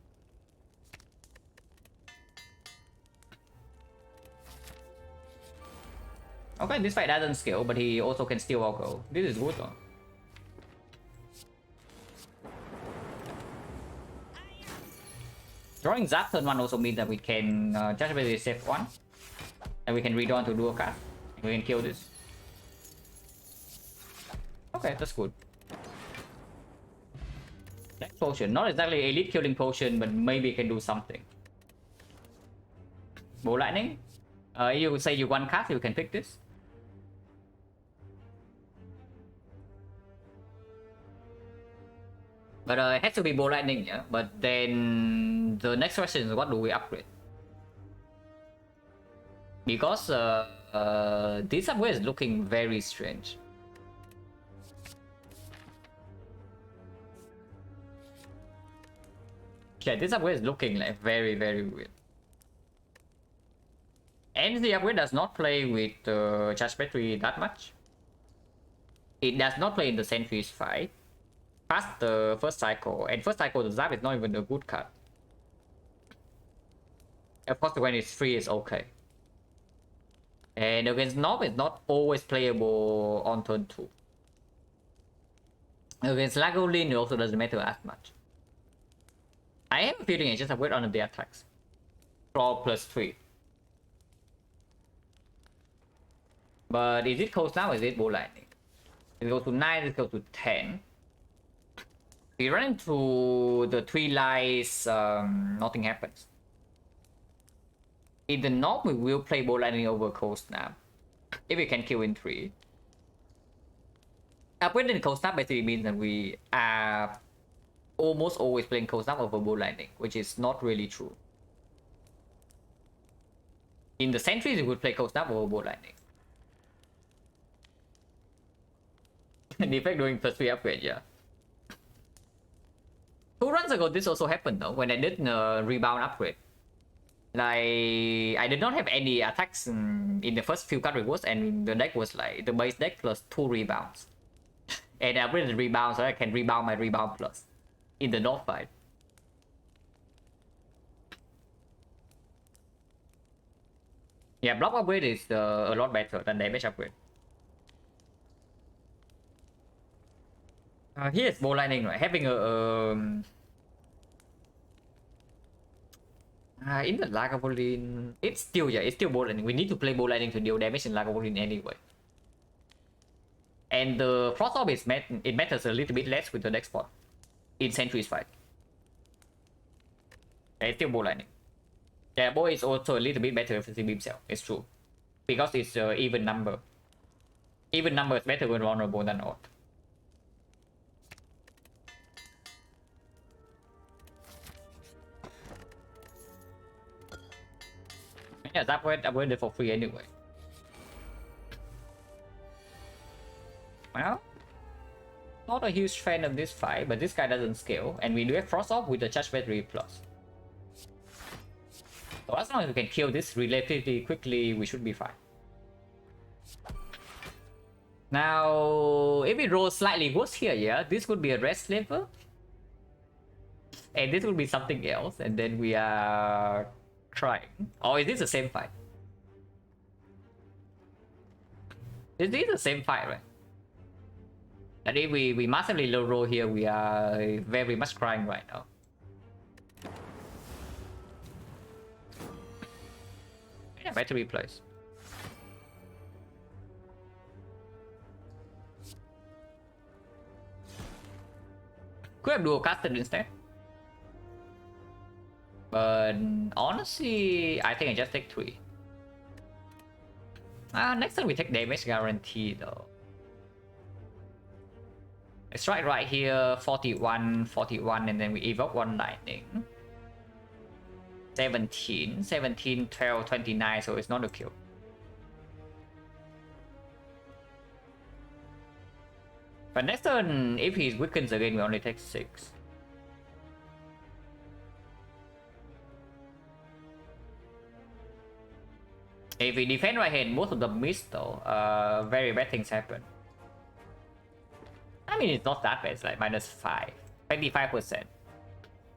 Okay, this fight doesn't scale, but he also can steal alcohol. This is good though. Drawing Zap turn 1 also means that we can just basically save 1. And we can read on to dual cast. And we can kill this. Okay, that's good. Next potion, not exactly elite killing potion, but maybe it can do something. Bow lightning. You say you one cast, you can pick this. But it has to be bow lightning, yeah. But then the next question is, what do we upgrade? Because this upgrade is looking very strange. Yeah, this upgrade is looking like very weird. And the upgrade does not play with charge battery that much. It does not play in the sentries fight. Past the first cycle, and first cycle the Zap is not even a good card. Of course, when it's free, it's okay. And against Nob, it's not always playable on turn 2. Against Lagolin, it also doesn't matter as much. I have a feeling I just upgrade on the attacks. Claw plus 3. But is it cold now or is it bow lightning? It goes to 9, it goes to 10. We run into the 3 lies, nothing happens. In the North, we will play bow lightning over cold snap. If we can kill in 3. Upgrading cold snap basically means that we are almost always playing cold snap over bow lightning, which is not really true. In the sentries, we would play cold snap over bow lightning. The effect doing plus 3 upgrade, yeah. 2 runs ago, this also happened though, when I did rebound upgrade. Like, I did not have any attacks in the first few card rewards, and the deck was like the base deck plus 2 rebounds. And I upgraded the rebound so I can rebound my rebound plus in the North fight. Yeah, block upgrade is a lot better than damage upgrade. Here's bow lightning, right? Having a in the Lagavulin, it's still bow lightning. We need to play bow lightning to deal damage in Lagavulin anyway. And the frost orb is it matters a little bit less with the next spot in sentries fight. Yeah, it's still bow lightning. Yeah, bow is also a little bit better if it's beam cell. It's true, because it's even number. Even number is better when vulnerable than odd. Yeah, that upgrade it for free anyway. Well, not a huge fan of this fight, but this guy doesn't scale, and we do have frost off with the charge battery plus. So as long as we can kill this relatively quickly, we should be fine. Now, if we roll slightly worse here, yeah, this could be a rest level, and this will be something else, and then we are trying. Or is this the same fight? Is this the same fight, right? And if we massively low roll here, we are very much crying right now. Yeah, battery place. Could have dual casted instead. But honestly, I think I just take 3. Next time we take damage guarantee though. I strike right here, 41, 41, and then we evoke 1 lightning. 17, 17, 12, 29, so it's not a kill. But next turn, if he weakens again, we only take 6. If we defend right hand, most of them miss though. Very bad things happen. I mean, it's not that bad, it's like -5. 25%.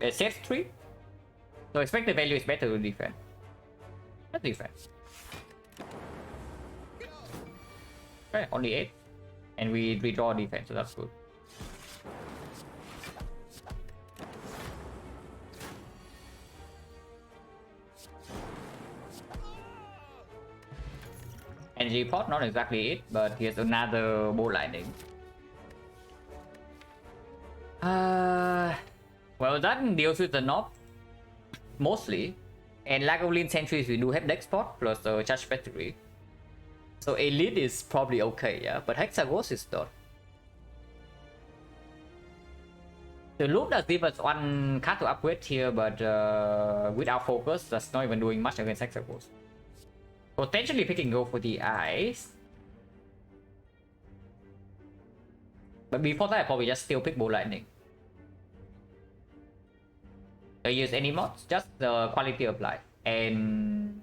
It saves 3. So expected value is better to defend. Let's defend. Okay, only 8. And we redraw defense, so that's good. Energy pot, not exactly it, but here's another bow lightning. that deals with the knob mostly. And Lagavulin Sentries, we do have deck spot plus charge battery. So Elite is probably okay, yeah, but Hexaghost is not. The loop does give us one card to upgrade here, but without focus, that's not even doing much against Hexaghost. Potentially picking go for the eyes. But before that, I probably just still pick Bolt Lightning. I use any mods, just the quality of life and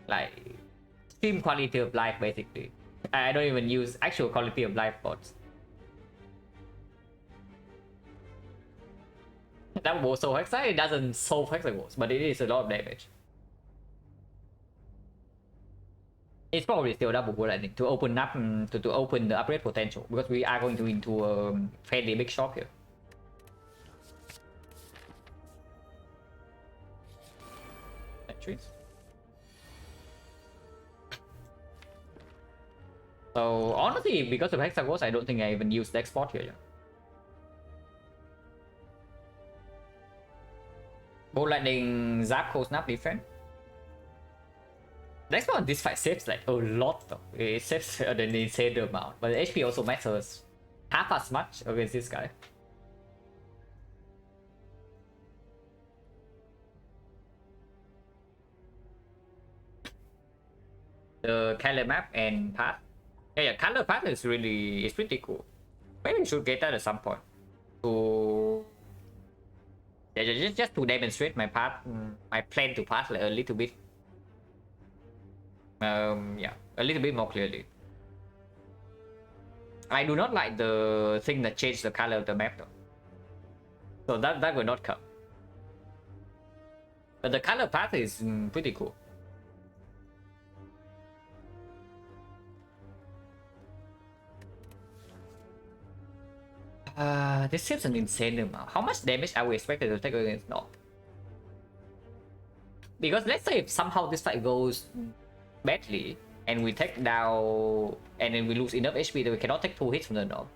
like stream quality of life basically. I don't even use actual quality of life mods. That will solve Hexa, it doesn't solve Hexaghost, but it is a lot of damage. It's probably still double Bolt Lightning to open up to open the upgrade potential, because we are going to into a fairly big shop here. So honestly, because of Hexaghost, I don't think I even use the export here. Bolt Lightning, Zap, Cold Snap, defense. The export on this fight saves like a lot though. It saves an insane amount, but the HP also matters half as much against this guy. The color map and path. Yeah, color path is pretty cool. Maybe we should get that at some point. To just to demonstrate my path, my plan to path like a little bit. Yeah, a little bit more clearly. I do not like the thing that changed the color of the map though. So that will not come. But the color path is pretty cool. This seems an insane amount. How much damage are we expected to take against Knob? Because let's say if somehow this fight goes badly and we take down and then we lose enough HP that we cannot take 2 hits from the Knob.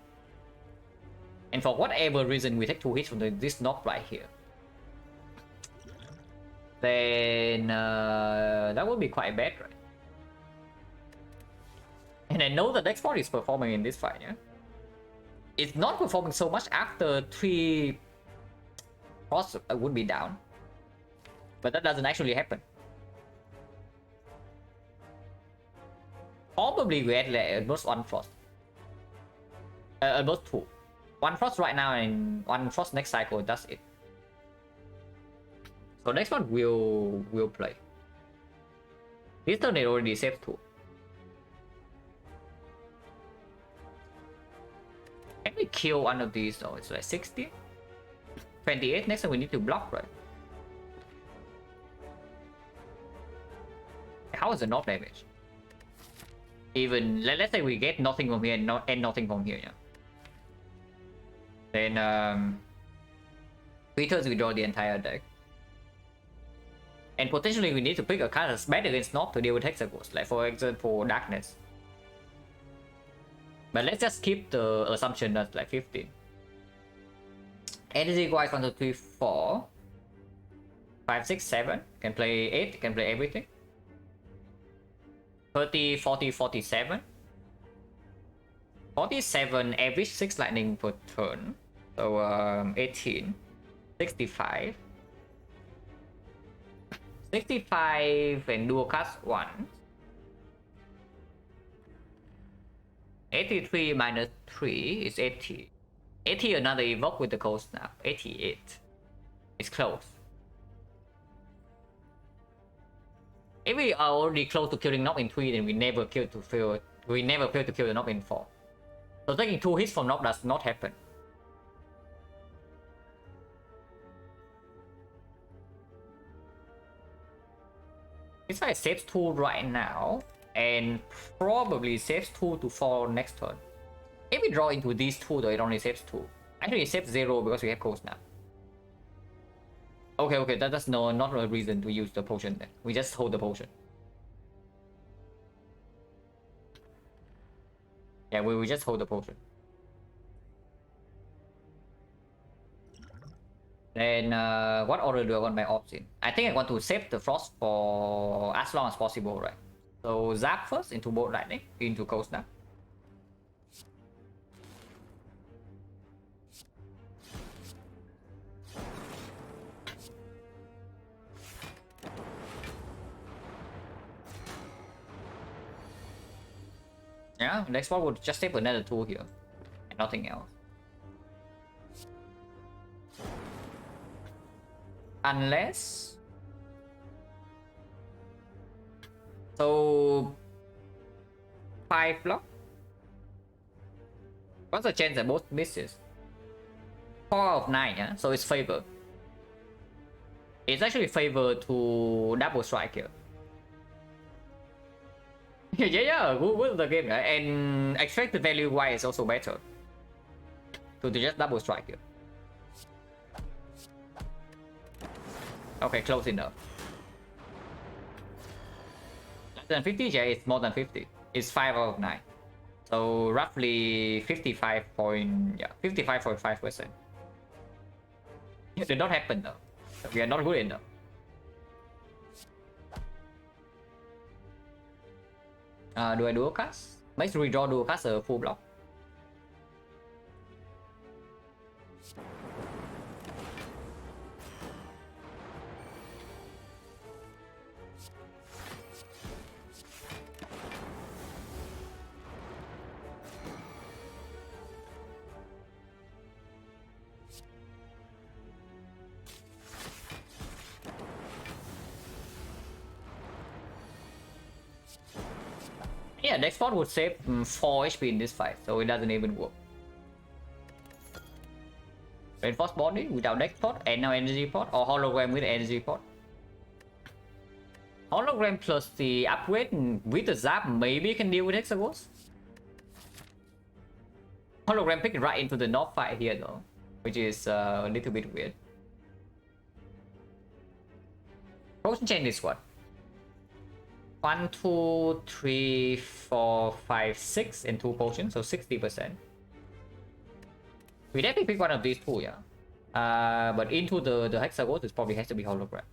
And for whatever reason we take 2 hits from this Knob right here. Then that would be quite bad, right? And I know that export is performing in this fight, yeah? It's not performing so much after 3 Frost would be down. But that doesn't actually happen. Probably we had like almost 1 Frost. Almost 2. 1 Frost right now and 1 Frost next cycle, that's it. So next one will play. This turn it already saved 2. Can we kill one of these though? It's like 60? 28, next time we need to block, right? How is the knob damage? Even, let's say we get nothing from here and nothing from here, yeah? Then, 3 turns we draw the entire deck. And potentially we need to pick a card that's bad against Knob to deal with Hexaghost, like for example, Darkness. But let's just keep the assumption that's like 15. Energy wise 1, 2, 3, 4. 5, 6, 7. Can play 8, can play everything. 30, 40, 47. 47 average 6 lightning per turn. So 18. 65. 65 and dual cast 1. 83 minus 3 is 80. 80 another evoke with the cold snap. 88. It's close. If we are already close to killing Knob in 3, then we never fail to kill the Knob in 4. So taking 2 hits from Knob does not happen. This guy saves 2 right now, and probably saves 2 to 4 next turn. If we draw into these 2 though, it only saves 2. Actually it saves 0 because we have cold snap. Okay, that's not a reason to use the potion then. We just hold the potion. Yeah, we just hold the potion. Then what order do I want my orbs in? I think I want to save the frost for as long as possible, right? So zap first into bolt lightning, into cold snap. Yeah, next one would just save another 2 here, and nothing else. Unless... So... 5 block? What's the chance that both misses? 4 out of 9, yeah? So it's favor. It's actually favor to double strike here. yeah, good the game, right? And expected value wise is also better. To just double strike here. Okay, close enough. Less than 50, yeah, it's more than 50. It's 5 out of 9. So roughly 55.5%. It did not happen though. We are not good enough. Do I dual cast? Let's redraw dual cast a full block. Yeah, next spot would save 4 HP in this fight, so it doesn't even work. Reinforced body without next pot and now energy pot, or hologram with energy pot. Hologram plus the upgrade with the zap maybe can deal with Hexagons. Hologram picked right into the north fight here though, which is a little bit weird. Potion chain is what? 1, 2, 3, 4, 5, 6 and 2 potions, so 60%. We definitely pick one of these two, yeah. But into the hexagons, it probably has to be hologram.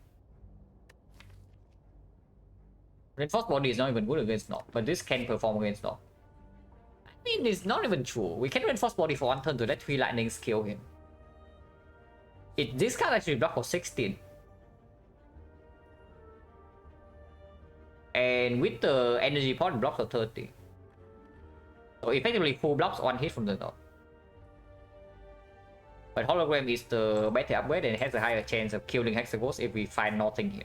Reinforced body is not even good against Knock, but this can perform against Knock. I mean, it's not even true. We can reinforce body for 1 turn to let 3 lightnings kill him. This card actually block for 16. And with the energy pot, blocks for 30. So effectively full blocks 1 hit from the top. But hologram is the better upgrade and has a higher chance of killing hexagons if we find nothing here.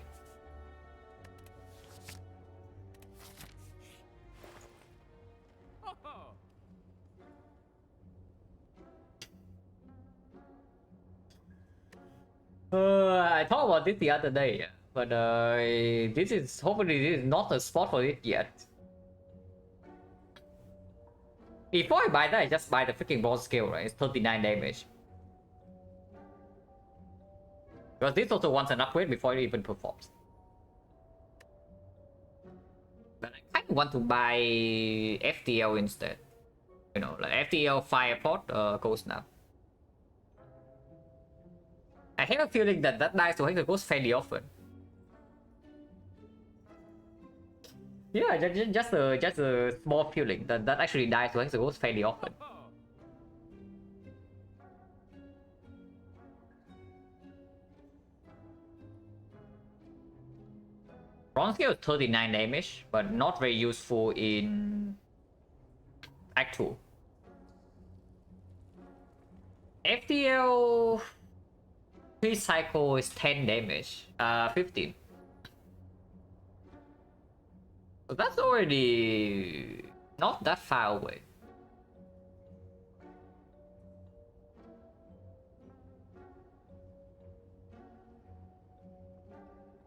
I thought about this the other day, but this is hopefully this is not a spot for it yet. Before I buy that, I just buy the freaking bronze scale, right? It's 39 damage. Because this also wants an upgrade before it even performs. But I kind of want to buy FTL instead. You know, like FTL Firepot goes now. I have a feeling that dies to Hexagons goes fairly often. Yeah, just a small feeling that actually dies to Hexagons fairly often. Bronze scale is 39 damage, but not very useful in Act 2. FTL 3 cycle is 10 damage, 15. So that's already not that far away.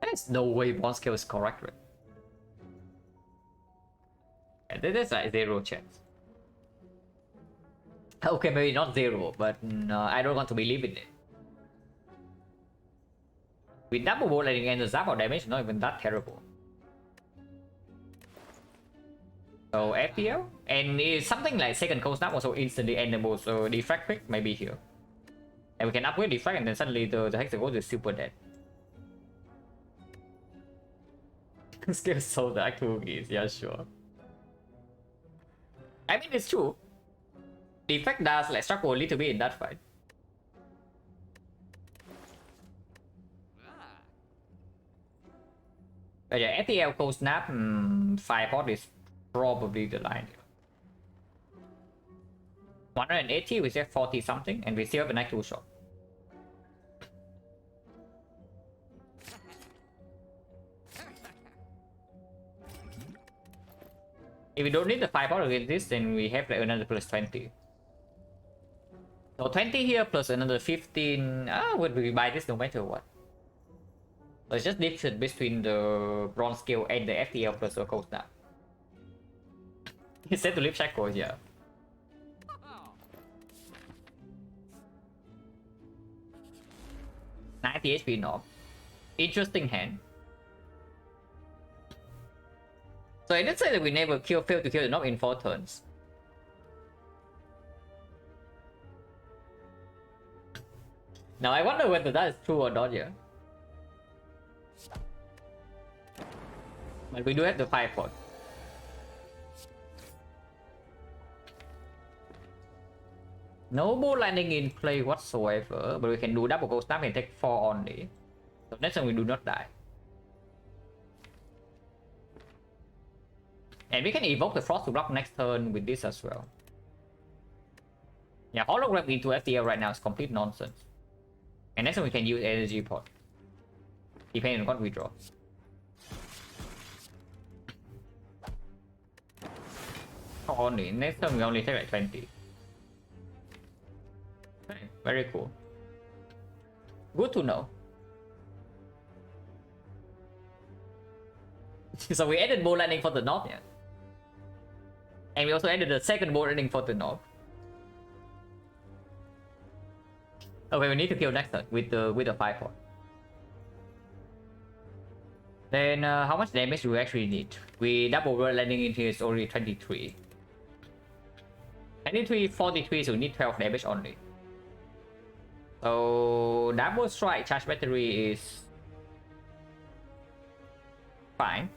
There's no way one skill is correct, right? Yeah, there's like 0 chance. Okay, maybe not 0, but I don't want to believe in it. With double bulleting and the zap of damage, not even that terrible. So FPL, and it's something like second cold snap also instantly endable, so the frag pick maybe here. And we can upgrade deflect, and then suddenly the Hexaghost is super dead. Skill so dark 2 is, yeah, sure. I mean, it's true. Deflect does like struggle a little bit in that fight. But yeah, FTL cold snap, 5 pot is probably the line. 180, we have 40 something, and we still have a night 2 shot. If we don't need the 5 pot against this, then we have like another plus 20. So 20 here plus another 15. Would we buy this no matter what? So it's just difference between the bronze skill and the FTL plus the cold snap. It's set to leave shackles, yeah. $90 HP knob. Interesting hand. So I didn't say that we never fail to kill the knob in 4 turns. Now I wonder whether that is true or not, yeah. But we do have the 5 pot. No bull landing in play whatsoever, but we can do double cold snap and take 4 only. So next time we do not die. And we can evoke the frost to block next turn with this as well. Yeah, hologram into FTL right now is complete nonsense. And next time we can use energy pot, depending on what we draw. Only next time we only take like 20. Okay, very cool. Good to know. So we added bow lightning for the knob, yeah. And we also added the second bow lightning for the knob. Okay, we need to kill next turn with the 5 pot. Then how much damage do we actually need? We double bow landing in here is already 23. 23, 43, so we need 12 damage only. So double strike charge battery is fine.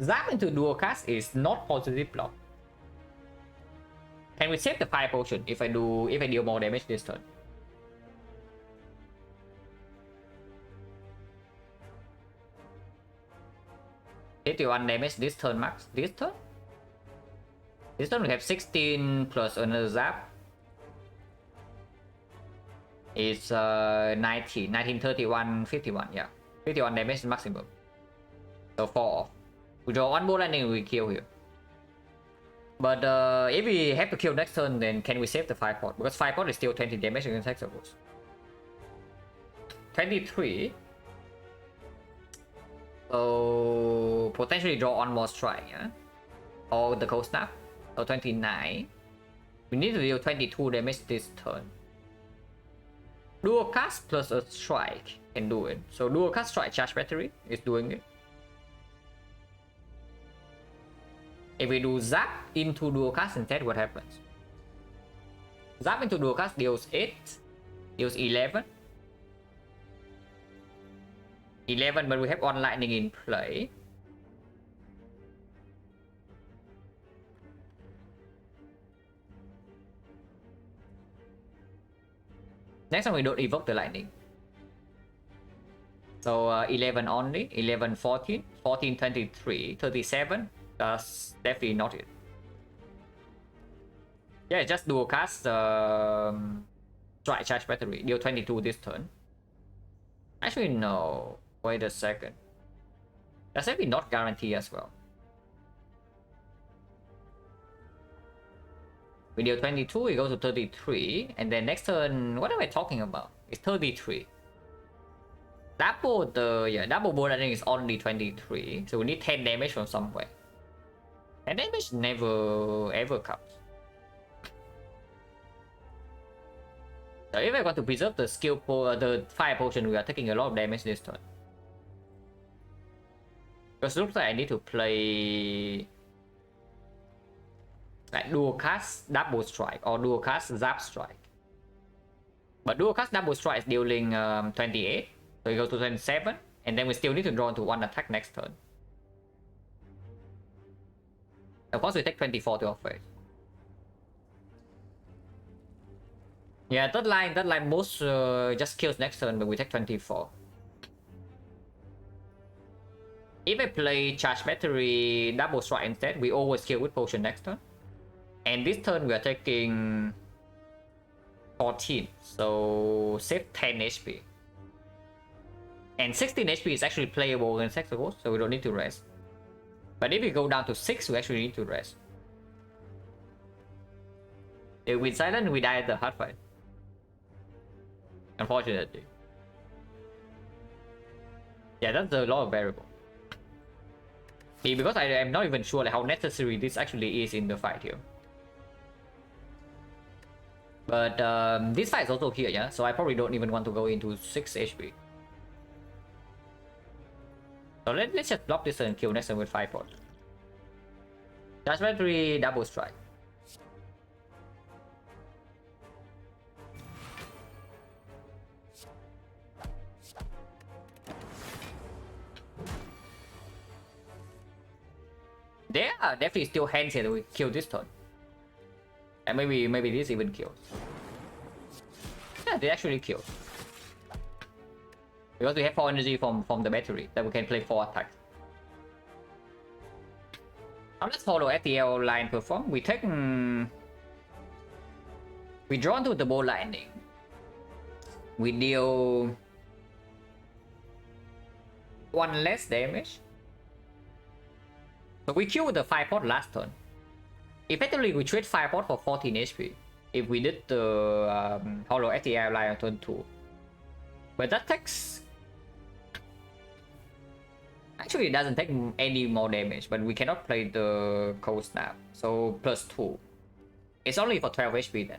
Zap into dual cast is not positive block. Can we save the 5 potion if I deal more damage this turn? $81 damage this turn max. This turn? This turn we have 16 plus another zap. It's 19, 31, 51, yeah. 51 damage maximum. So 4 off. We draw 1 bow landing, we kill here. But if we have to kill next turn, then can we save the 5 pot? Because 5 pot is still 20 damage against Hexaghost. 23. So potentially draw 1 more strike, yeah? Or the cold snap. So 29. We need to deal 22 damage this turn. Dual cast plus a strike can do it. So dual cast strike charge battery is doing it. If we do zap into dual cast instead, what happens? Zap into dual cast deals 8, deals 11. 11, but we have one lightning in play. Next time we don't evoke the lightning. So 11 only, 11, 14, 14, 23, 37. That's definitely not it. Yeah, just dual cast strike charge battery, deal 22 this turn. Actually, no. Wait a second. That's actually not guarantee as well. We deal 22, we go to 33, and then next turn, what am I talking about? It's 33. Double bow lightning is only 23, so we need 10 damage from somewhere. And damage never ever comes. So if I want to preserve the the fire potion, we are taking a lot of damage this turn. Because it looks like I need to play like dual cast double strike or dual cast zap strike. But dual cast double strike is dealing 28, so we go to 27, and then we still need to draw into one attack next turn. Of course, we take 24 to our face. Yeah, third line most just kills next turn, but we take 24. If I play charge battery double strike instead, we always kill with potion next turn. And this turn we are taking 14, so save 10 HP. And 16 HP is actually playable against Hexagons, so we don't need to rest. But if we go down to 6, we actually need to rest. If with Silent, we die at the hard fight. Unfortunately. Yeah, that's a lot of variable. Because I am not even sure like, how necessary this actually is in the fight here. But this fight is also here, yeah? So I probably don't even want to go into 6 HP. So let's just block this and kill next turn with 5 points. Charge battery, double strike. There are definitely still hands here that we kill this turn. And maybe this even kills. Yeah, they actually kill. Because we have 4 energy from the battery that we can play 4 attacks. Now let's follow FTL line perform. We take we draw into the ball lightning. We deal 1 less damage. So we kill the 5 pot last turn. Effectively, we trade 5 pot for 14 HP if we did the Hollow FTL line on turn 2. But that takes... Actually, it doesn't take any more damage, but we cannot play the Cold Snap. So plus 2. It's only for 12 HP then.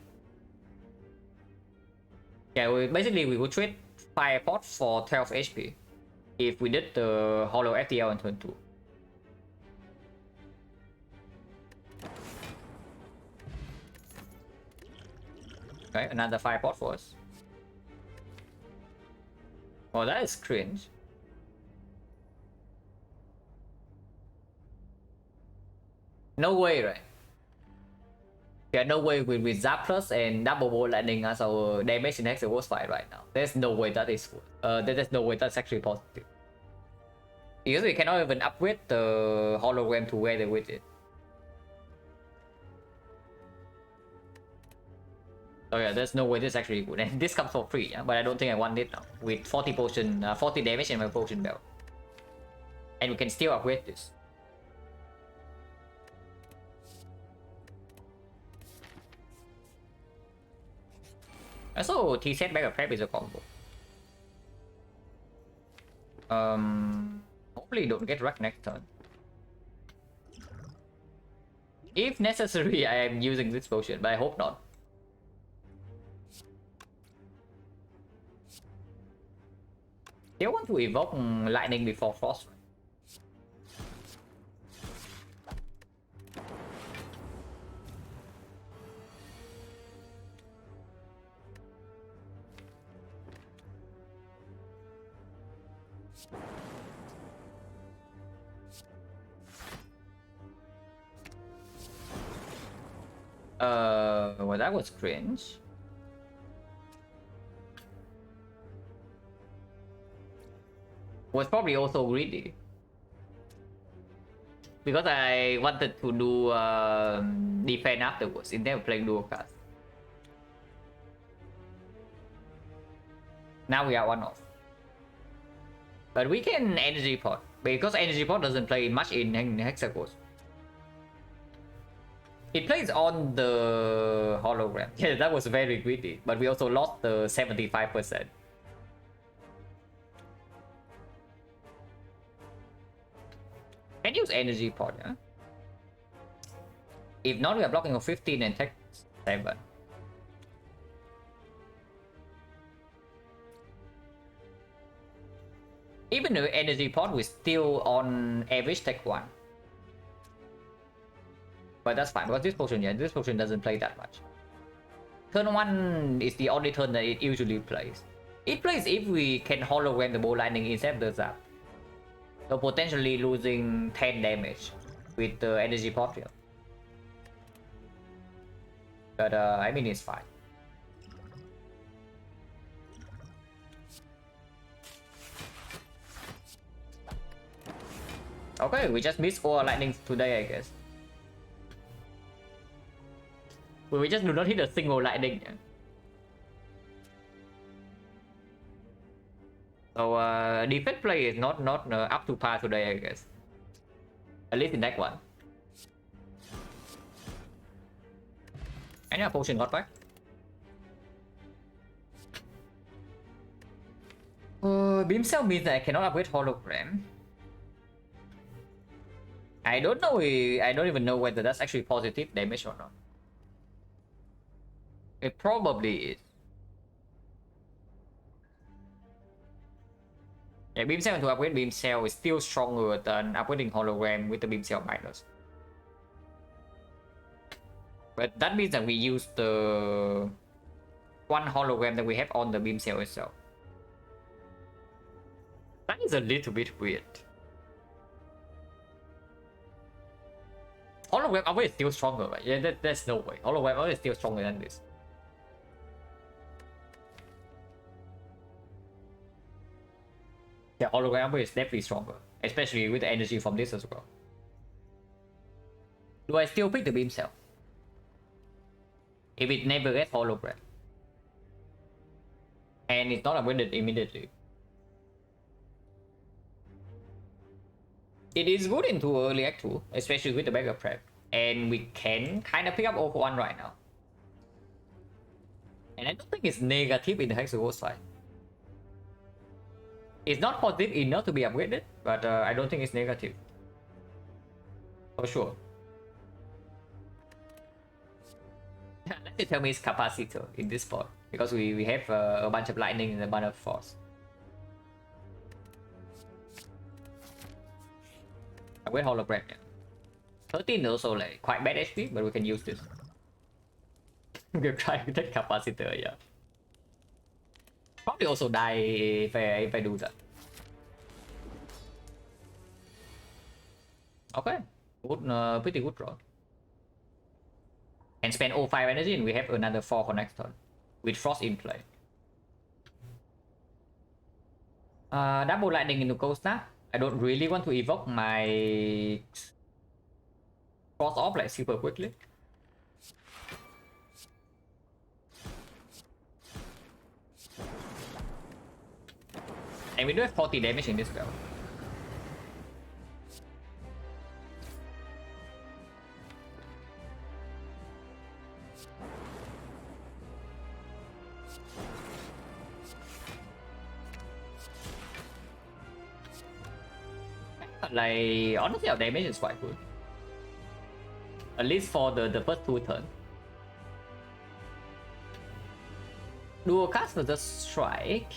Yeah, basically we would trade 5 pot for 12 HP if we did the Hollow FTL on turn 2. Okay, another 5 pot for us. Oh, that is cringe. No way, right? Yeah, no way with Zap Plus and double ball landing as our damage in Hexagons fight right now. There's no way that is there's no way that's actually positive. Because we cannot even upgrade the hologram together with it. Oh yeah, there's no way this is actually good. And this comes for free, yeah? But I don't think I want it now. With 40 potion, 40 damage in my potion belt. And we can still upgrade this. Also, T-set back of prep is a combo. Hopefully don't get wrecked next turn. If necessary, I am using this potion, but I hope not. They want to evoke lightning before frost. Well, that was cringe. Was probably also greedy. Because I wanted to do defense afterwards instead of playing dual cast. Now we are 1 off. But we can energy pot. Because energy pot doesn't play much in Hexagons. It plays on the hologram. Yeah, that was very greedy. But we also lost the 75%. Can use energy pot, yeah? If not, we are blocking for 15 and take 7. Even with energy pot, we still on average take 1. But that's fine, because this potion, yeah, this potion doesn't play that much. turn 1 is the only turn that it usually plays. It plays if we can hologram the ball lightning instead of that. So potentially losing 10 damage with the energy pot here. But I mean it's fine. Okay, we just missed all lightning today, I guess. But we just do not hit a single lightning. So defense play is not up to par today, I guess. At least in that one. Any potion got back? Beam cell means that I cannot upgrade hologram. I don't know. I don't even know whether that's actually positive damage or not. It probably is. Yeah, beam cell to upgrade beam cell is still stronger than upgrading hologram with the beam cell minus. But that means that we use the one hologram that we have on the beam cell itself. That is a little bit weird. Hologram always still stronger, right? Yeah, there's no way. Hologram always still stronger than this. Yeah, hologram is definitely stronger, especially with the energy from this as well. Do I still pick the beam cell? If it never gets hologram. And it's not upgraded immediately. It is good into early act 2, especially with the backup prep. And we can kind of pick up over 1 right now. And I don't think it's negative in the Hexagon side. It's not positive enough to be upgraded, but I don't think it's negative. For sure. Let's tell me it's capacitor in this spot. Because we have a bunch of lightning and a bunch of force. Upgrade hologram. 13 also like quite bad HP, but we can use this. We'll try to take capacitor, yeah. Probably also die if I do that. Okay, good, pretty good draw. And spend all 5 energy and we have another 4 for next turn. With Frost in play. Double lightning into Cold Snap. I don't really want to evoke my Frost off like super quickly. And we do have 40 damage in this spell. Like, honestly, our damage is quite good. At least for the first 2 turns. Dual cast versus Strike.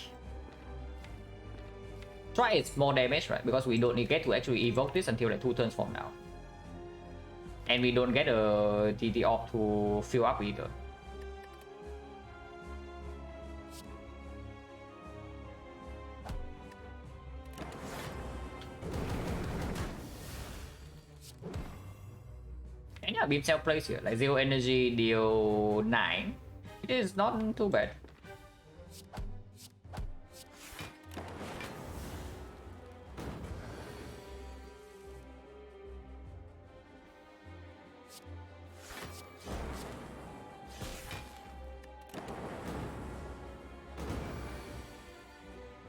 Strike is more damage, right? Because we don't get to actually evoke this until like 2 turns from now. And we don't get a DD off to fill up either. And yeah, beam cell plays here, like 0 energy, deal 9. It is not too bad.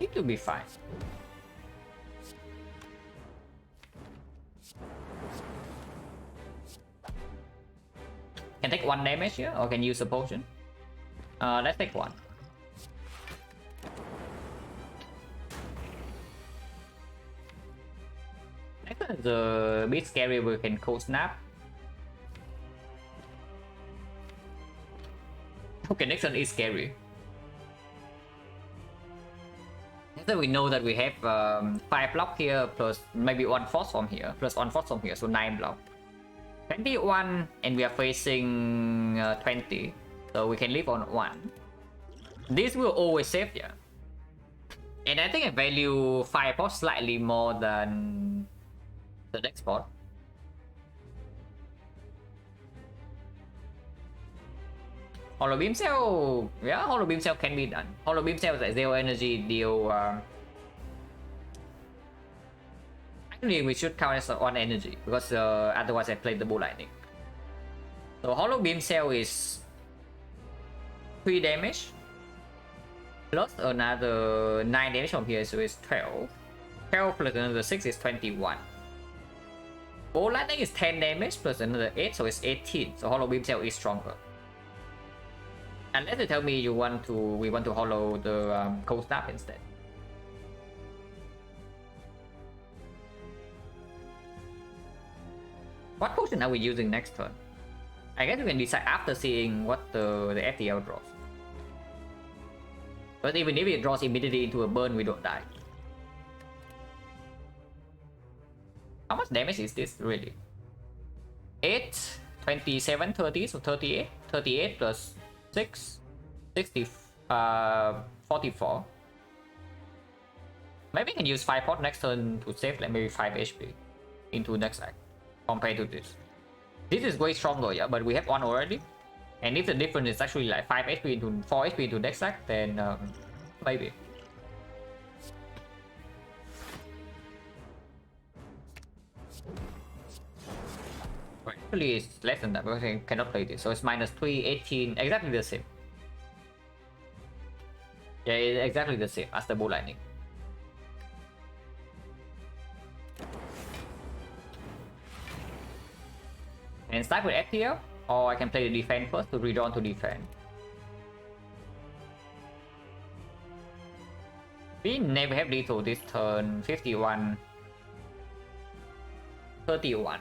It will be fine. Can take 1 damage here, or can use a potion. Let's take 1. Next one is a bit scary. We can Cold Snap. Okay, next one is scary. So we know that we have 5 block here, plus maybe 1 force from here, plus 1 force from here, so 9 block. 21, and we are facing 20. So we can live on 1. This will always save here. And I think I value Firepot slightly more than the next pot. Hollow Beam Cell, yeah, Hollow Beam Cell can be done. Hollow Beam Cell is like 0 energy, deal... Actually, we should count as 1 energy, because otherwise I played the Bull Lightning. So Hollow Beam Cell is 3 damage, plus another 9 damage from here, so it's 12. 12 plus another 6 is 21. Bull Lightning is 10 damage, plus another 8, so it's 18. So Hollow Beam Cell is stronger. Unless you tell me we want to hollow the Cold Snap instead. What potion are we using next turn? I guess we can decide after seeing what the FTL draws. But even if it draws immediately into a burn, we don't die. How much damage is this really? 8, 27, 30, so 38. 38 plus 6, 60, 44. Maybe we can use 5 pot next turn to save like maybe 5 HP into next act compared to this. This is way stronger, yeah, but we have 1 already. And if the difference is actually like 5 HP into 4 HP into next act, then maybe. Actually, it's less than that because I cannot play this. So it's minus 3, 18, exactly the same. Yeah, it's exactly the same as the Bull Lightning. And start with FTL, or I can play the defense first to read on to defend. We never have lethal this turn. 51, 31.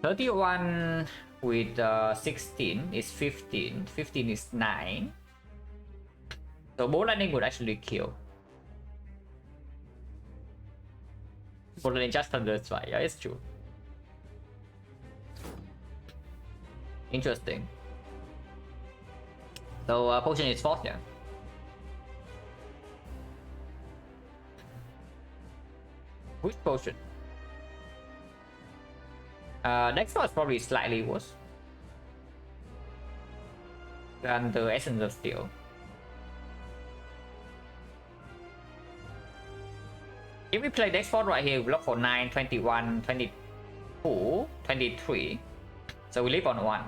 31 with 16 is 15. 15 is 9. So Bull Lightning would actually kill. Bull Lightning just thunders right? Yeah, it's true. Interesting. So potion is forced, yeah. Which potion? Next one is probably slightly worse than the Essence of Steel. If we play next spot right here, we block for 9, 21, 22, 23. So we live on 1.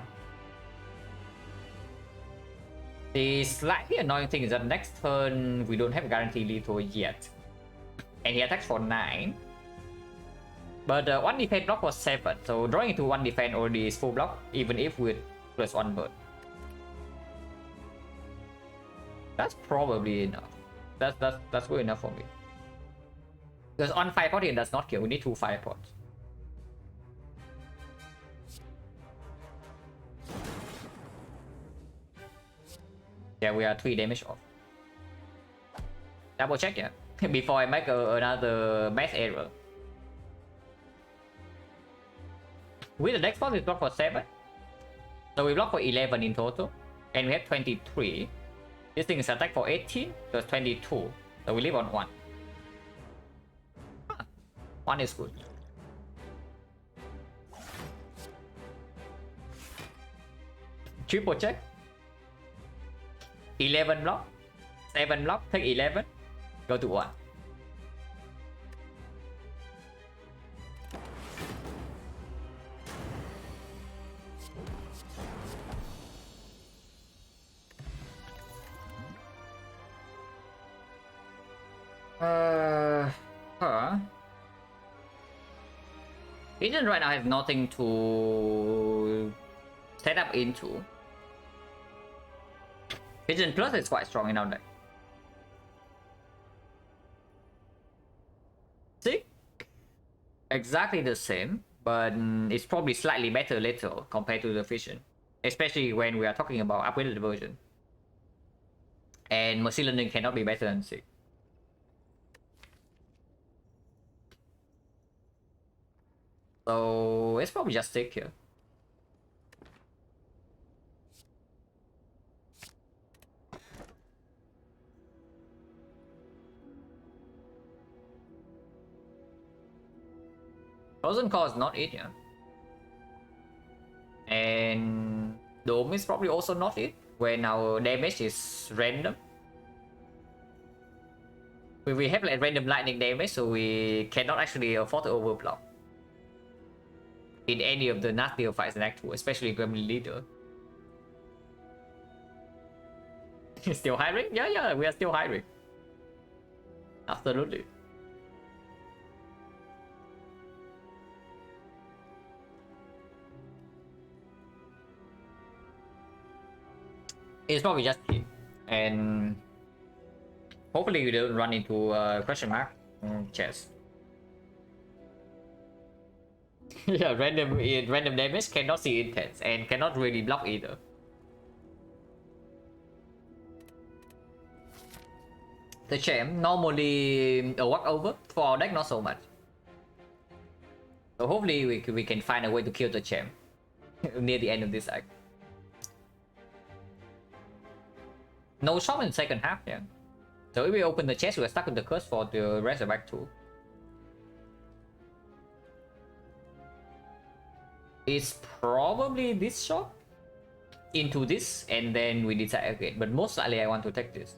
The slightly annoying thing is that next turn we don't have guaranteed lethal yet. And he attacks for 9. But 1 defense block was 7. So drawing into 1 defense already is full block, even if with plus 1 burn. That's probably enough. That's good enough for me. Because on 5 pot it does not kill, we need 2 5 pots. Yeah, we are 3 damage off. Double check, yeah. Before I make another mass error. With the next spot, we block for 7. So we block for 11 in total. And we have 23. This thing is attack for 18 plus 22. So we live on 1. 1 is good. Triple check. 11 block. 7 block. Take 11. Go to 1. Agent right now has nothing to set up into. Agent Plus is quite strong in our deck. See? Exactly the same, but it's probably slightly better little compared to the Fission. Especially when we are talking about upgraded version. And Machine Learning cannot be better than Sig. So it's probably just Sig here. Frozen Core is not it, yeah. And Dome is probably also not it when our damage is random. We have like random lightning damage, so we cannot actually afford to overblock in any of the nastier fights in Act 2, especially Gremlin Leader. Still hiring? Yeah, we are still hiring. Absolutely. It's probably just him. And hopefully you don't run into question mark chest. Yeah, random damage cannot see intense and cannot really block either. The champ normally a walkover for our deck, not so much. So hopefully we can find a way to kill the champ near the end of this act. No shop in second half, yeah. So if we open the chest, we're stuck with the curse for the rest of Act 2. It's probably this shop into this, and then we decide again. But most likely I want to take this.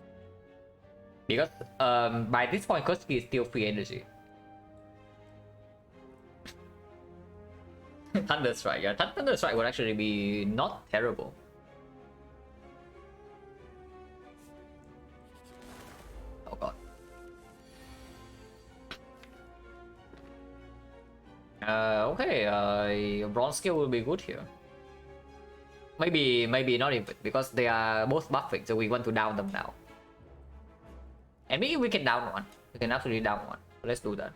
Because by this point, Kurski is still free energy. Thunder Strike, yeah. Thunder Strike would actually be not terrible. Oh god. Okay, bronze skill will be good here. Maybe not even, because they are both buffing, so we want to down them now. And maybe we can down one. We can actually down one. Let's do that.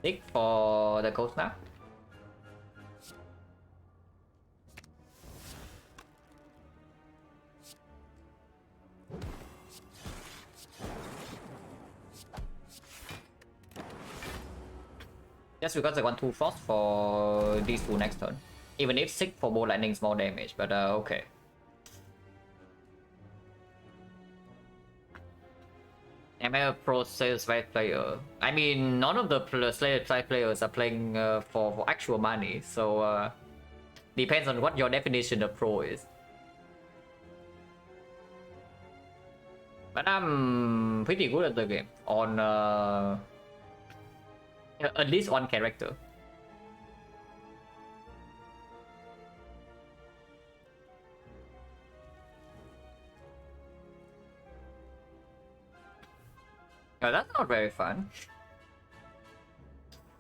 Tick for the coast now. Just because I want 2 frost for these 2 next turn. Even if 6 for Bolt Lightning is more damage, but okay. Am I a pro Sales Fight player? I mean, none of the Sales Fight players are playing for actual money, so depends on what your definition of pro is. But I'm pretty good at the game on at least one character. Oh, that's not very fun.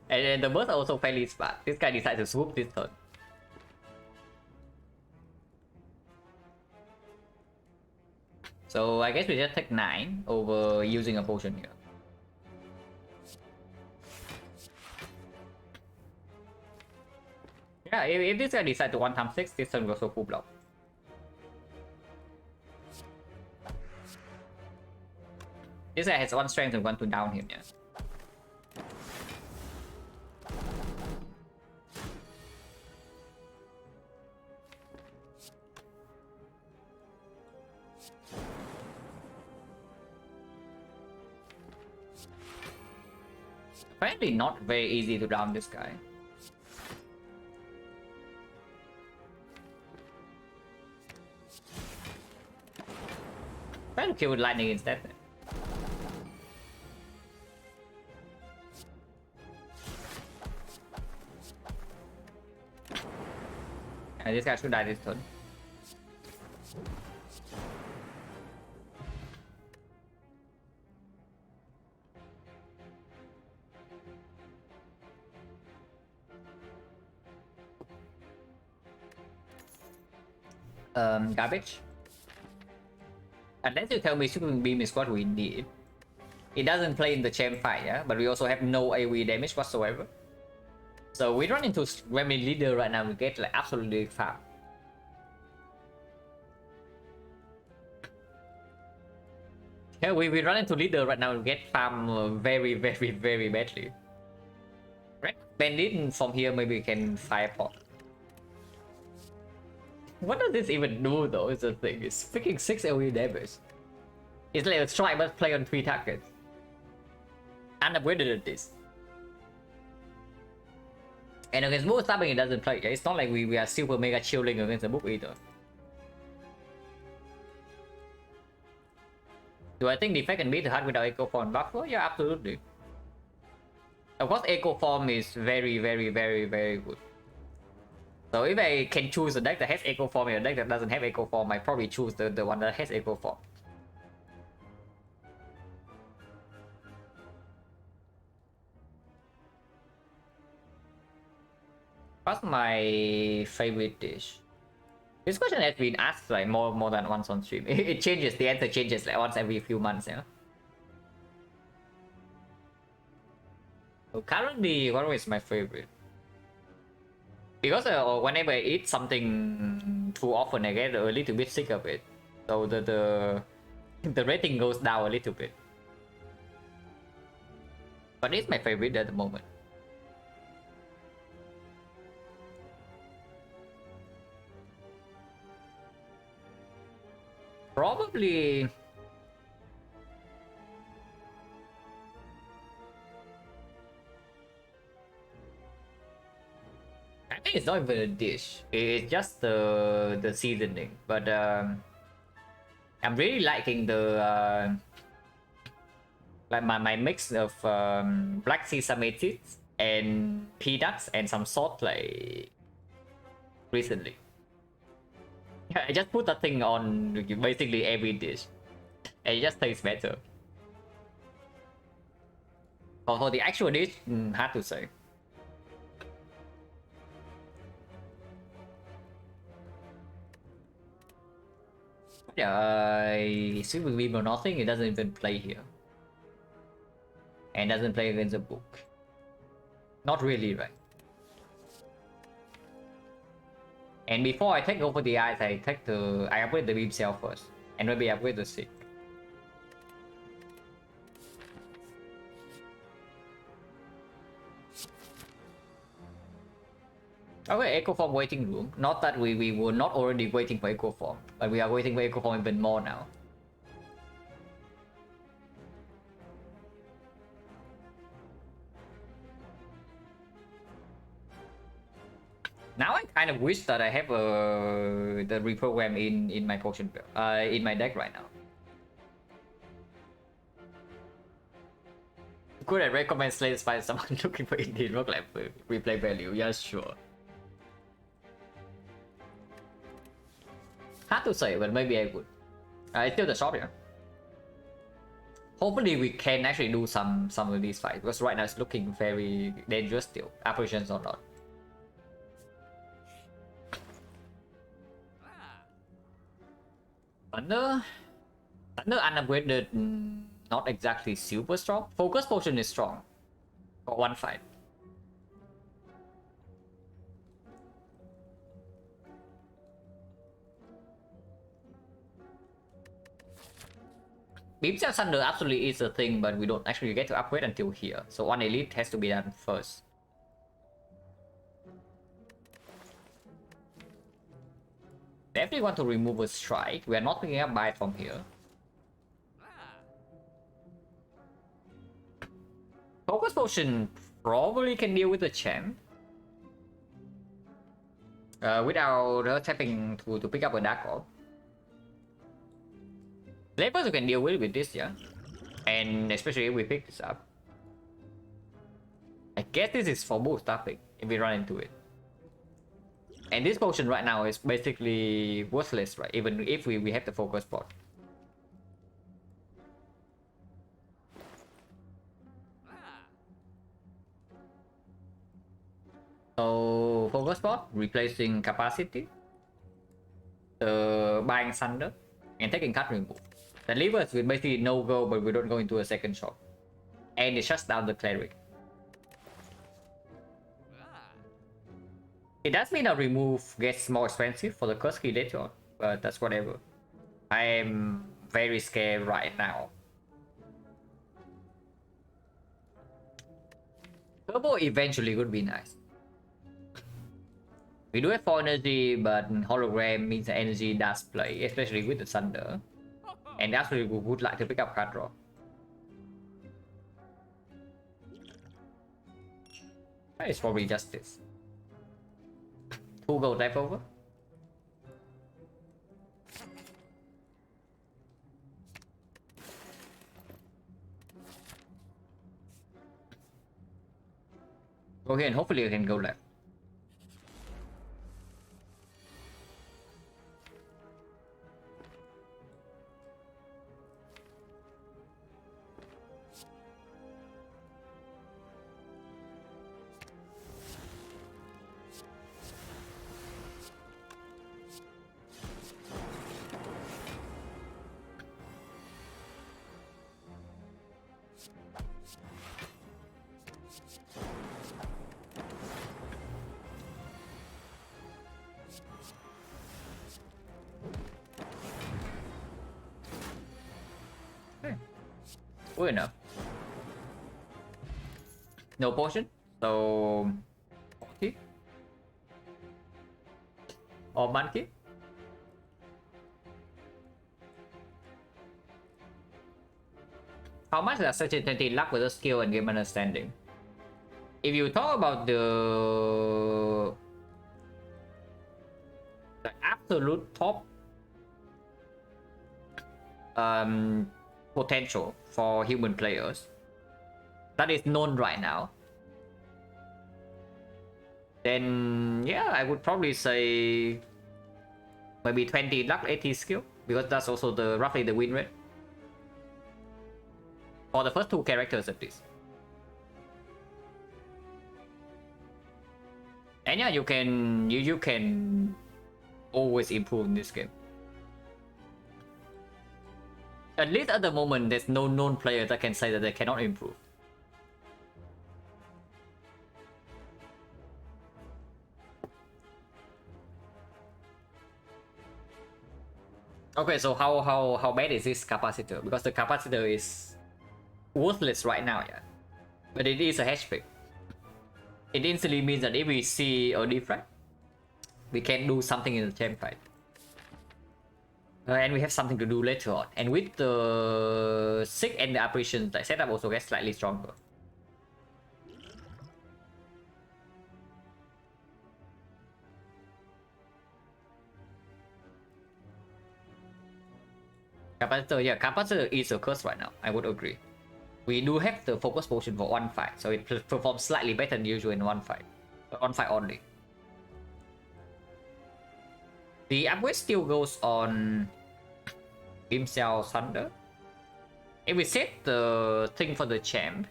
And the birds are also fairly smart. This guy decides to swoop this turn. So I guess we just take 9 over using a potion here. Yeah, if this guy decides to 1x6, this turn goes to full block. This guy has 1 strength and 1 to down him, yeah. Apparently not very easy to down this guy. Try to kill with lightning instead. And this guy should die this turn. Garbage. Unless you tell me Super Beam is what we need. It doesn't play in the champ fight, yeah? But we also have no AoE damage whatsoever. So we run into Gremlin Leader right now, we get like absolutely farm. Yeah, we run into Leader right now, we get farm very badly. Right? Bandit from here, maybe we can firepot. What does this even do though, is the thing? It's freaking 6 AoE damage. It's like a strike but play on 3 targets. Unavoided at this. And against book stabbing it doesn't play. It's not like we are super mega chilling against the book either. Do I think the effect can beat the hard without Echo Form buffer? Yeah, absolutely. Of course, Echo Form is very good. So if I can choose a deck that has Echo Form and a deck that doesn't have Echo Form, I probably choose the one that has Echo Form. What's my favorite dish? This question has been asked like more than once on stream. It changes, the answer changes like once every few months, you know? So currently, what is my favorite? Because whenever I eat something too often, I get a little bit sick of it. So the rating goes down a little bit. But it's my favorite at the moment. Probably... I think it's not even a dish. It's just the seasoning. But I'm really liking the like my mix of black sesame seeds and peanuts and some salt like recently. I just put that thing on basically every dish, and it just tastes better. For the actual dish, hard to say. Yeah, Silver Beam or nothing, it doesn't even play here. And doesn't play against the book. Not really, right? And before I take over the eyes, I upgrade the beam cell first. And maybe upgrade the sick. Okay, Echo Form waiting room. Not that we were not already waiting for Echo Form, but we are waiting for Echo Form even more now. Now I kind of wish that I have the reprogram in my potion in my deck right now. Could I recommend Slay Spy to someone looking for indie rock like replay value? Yes, sure. Hard to say, but maybe I would. It's still the shop here. Hopefully we can actually do some of these fights, because right now it's looking very dangerous still, apparitions or not. Thunder unupgraded, not exactly super strong. Focus Potion is strong for one fight. Beam Cell Thunder absolutely is a thing, but we don't actually get to upgrade until here. So one elite has to be done first. Definitely want to remove a strike. We are not picking up bite from here. Focus Potion probably can deal with the champ. Without her tapping to pick up a Dark Orb. Labels can deal with this, yeah. And especially if we pick this up. I guess this is for both tapping if we run into it. And this potion right now is basically worthless, right? Even if we have the focus pot. So focus pot replacing capacity, buying thunder, and taking card remove. That leaves us with basically no go, but we don't go into a second shot. And it shuts down the cleric. It does mean our remove gets more expensive for the curse key later on, but that's whatever. I am very scared right now. Turbo eventually would be nice. We do have 4 energy, but hologram means the energy does play, especially with the thunder. And actually we would like to pick up card draw. It's probably just this. 2 gold left over. Go here and hopefully I can go left. Good enough. No potion, so 40 or monkey. How much does certainty luck with the skill and game understanding? If you talk about the absolute top potential for human players that is known right now, then yeah, I would probably say maybe 20 luck, 80 skill, because that's also the roughly the win rate for the first 2 characters at least. And yeah, you can always improve in this game. At least at the moment, there's no known player that can say that they cannot improve. Okay, so how bad is this capacitor? Because the capacitor is worthless right now, yeah. But it is a hash pick. It instantly means that if we see a diffract, we can do something in the champ fight. And we have something to do later on. And with the sick and the apparition, the setup also gets slightly stronger. Capacitor, yeah, capacitor is a curse right now. I would agree. We do have the focus potion for 1 fight, so it performs slightly better than usual in 1 fight. 1 fight only. The upgrade still goes on Beam Cell Thunder. If we set the thing for the champ,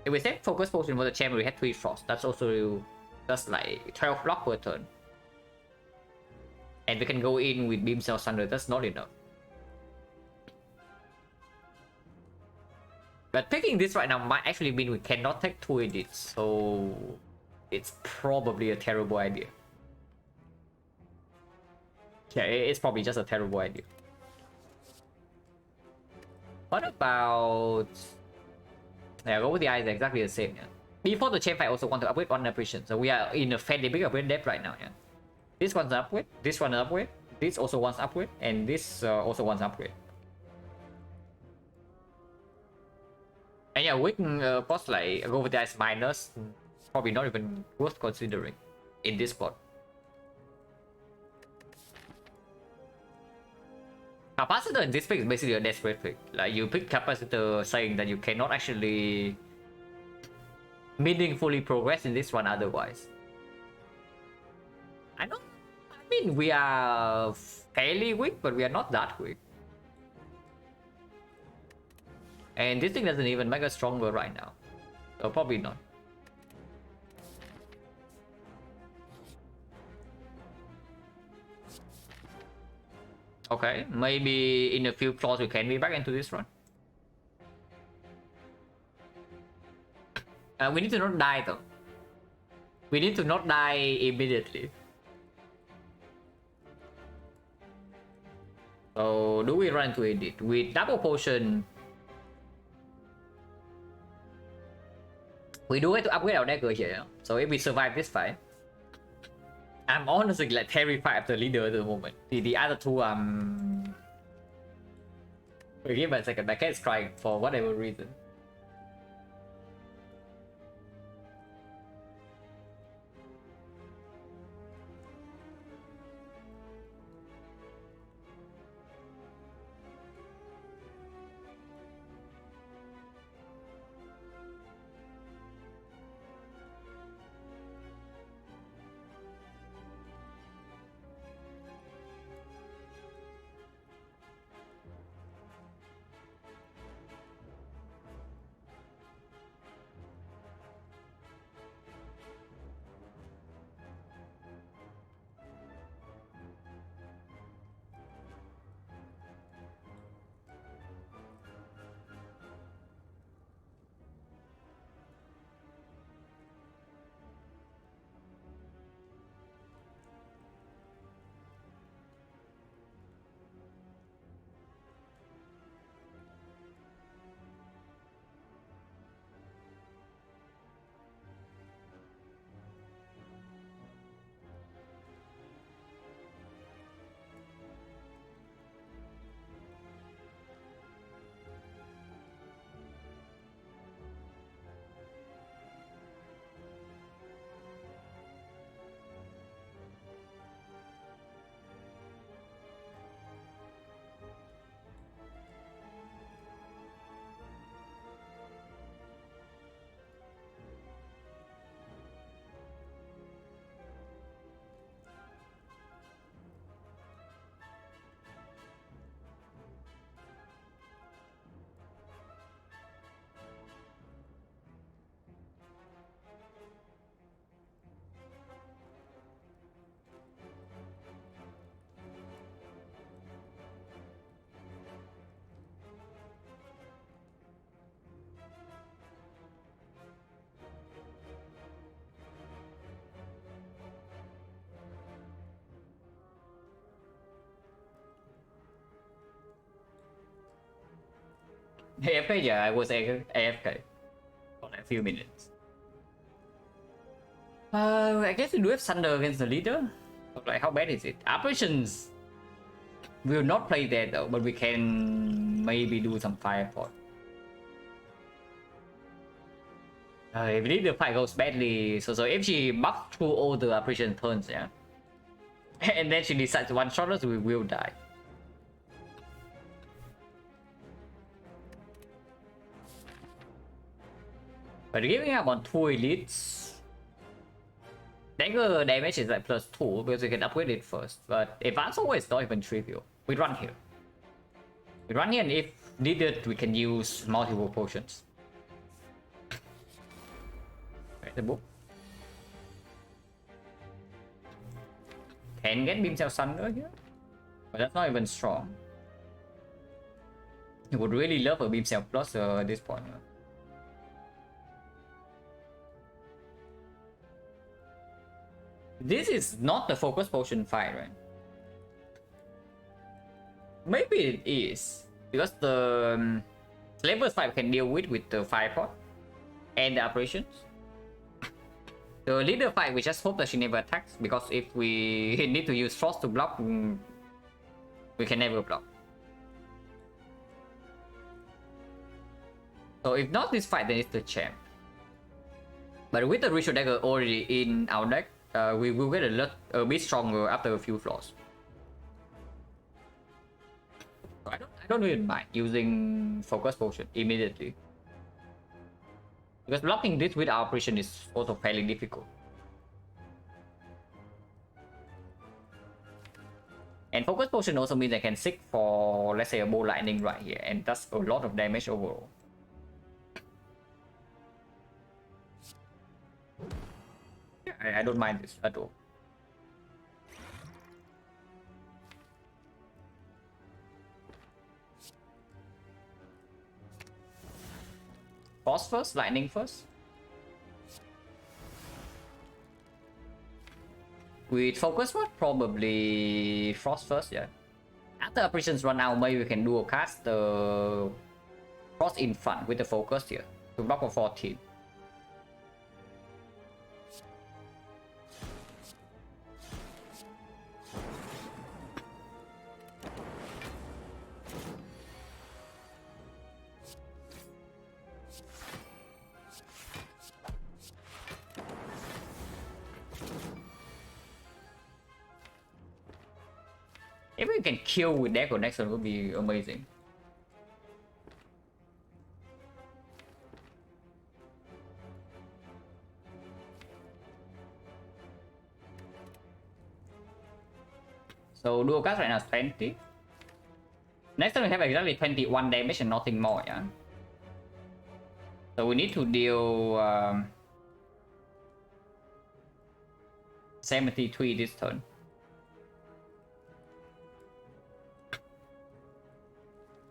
if we set focus potion for the champ, we have 3 frost. That's also just like 12 block per turn. And we can go in with Beam Cell Thunder. That's not enough. But picking this right now might actually mean we cannot take 2 edits, so it's probably a terrible idea. Yeah, it's probably just a terrible idea. What about... Yeah, go with the eyes, exactly the same, yeah. Before the champ, I also want to upgrade 1 apparition, so we are in a fairly big upgrade depth right now, yeah. This one's an upgrade, this one an upgrade, this also wants upgrade, and this also wants upgrade. And yeah, with boss like go with the eyes minus, probably not even worth considering in this spot. Capacitor in this pick is basically a desperate pick. Like you pick capacitor saying that you cannot actually meaningfully progress in this one otherwise. I mean, we are fairly weak, but we are not that weak. And this thing doesn't even make us stronger right now. So probably not. Okay, maybe in a few claws we can be back into this run. We need to not die though. We need to not die immediately. So do we run to edit? With double potion, we do have to upgrade our dagger here. So if we survive this fight, I'm honestly like terrified of the leader at the moment. The other two Give me a second, my cat is crying for whatever reason. AFK, yeah, I was AFK for like a few minutes. I guess we do have Thunder against the leader. But like, how bad is it? Operations will not play that though, but we can maybe do some fireport. If the fight goes badly, so if she buffs through all the operation turns, yeah, and then she decides to one-shot us, we will die. But giving up on 2 elites, dagger damage is like +2 because we can upgrade it first. But advance always not even trivial. We run here. We run here, and if needed, we can use multiple potions. Right, the book. Can get Beam Cell Thunder here, but that's not even strong. I would really love a Beam Cell Plus at this point. This is not the focus potion fight, right? Maybe it is, because the Slavers fight can deal with the fireport and the operations. The leader fight, we just hope that she never attacks, because if we need to use Frost to block, we can never block. So if not this fight, then it's the champ. But with the Ritual Dagger already in our deck, we will get a bit stronger after a few flaws. So I don't really mind using Focus Potion immediately, because blocking this with our operation is also fairly difficult. And Focus Potion also means I can seek for, let's say, a Bow Lightning right here, and that's a lot of damage overall. I don't mind this at all. Frost first, Lightning first. With Focus what? Probably Frost first, yeah. After operations run out, maybe we can do a cast the Frost in front with the Focus here to block for 14. If we can kill with Dagger next turn, would be amazing. So dual cast right now is 20. Next turn we have exactly 21 damage and nothing more, yeah. So we need to deal 73 this turn.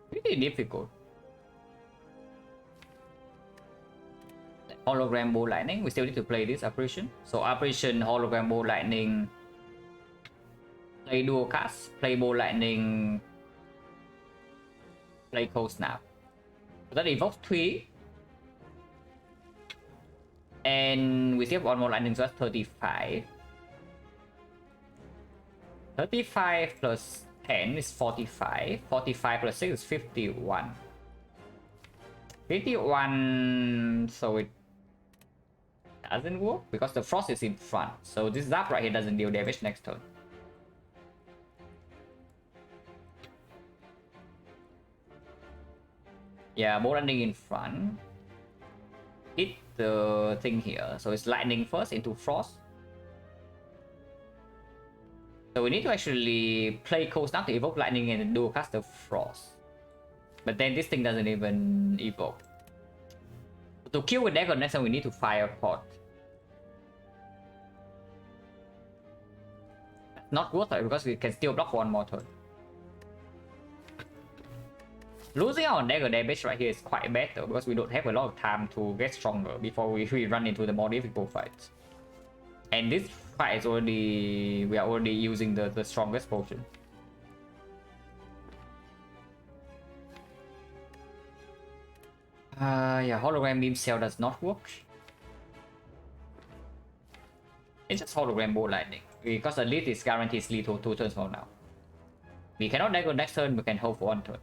Pretty difficult. Hologram Ball Lightning, we still need to play this Apparition. So Apparition, Hologram Ball Lightning, play Dual Cast, play Ball Lightning, play Cold Snap. So that evokes 3. And we still have one more Lightning, so that's 35. 35 plus 10 is 45. 45 plus 6 is 51. 51, so it doesn't work because the Frost is in front. So this Zap right here doesn't deal damage next turn. Yeah, Ball Lightning in front. Hit the thing here. So it's Lightning first into Frost. So we need to actually play Cold Snap to evoke Lightning and dual cast the Frost. But then this thing doesn't even evoke. To kill with Dagger next time we need to fire pot. Not worth it because we can still block one more turn. Losing our Dagger damage right here is quite bad though, because we don't have a lot of time to get stronger before we run into the more difficult fights. And this fight is already, we are already using the strongest potion. Yeah, Hologram Beam Cell does not work. It's just Hologram Ball Lightning, because the lead is guaranteed lethal 2 turns from now. We cannot Dagger next turn, we can hold for 1 turn.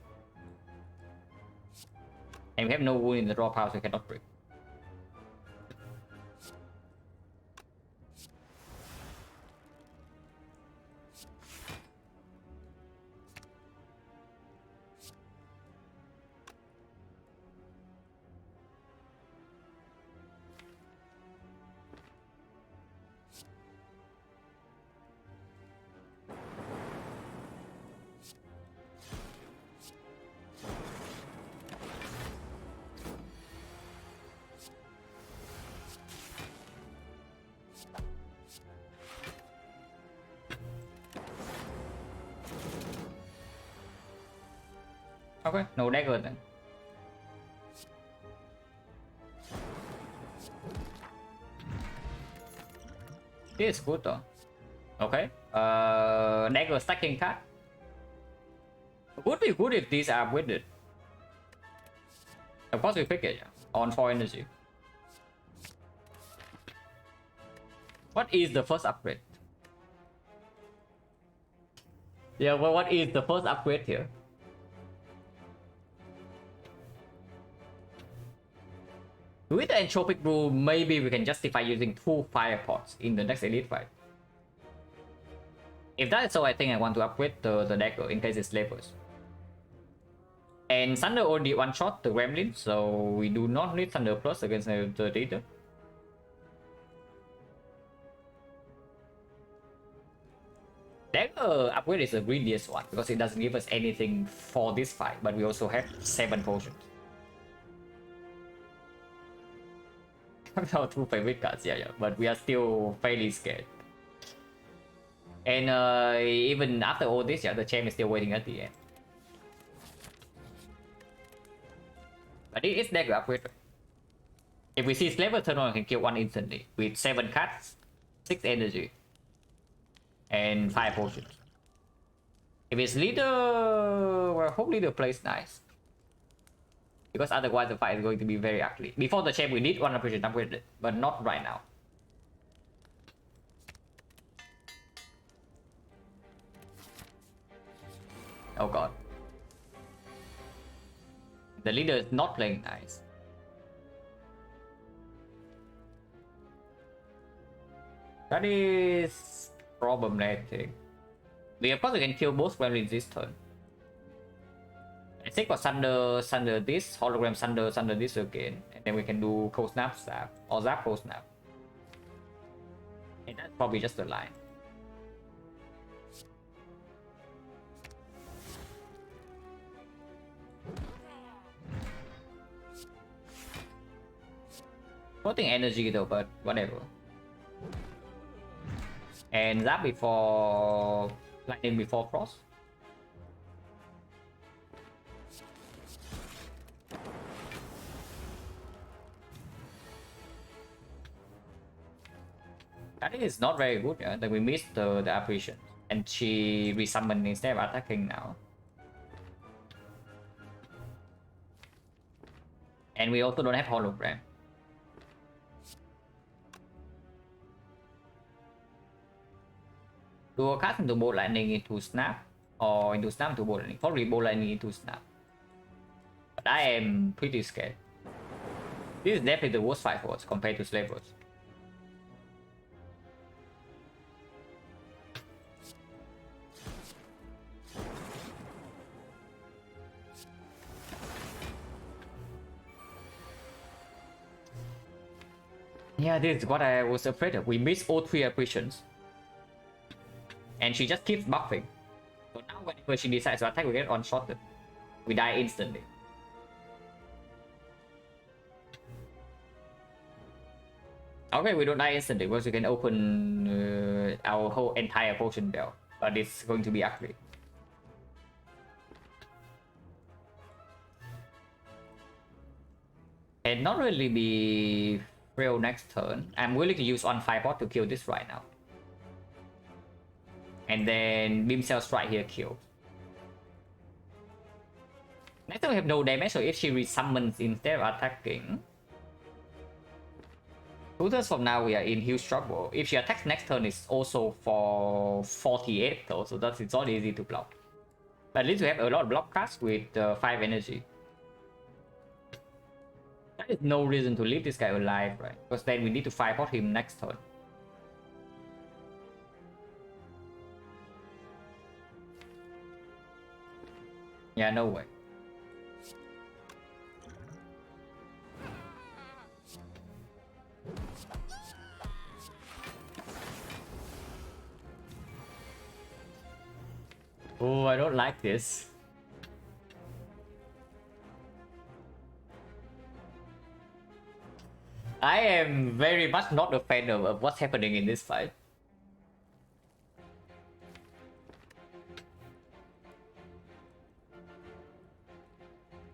And we have no wound in the draw pile, so we cannot break. Okay, no Dagger then. This is good though. Okay. Dagger stacking card. Would be good if these are upgraded. Of course we pick it, yeah. On 4 energy. What is the first upgrade? Yeah, well, what is the first upgrade here? With the Entropic Rule, maybe we can justify using 2 fire pots in the next elite fight. If that is so, I think I want to upgrade the Dagger in case it's levels. And Thunder only one-shot the Gremlin, so we do not need Thunder Plus against the Leader. Dagger upgrade is the greediest one because it doesn't give us anything for this fight, but we also have 7 potions. Our 2 favorite cards, yeah, but we are still fairly scared. And even after all this, yeah, the champ is still waiting at the end. But it is Dagger upgrade. If we see Slaver turn on, can kill 1 instantly with 7 cards, 6 energy, and 5 potions. If it's Leader, well, hope Leader plays nice. Because otherwise the fight is going to be very ugly. Before the champ we need 100% upgraded, but not right now. Oh god. The Leader is not playing nice. That is problematic. We of course we can kill both gremlins this turn. I think for Sunder this, hologram Sunder this again, and then we can do cold snap zap or zap cold snap. And that's probably just the line. Floating energy though, but whatever. And zap before lightning before frost. I think it's not very good, yeah, that we missed the apparition. And she resummoned instead of attacking now. And we also don't have hologram. Do a cast into bolt lightning into snap, or into snap into bolt lightning? Probably bolt lightning into snap. But I am pretty scared. This is definitely the worst fight for us compared to Slavers. Yeah, this is what I was afraid of. We missed all 3 apparitions. And she just keeps buffing. So now whenever she decides to attack, we get one-shotted. We die instantly. Okay, we don't die instantly because we can open our whole entire potion belt. But it's going to be ugly. And not really be real next turn. I'm willing to use on 5 pot to kill this right now. And then Beam Cell Strike here kill. Next turn we have no damage, so if she resummons instead of attacking, 2 turns from now we are in huge trouble. If she attacks next turn, it's also for 48 though, so it's not easy to block. But at least we have a lot of block cast with 5 energy. There is no reason to leave this guy alive, right? Because then we need to 5 pot him next turn. Yeah, no way. Oh, I don't like this. I am very much not a fan of what's happening in this fight.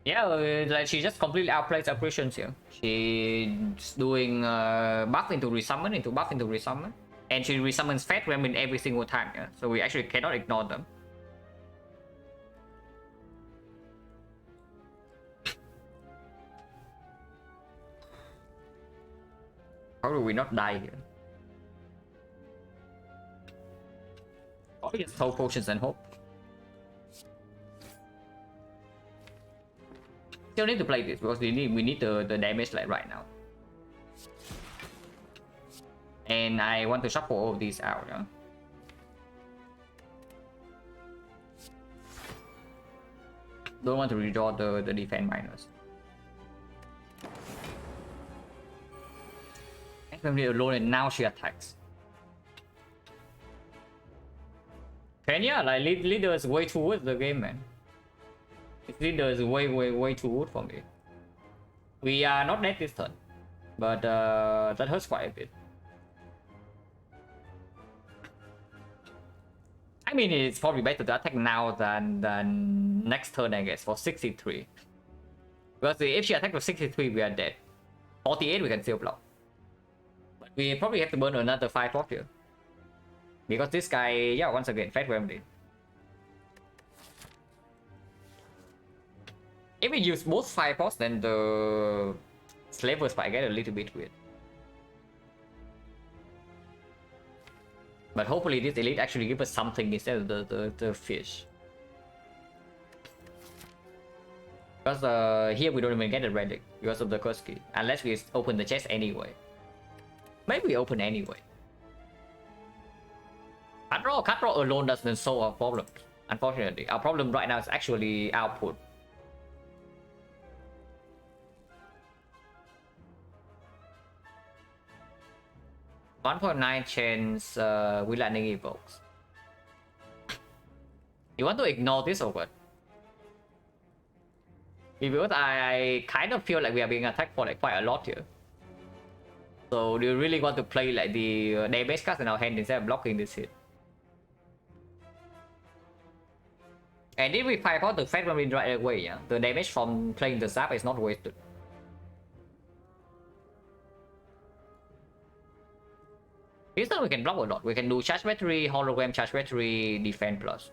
Yeah, like she just completely outplays operations here. She's doing buff into resummon into buff into resummon. And she resummons Fat Gremlin every single time, yeah? So we actually cannot ignore them. How do we not die here? Oh, we just hold potions and hope. Still need to play this because we need the damage like right now. And I want to shuffle all of these out, yeah? Don't want to redraw the defense minus. Family alone and now she attacks. Kenya, like leader is way too good the game, man. This leader is way too good for me. We are not dead this turn, but that hurts quite a bit. I mean, it's probably better to attack now than next turn, I guess, for 63. Because if she attacks for 63, we are dead. 48, we can still block. But we probably have to burn another 5 pot here. Because this guy, yeah, once again, Fat Gremlin. If we use both 5 pots, then the Slaver Spike get a little bit weird. But hopefully this elite actually gives us something instead of the fish. Because here we don't even get a relic because of the curse key. Unless we open the chest anyway. Maybe we open anyway. Cut draw alone doesn't solve our problem. Unfortunately, our problem right now is actually output. .9 chance with landing evokes. You want to ignore this or what? Because I kind of feel like we are being attacked for like quite a lot here. So do you really want to play like the damage card in our hand instead of blocking this hit? And if we fight out the Fat Marine right away, yeah, the damage from playing the Zap is not wasted. This time we can block a lot. We can do charge battery, hologram charge battery, defense plus.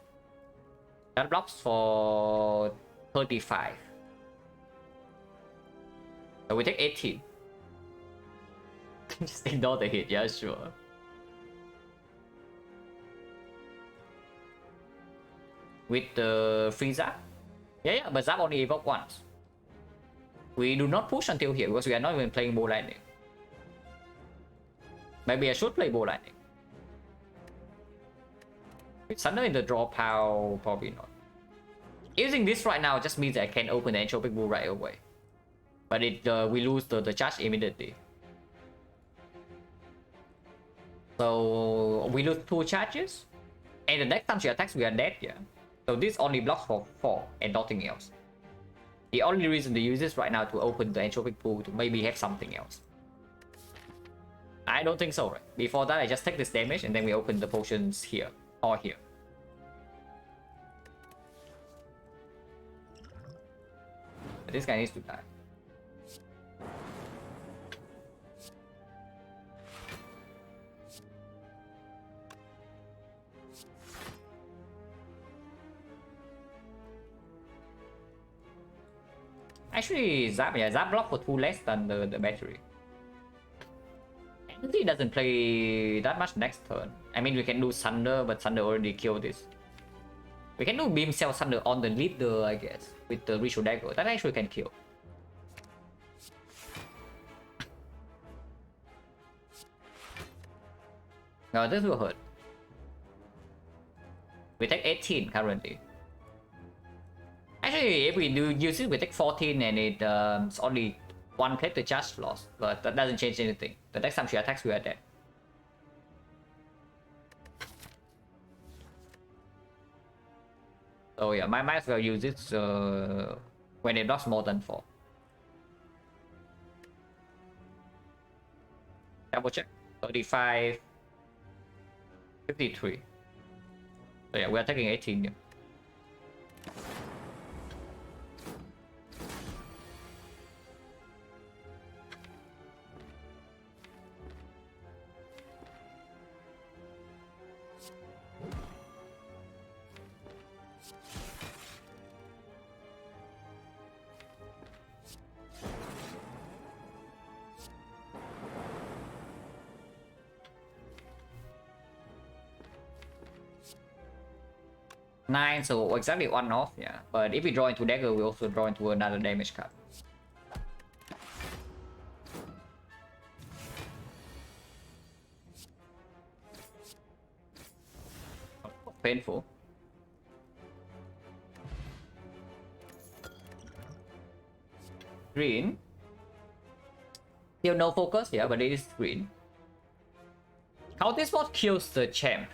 That blocks for 35. So we take 18. Just ignore the hit, yeah, sure. With the free Zap? Yeah, but Zap only evoke once. We do not push until here because we are not even playing Bow Lightning. Maybe I should play Bow Lightning. With Thunder in the draw pile, probably not. Using this right now just means I can open the Entropic Bull right away. But we lose the charge immediately. So we lose 2 charges. And the next time she attacks, we are dead, yeah. So this only blocks for 4 and nothing else. The only reason to use this right now to open the Entropic Pool to maybe have something else. I don't think so, right? Before that, I just take this damage and then we open the potions here or here. But this guy needs to die. Actually, Zap block for 2 less than the battery. He doesn't play that much next turn. I mean, we can do Thunder, but Thunder already killed this. We can do Beam Cell Thunder on the leader, I guess, with the Ritual Dagger. That actually can kill. No, this will hurt. We take 18 currently. Actually, if we do use it, we take 14 and it's only 1 click to charge loss, but that doesn't change anything. The next time she attacks, we are dead. So yeah, might as well use it when it blocks more than 4. Double check. 35, 53. So yeah, we are taking 18 here. Nine, so exactly 1 off, yeah. But if we draw into dagger, we also draw into another damage card. Painful. Green. Still no focus, yeah, but it is green. How this what kills the champ?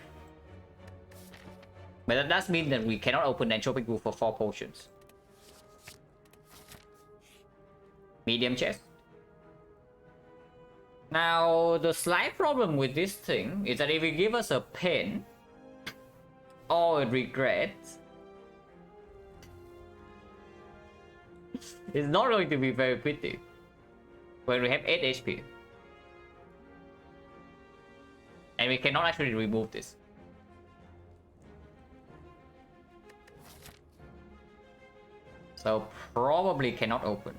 But that does mean that we cannot open Entropic Pool for 4 potions. Medium chest. Now, the slight problem with this thing is that if it gives us a pain or a regret, it's not going to be very pretty when we have 8 HP. And we cannot actually remove this. So probably cannot open.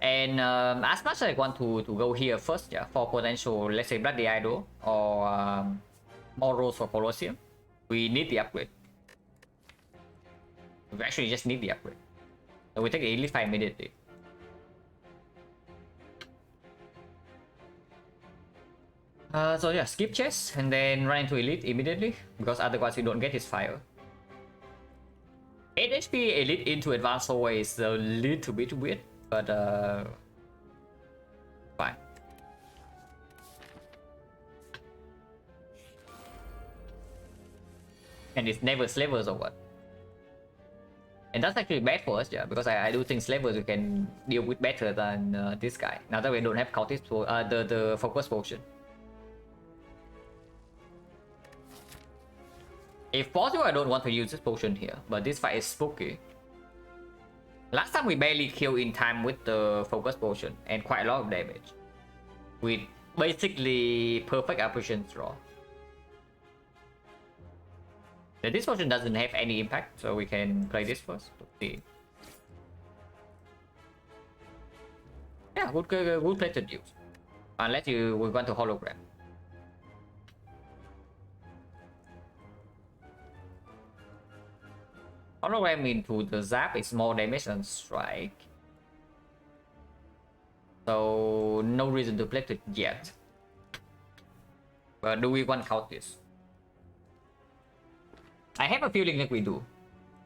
And as much as I want to go here first, yeah, for potential, let's say Bloody Idol or more rolls for Colosseum, we need the upgrade. We actually just need the upgrade. So we take the Elite 5 immediately. So yeah, skip chess and then run into elite immediately because otherwise you don't get his fire. 8 HP elite into advanced hallway is a little bit weird, but fine. And it's never slavers or what? And that's actually bad for us, yeah, because I do think slavers we can deal with better than this guy. Now that we don't have cultist for the focus potion. If possible, I don't want to use this potion here, but this fight is spooky. Last time we barely killed in time with the focus potion and quite a lot of damage. With basically perfect apparition draw. This potion doesn't have any impact, so we can play this first to see. Yeah, good play to use. Unless we want to hologram. Hologram into the zap is more damage than strike. So no reason to play it yet. But do we want count this? I have a feeling that we do.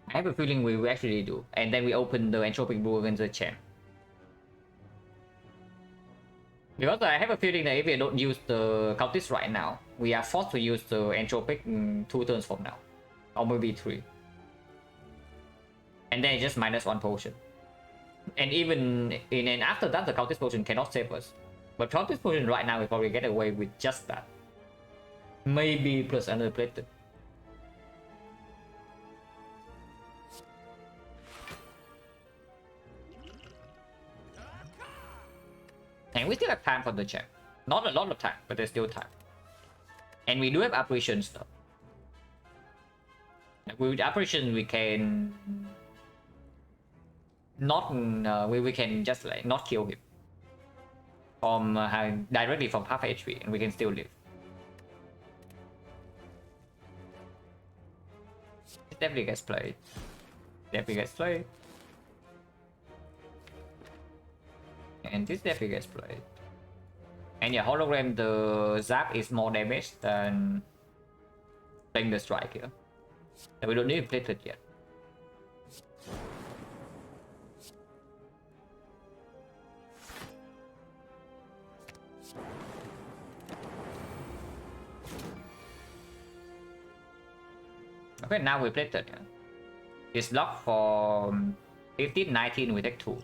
I have a feeling we actually do. And then we open the Entropic Brew against the champ. Because I have a feeling that if we don't use the Cultist right now, we are forced to use the Entropic 2 turns from now. Or maybe 3. And then it's just -1 potion. And even in and after that, the Cultist potion cannot save us. But Cultist potion right now we probably get away with just that. Maybe plus another plated. And we still have time for the champ. Not a lot of time, but there's still time. And we do have apparition stuff. With apparition, we can not we can just like not kill him from directly from half HP, and we can still live. It definitely gets played. Definitely gets played. And this definitely gets played. And yeah, hologram the zap is more damage than playing the strike here. And we don't need to play it yet. Okay, now we played it. It's blocked for 15, 19, we take 2.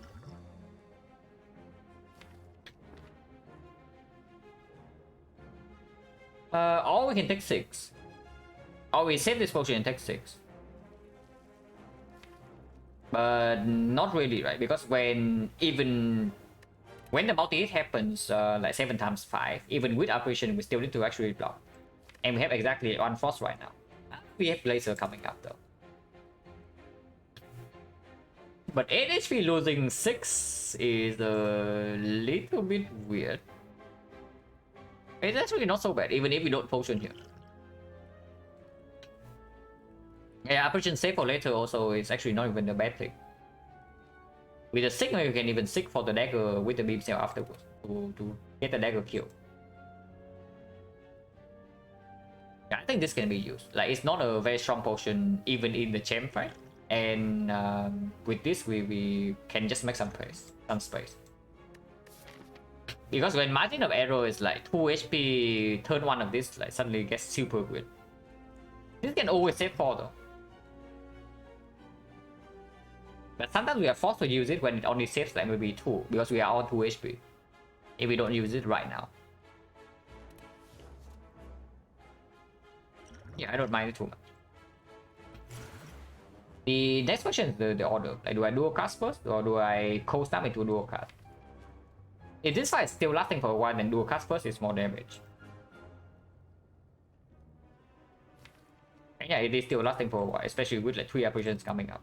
Or we can take 6. Or we save this potion and take 6. But not really, right? Because when the multi-hit happens, like 7 times 5, even with apparition, we still need to actually block. And we have exactly 1 frost right now. We have laser coming up though. But 8 HP losing 6 is a little bit weird. It's actually not so bad, even if we don't potion here. Yeah, apparition save for later also is actually not even a bad thing. With the Sigma, you can even seek for the dagger with the beam cell afterwards to get the dagger kill. Yeah, I think this can be used. Like, it's not a very strong potion even in the champ fight. And with this, we can just make some space. Because when margin of error is like 2 HP, turn 1 of this like suddenly gets super weird. This can always save 4 though. But sometimes we are forced to use it when it only saves like maybe 2, because we are on 2 HP. If we don't use it right now. Yeah, I don't mind it too much. The next question is the order. Like, do I dual cast first, or do I cold snap into dual cast? If this fight is still lasting for a while, then dual cast first is more damage. And yeah, it is still lasting for a while, especially with like 3 apparitions coming up.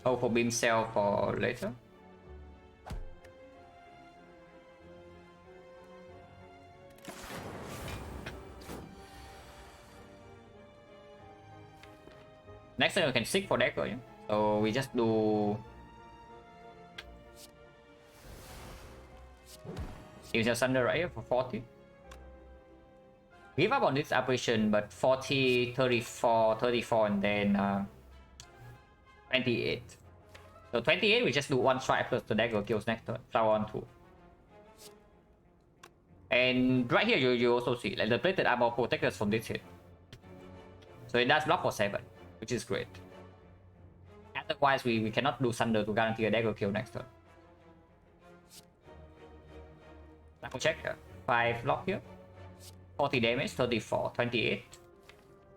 Oh, for beam cell for later. Next time we can seek for dagger, yeah? So we just do use your thunder right here for 40. Give up on this operation, but 40, 34, 34, and then 28. So 28, we just do one strike plus the dagger kills next turn. Flower on 2. And right here, you also see like the plated armor protects us from this hit. So it does block for 7, which is great. Otherwise, we cannot do thunder to guarantee a dagger kill next turn. Double check here. 5 block here. 40 damage, 34, 28.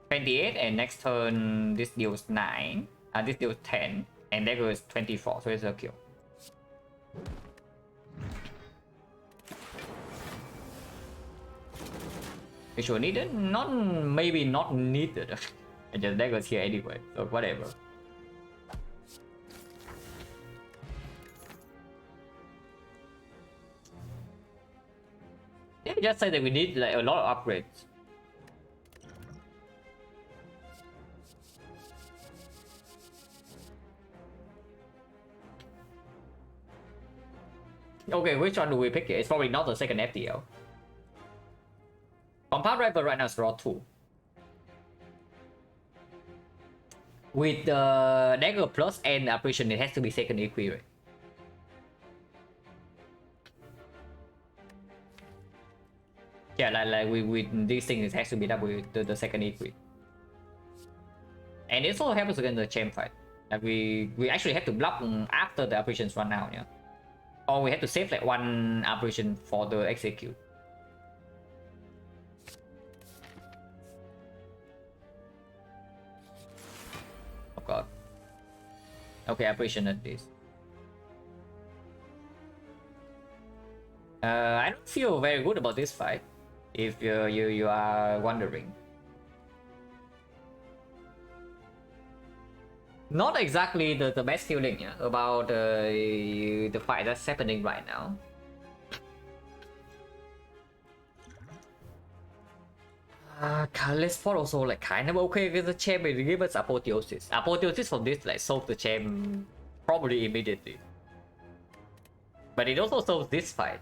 28, and next turn this deals 9. This deals 10. And dagger is 24, so it's a kill. Which were needed? Not, maybe not needed. And just daggers here anyway, so whatever. They just say that we need like a lot of upgrades. Okay, which one do we pick? It's probably not the second FTL. Compound Rifle right now is raw 2. With the dagger plus and operation, it has to be second equi, right? Yeah, like with these things, it has to be double the second equi. And it also happens against the champ fight. Like we actually have to block after the operations run out, yeah. Or we have to save like one operation for the execute. Oh god. Okay, operation at least. I don't feel very good about this fight. If you are wondering. Not exactly the best feeling, yeah, about the fight that's happening right now. Callisport also like kind of okay with the champ, but it gives us apotheosis. Apotheosis from this like solves the champ probably immediately. But it also solves this fight.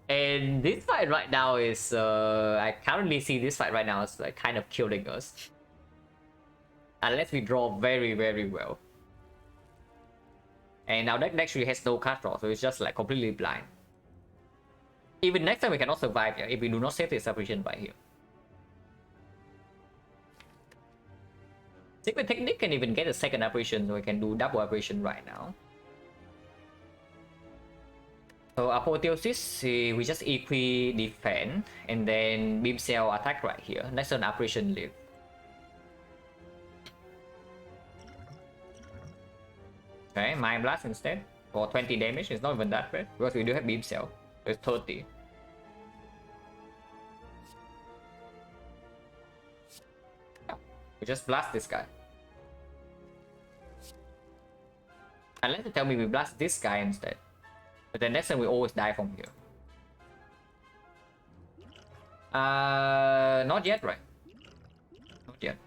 And this fight right now is I currently see this fight right now as like kind of killing us. Unless we draw very, very well. And our deck actually has no card draw, so it's just like completely blind. Even next time we cannot survive, yeah, if we do not save this operation by here. Secret Technique can even get a second operation, so we can do double operation right now. So Apotheosis, we just equi defend, and then Beam Cell attack right here. Next turn operation live. Okay, Mind Blast instead for 20 damage. It's not even that bad because we do have Beam Cell. It's 30. Yeah, we just blast this guy. Unless you tell me we blast this guy instead. But then next time we always die from here. Not yet, right? Not yet.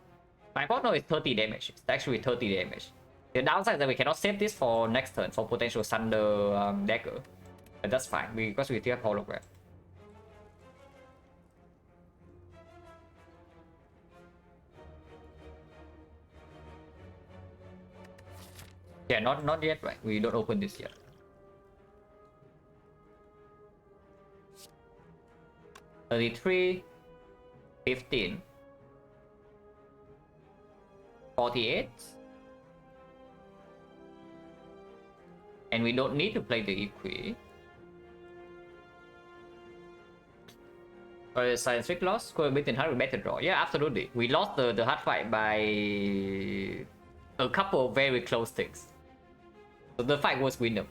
My partner is 30 damage. It's actually 30 damage. The downside is that we cannot save this for next turn for potential Thunder Dagger. But that's fine because we still have Hologram. Yeah, not yet, right? We don't open this yet. $33, 15, 48. And we don't need to play the equi. Science Trick loss, could have been in hard better draw. Yeah, absolutely. We lost the hard fight by a couple of very close things. So the fight was winnable.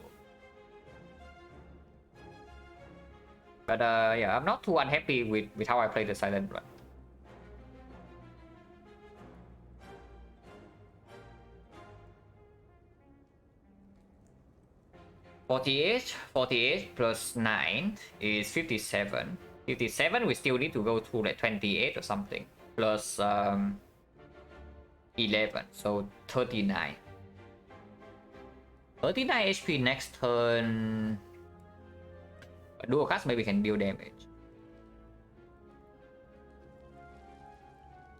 But yeah, I'm not too unhappy with how I played the Silent run. 40H plus 9 is 57. 57 we still need to go through like 28 or something. Plus 11, so 39. 39 HP next turn. Dual cast maybe can deal damage.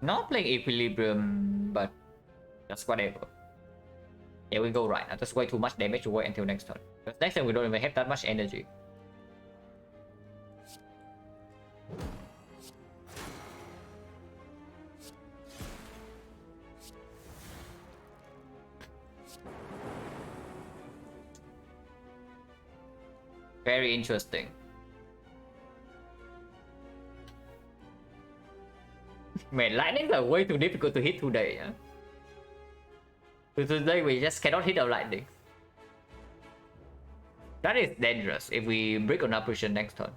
Not playing Equilibrium, but just whatever. Yeah, we go right now. That's way too much damage to wait until next turn. Because next turn we don't even have that much energy. Very interesting. Man, lightnings are way too difficult to hit today, huh? Today we just cannot hit our lightning. That is dangerous if we break on operation next turn.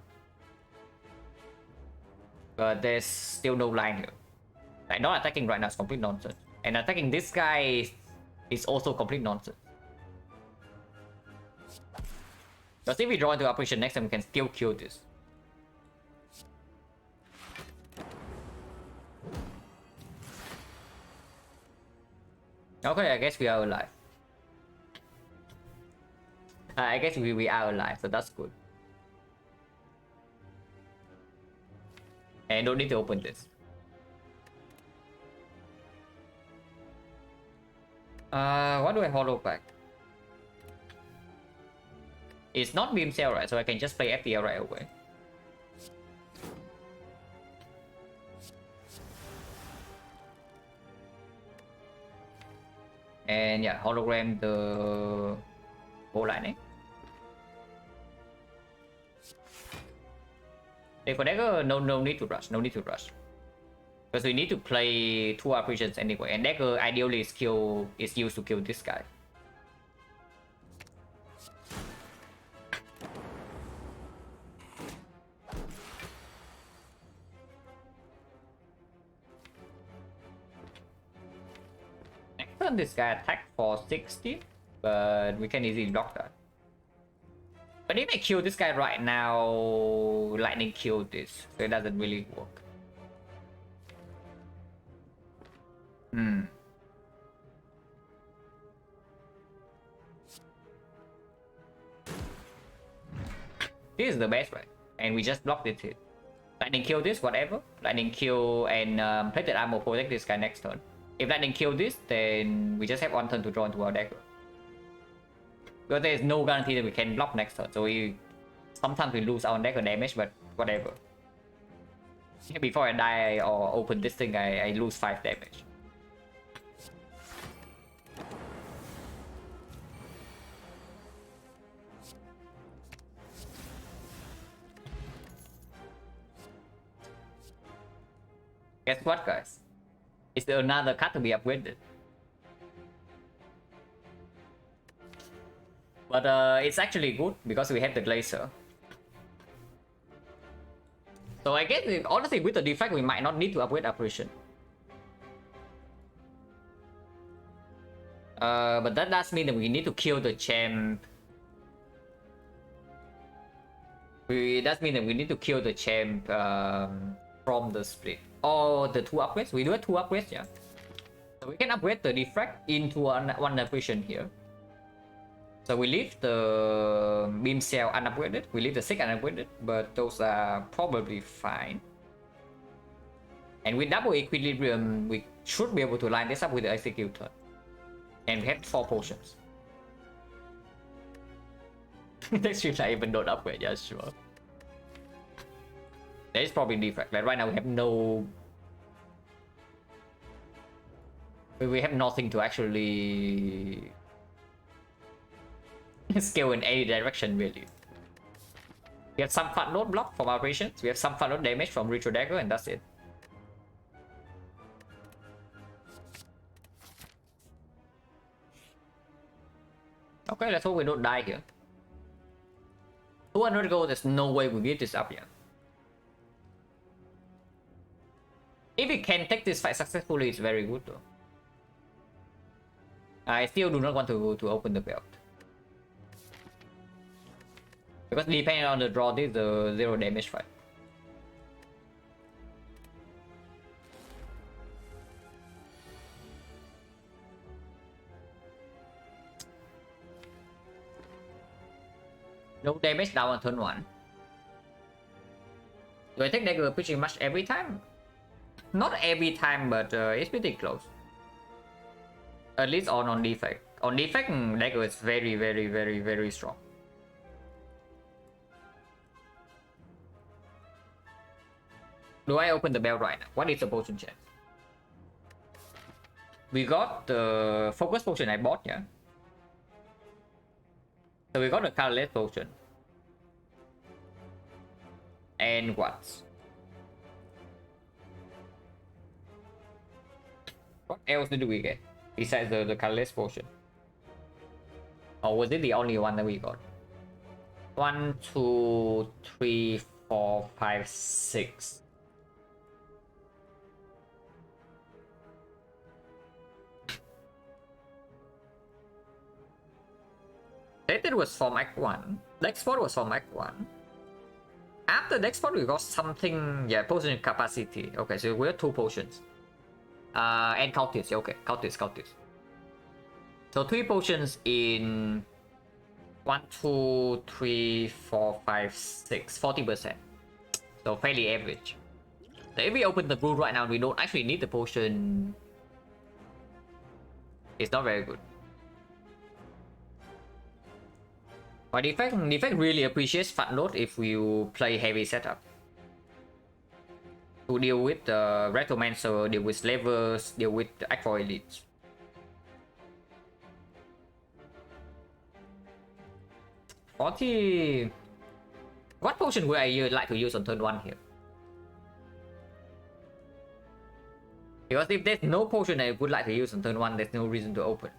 But there's still no line here. Like, not attacking right now is complete nonsense. And attacking this guy is also complete nonsense. Because if we draw into operation next time, we can still kill this. Okay, I guess we are alive. I guess we are alive, so that's good. And don't need to open this. What do I hollow back? It's not beam cell, right? So I can just play FTL right away. And yeah, hologram the ball lightning. For dagger, no need to rush. No need to rush. Because we need to play 2 operations anyway. And dagger ideally is used to kill this guy. Next turn this guy attack for 60, but we can easily block that. But if I kill this guy right now, lightning killed this, so it doesn't really work. This is the best, right? And we just blocked it. Lightning kill this, whatever. Lightning kill and plated armor protect this guy next turn. If lightning kill this, then we just have 1 turn to draw into our dagger. Because there is no guarantee that we can block next turn, so sometimes we lose our dagger damage, but whatever. Before I die or open this thing, I lose 5 damage. Guess what, guys? It's another card to be upgraded. But it's actually good because we have the Glacier. So I guess, honestly, with the defect, we might not need to upgrade operation. But that does mean that we need to kill the champ. That means that we need to kill the champ from the split. Or the 2 upgrades. We do have 2 upgrades, yeah. So we can upgrade the defect into one operation here. So we leave the beam cell unupgraded, we leave the sick unupgraded, but those are probably fine. And with double equilibrium, we should be able to line this up with the executor. And we have 4 potions. Next stream I even don't upgrade, yeah, sure. There is probably defect. Like right now we have no... We have nothing to actually... scale in any direction, really. We have some fat load block from operations, we have some fat load damage from retro dagger, and that's it. Okay, let's hope we don't die here. 200 gold, there's no way we get this up yet. If we can take this fight successfully, it's very good though. I still do not want to open the belt. Because depending on the draw, this is the 0 damage fight. No damage down on turn 1. Do I take dagger pretty much every time? Not every time, but it's pretty close. At least on defect. On defect, dagger is very strong. Do I open the bell right now? What is the potion chance? We got the focus potion I bought, yeah. So we got the colorless potion. And what? What else did we get besides the colorless potion? Or was it the only one that we got? 1, 2, 3, 4, 5, 6. That was from Act 1. Next spot was from Act 1. After next spot we got something, yeah, potion capacity. Okay, so we have 2 potions. And cultists, okay, cultists. So 3 potions in 1, 2, 3, 4, 5, 6, 40%. So fairly average. So if we open the brew right now, we don't actually need the potion. It's not very good. But defect really appreciates fat load if you play heavy setup. To deal with the Retromancer, deal with Slavers, deal with the Act 4 elites. What potion would I like to use on turn 1 here? Because if there's no potion I would like to use on turn 1, there's no reason to open.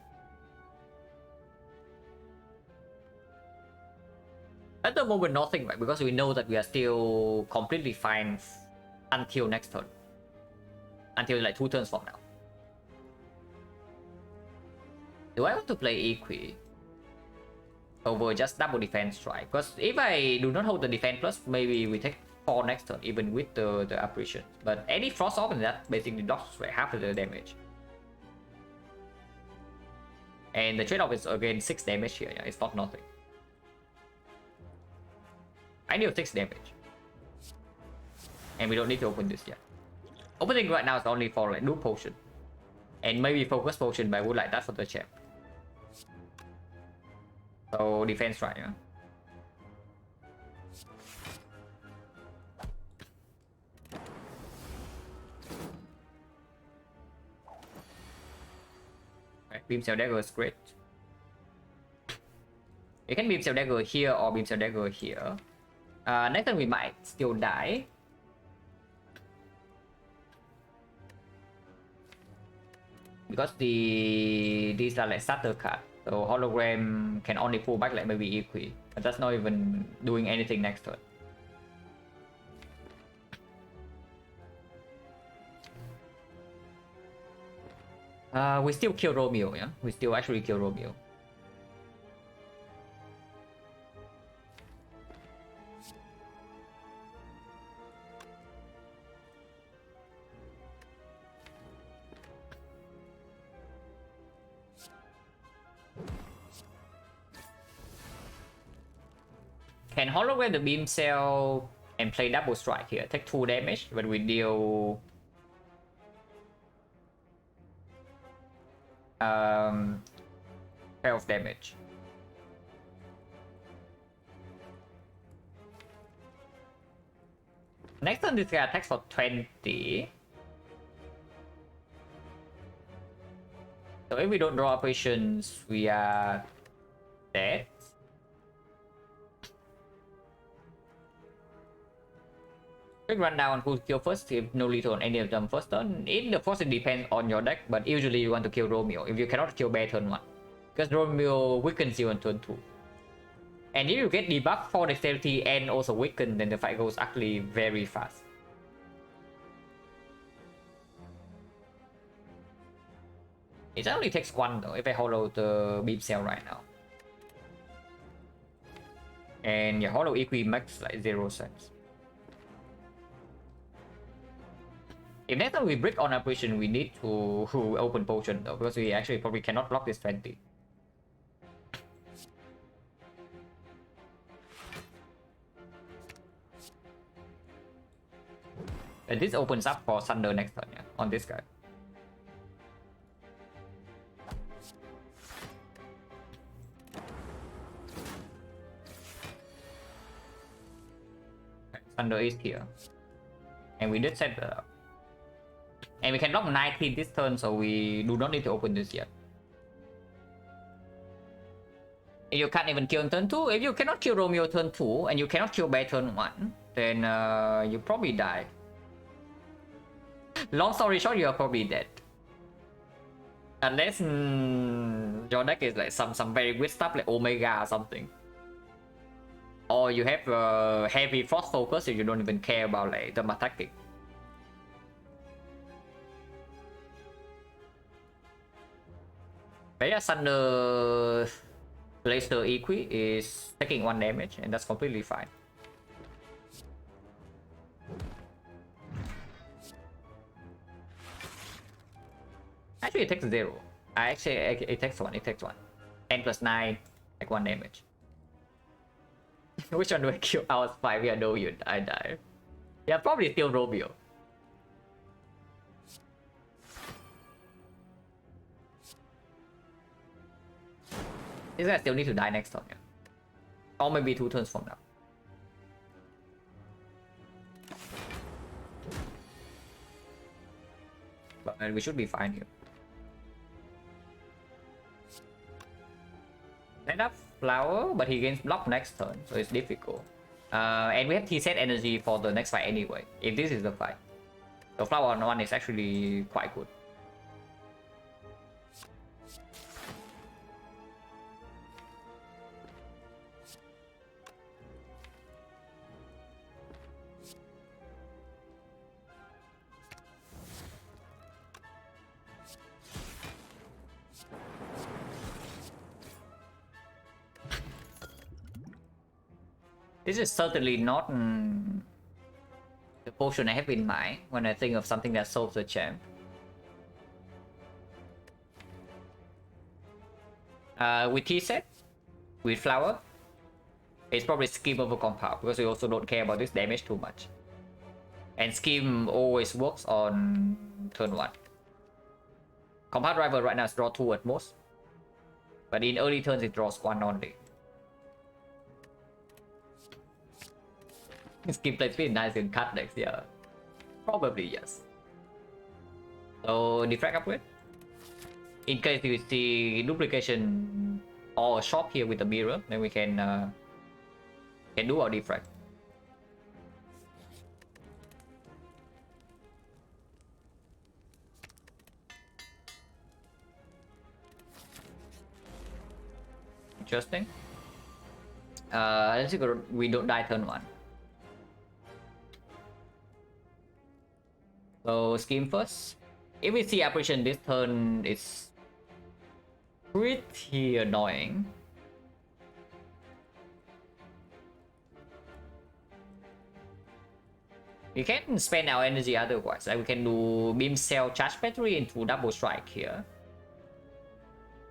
At the moment, nothing, right? Because we know that we are still completely fine until next turn. Until like 2 turns from now. Do I want to play Equi over just double defense strike? Because if I do not hold the defense plus, maybe we take 4 next turn, even with the apparition. But any frost off and that basically blocks half of the damage. And the trade-off is again 6 damage here, yeah, it's not nothing. I deal 6 damage. And we don't need to open this yet. Opening right now is only for like new potion. And maybe focus potion, but I would like that for the champ. So defense right, yeah. Right, beam cell dagger is great. You can beam cell dagger here or beam cell dagger here. Next time we might still die. Because these are like starter cards. So hologram can only pull back like maybe Equi. But that's not even doing anything next turn. We still kill Romeo, yeah? We still actually kill Romeo. Can hologram the beam cell and play double strike here. Take 2 damage, but we deal 12 damage. Next turn this guy attacks for 20. So if we don't draw operations, we are dead. Quick rundown who kill first. If no lethal on any of them first turn. In the first, it depends on your deck, but usually you want to kill Romeo if you cannot kill Bear turn 1. Because Romeo weakens you on turn 2. And if you get debuff for dexterity and also weaken, then the fight goes actually very fast. It only takes 1 though if I hollow the beam cell right now. And yeah, Hollow Equi makes like 0 sense. If next time we break on operation, we need to open potion though, because we actually probably cannot block this 20. And this opens up for Thunder next turn, yeah, on this guy. Thunder is here. And we did set that up. And we can block 19 this turn, so we do not need to open this yet. You can't even kill on turn 2. If you cannot kill Romeo turn 2, and you cannot kill Bear turn 1, then you probably die. Long story short, you are probably dead. Unless your deck is like some very weird stuff like Omega or something. Or you have heavy Frost focus if you don't even care about like the attacking. But yeah, Thunder Blaster Equi is taking 1 damage, and that's completely fine. Actually, it takes 0. It takes 1. It takes 1. 10 plus 9, like 1 damage. Which one do I kill? I was 5. Yeah, no, I die. Yeah, probably still Romeo. This guy still need to die next turn, yeah. Or maybe 2 turns from now. But we should be fine here. Set up Flower, but he gains block next turn, so it's difficult. And we have T-set energy for the next fight anyway, if this is the fight. So Flower on 1 is actually quite good. This is certainly not the potion I have in mind when I think of something that solves the champ. With T-set, with Flower, it's probably Scheme over Compound, because we also don't care about this damage too much. And Scheme always works on turn 1. Compound Rival right now is draw 2 at most, but in early turns it draws 1 only. Scheme plays pretty nice in cut decks, yeah. Probably yes. So Defrag upgrade. In case you see duplication or a shop here with the mirror, then we can do our Defrag. Interesting. Let's see, we don't die turn 1. So Scheme first. If we see apparition this turn, it's pretty annoying. We can spend our energy otherwise. Like we can do Beam Cell Charge Battery into Double Strike here.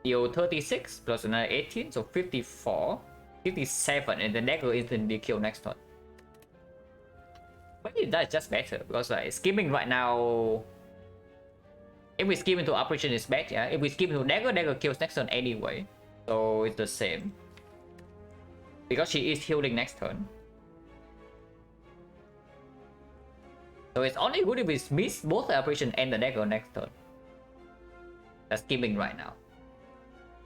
Deal 36 plus another 18, so 54, 57, and the dagger instantly kill next turn. Maybe that's just better, because like skimming right now, if we skim into operation is bad, yeah. If we skim into dagger kills next turn anyway, so it's the same. Because she is healing next turn. So it's only good if we miss both the operation and the dagger next turn. That's skimming right now.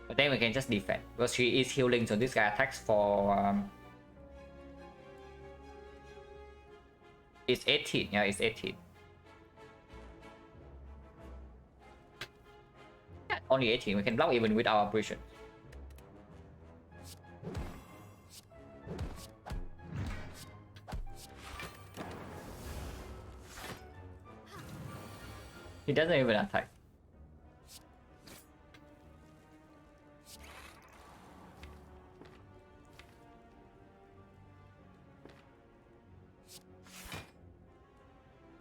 But then we can just defend, because she is healing, so this guy attacks for it's 18, yeah, it's 18. Yeah, only 18, we can block even with our operation. He doesn't even attack.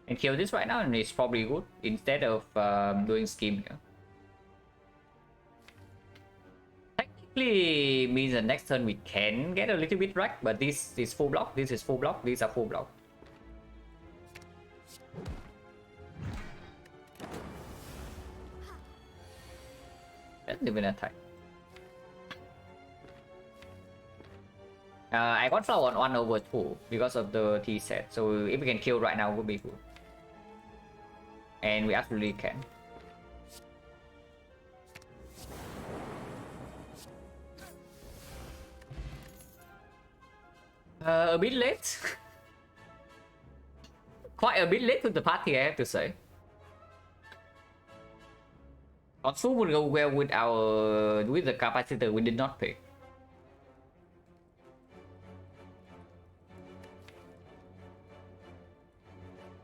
And kill this right now, and it's probably good instead of doing scheme here. Technically means that next turn we can get a little bit right, but this is full block, this is full block, these are full block. Let's do an attack. I got flow on 1/2 because of the T set, so if we can kill right now, it would be good. And we absolutely can. A bit late. Quite a bit late to the party, I have to say. Also would go well with the capacitor we did not pick.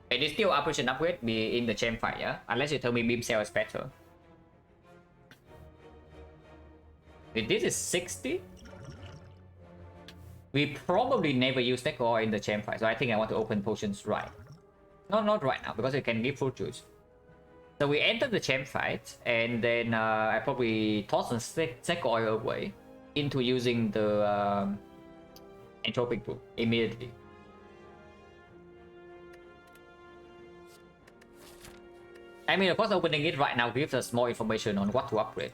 It is still operation upgrade be in the champ fight, yeah? Unless you tell me beam cell is better. If this is 60, we probably never use XecnaR in the champ fight, so I think I want to open potions right. No, not right now, because it can give fruit juice. So we enter the champ fight, and then I probably toss the XecnaR away into using the entropic pool immediately. I mean, of course, opening it right now gives us more information on what to upgrade.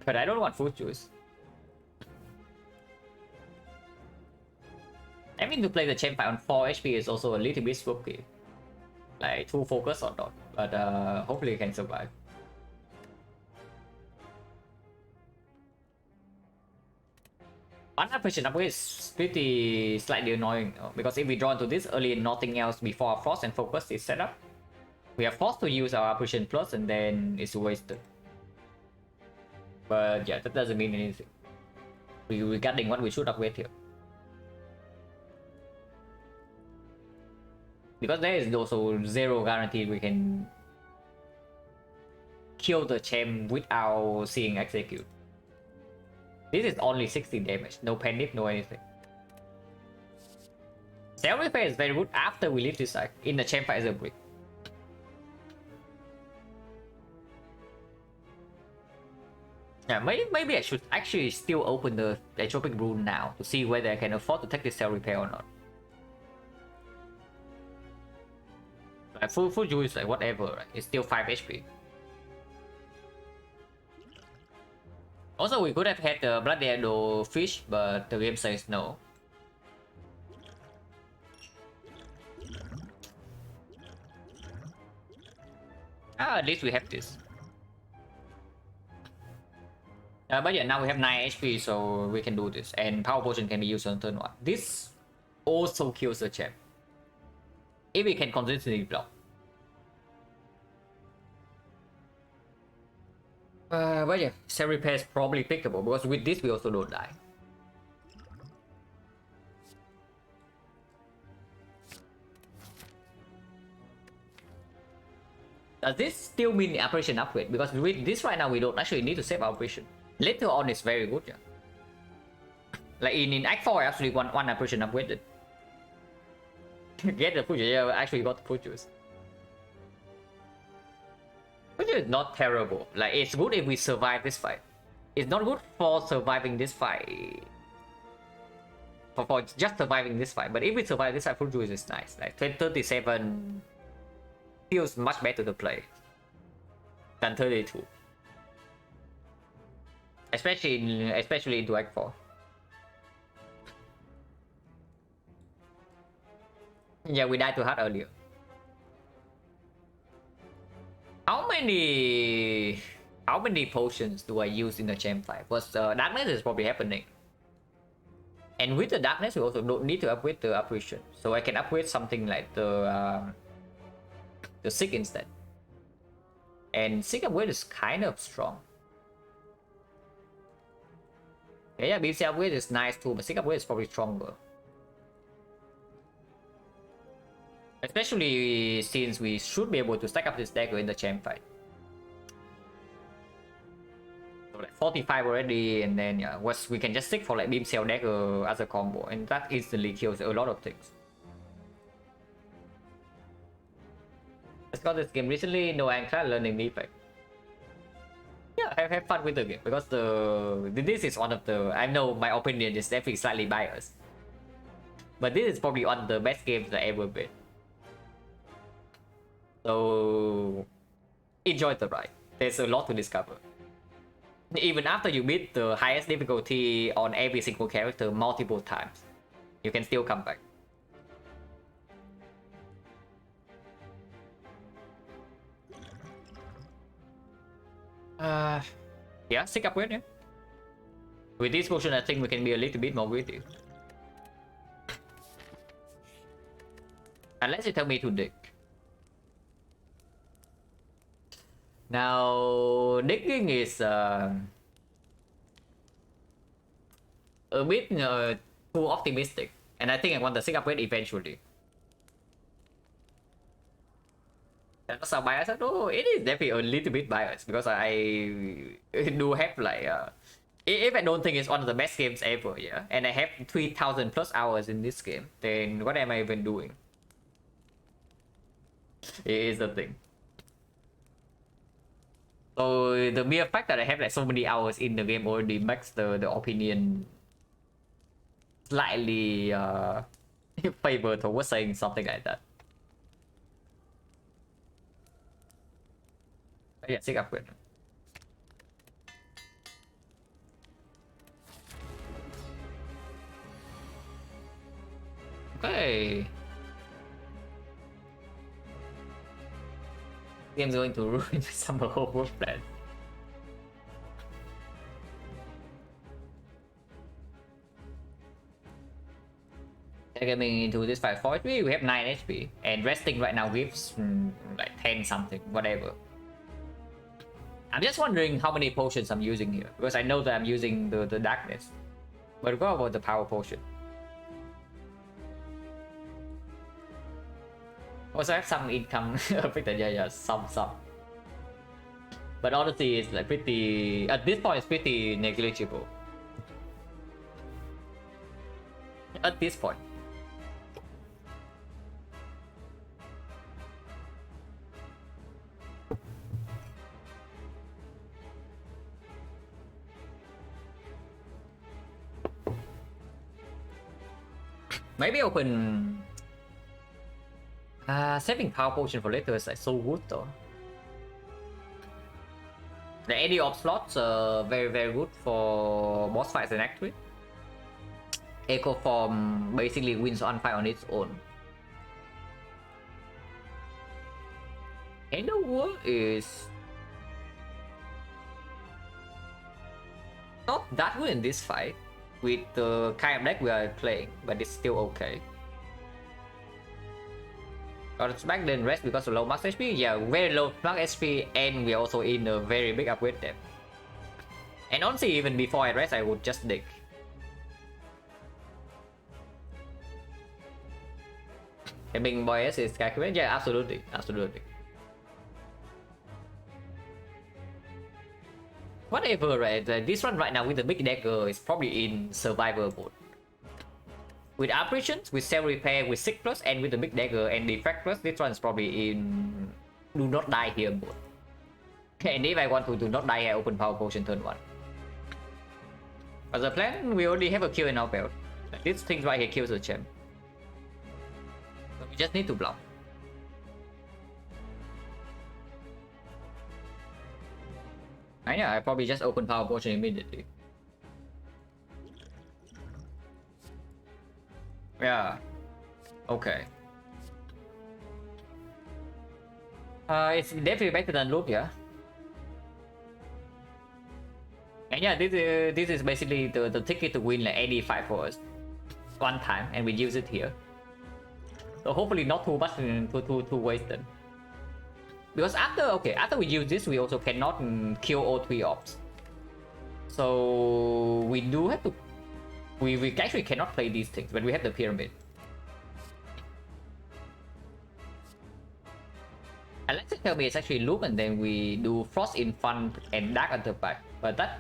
But I don't want fruit juice. I mean, to play the champ fight on 4 HP is also a little bit spooky. Like, too focused or not. But hopefully it can survive. One operation upgrade is pretty slightly annoying, because if we draw into this early and nothing else before our frost and focus is set up, we are forced to use our operation plus and then it's wasted. But yeah, that doesn't mean anything regarding what we should upgrade here. Because there is also zero guarantee we can kill the champ without seeing execute. This is only 60 damage, no panic, no anything. Self repair is very good after we leave this side in the champ fight as a brick. Yeah, maybe I should actually still open the entropic rune now to see whether I can afford to take this self repair or not. Like full juice, like whatever, right? It's still 5 HP. Also, we could have had the Bloody Arrow fish, but the game says no. At least we have this. But yeah, now we have 9 HP, so we can do this. And Power Potion can be used on turn 1. This also kills the champ. If we can consistently block. But yeah, Cell Repair is probably pickable, because with this we also don't die. Does this still mean the operation upgrade? Because with this right now we don't actually need to save our operation. Later on it's very good, yeah. Like in Act 4 I actually want one operation upgraded. Get the food juice, yeah, I actually got the food juice. Which is not terrible. Like, it's good if we survive this fight. It's not good for surviving this fight. For just surviving this fight. But if we survive this fight, fruit juice is nice. Like 37 feels much better to play than 32. Especially into Act 4. Yeah, we died too hard earlier. How many potions do I use in the champ fight? Because darkness is probably happening. And with the darkness, we also don't need to upgrade the operation. So I can upgrade something like the sick instead. And sick upgrade is kind of strong. Yeah, BC upgrade is nice too, but sick upgrade is probably stronger. Especially since we should be able to stack up this dagger in the champ fight. So like 45 already, and then yeah, we can just stick for like beam cell dagger as a combo, and that instantly kills a lot of things. just got this game recently. No ankle learning defect. Yeah, have fun with the game because this is one of the, I know my opinion is definitely slightly biased, but this is probably one of the best games I ever played. So enjoy the ride. There's a lot to discover. Even after you beat the highest difficulty on every single character multiple times, you can still come back. Yeah, sick upgrade, yeah. With this potion, I think we can be a little bit more greedy. Unless you tell me to dig. Now, digging is a bit too optimistic, and I think I want the sick upgrade eventually. That's how biased. No, it is definitely a little bit biased because I do have like if I don't think it's one of the best games ever, yeah, and I have 3,000 plus hours in this game, then what am I even doing? It is the thing. So the mere fact that I have like so many hours in the game already makes the opinion slightly favor towards saying something like that. But yeah, sick upgrade. Okay. Game's going to ruin some whole world plan. Coming into this fight for HP, we have 9 HP, and resting right now gives like 10 something, whatever. I'm just wondering how many potions I'm using here, because I know that I'm using the darkness. But what about the power potion? Also, I have some income affected, yeah, some. But honestly, it's like pretty, at this point, it's pretty negligible. At this point. Maybe open saving power potion for later is like so good though. The AD op slots are very good for boss fights and Act 3. Echo form basically wins one fight on its own. Hello World is not that good in this fight with the kind of deck we are playing, but it's still okay. Got it's back then rest because of low max HP. Yeah, very low max HP, and we're also in a very big upgrade depth. And honestly, even before I rest, I would just dig. Having bias is calculated. Yeah, absolutely. Whatever, right? This one right now with the big dagger is probably in survival mode. With apparitions, with cell repair, with sick plus, and with the big dagger and defect plus, this one is probably in do not die here mode. And if I want to do not die, I open power potion turn 1. As a plan, we already have a kill in our belt. This thing right here kills the champ. So we just need to block. And yeah, I probably just open power potion immediately. Yeah. Okay. It's definitely better than loop, yeah. And yeah, this is basically the ticket to win like 85 for us one time, and we use it here. So hopefully not too much too wasted. Because after we use this, we also cannot kill all 3 ops. So we do have to. We actually cannot play these things when we have the pyramid. Unless you tell me it's actually loop and then we do frost in front and dark at the back, but that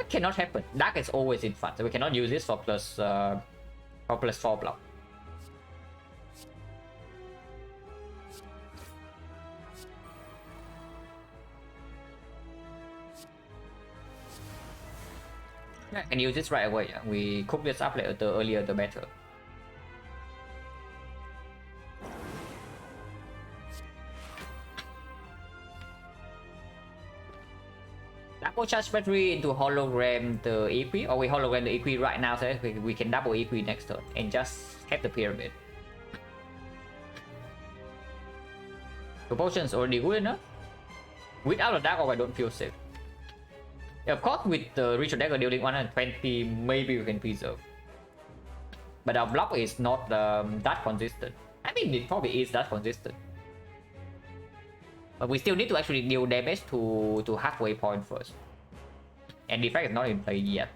cannot happen. Dark is always in front, so we cannot use this for plus 4 block. Yeah, I can use this right away. Yeah. We cook this up later, the earlier the better. Double charge battery into hologram the EQ, or we hologram the EQ right now so we can double EQ next turn and just have the pyramid. The potion is already good enough. Without a dark orb, I don't feel safe. Yeah, of course, with the ritual dagger dealing 120, maybe we can preserve. But our block is not that consistent. I mean, it probably is that consistent. But we still need to actually deal damage to halfway point first. And the effect is not in play yet.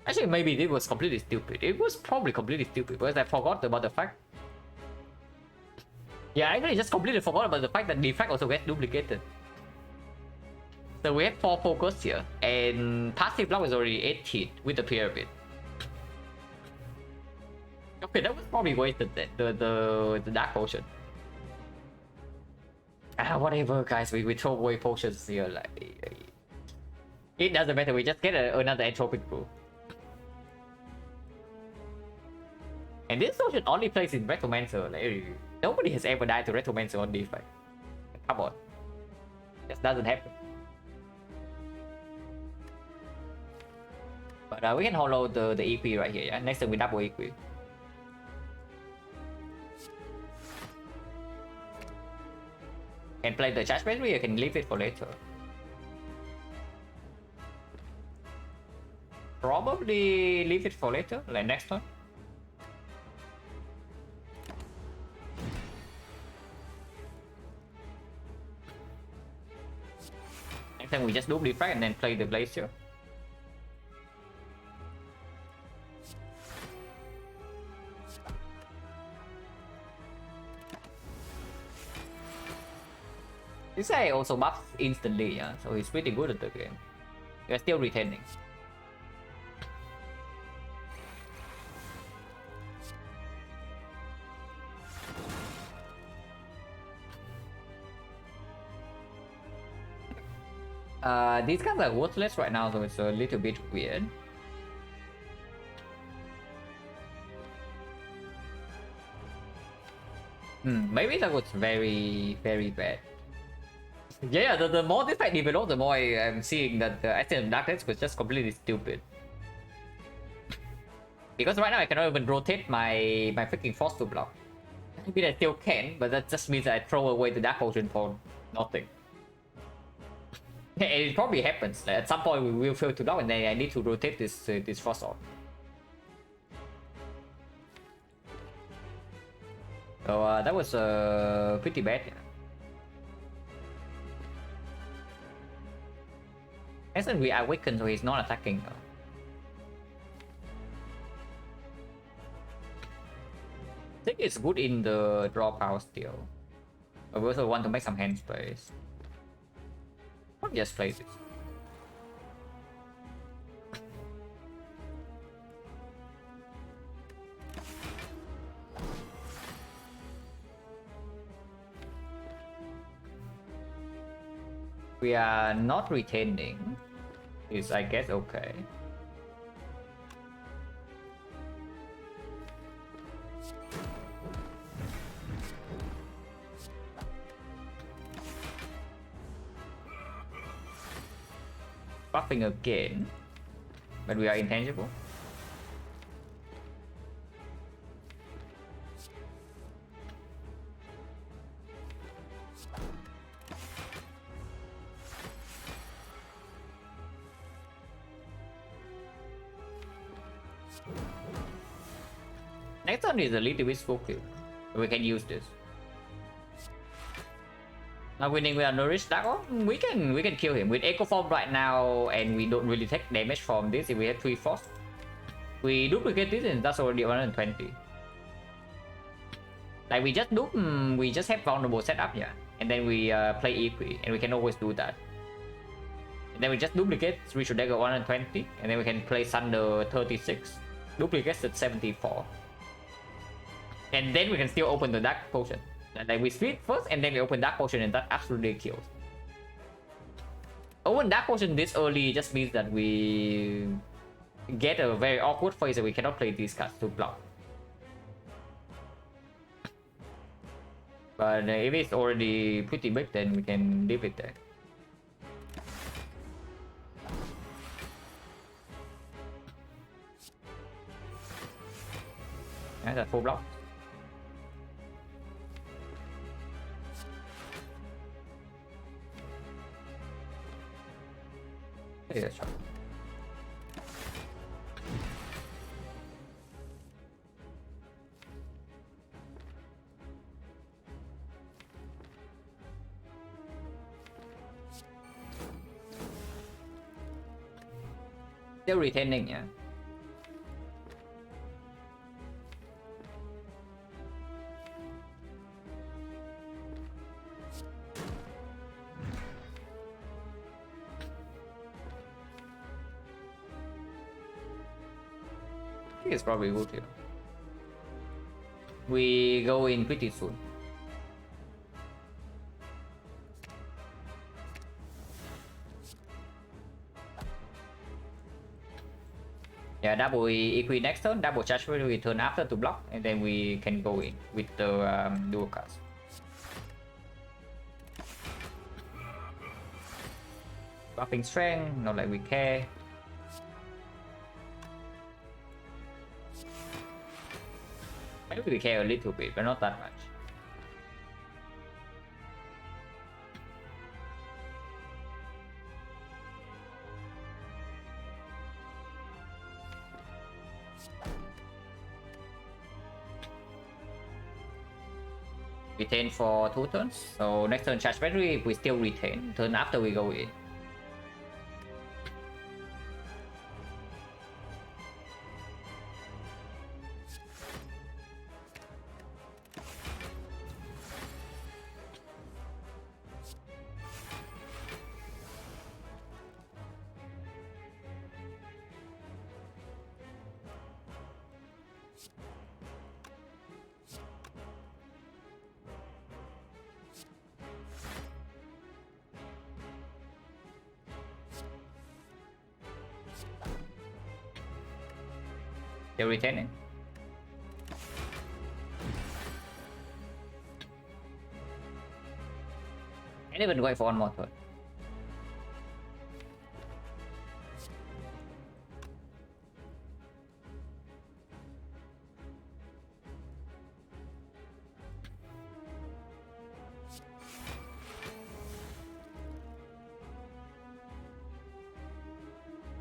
Actually, maybe this was completely stupid. It was probably completely stupid because I forgot about the fact. Yeah, I actually just completely forgot about the fact that the effect also gets duplicated. So we have 4 focus here, and passive block is already 18 with the pyramid. Okay, that was probably wasted then, the dark potion. Whatever, guys, we throw away potions here. Like, it doesn't matter. We just get another entropic brew. And this potion only plays in Retromancer. Like, nobody has ever died to Retromancer on defense. Come on, just doesn't happen. But we can hollow the EP right here. Yeah, next time we double EP. And play the charge battery, you can leave it for later. Probably leave it for later, like next time. Next time we just do refract and then play the glacier. This guy also buffs instantly, yeah, so he's pretty good at the game. We're still retaining. These guys are worthless right now, so it's a little bit weird. Maybe that was very, very bad. Yeah, the more this fight develops, the more I am seeing that the Ascent of Darkness was just completely stupid. Because right now I cannot even rotate my freaking force to block. I mean, I still can, but that just means I throw away the Dark Potion for nothing. And it probably happens. Like, at some point we will fail to block and then I need to rotate this force off. So that was pretty bad. Yeah. Hasn't we awakened, so he's not attacking. I think it's good in the draw power still. But we also want to make some hand space. I'll just play this. We are not retaining. Is I guess okay. Buffing again, but we are intangible. Next one is a little bit spooky. We can use this. Now winning with a nourished Dark Orb, we can kill him with Echo Form right now, and we don't really take damage from this if we have 3 force. We duplicate this and that's already 120. Like we just have vulnerable setup here, and then we play Equi, and we can always do that. And then we just duplicate Ritual Dagger 120, and then we can play Sunder 36, duplicates at 74. And then we can still open the Dark Potion. Like we split first and then we open Dark Potion and that absolutely kills. Open Dark Potion this early just means that we get a very awkward phase that we cannot play these cards to block. But if it's already pretty big, then we can leave it there. That's a full block. Yeah, that's right. Still retaining, yeah. I think it's probably good here. We go in pretty soon. Yeah, double equip next turn, double charge when we turn after to block, and then we can go in with the dual cards. Buffing strength, not like we care. Maybe we care a little bit, but not that much. Retain for 2 turns, so next turn charge battery we still retain, turn after we go in. Still retaining. And even going for one more turn.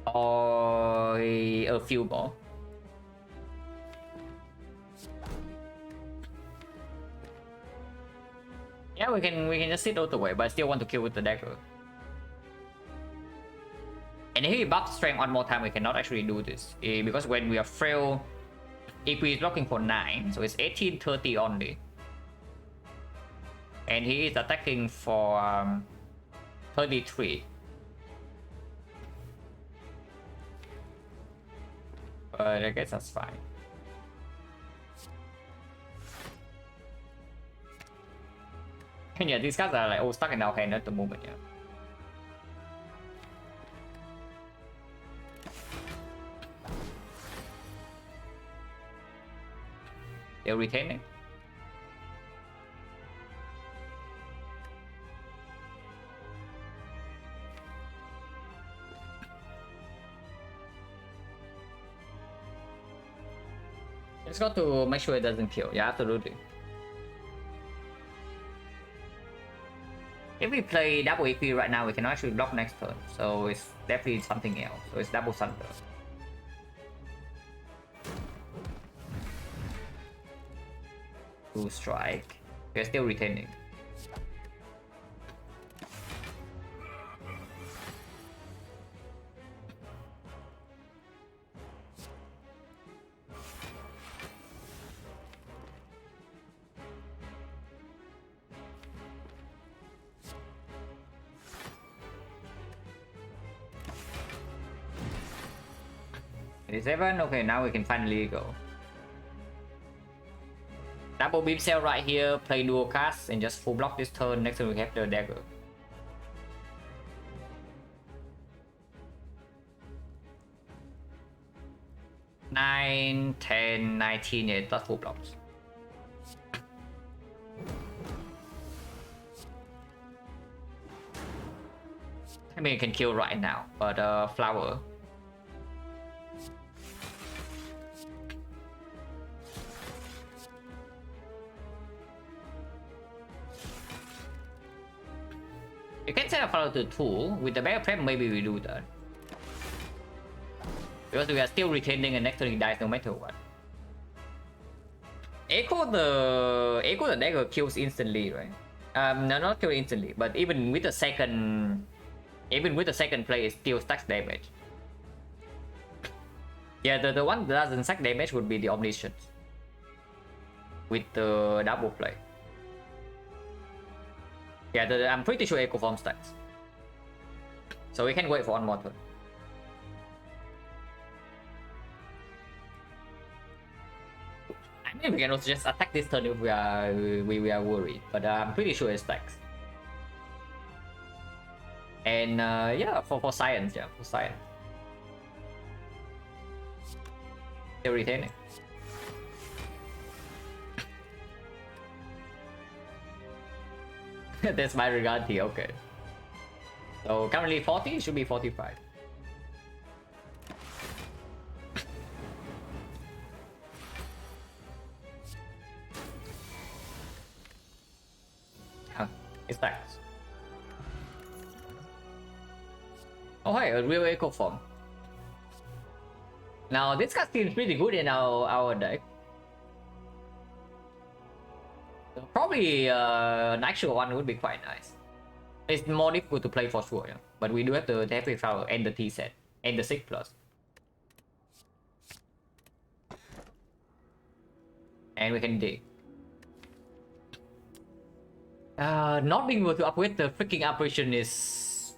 Or a few more. Yeah, we can just sit out the way, but I still want to kill with the dagger. And if we buff strength one more time, we cannot actually do this. Because when we are frail, if we is blocking for 9, so it's 1830 only. And he is attacking for 33. But I guess that's fine. And yeah, these guys are like all stuck in our hand at the moment, yeah. They're retaining. Just got to make sure it doesn't kill. Yeah, absolutely. If we play double AP right now, we can actually block next turn. So it's definitely something else. So it's double thunder. Two strike. We're still retaining. It is 7. Okay, now we can finally go. Double beam cell right here, play dual cast and just full block this turn. Next turn we have the dagger. 9, 10, 19, yeah, that's 4 blocks. I mean, you can kill right now, but flower. You can set a flower to 2. With the better prep, maybe we do that. Because we are still retaining an extra dice no matter what. Echo the dagger kills instantly, right? No, not kill instantly, but even with the second play, it still stacks damage. Yeah, the one that doesn't stack damage would be the Omniscience with the double play. Yeah, I'm pretty sure Echo Form stacks, so we can wait for one more turn. I mean, we can also just attack this turn if we are worried, but I'm pretty sure it stacks. And yeah, for science, yeah, for science. Still retaining. That's my Reganti, okay. So currently 40, should be 45. It stacks. Oh hey, a real Echo Form. Now this card seems pretty good in our deck. So probably an actual one would be quite nice. It's more difficult to play for sure, yeah. But we do have the Heavy Flower and the T set and the 6+. And we can dig. Not being able to upgrade the freaking apparition is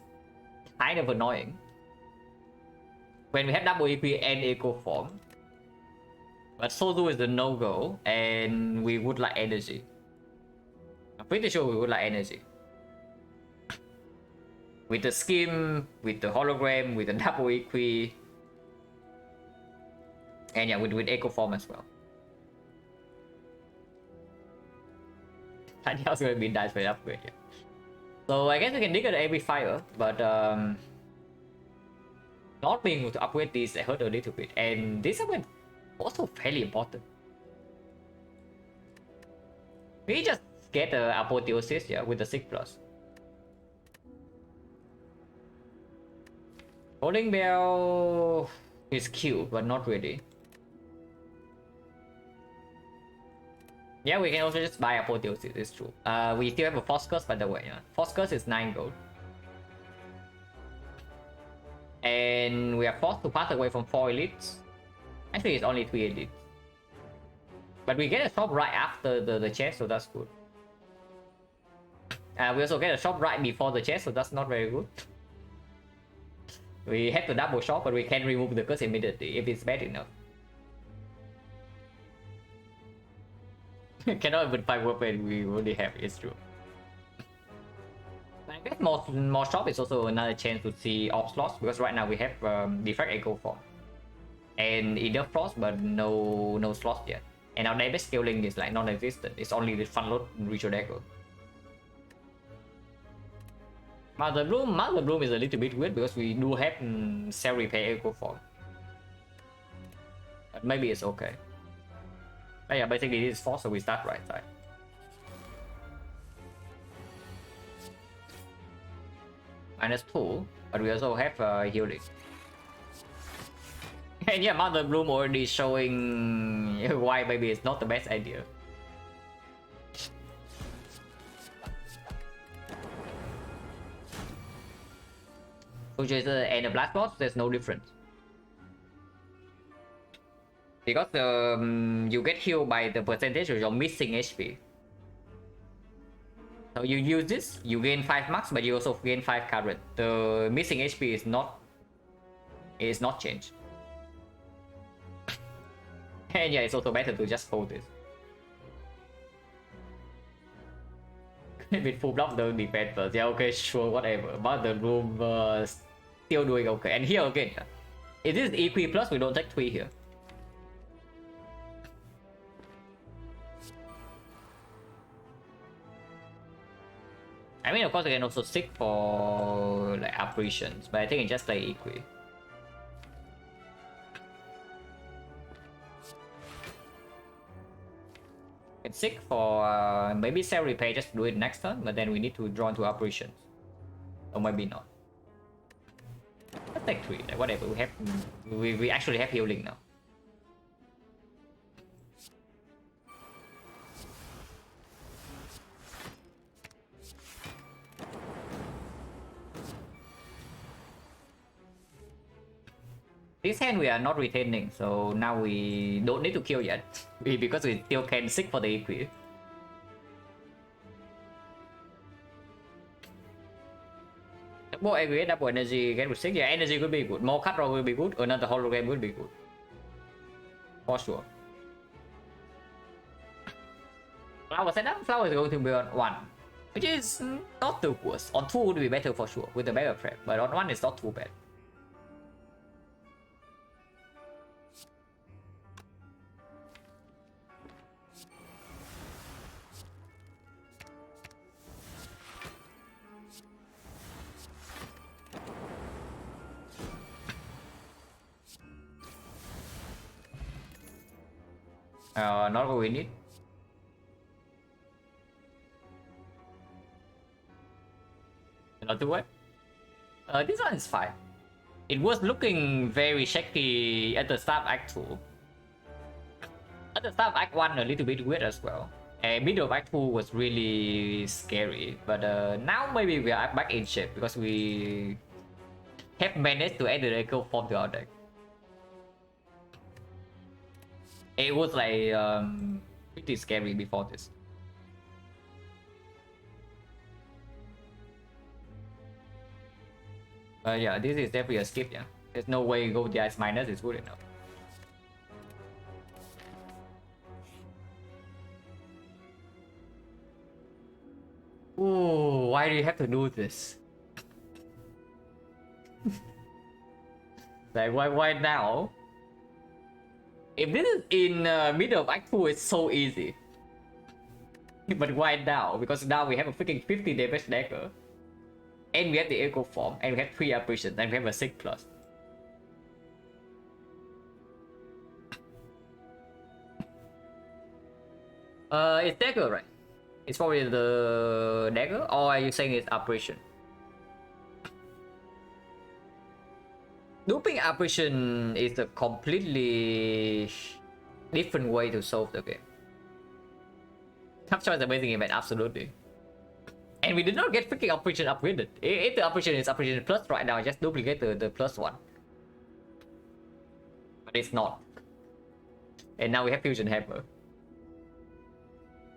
kind of annoying. When we have double EP and Echo Form. But Sozu is the no-go, and we would like energy. I'm pretty sure we would like energy. With the Skim, with the hologram, with the double EP. And yeah, with Echo Form as well. Tiny house gonna be nice for the upgrade, yeah. So I guess we can dig at every fire, but not being able to upgrade these hurt a little bit. And this upgrade also fairly important. We just get the apotheosis, yeah, with the 6+. Holding Bell is cute, but not really. Yeah, we can also just buy apotheosis, it's true. We still have a Force Curse, by the way. Yeah. Force Curse is 9 gold. And we are forced to pass away from 4 elites. Actually, it's only 3 elites. But we get a shop right after the chest, so that's good. We also get a shop right before the chest, so that's not very good. We have to double shop, but we can remove the curse immediately if it's bad enough. Cannot even find weapon we already have, it's true. I guess more shop is also another chance to see op slots, because right now we have Defect Echo Form. And enough frost, but no slots yet. And our damage scaling is like non-existent, it's only the fun load Ritual Dagger. Mother Bloom is a little bit weird because we do have Cell Repair Echo Form. But maybe it's okay. But yeah, basically this is 4, so we start right side. -2, but we also have healing. And yeah, Mother Bloom already showing why maybe it's not the best idea. Chaser and a Blast Boss, there's no difference. Because you get healed by the percentage of your missing HP. So you use this, you gain 5 max, but you also gain 5 current. The missing HP is not changed. And yeah, it's also better to just hold this. With full block, don't defend first. Yeah, okay, sure, whatever. But the room still doing okay. And here again, if this is EP plus, we don't take 3 here. I mean, of course, we can also seek for like apparitions, but I think it's just like equi. Can seek for maybe self repair, just do it next turn, but then we need to draw into apparitions, or maybe not. Let's take 3. Like whatever, we actually have healing now. This hand we are not retaining, so now we don't need to kill yet. Because we still can seek for the equi. More aggregate, double energy, get with 6. Yeah, energy could be good. More cut roll will be good. Another hologram will be good. For sure. Flower setup, flower is going to be on 1. Which is not the worst. On 2 would be better for sure, with the mega prep. But on 1 it's not too bad. Not what we need. Not too bad. This one is fine. It was looking very shaky at the start of Act 2. At the start of Act 1 a little bit weird as well. And middle of Act 2 was really scary. But now maybe we are back in shape because we have managed to add the echo form to our deck. It was like pretty scary before this. Yeah, this is definitely a skip, yeah. There's no way go the ice minus is good enough. Ooh, why do you have to do this? Like, why now? If this is in middle of Act 2, it's so easy. But why now? Because now we have a freaking 50 damage dagger. And we have the echo form, and we have 3 apparitions, and we have a 6+. It's dagger, right? It's probably the dagger, or are you saying it's apparition? Looping apparition is a completely different way to solve the game. Tough choice, amazing event, absolutely. And we did not get freaking apparition upgraded. If the apparition is apparition plus right now, just duplicate the +1. But it's not. And now we have fusion hammer.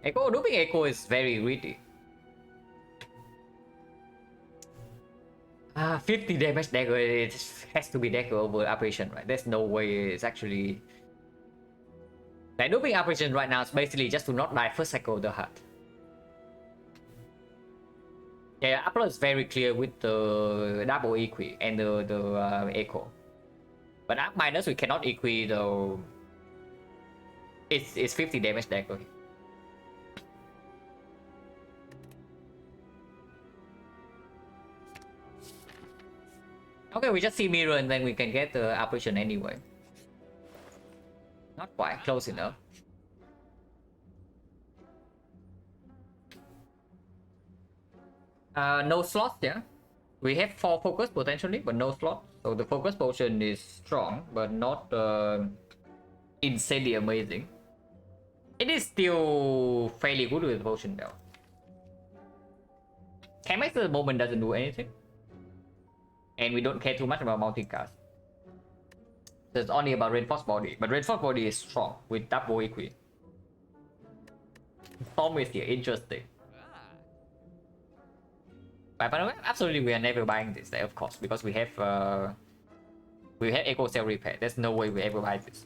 Echo, looping echo is very greedy. 50 damage dagger, it has to be dagger over apparition, right? There's no way it's actually... Like, looping apparition right now is basically just to not die first cycle of the heart. Yeah, Apple is very clear with the double equi and the echo. But up minus we cannot equi though. It's 50 damage dagger. Okay, we just see mirror and then we can get the apparition anyway. Not quite close enough. No slots, yeah. We have 4 focus potentially, but no slot. So the focus potion is strong, but not insanely amazing. It is still fairly good with the potion though. Chemix at the moment doesn't do anything. And we don't care too much about multicast. So it's only about reinforced body. But reinforced body is strong with double equi. Storm is here, interesting. But absolutely we are never buying this, of course, because we have Echo Cell Repair. There's no way we ever buy this.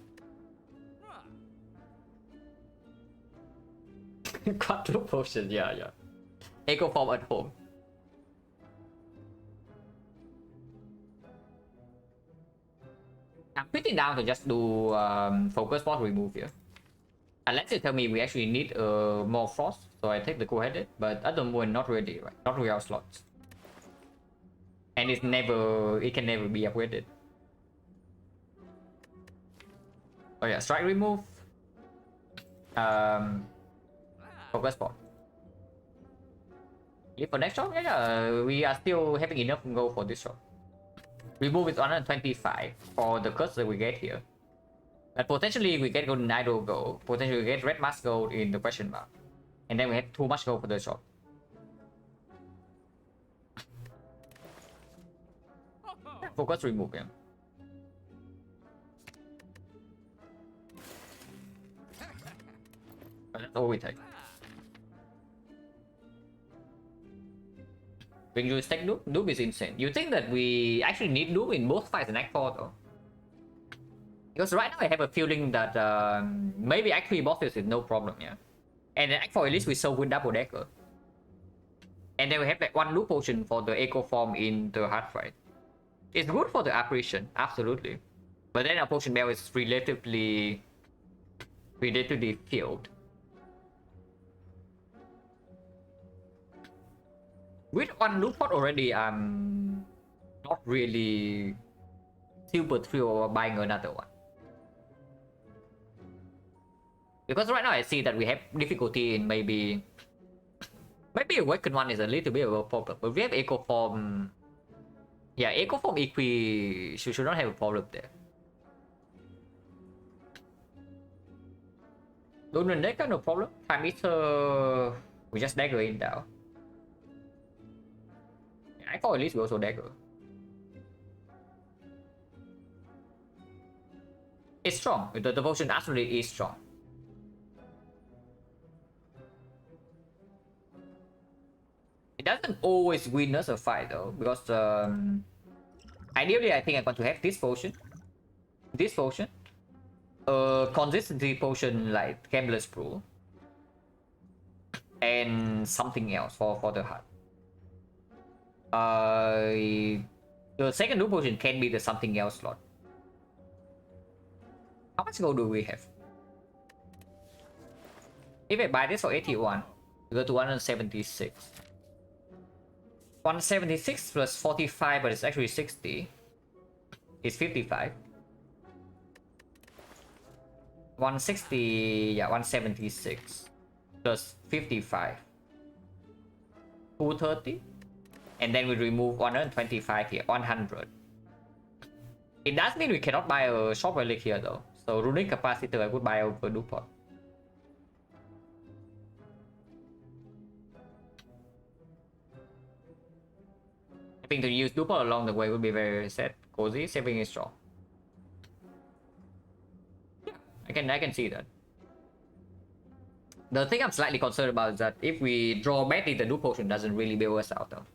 Quadruple potion, yeah. Echo Form at home. I'm pretty down to just do focus spot remove here. Unless you tell me we actually need more frost, so I take the cool-headed, but at the moment not ready, right? Not real slots. And it can never be upgraded. Oh yeah, strike remove. Focus spot. If for next shot, yeah, we are still having enough gold for this shot. Remove is 125 for the curse that we get here. But potentially we get golden idol gold, potentially we get red mask gold in the question mark. And then we have too much gold for the shot. Focus remove, yeah. But that's all we take. When you stack Noob is insane. You think that we actually need Noob in both fights and Act 4 though? Because right now I have a feeling that maybe Act 3 bosses is no problem, yeah? And then Act 4 at least we sow with double decker. And then we have like one loop potion for the echo form in the hard fight. It's good for the apparition, absolutely. But then our potion bell is relatively filled. With one loop pot already, I'm not really super thrilled about buying another one. Because right now I see that we have difficulty in maybe Awakened one is a little bit of a problem. But we have Echo Form. Yeah, Echo Form Equi should not have a problem there. Lunar Decker, no problem. Time Eater, we just dagger in down. I thought at least we also dagger. It's strong. The devotion absolutely is strong. It doesn't always win us a fight though, because ideally I think I want to have this potion, consistency potion like Gambler's Brew, and something else for the heart. The second new potion can be the something else slot. How much gold do we have? If I buy this for 81, we go to 176. 176 plus 45, but it's actually 60. It's 55. 160, yeah, 176 plus 55. 230. And then we remove 125 here, 100. It does mean we cannot buy a shop relic here though. So runic capacitor I would buy over Dupont. Having to use Dupont along the way would be very sad. Cozy, saving is strong. Yeah, I can see that. The thing I'm slightly concerned about is that if we draw badly, the new potion doesn't really bail us out though.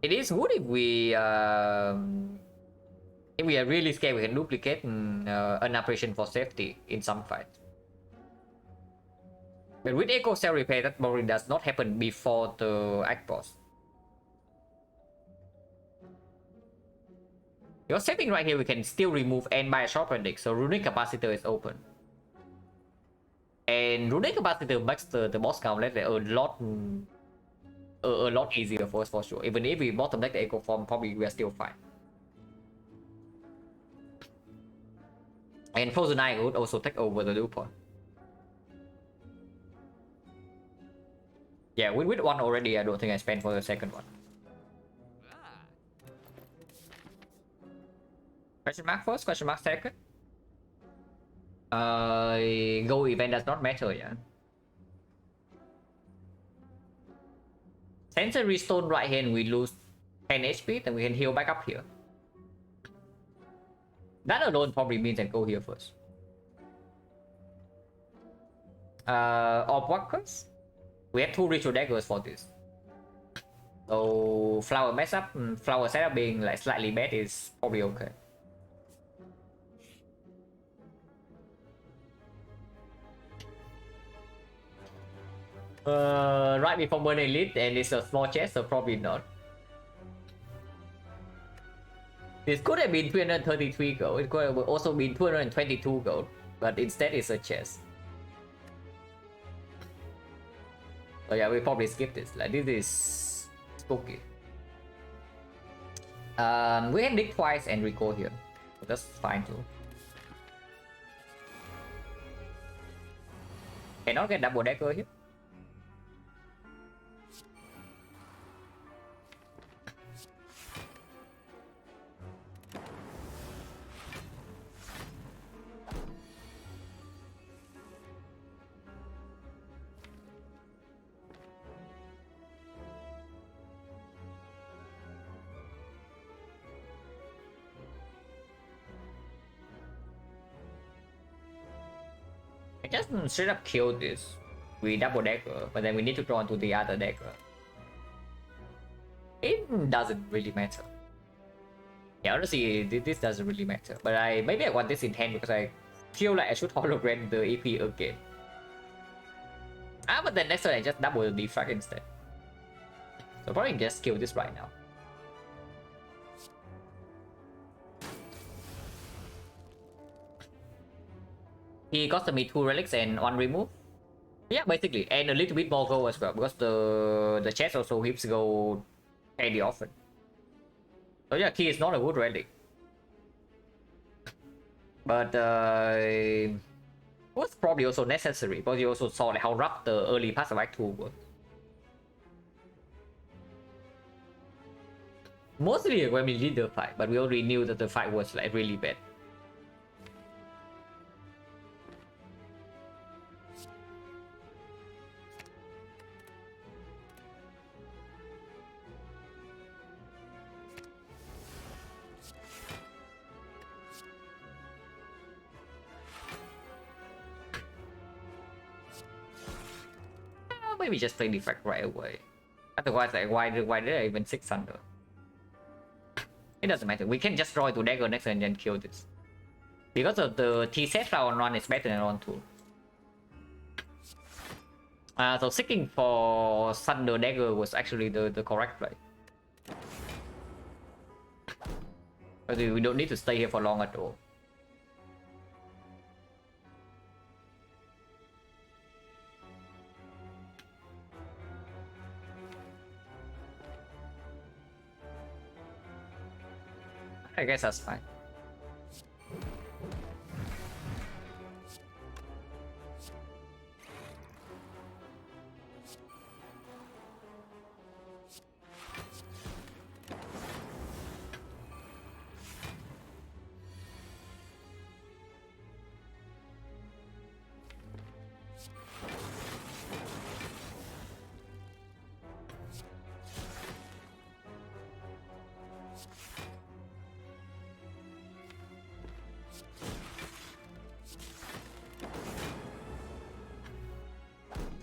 It is good if we are really scared, we can duplicate an operation for safety in some fights. But with Echo Cell Repair, that probably does not happen before the Act Boss. You're saving right here, we can still remove and buy a short relic, so Runic Capacitor is open. And Runic Capacitor makes the boss count a lot easier for us for sure. Even if we bottom deck the Echo Form, probably we are still fine. And Frozen Eye would also take over the Dupont. Yeah, with one already, I don't think I spent for the second one. Question mark first, question mark second. Go event does not matter, yeah. Sensory Stone right here and we lose 10 HP, then we can heal back up here. That alone probably means I go here first. Orb Walkers. We have 2 Ritual Daggers for this. So flower mess up, flower setup being like slightly bad is probably okay. Right before Burn Elite and it's a small chest, so probably not. This could have been 333 gold, it could have also been 222 gold, but instead it's a chest. So yeah, we probably skip this. Like this is spooky. We can dig twice and recall here. So that's fine too. Cannot get double dagger here. I just straight up kill this. We double dagger, but then we need to draw into the other dagger. It doesn't really matter. Yeah, honestly, this doesn't really matter. But maybe I want this in hand because I feel like I should hologram the EP again. But then next turn I just double the defrag instead. So probably just kill this right now. He got me 2 relics and 1 remove. Yeah, basically, and a little bit more gold as well because the chest also gives gold fairly often. So yeah, key is not a good relic, but was probably also necessary because you also saw like how rough the early passive Act 2 was. Mostly when we did the fight, but we already knew that the fight was like really bad. Maybe just play defect right away. Otherwise, like why did I even 600? It doesn't matter. We can just draw it to dagger next and then kill this. Because of the T set round 1 is better than round 2. So seeking for Thunder Dagger was actually the correct play. But we don't need to stay here for long at all. I guess that's fine.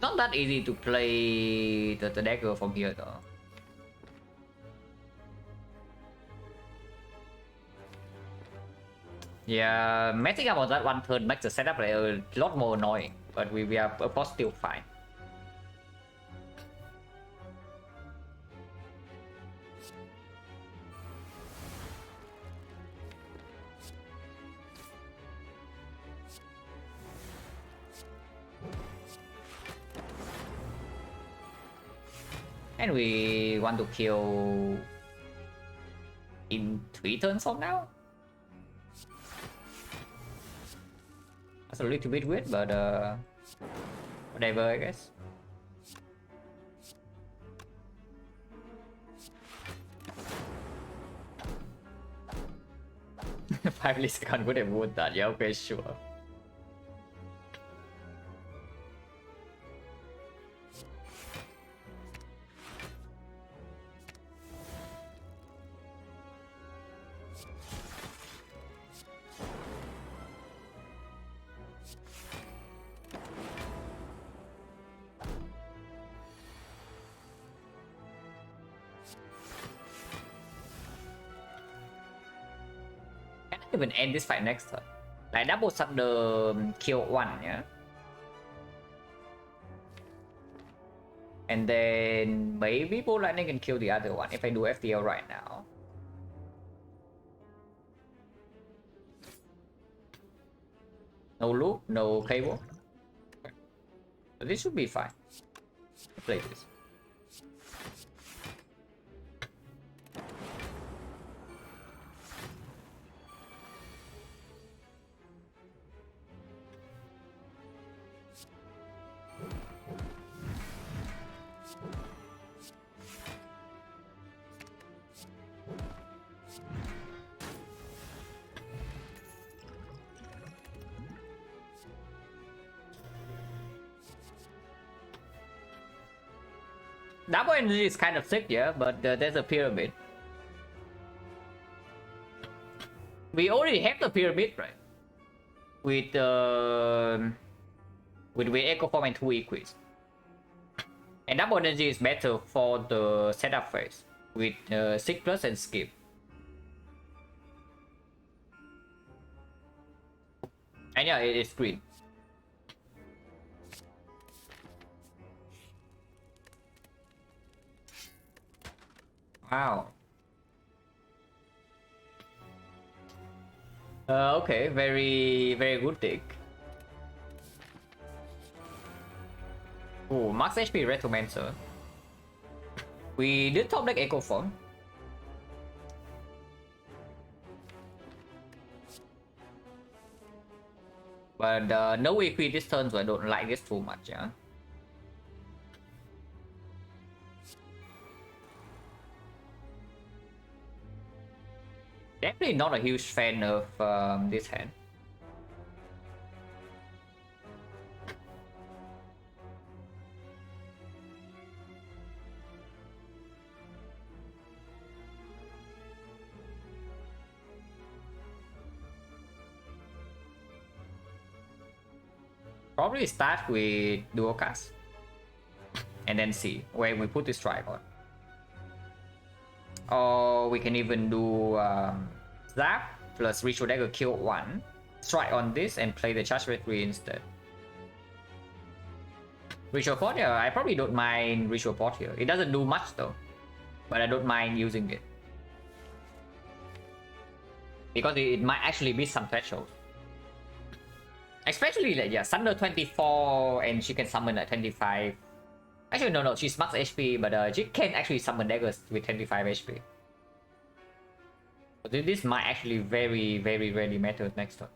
Not that easy to play the dagger from here though. Yeah, messing up on that one turn makes the setup like a lot more annoying, but we are of course still fine. And we want to kill in 3 turns from now? That's a little bit weird, but whatever, I guess. Finally, second would have won that. Yeah, okay, sure. Even end this fight next turn. Like double thunder kill 1, yeah. And then maybe Bull Lightning can kill the other one if I do FTL right now. No loop, no cable. So this should be fine. Play this. Double energy is kind of sick, yeah, but there's a pyramid. We already have the pyramid, right? With Echo Form and 2 Equids. And double energy is better for the setup phase with 6 plus and skip. And yeah, it is green. Wow. Okay, very good deck. Oh, max HP Retromancer. We did top deck Echo Form. But no equi this turn, so I don't like this too much, yeah. Definitely not a huge fan of this hand. Probably start with dual cast and then see where we put this strike on. Or we can even do Zap plus Ritual Dagger kill 1, strike on this and play the Charge Rate 3 instead. Ritual Pot, yeah, I probably don't mind Ritual Pot here. It doesn't do much though, but I don't mind using it. Because it might actually be some thresholds. Especially like, yeah, Thunder 24 and she can summon at 25. Actually, no, she's max HP, but she can actually summon daggers with 25 HP. So this might actually very rarely matter next turn.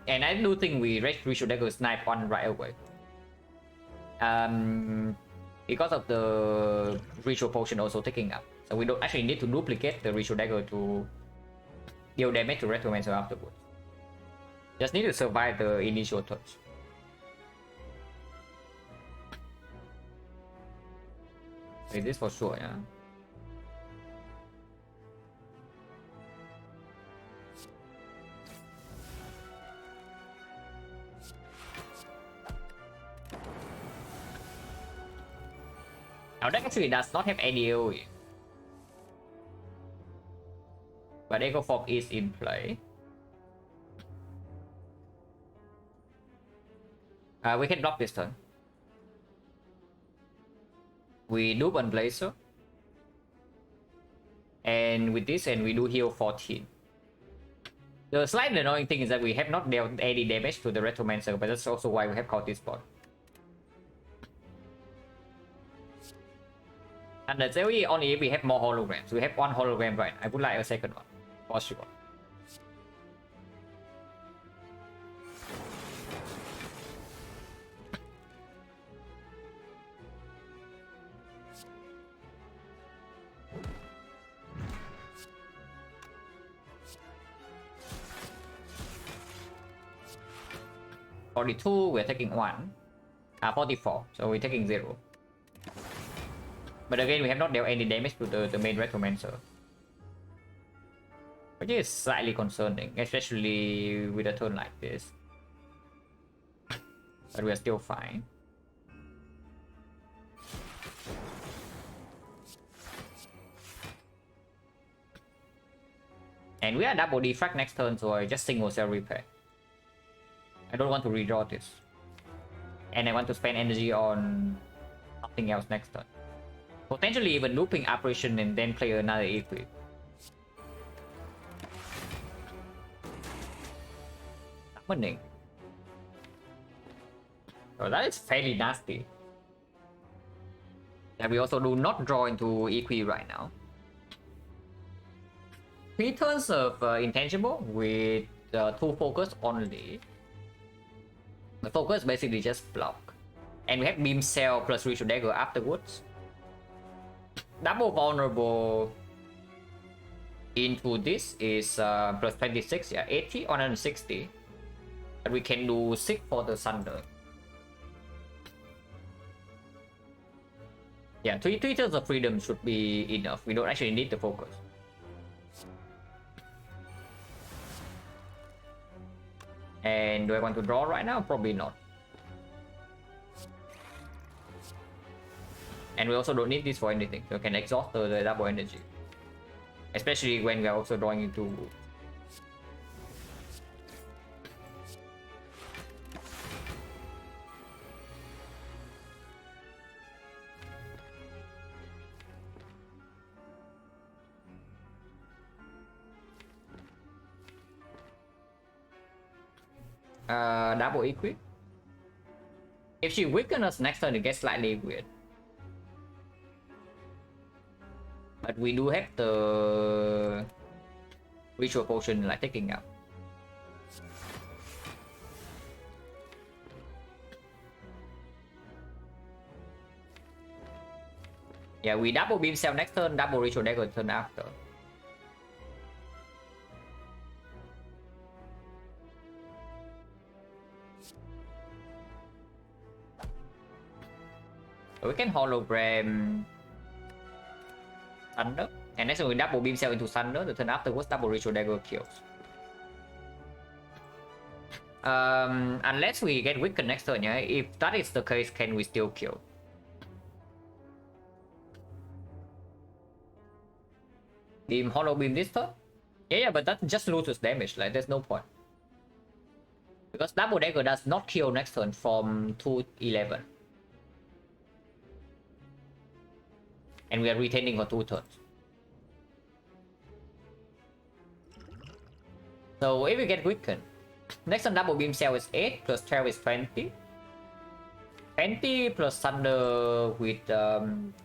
And I do think we Ritual Dagger snipe 1 right away. Because of the Ritual Potion also taking up. So we don't actually need to duplicate the Ritual Dagger to deal damage to Retromancer afterwards. Just need to survive the initial touch. Wait, this for sure, yeah. Now that actually does not have any AoE. But Echo Form is in play. We can block this turn. We do one Blazer. And with this, and we do heal 14. The slight annoying thing is that we have not dealt any damage to the Retromancer, but that's also why we have caught this spot. And that's only if we have more holograms. We have 1 hologram right. I would like a second one. For sure. $42, we're taking 1. 44, so we're taking 0. But again, we have not dealt any damage to the main Retromancer. Which is slightly concerning, especially with a turn like this. But we are still fine. And we are double defrag next turn, so I just single cell repair. I don't want to redraw this. And I want to spend energy on something else next turn. Potentially even looping Apparition and then play another equip. Summoning. So that is fairly nasty. And we also do not draw into EQ right now. 3 turns of intangible with 2 focus only. The focus basically just block. And we have beam cell plus ritual dagger afterwards. Double vulnerable into this is plus 26, yeah, 80, 160. And we can do 6 for the Thunder. Yeah, 3 turns of freedom should be enough. We don't actually need the focus. And do I want to draw right now? Probably not. And we also don't need this for anything. So we can exhaust the double energy. Especially when we are also drawing into... double equip. If she weakens us next turn, it gets slightly weird. But we do have the ritual potion like taking out. Yeah, we double beam cell next turn, double ritual dagger turn after. So we can hologram Thunder, and next time we double beam cell into Thunder. The turn afterwards, double ritual dagger kills. Unless we get weakened next turn, yeah. If that is the case, can we still kill? Beam hollow beam this turn? Yeah, but that just loses damage. Like there's no point. Because double dagger does not kill next turn from 211. And we are retaining for 2 turns. So if we get weakened, next on double beam cell is 8 plus 12 is 20. 20 plus Thunder with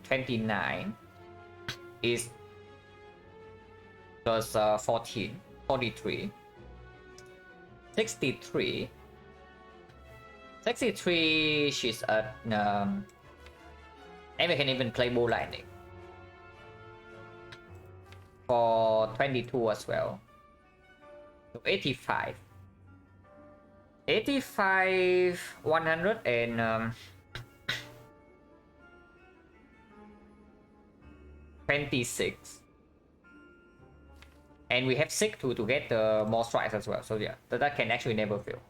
29 is plus 14, 43. 63. 63, she's at... and we can even play Bull Lightning. For 22 as well. So 85. 85, 100 and 26. And we have 6 to get more strikes as well. So yeah, that can actually never fail.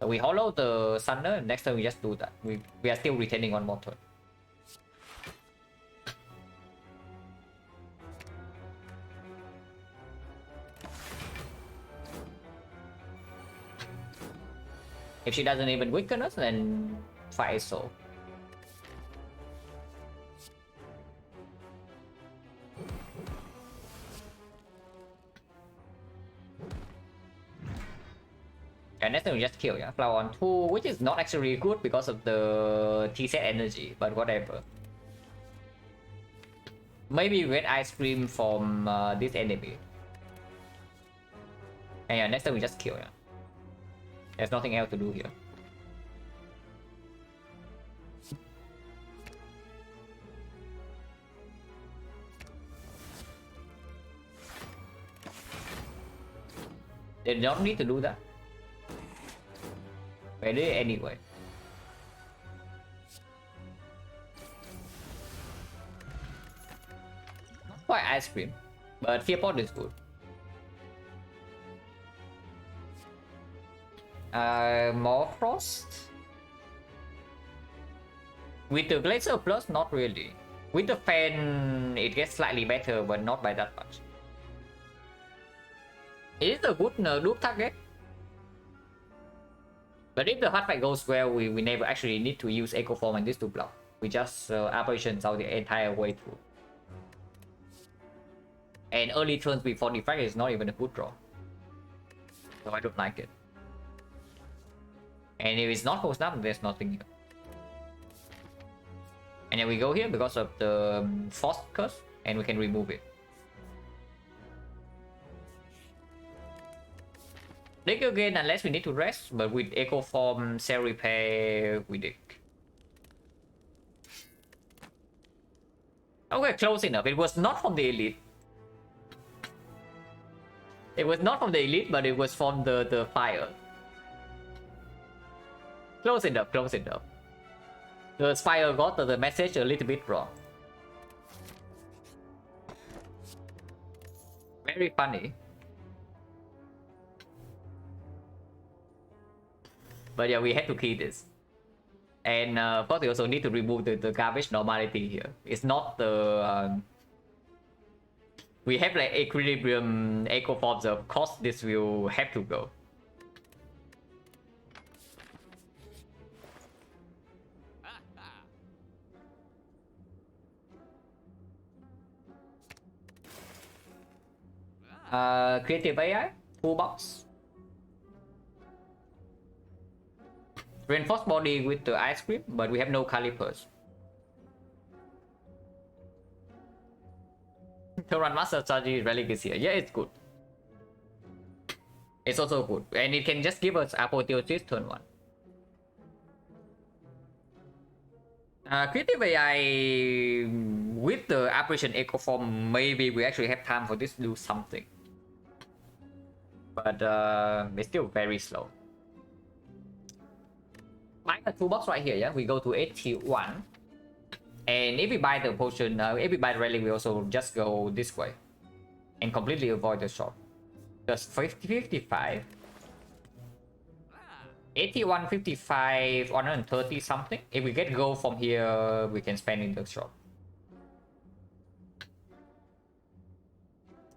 So we hollow the Thunder, next time we just do that. We are still retaining 1 more turn. If she doesn't even weaken us, then fight is so. And next time we just kill, yeah. Flower on 2, which is not actually good because of the TZ energy, but whatever. Maybe we get ice cream from this enemy. And yeah, next time we just kill, yeah. There's nothing else to do here. They don't need to do that. But they anyway. Not quite ice cream, but Fear Pot is good. More Frost? With the Glacier Plus, not really. With the Fan, it gets slightly better, but not by that much. It is a good loop target. But if the hard fight goes well, we never actually need to use Echo Form and this to block. We just operations out the entire way through. And early turns before the fight is not even a good draw. So I don't like it. And if it's not closed up, there's nothing here. And then we go here because of the Force Curse, and we can remove it. Dig again unless we need to rest, but with Echo Form, Cell Repair, we dig. Okay, close enough. It was not from the elite. It was not from the elite, but it was from the fire. Close enough, close enough. The Spire got the message a little bit wrong. Very funny. But yeah, we had to key this. And of course, we also need to remove the garbage normality here. It's not the... we have like equilibrium echo forms, of course this will have to go. Creative AI, toolbox. Reinforced body with the ice cream, but we have no calipers. To run master strategy relic is here. Yeah, it's good. It's also good. And it can just give us apotheosis turn 1. Creative AI with the apparition echo form, maybe we actually have time for this to do something. But it's still very slow. Buy the toolbox right here, yeah? We go to AT1. And if we buy the potion, if we buy the relic, we also just go this way. And completely avoid the shop. Just 55. 81, 55, 130 something. If we get gold from here, we can spend in the shop.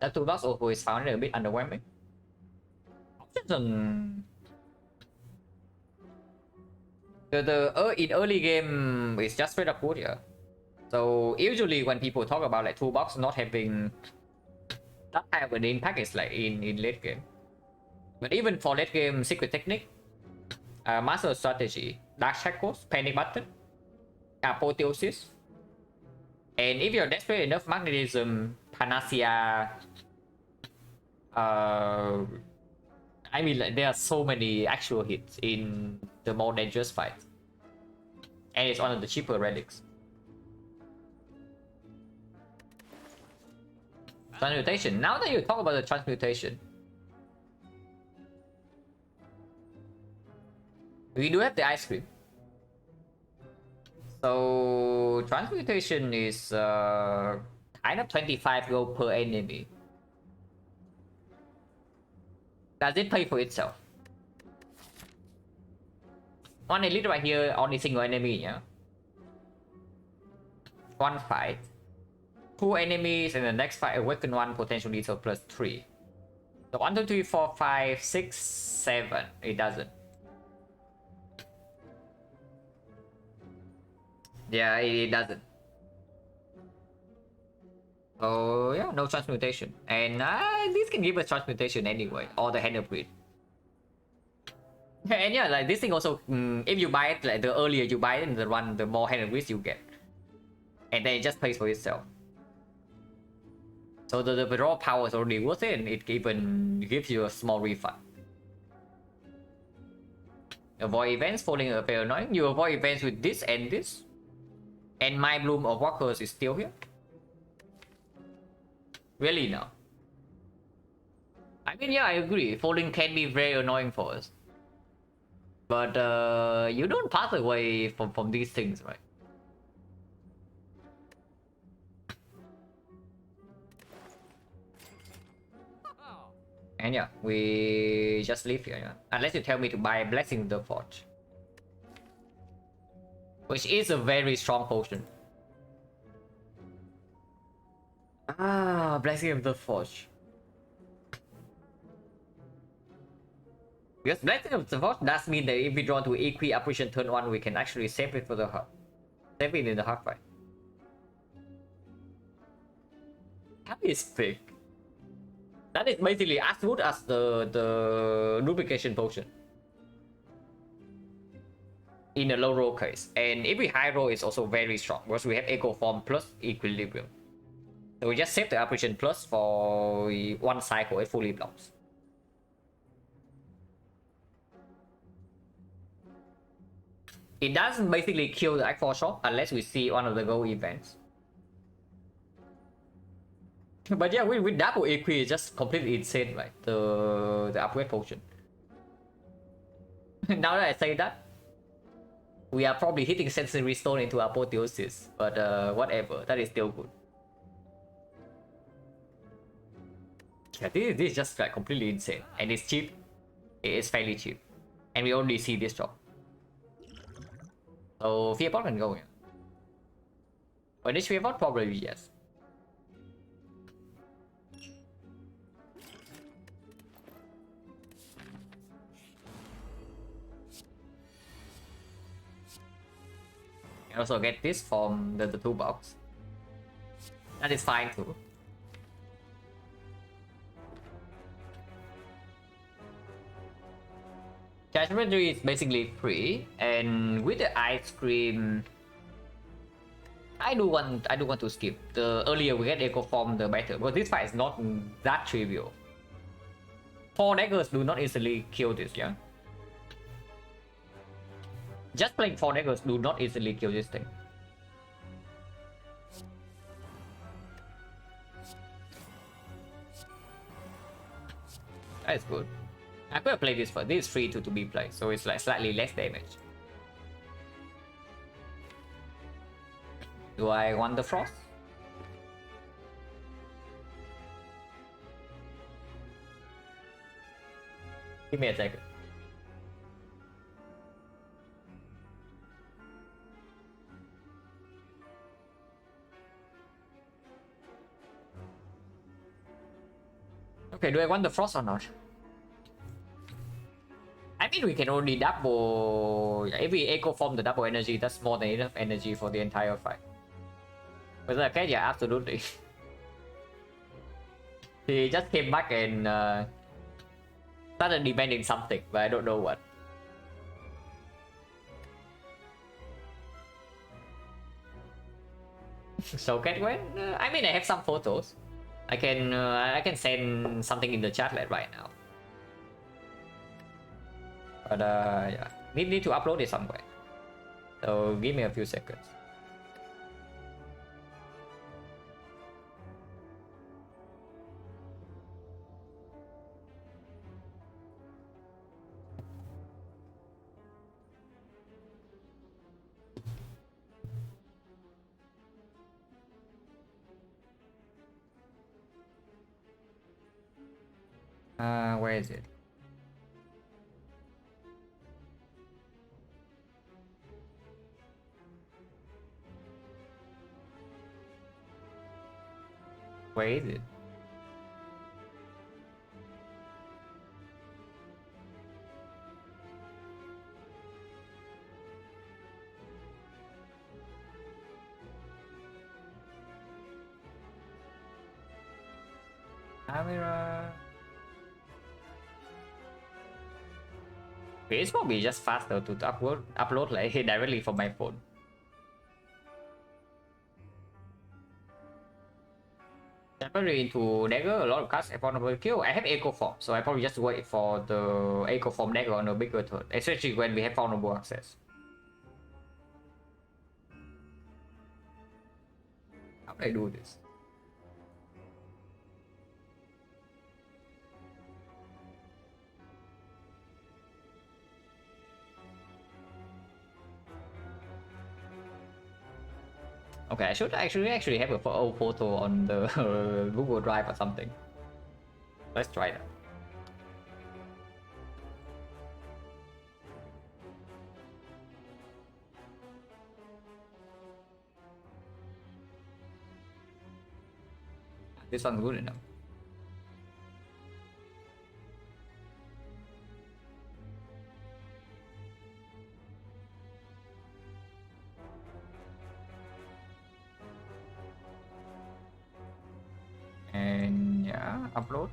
That toolbox also is found a bit underwhelming. Options on... in early game, it's just straight up good, yeah. So usually when people talk about like toolbox not having that kind of an impact, it's like in late game. But even for late game, secret technique, master strategy, dark shackles, panic button, apotheosis, and if you're desperate enough, magnetism, panacea. I mean, like, there are so many actual hits in the more dangerous fights, and it's one of the cheaper relics. Transmutation. Now that you talk about the transmutation, we do have the ice cream. So transmutation is kind of 25 gold per enemy. Does it pay for itself? One elite right here, only single enemy, yeah. One fight. 2 enemies, and the next fight, awaken 1, potential lethal plus 3. So 1, 2, 3, 4, 5, 6, 7. It doesn't. Yeah, it doesn't. Oh yeah, no transmutation. And this can give us transmutation anyway, or the hand of greed. And yeah, like this thing also, if you buy it, like the earlier you buy it in the run, the more hand of greed you get. And then it just pays for itself. So the raw power is already worth it, and it even gives you a small refund. Avoid events, falling a very annoying. You avoid events with this and this. And my bloom of walkers is still here. Really now. I mean, yeah, I agree. Falling can be very annoying for us. But you don't pass away from these things, right? And yeah, we just leave here, yeah? Unless you tell me to buy Blessing of the Forge, which is a very strong potion. Blessing of the Forge. Because Blessing of the Forge does mean that if we draw to Equi Apparition turn 1, we can actually save it for the hard. Save it in the hard fight. That is big. That is basically as good as the lubrication potion. in a low roll case. And if we high roll, it's also very strong because we have Echo Form plus Equilibrium. So we just save the Apparition Plus for one cycle, it fully blocks. It doesn't basically kill the Act 4 shot unless we see one of the gold events. But yeah, with double equi, it's just completely insane, right? The upgrade potion. Now that I say that, we are probably hitting Sensory Stone into Apotheosis, but whatever, that is still good. Yeah, this is just like completely insane, and it's cheap. It's fairly cheap, and we only see this drop. So Fearbot can go, yeah. When it's Fearbot, probably yes. You can also get this from the toolbox. That is fine too. Judgment is basically free, and with the ice cream, I do want to skip. The earlier we get Echo Form, the better. But this fight is not that trivial. 4 daggers do not easily kill this, yeah. Just playing 4 daggers do not easily kill this thing. That is good. I'm gonna play this first. This is free to be played, so it's like slightly less damage. Do I want the frost? Give me a second. Okay, do I want the frost or not? I mean, we can only double. If we Echo Form the double energy, that's more than enough energy for the entire fight. But okay, yeah, absolutely. He just came back and started demanding something, but I don't know what. So Catwen, I mean, I have some photos. I can send something in the chat right now. But yeah, need to upload it somewhere. So give me a few seconds. Where is it? Where is it? Camera. It's probably just faster to upload like directly from my phone. Definitely into dagger, a lot of cards I probably kill. I have Echo Form, so I probably just wait for the Echo Form dagger on a bigger turn, especially when we have vulnerable access. How do I do this? Okay, I should actually have a old photo on the Google Drive or something. Let's try that. This one's good enough. And yeah, upload.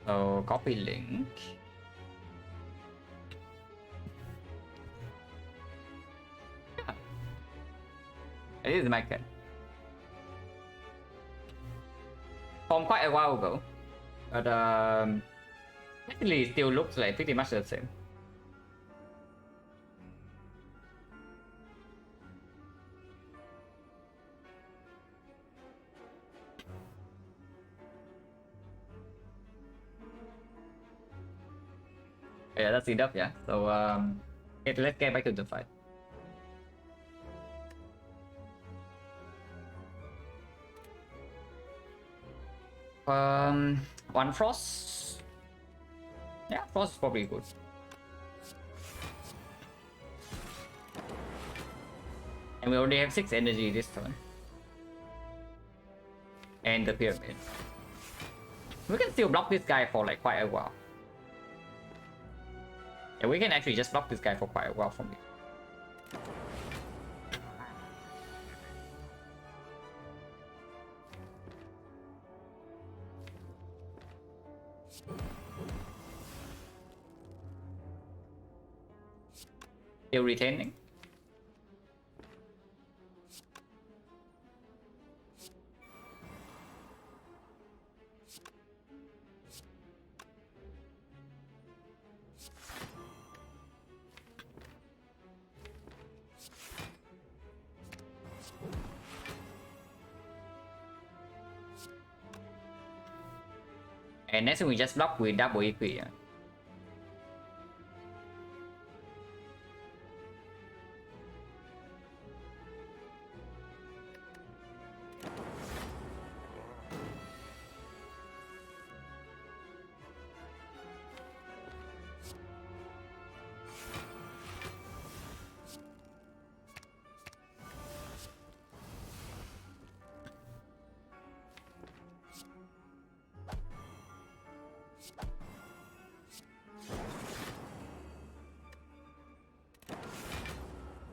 So copy link. Yeah. It is my cat. From quite a while ago. But actually it still looks like pretty much the same. Yeah, that's enough, yeah. So let's get back to the fight. One frost. Yeah, frost is probably good. And we already have 6 energy this turn. And the pyramid. We can still block this guy for like quite a while. Yeah, we can actually just block this guy for quite a while from here. Still retaining. And next we just block with double EP.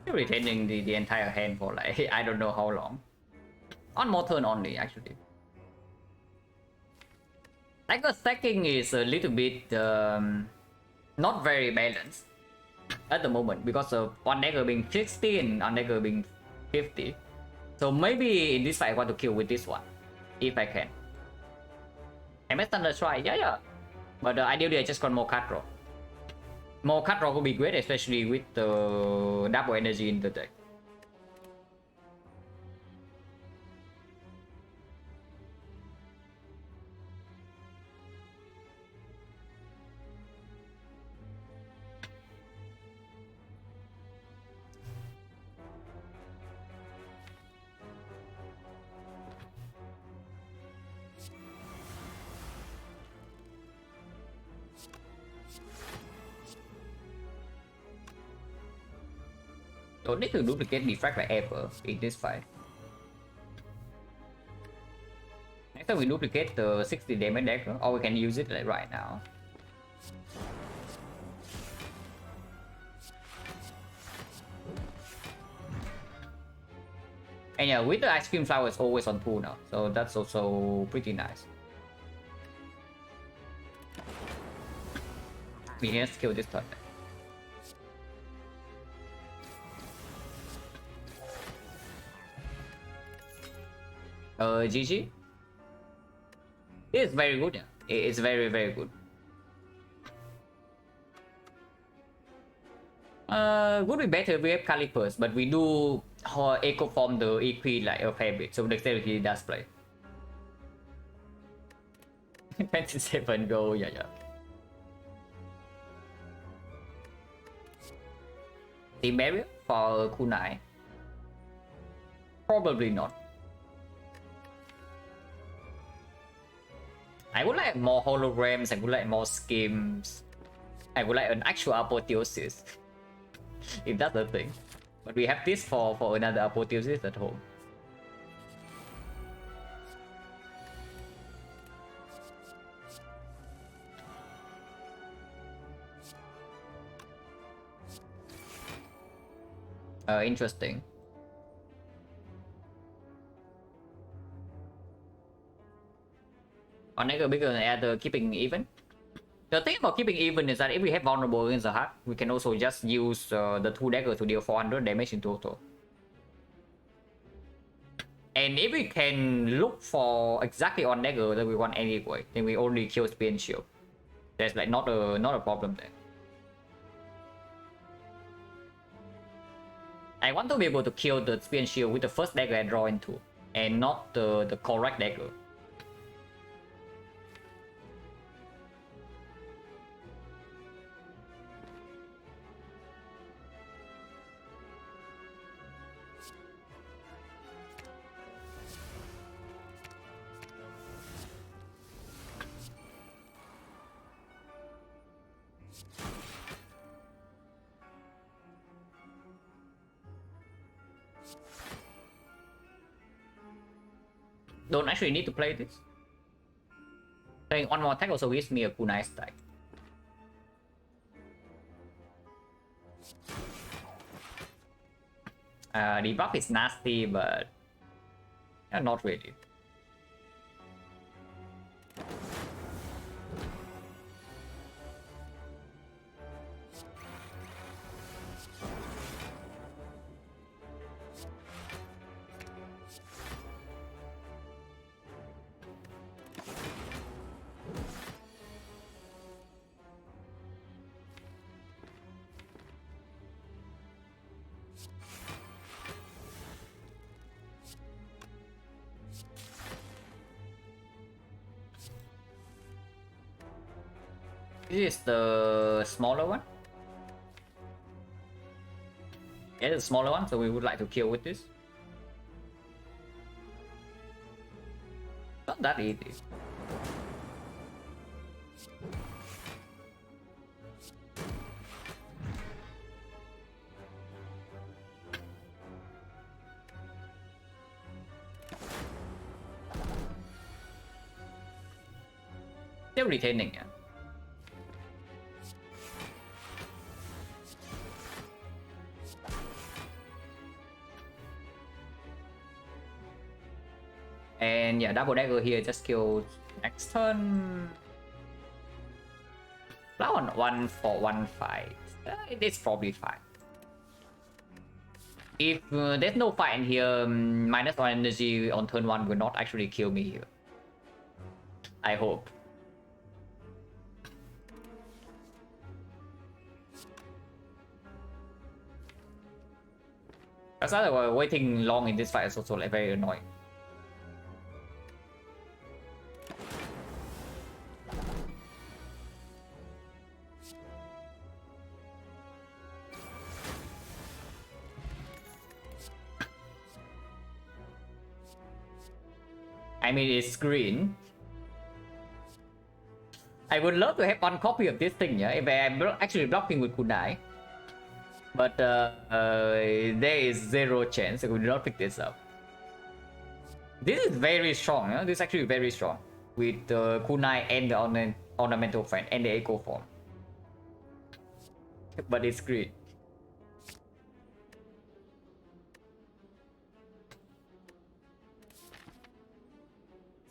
Retaining the entire hand for like I don't know how long. On more turn only actually. Like the stacking is a little bit not very balanced at the moment because of one dagger being 60 and one dagger being 50. So maybe in this fight I want to kill with this one if I can. I may thunder try, yeah. But ideally I just got more card draw. More card draw would be great, especially with the double energy in the deck. Don't need to duplicate defract like ever in this fight. Next time we duplicate the 60 damage dagger, or we can use it like right now. And yeah, with the ice cream flower is always on pool now, so that's also pretty nice. We can skill this turn. GG. It's very good, yeah. It's very good. Would be better if we have Calipers, but we do echo form the EP like a fair bit, so dexterity does play. 27 go, yeah. Team barrier for kunai? Probably not. I would like more holograms, I would like more schemes. I would like an actual apotheosis. If that's the thing. But we have this for another apotheosis at home. Interesting. On bigger and add keeping even. The thing about keeping even is that if we have vulnerable against the hut, we can also just use the 2 dagger to deal 400 damage in total. And if we can look for exactly on dagger that we want anyway, then we only kill spear and shield. That's like not a problem there. I want to be able to kill the spear and shield with the first dagger I draw into, and not the correct dagger. Don't actually need to play this. Playing one more attack also gives me a kunai stack. Debuff is nasty, but yeah, not really. This is the smaller one. Yeah, it's the smaller one, so we would like to kill with this. Not that easy. Still retaining, yeah. And yeah, double dagger here just kills next turn. That one for 1-5. It's probably fine. If there's no fight in here, -1 energy on turn 1 will not actually kill me here. I hope. Because otherwise waiting long in this fight is also like very annoying. I mean, it's green. I would love to have one copy of this thing, yeah, if I'm actually blocking with kunai. But there is zero chance I will not pick this up. This is very strong, yeah? This is actually very strong. With the kunai and the ornamental fan and the echo form. But it's green.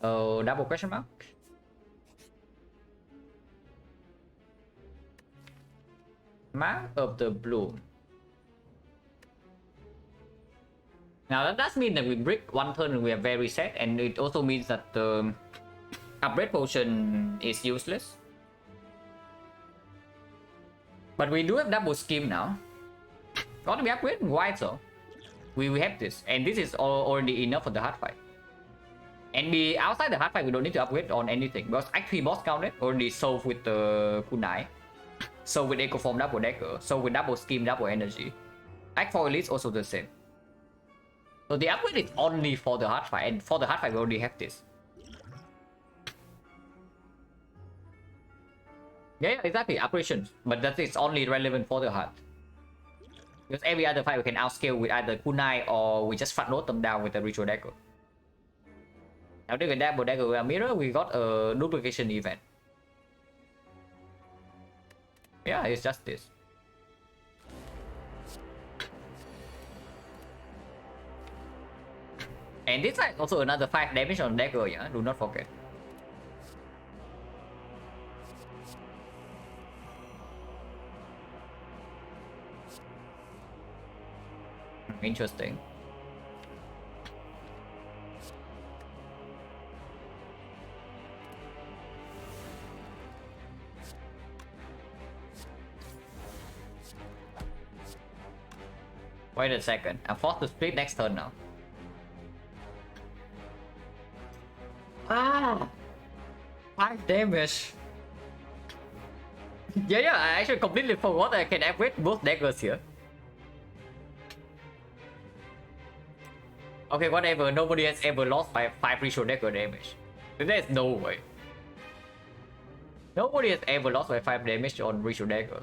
Oh, double question mark? Mark of the Bloom. Now that does mean that we break one turn and we are very set, and it also means that the upgrade potion is useless. But we do have double scheme now. Gonna be upgraded? Why so? We have this, and this is already enough for the hard fight. And outside the hard fight, we don't need to upgrade on anything because actually boss counted already solved with the kunai, solved with echo form double dagger, solved with double scheme double energy. Act for elite also the same. So the upgrade is only for the hard fight, and for the hard fight we already have this. Yeah, exactly, operations, but that is only relevant for the hard. Because every other fight we can outscale with either kunai or we just fat load them down with the ritual dagger. Now with double dagger with a mirror, we got a duplication event. Yeah, it's just this. And this is also another 5 damage on dagger, yeah? Do not forget. Interesting. Wait a second. I'm forced to split next turn now. Ah! 5 damage. Yeah, I actually completely forgot I can activate both daggers here. Okay, whatever. Nobody has ever lost by 5 ritual dagger damage. There's no way. Nobody has ever lost by 5 damage on ritual dagger.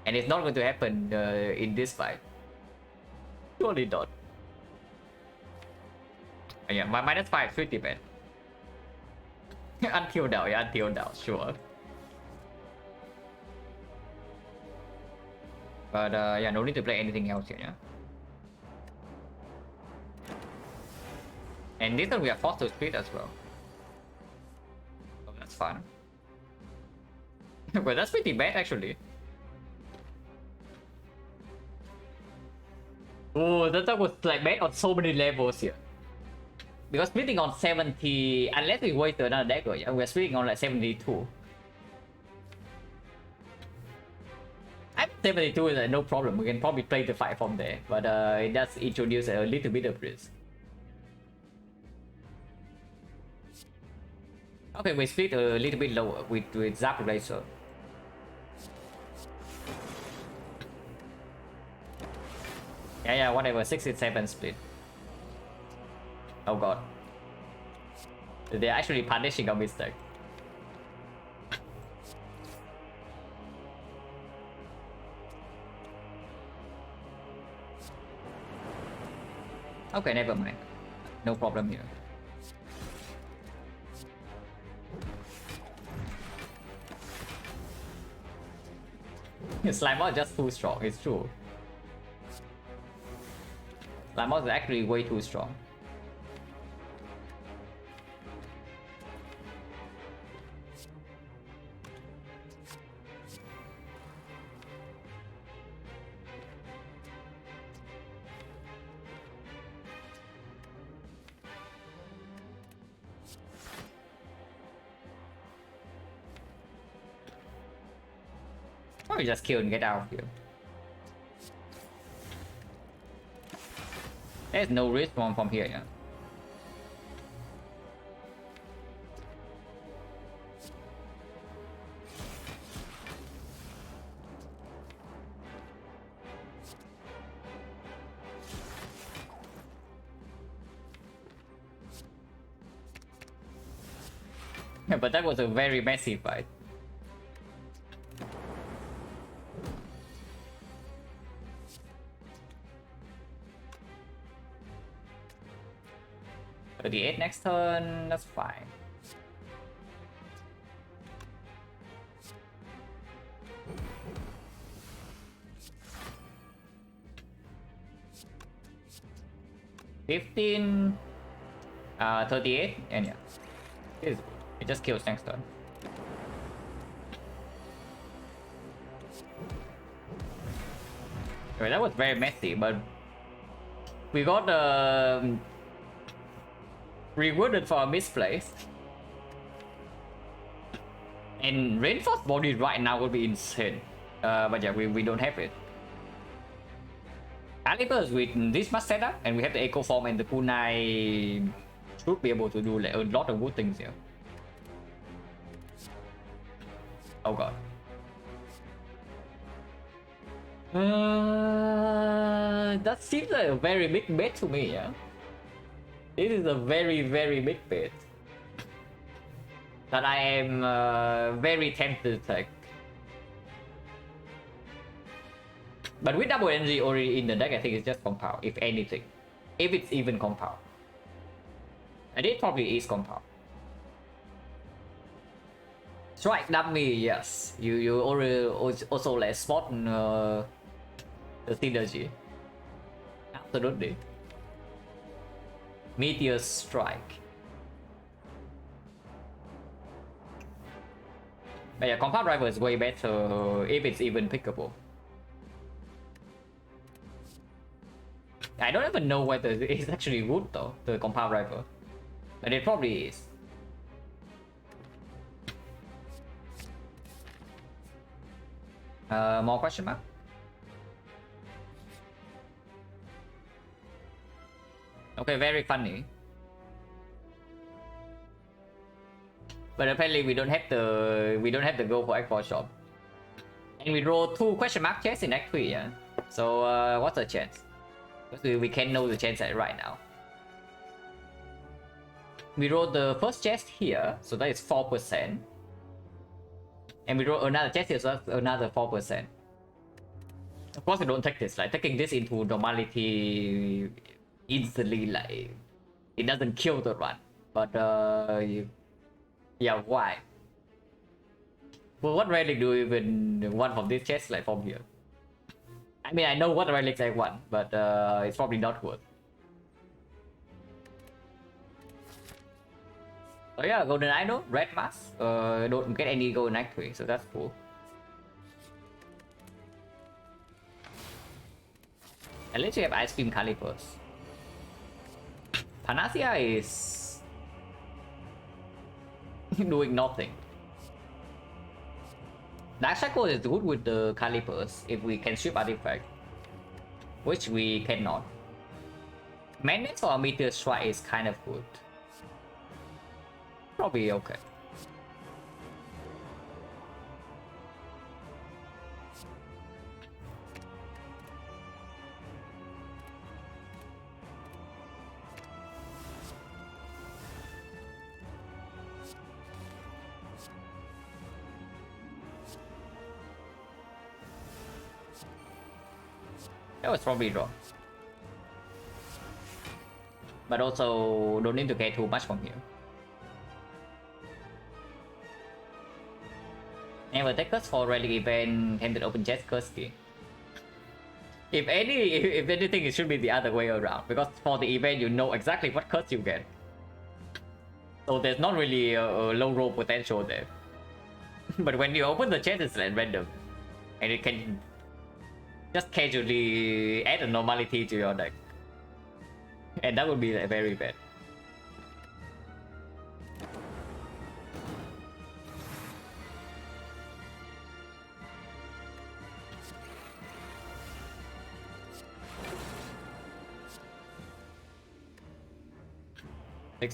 And it's not going to happen in this fight. Surely not. Yeah, my -5 is pretty bad. Until now, yeah, until now, sure. But yeah, no need to play anything else here, yeah. And this one we are forced to split as well. Oh, that's fun. Well, that's pretty bad actually. Oh, that was like bad on so many levels here. Because splitting on 70, unless we wait to another dagger, yeah, we're splitting on like 72. I'm 72 is like no problem. We can probably play the fight from there, but it does introduce a little bit of risk. Okay, we split a little bit lower with Zap Razor. Yeah, whatever. 67 split. Oh god. They're actually punishing our mistake. Okay, never mind. No problem here. Slimer is just too strong, it's true. Slimer is actually way too strong. Probably just kill and get out of here. There's no respawn from here, yeah. Yeah, but that was a very messy fight. The 8 next turn, that's fine. $15, 38, and yeah, it just kills next turn. Okay, that was very messy, but we got rewarded for a misplace. And reinforced body right now would be insane. But yeah, we don't have it. Calibers with this much setup, and we have the Echo Form and the Kunai should be able to do like, a lot of good things here. Oh god. That seems like a very big bet to me, yeah? This is a very big bet that I am very tempted to take. But with double energy already in the deck, I think it's just compound, if anything. If it's even compound. And it probably is compound. Strike dummy, yes. You already also like spot the synergy. Absolutely. Meteor Strike. But yeah, compound driver is way better if it's even pickable. I don't even know whether it's actually good though, the compound rifle. But it probably is. More question mark? Okay, very funny. But apparently we don't have the go for export shop. And we roll 2 question mark chests in Act 3, yeah. So what's the chance? Because we can know the chance right now. We roll the first chest here, so that is 4%. And we roll another chest here, so that's another 4%. Of course we don't take this, like taking this into normality instantly, like it doesn't kill the run. But yeah, why? Well, what relic do you even want from this chest, like from here? I mean, I know what relics I want, but it's probably not worth. Oh yeah, golden idol, red mask. Don't get any golden actually, so that's cool. At least we have ice cream calipers. Panacea is doing nothing. Dark Shackle is good with the calipers if we can strip artifact, which we cannot. Madness or Meteor Strike is kind of good. Probably okay. That was probably wrong. But also don't need to get too much from here. Never take curse for relic event, handed open chest curse key. If anything, it should be the other way around, because for the event you know exactly what curse you get. So there's not really a low roll potential there. But when you open the chest, it's like random. And it can just casually add a normality to your deck. And that would be like, very bad.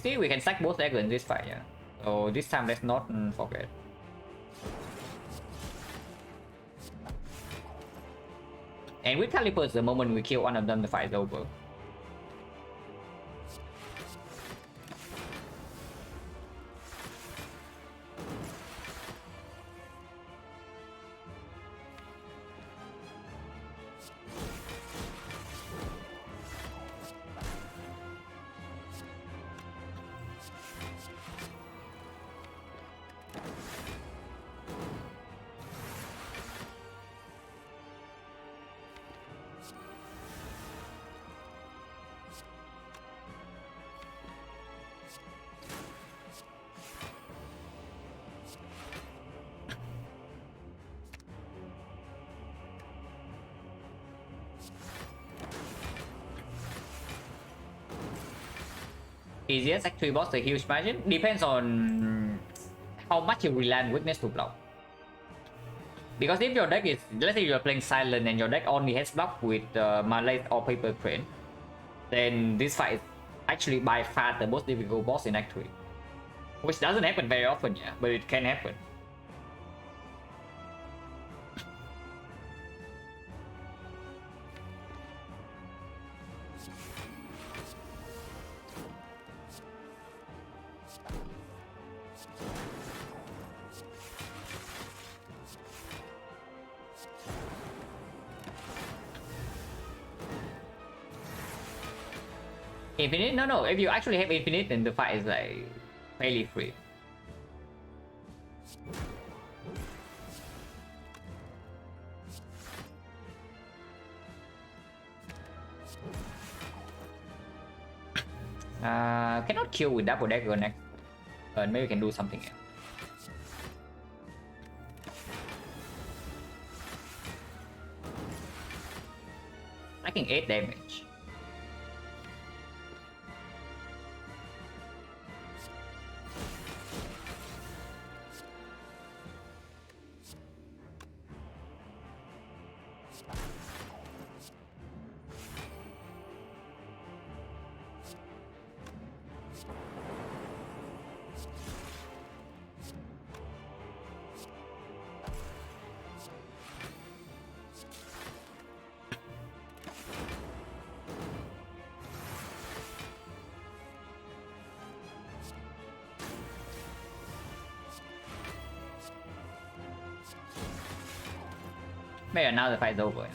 We can stack both decks in this fight, yeah. So this time let's not forget. And with calipers, the moment we kill one of them, the fight is over. Easiest actually boss a huge margin. Depends on how much you rely on weakness to block. Because if your deck is, let's say you're playing Silent and your deck only has block with Malay or Paper Crane, then this fight is actually by far the most difficult boss in Act 3. Which doesn't happen very often, yeah, but it can happen. Infinite? No. If you actually have infinite, then the fight is like fairly free. Cannot kill with double dagger next. Maybe we can do something else. Taking 8 damage. Maybe now the fight's over.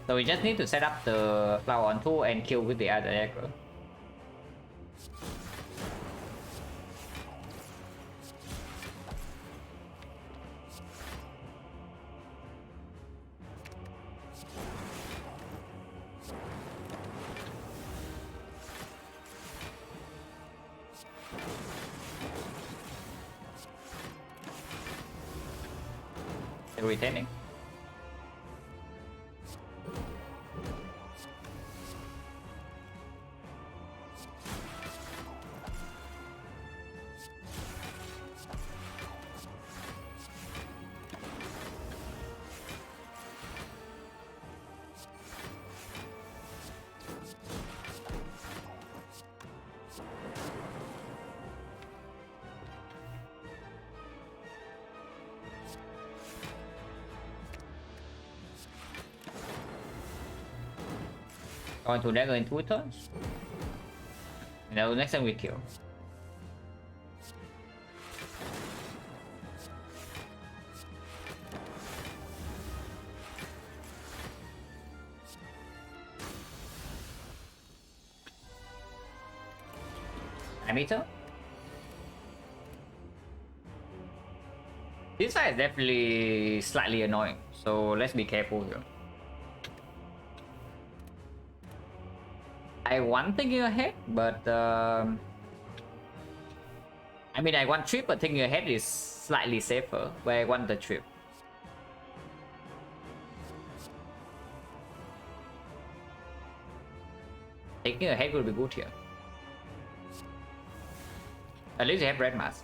So we just need to set up the flower on 2 and kill with the other aggro. Retaining. Going to dagger in 2 turns. Now next time we kill. Meter. This side is definitely slightly annoying, so let's be careful here. I want thinking ahead, but I mean I want trip, but thinking ahead is slightly safer, where I want the trip. Thinking ahead will be good here. At least you have red mask.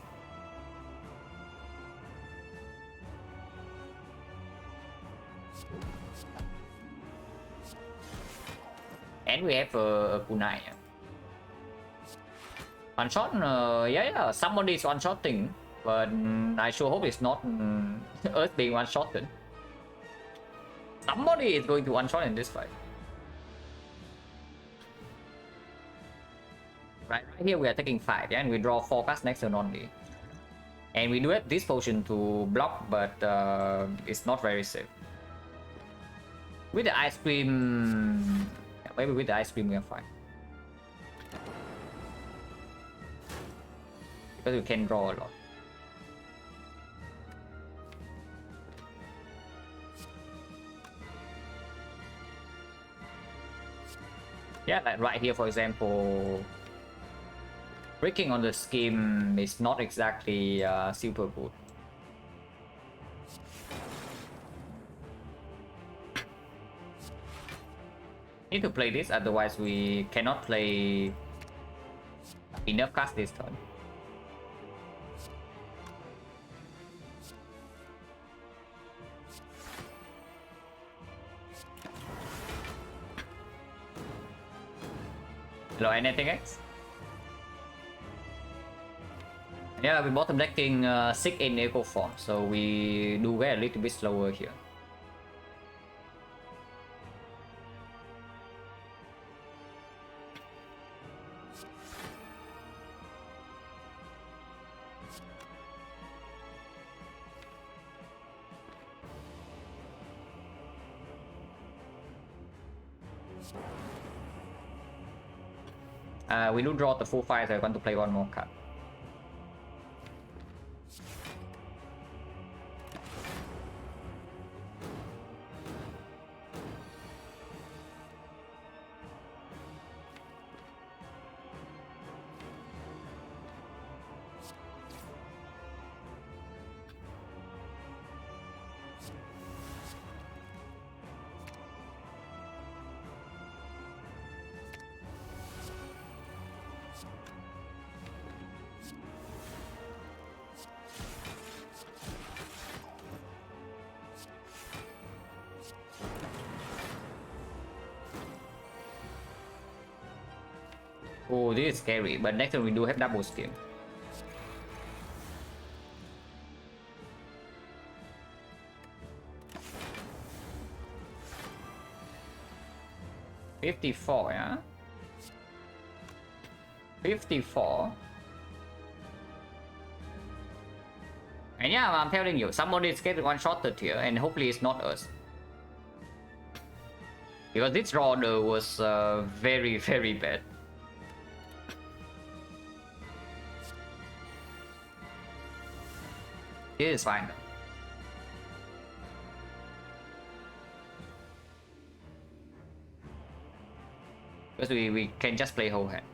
And we have a kunai. One shot, yeah, somebody is one shotting, but I sure hope it's not us being one shotted. Somebody is going to one shot in this fight. Right here we are taking 5, yeah, and we draw 4 cards next turn only. And we do have this potion to block, but it's not very safe. With the ice cream, maybe with the ice cream we are fine. Because we can draw a lot. Yeah, like right here for example, breaking on the scheme is not exactly super good. Need to play this, otherwise we cannot play enough cards this turn. Hello, anything else? Yeah, we bottom decking 6 in echo form, so we do get a little bit slower here. We do draw the full 5, so I want to play one more card. Oh, this is scary, but next time we do have double skill. 54, yeah? 54. And yeah, I'm telling you, somebody is getting one-shotted here, and hopefully it's not us. Because this draw was very, very bad. It is fine though. Because we can just play whole hand.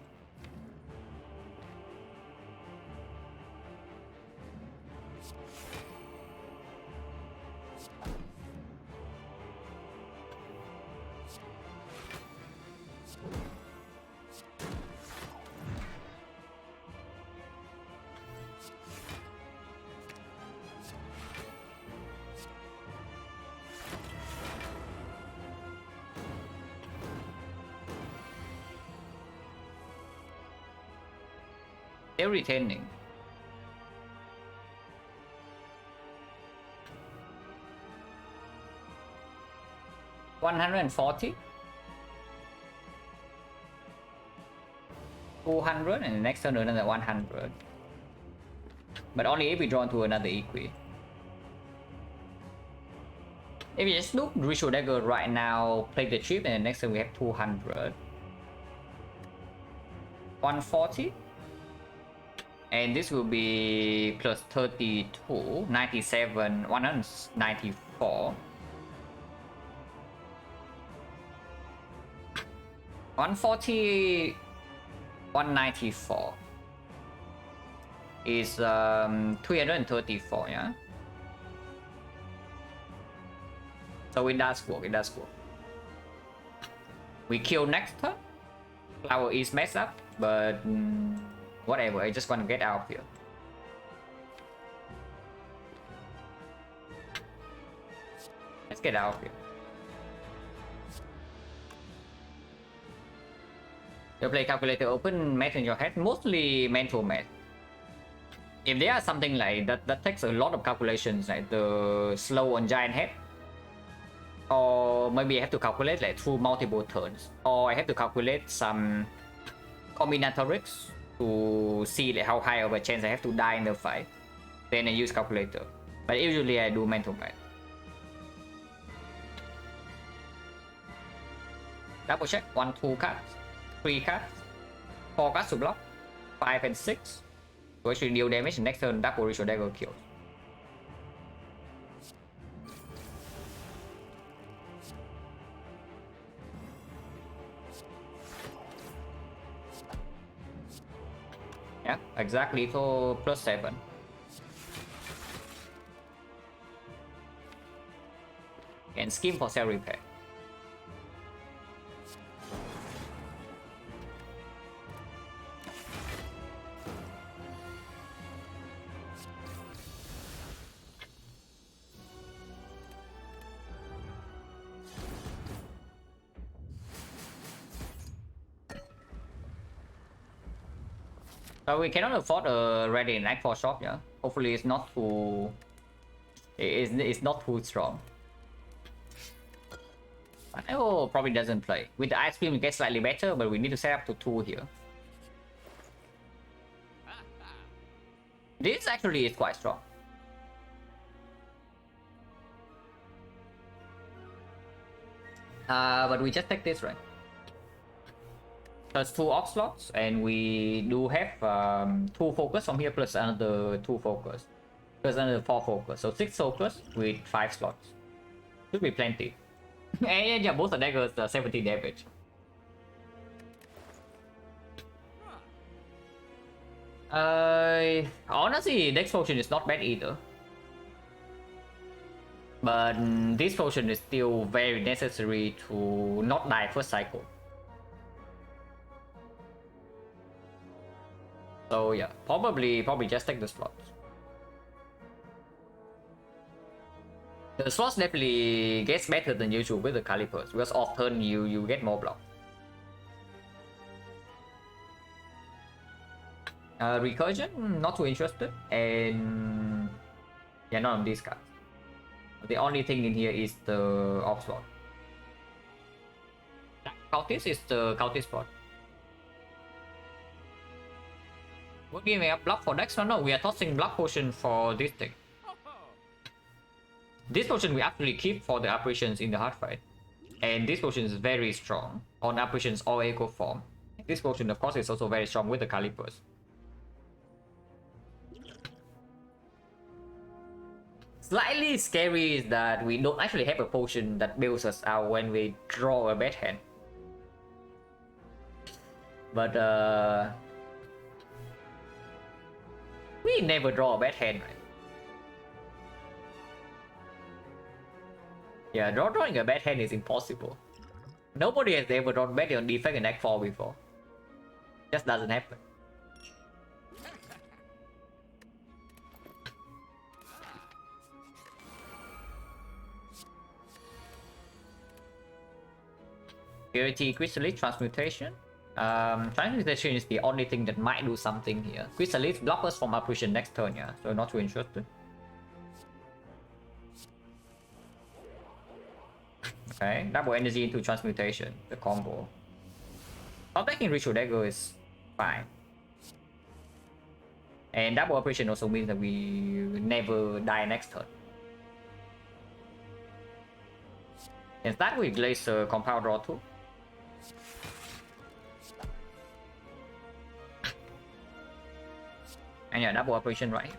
They're retaining. $140, 200, and the next turn another 100. But only if we draw into another equi. If you just look Ritual Dagger right now, play the chip, and the next turn we have 200. 140. And this will be plus 32, 97, 194. 140, 194 is 334, yeah? So it does work, it does work. We kill next turn. Flower is messed up, but whatever, I just want to get out of here. Let's get out of here. You play calculator open math in your head, mostly mental math. If there are something like that takes a lot of calculations, like the slow on giant head, or maybe I have to calculate like through multiple turns, or I have to calculate some combinatorics to see like how high of a chance I have to die in the fight, then I use calculator. But usually I do mental math. Double check. 1, 2 cards, 3 cards, 4 cards to block, 5 and 6 to actually deal damage. Next turn double Ritual Dagger kills. Yeah, exactly. So plus 7. And scheme for cell repair. So we cannot afford a ready knight for shop, yeah. Hopefully it's not too it's not too strong. Oh, probably doesn't play. With the ice cream it gets slightly better, but we need to set up to 2 here. This actually is quite strong. But we just take this, right? Plus 2 ox slots, and we do have 2 focus from here, plus another 2 focus, plus another 4 focus, so 6 focus with 5 slots. Should be plenty. And yeah, both the daggers 70 damage. Honestly, next potion is not bad either, but this potion is still very necessary to not die first cycle. So yeah, probably just take the slots. The slots definitely gets better than usual with the calipers, because off turn you get more block. Recursion, not too interested, and yeah, none of these cards. The only thing in here is the off slot. cultist is the cultist spot. We're giving up block for next one. No, we are tossing block potion for this thing. This potion we actually keep for the operations in the hard fight. And this potion is very strong on operations or echo form. This potion of course is also very strong with the calipers. Slightly scary is that we don't actually have a potion that bails us out when we draw a bad hand. But we never draw a bad hand, right? Yeah, drawing a bad hand is impossible. Nobody has ever drawn bad on defect in Act 4 before. Just doesn't happen. Purity Chrysalis Transmutation. Transmutation is the only thing that might do something here. Chrysalis block us from operation next turn, yeah, so not too interested. Okay, double energy into transmutation, the combo. Not taking Ritual Dagger is fine. And double operation also means that we never die next turn. Instead we Glacier Compound Draw 2. And yeah, double operation right here.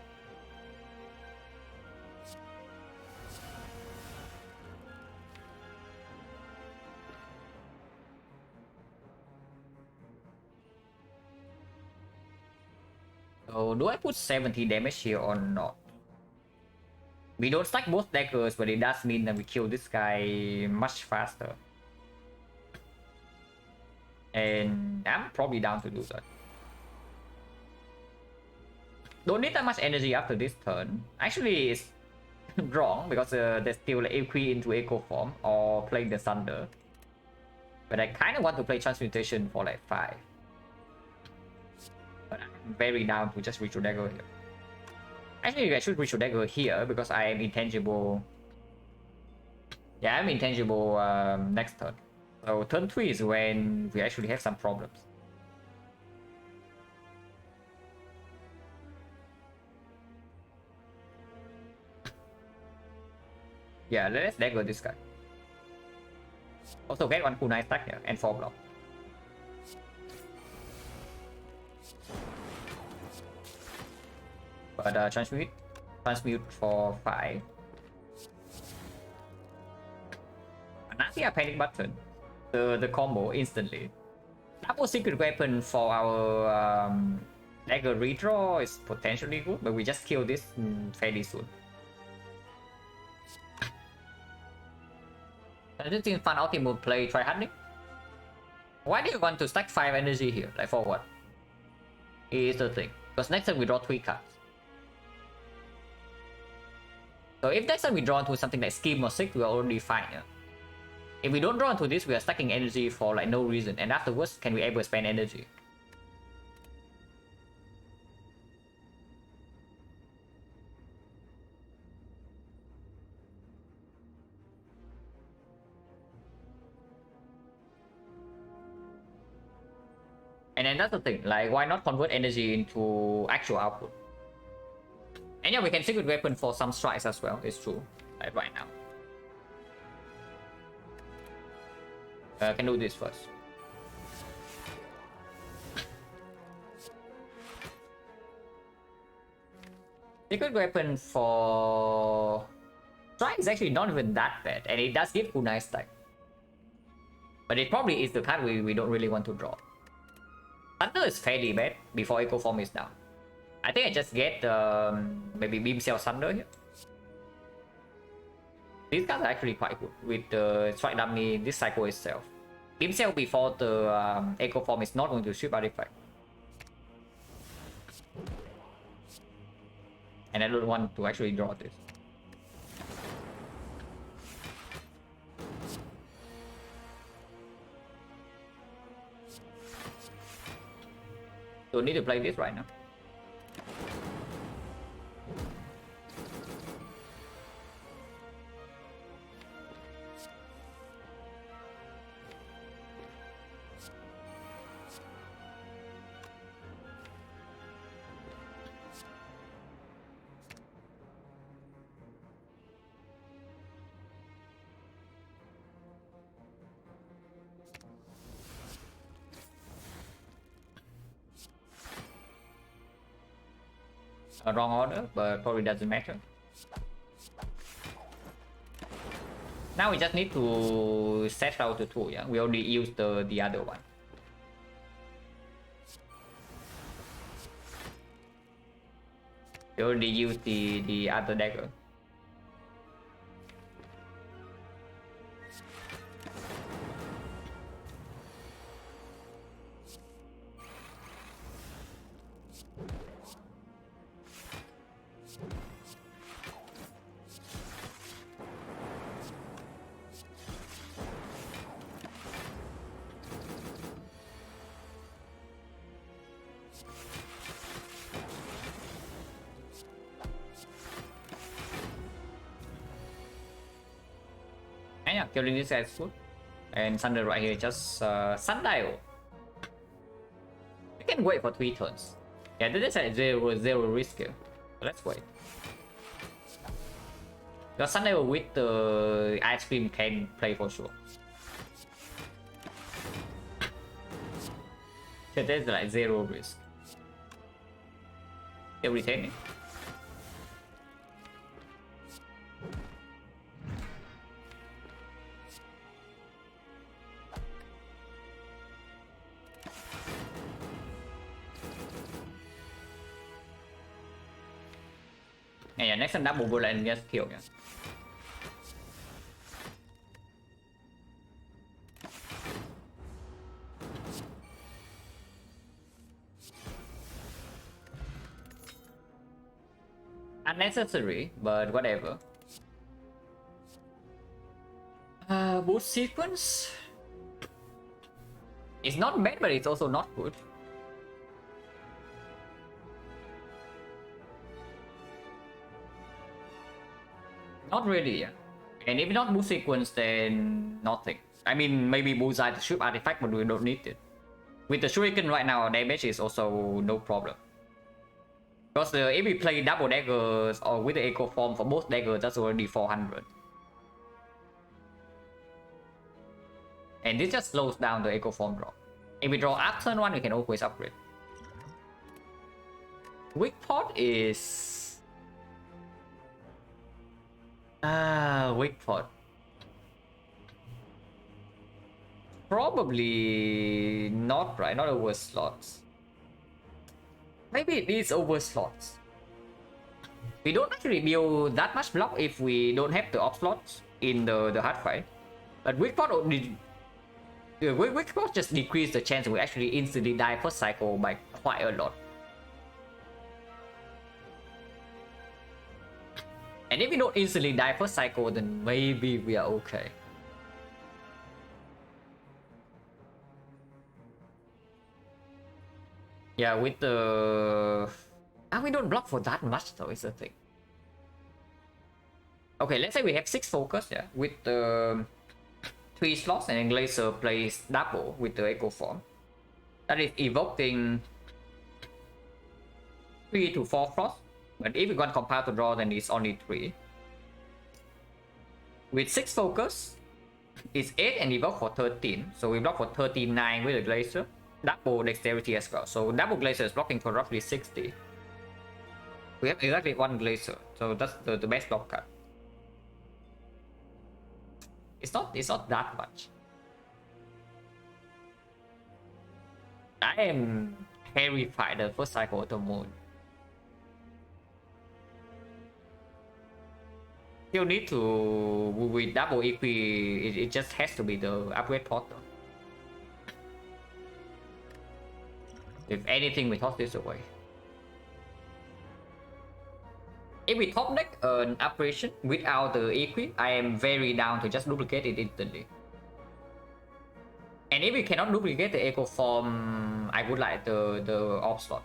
So do I put 70 damage here or not? We don't stack both daggers, but it does mean that we kill this guy much faster. And I'm probably down to do that. Don't need that much energy after this turn. Actually, it's wrong because there's still like Equi into Echo form or playing the Thunder. But I kind of want to play Transmutation for like 5. But I'm very down to just Ritual Dagger here. Actually, I should Ritual Dagger here because I am intangible. Yeah, I'm intangible next turn. So turn 3 is when we actually have some problems. Yeah, let's dagger this guy. Also get one cool nice stack here and 4 block. But transmute for 5. Anasia panic button. The combo instantly. Double secret weapon for our dagger redraw is potentially good, but we just kill this fairly soon. I just think fun ultimate play try hunting. Why do you want to stack 5 energy here? Like for what? Is the thing. Because next time we draw 3 cards. So if next time we draw into something like Scheme or 6, we are already fine. Yeah? If we don't draw into this, we are stacking energy for like no reason. And afterwards, can we ever spend energy? And then that's the thing, like why not convert energy into actual output? And yeah, we can secret weapon for some strikes as well, it's true, like right now. Can do this first. Secret weapon for strike is actually not even that bad, and it does give kunai stack. But it probably is the card we don't really want to draw. Thunder is fairly bad before Echo Form is down. I think I just get maybe Beam Cell Thunder here. These cards are actually quite good with the Strike Dummy, this cycle itself. Beam Cell before the Echo Form is not going to strip artifact. And I don't want to actually draw this. Don't need to play this right now. a wrong order, but probably doesn't matter. Now we just need to set out the two, yeah? We already used the other one. We already used the other dagger. And yeah, killing this guy is good. And Thunder right here, just Sundial. We can wait for 3 turns. Yeah, this is zero risk here. So let's wait. The Sundial with the Ice Cream can play for sure. So there's like 0 risk. Still retaining. Yeah, next time double bullet and just kill, yeah. Unnecessary, but whatever. Boost sequence. It's not bad, but it's also not good. Not really, yeah. And if not boost sequence, then nothing. I mean, maybe bullseye to shoot artifact, but we don't need it. With the shuriken right now, damage is also no problem. Because if we play double daggers or with the echo form for both daggers, that's already 400. And this just slows down the echo form drop. If we draw up turn 1, we can always upgrade. Weak pot is... weak pot. Probably not, right? Not over slots. Maybe it is over slots. We don't actually deal that much block if we don't have the off slots in the hard fight. But weak pot just decrease the chance we actually instantly die first cycle by quite a lot. And if we don't instantly die first cycle, then maybe we are okay. Yeah, with the... we don't block for that much though, is the thing. Okay, let's say we have 6 focus, yeah, with the 3 slots, and then Glacier plays double with the Echo Form. That is evoking 3 to 4 frost. But if we got compile to draw, then it's only 3. With 6 focus, it's 8 and evoke for 13. So we block for 39 with the Glacier. Double dexterity as well. So double Glacier is blocking for roughly 60. We have exactly 1 Glacier. So that's the best block cut. It's not that much. I am terrified the first cycle of the moon. You need to, with double EP, it just has to be the upgrade portal. If anything, we toss this away. If we top deck an operation without the equi, I am very down to just duplicate it instantly. And if we cannot duplicate the echo form, I would like the off slot.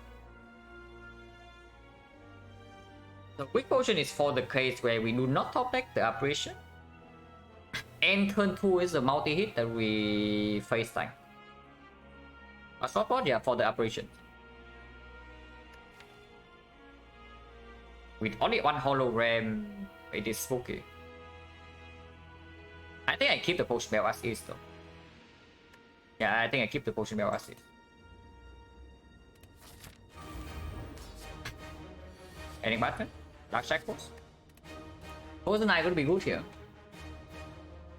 The quick potion is for the case where we do not top deck the operation. And turn 2 is the multi-hit that we face tank. A short board, yeah, for the operation. With only 1 hologram, it is spooky. I think I keep the potion bell as is though. Yeah, I think I keep the potion bell as is. Panic button, Dark Shackles. Poison Eye would be good here.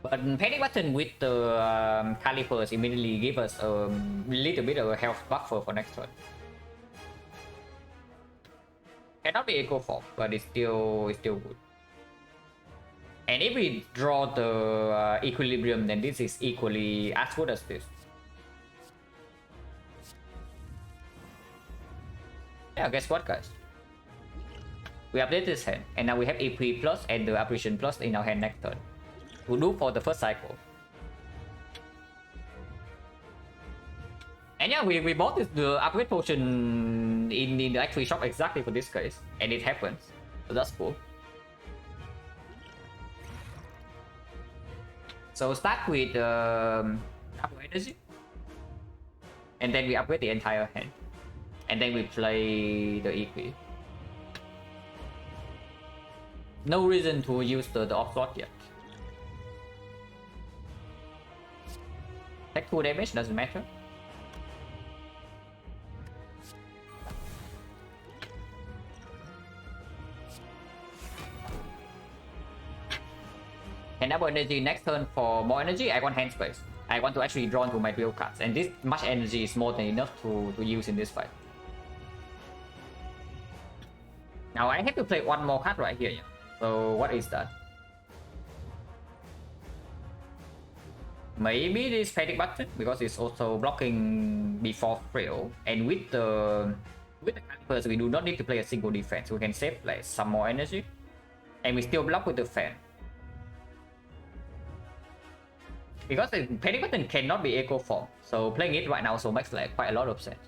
But Panic Button with the Calipers immediately give us a little bit of a health buffer for next turn. Cannot be Echo Form, but it's still good. And if we draw the Equilibrium, then this is equally as good as this. Yeah, guess what, guys? We update this hand, and now we have EP plus and the Apparition plus in our hand next turn. We'll do for the first cycle. And yeah, we bought the upgrade potion in the actual shop exactly for this case, and it happens. So that's cool. So start with upgrade energy, and then we upgrade the entire hand, and then we play the EP. No reason to use the off slot yet. Take 2 damage, doesn't matter. And double energy next turn for more energy. I want hand space. I want to actually draw into my dual cards, and this much energy is more than enough to use in this fight. Now I have to play one more card right here. Yeah. So what is that? Maybe this Panic Button, because it's also blocking before Frail, and with the Calipers we do not need to play a single defense. We can save like some more energy, and we still block with the fan. Because the Panic Button cannot be Echo Form, so playing it right now also makes like quite a lot of sense.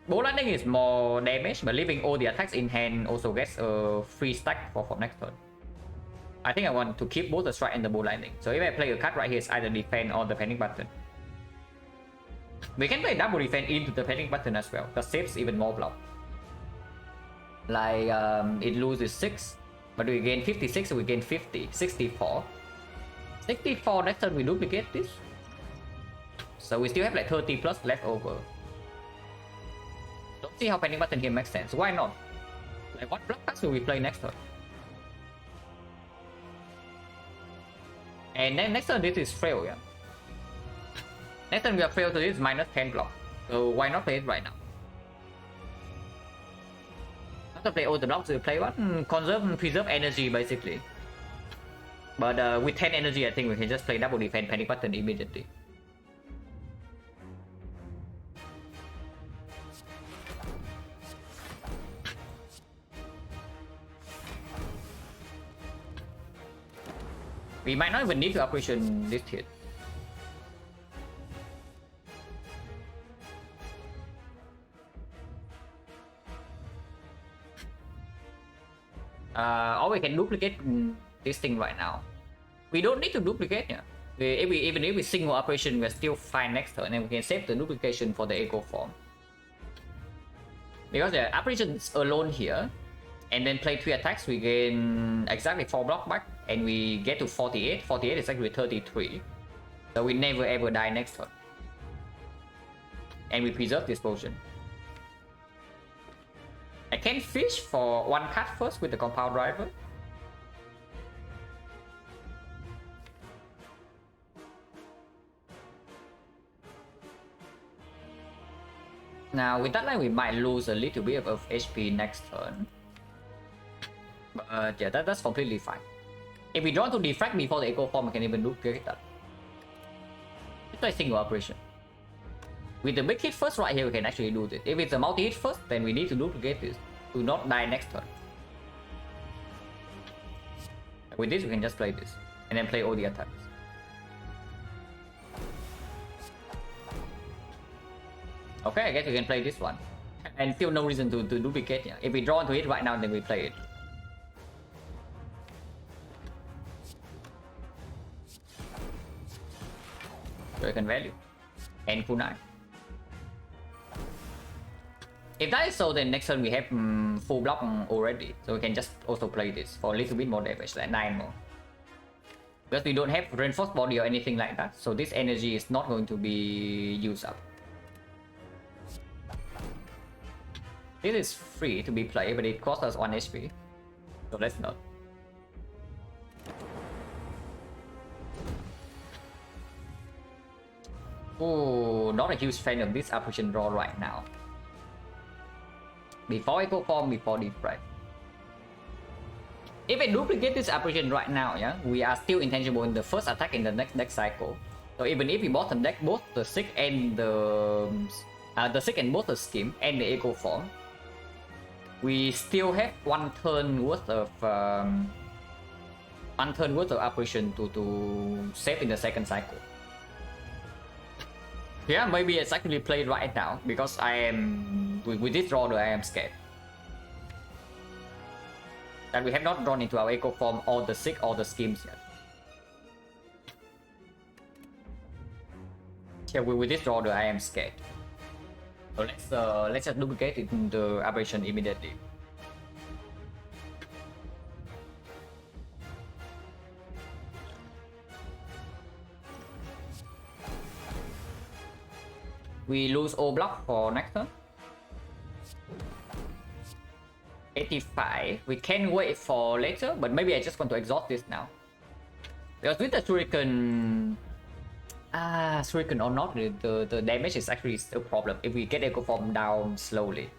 Bow Lightning is more damage, but leaving all the attacks in hand also gets a free stack for next turn. I think I want to keep both the strike and the Bow Lightning. So if I play a card right here, it's either defend or the Panic Button. We can play double defend into the Panic Button as well, because saves even more block. Like it loses 6, but we gain 56, so we gain 50, 64. 64 next turn we duplicate this. So we still have like 30 plus left over. Don't see how Panic Button here makes sense. Why not? Like what block cards will we play next turn? And then next turn this is Frail, yeah. Next turn we are Frail to this minus 10 block. So why not play it right now? After play all the blocks, we play what? Preserve energy basically. But with 10 energy, I think we can just play double defense Panic Button immediately. We might not even need to operation this hit. Or we can duplicate this thing right now. We don't need to duplicate, yeah. Even if we single operation, we're still fine next turn, and we can save the duplication for the Echo Form. Because the operations alone here, and then play 3 attacks, we gain exactly 4 block back, and we get to 48. 48 is actually 33. So we never ever die next turn. And we preserve this potion. I can fish for 1 card first with the Compound Driver. Now with that line we might lose a little bit of HP next turn. But yeah, that's completely fine. If we draw to defract before the Echo Form, we can even duplicate that. Let's try single operation. With the big hit first right here, we can actually do this. If it's a multi-hit first, then we need to duplicate this to not die next turn. With this, we can just play this, and then play all the attacks. Okay, I guess we can play this one. And still no reason to duplicate. Yeah. If we draw into it right now, then we play it. So we can value. And kunai. If that is so, then next turn we have full block already. So we can just also play this for a little bit more damage, like 9 more. Because we don't have reinforced body or anything like that. So this energy is not going to be used up. This is free to be played, but it costs us 1 HP. So let's not. Oh, not a huge fan of this apparition draw right now. Before Echo Form, before Defrag. If I duplicate this apparition right now, yeah, we are still intangible in the first attack in the next cycle. So even if we bottom deck both the Sick and the Sick and both the Scheme and the Echo Form, we still have one turn worth of apparition to save in the second cycle. Yeah, maybe it's actually played right now because I am with this draw I am scared that we have not drawn into our Echo Form or the Sick or the Schemes yet. Yeah, with this draw I am scared. So let's just duplicate it in the aberration immediately. We lose O block for next turn. 85. We can wait for later, but maybe I just want to exhaust this now. Because with the Shuriken, Shuriken or not, the damage is actually still a problem if we get Echo Form down slowly.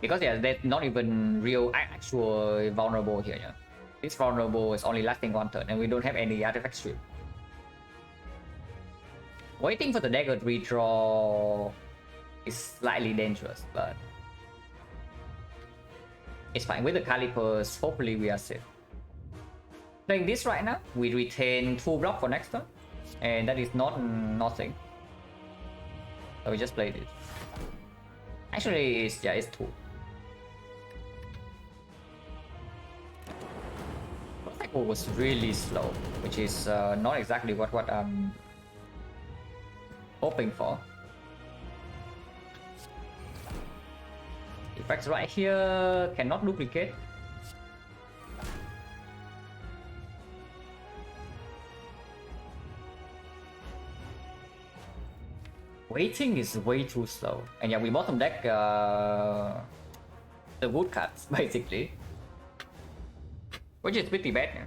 Because yeah, there's not even real actual vulnerable here. Yeah? This vulnerable is only lasting 1 turn and we don't have any artifact strip. Waiting for the dagger to redraw is slightly dangerous, but it's fine. With the Calipers, hopefully we are safe. Playing this right now, we retain 2 block for next turn, and that is nothing. So we just played it. Actually, it's 2. Cycle was really slow, which is not exactly what I'm hoping for. Effects right here cannot duplicate. Waiting is way too slow, and yeah, we bottom deck the woodcuts basically, which is pretty bad now.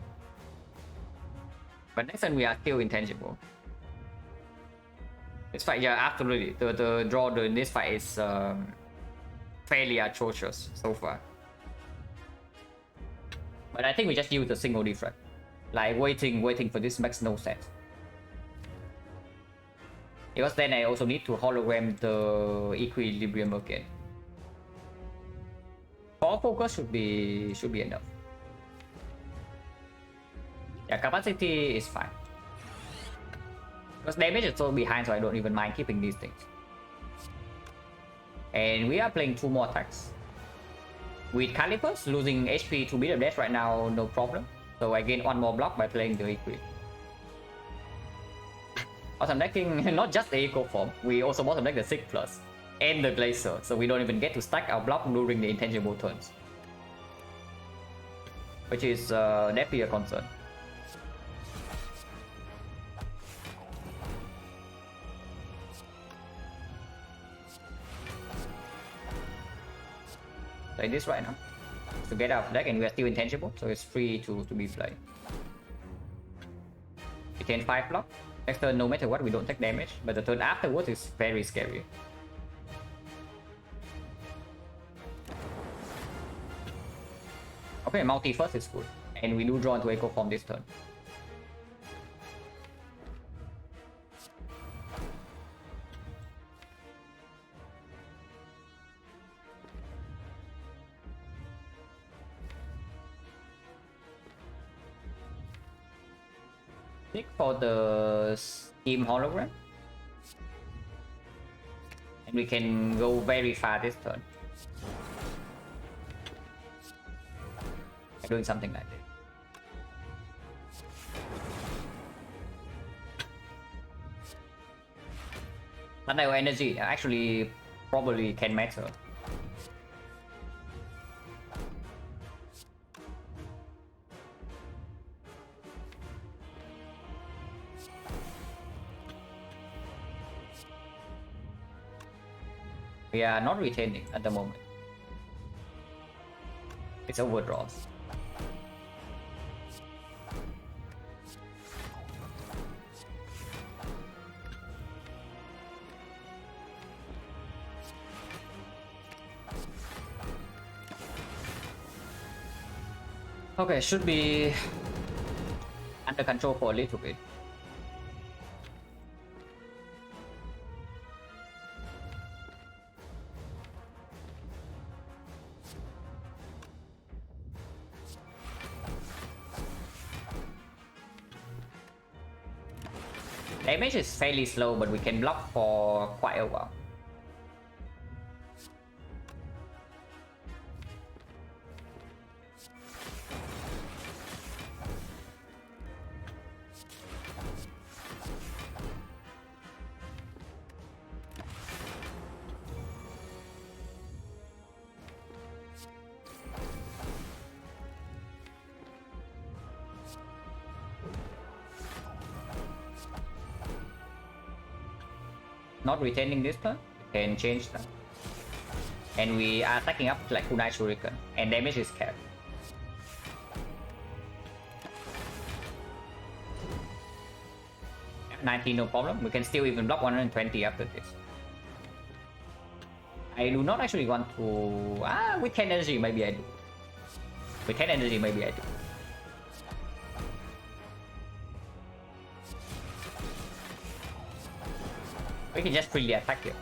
But next turn we are still intangible. This fight, yeah, absolutely. The draw in this fight is fairly atrocious so far. But I think we just use a single defrag. Like waiting for this makes no sense. Because then I also need to hologram the equilibrium again. 4 focus should be enough. Yeah, capacity is fine. Because damage is so behind, so I don't even mind keeping these things. And we are playing 2 more attacks. With Calipers, losing HP to beat the death right now, no problem. So I gain 1 more block by playing the Equid. Bottom decking not just the Echo Form, we also bottom deck the Sick Plus and the Glacier, so we don't even get to stack our block during the intangible turns. Which is definitely a concern. Like this right now to get out of deck, and we are still intangible, so it's free to be played. Retain 5 block. Next turn, no matter what, we don't take damage, but the turn afterwards is very scary. Okay, multi first is good, and we do draw into Echo Form this turn. For the Scheme hologram, and we can go very far this turn. Doing something like this. Thunder energy actually probably can matter. We are not retaining at the moment. It's overdraws. Okay, should be under control for a little bit. Damage is fairly slow, but we can block for quite a while. Not retaining this turn, can change that. And we are attacking up like Kunai Shuriken, and damage is capped. F19, no problem. We can still even block 120 after this. I do not actually want to. With 10 energy, maybe I do. With 10 energy, maybe I do. We can just freely attack here.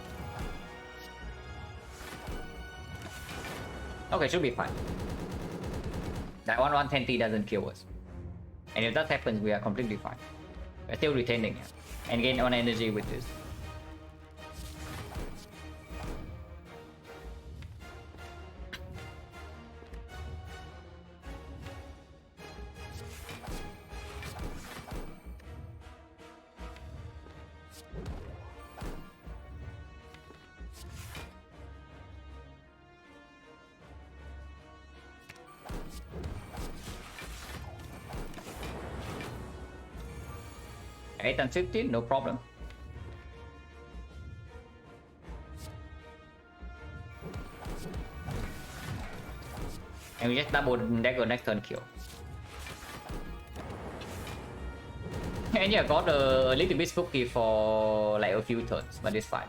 Okay, should be fine. That 110T doesn't kill us. And if that happens, we are completely fine. We're still retaining it. And gain 1 energy with this. Eight and 15, no problem. And we just double dagger next turn kill. And yeah, got a little bit spooky for like a few turns, but it's fine.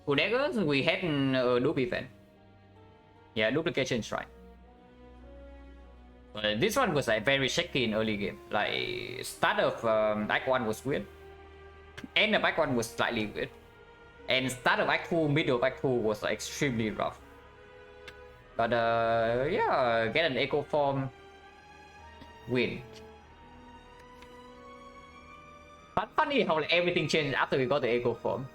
Two daggers, we had a dupe event. Yeah, duplication shrine. This one was like very shaky in early game. Like start of Act 1 was weird, end of Act 1 was slightly weird, and start of Act 2, middle of Act 2 was like, extremely rough. But yeah, get an echo form, win. But funny how like, everything changed after we got the echo form.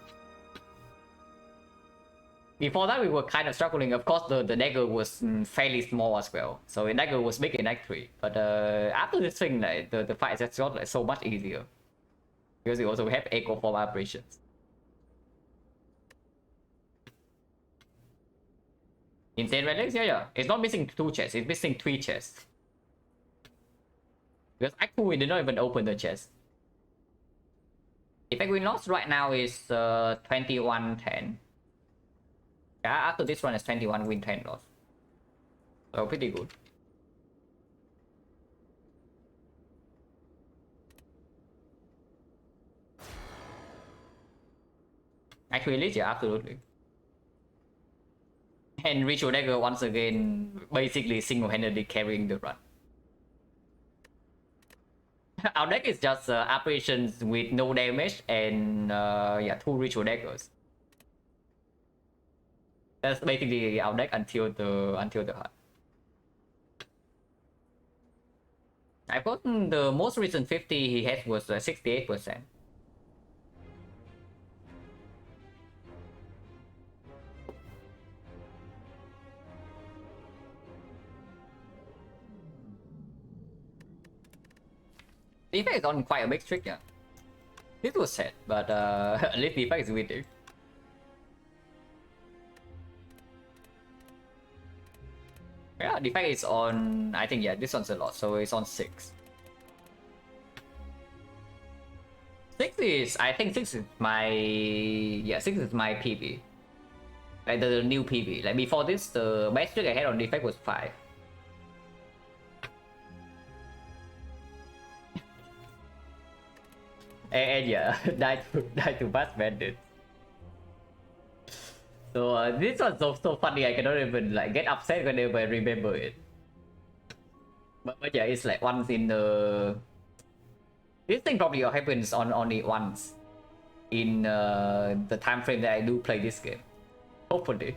Before that, we were kind of struggling. Of course, the dagger was fairly small as well. So the dagger was big in Act 3. But after this thing, like, the fight just got like, so much easier. Because we also have echo form operations. Insane relics? Yeah. It's not missing 2 chests, it's missing 3 chests. Because Act 2, we did not even open the chest. Effect win loss right now is 21-10. Yeah, after this one is 21 win 10 loss. So pretty good. Actually, yeah, absolutely. And Ritual Dagger once again basically single-handedly carrying the run. Our deck is just operations with no damage and yeah, 2 Ritual Daggers. That's basically our deck until the hunt. I thought the most recent 50 he had was 68%. The effect is on quite a big trick, yeah. This was sad, but at least the effect is winning. Yeah, the effect is on, I think, yeah, this one's a lot, so it's on 6. 6 is, I think 6 is my, yeah, 6 is my PB. Like the new PB. Like before this, the best trick I had on defect was 5. And yeah, die to Bass Bandit. So this was so funny, I cannot even like get upset whenever I remember it. But yeah, it's like once in the... This thing probably happens on only once in the time frame that I do play this game. Hopefully.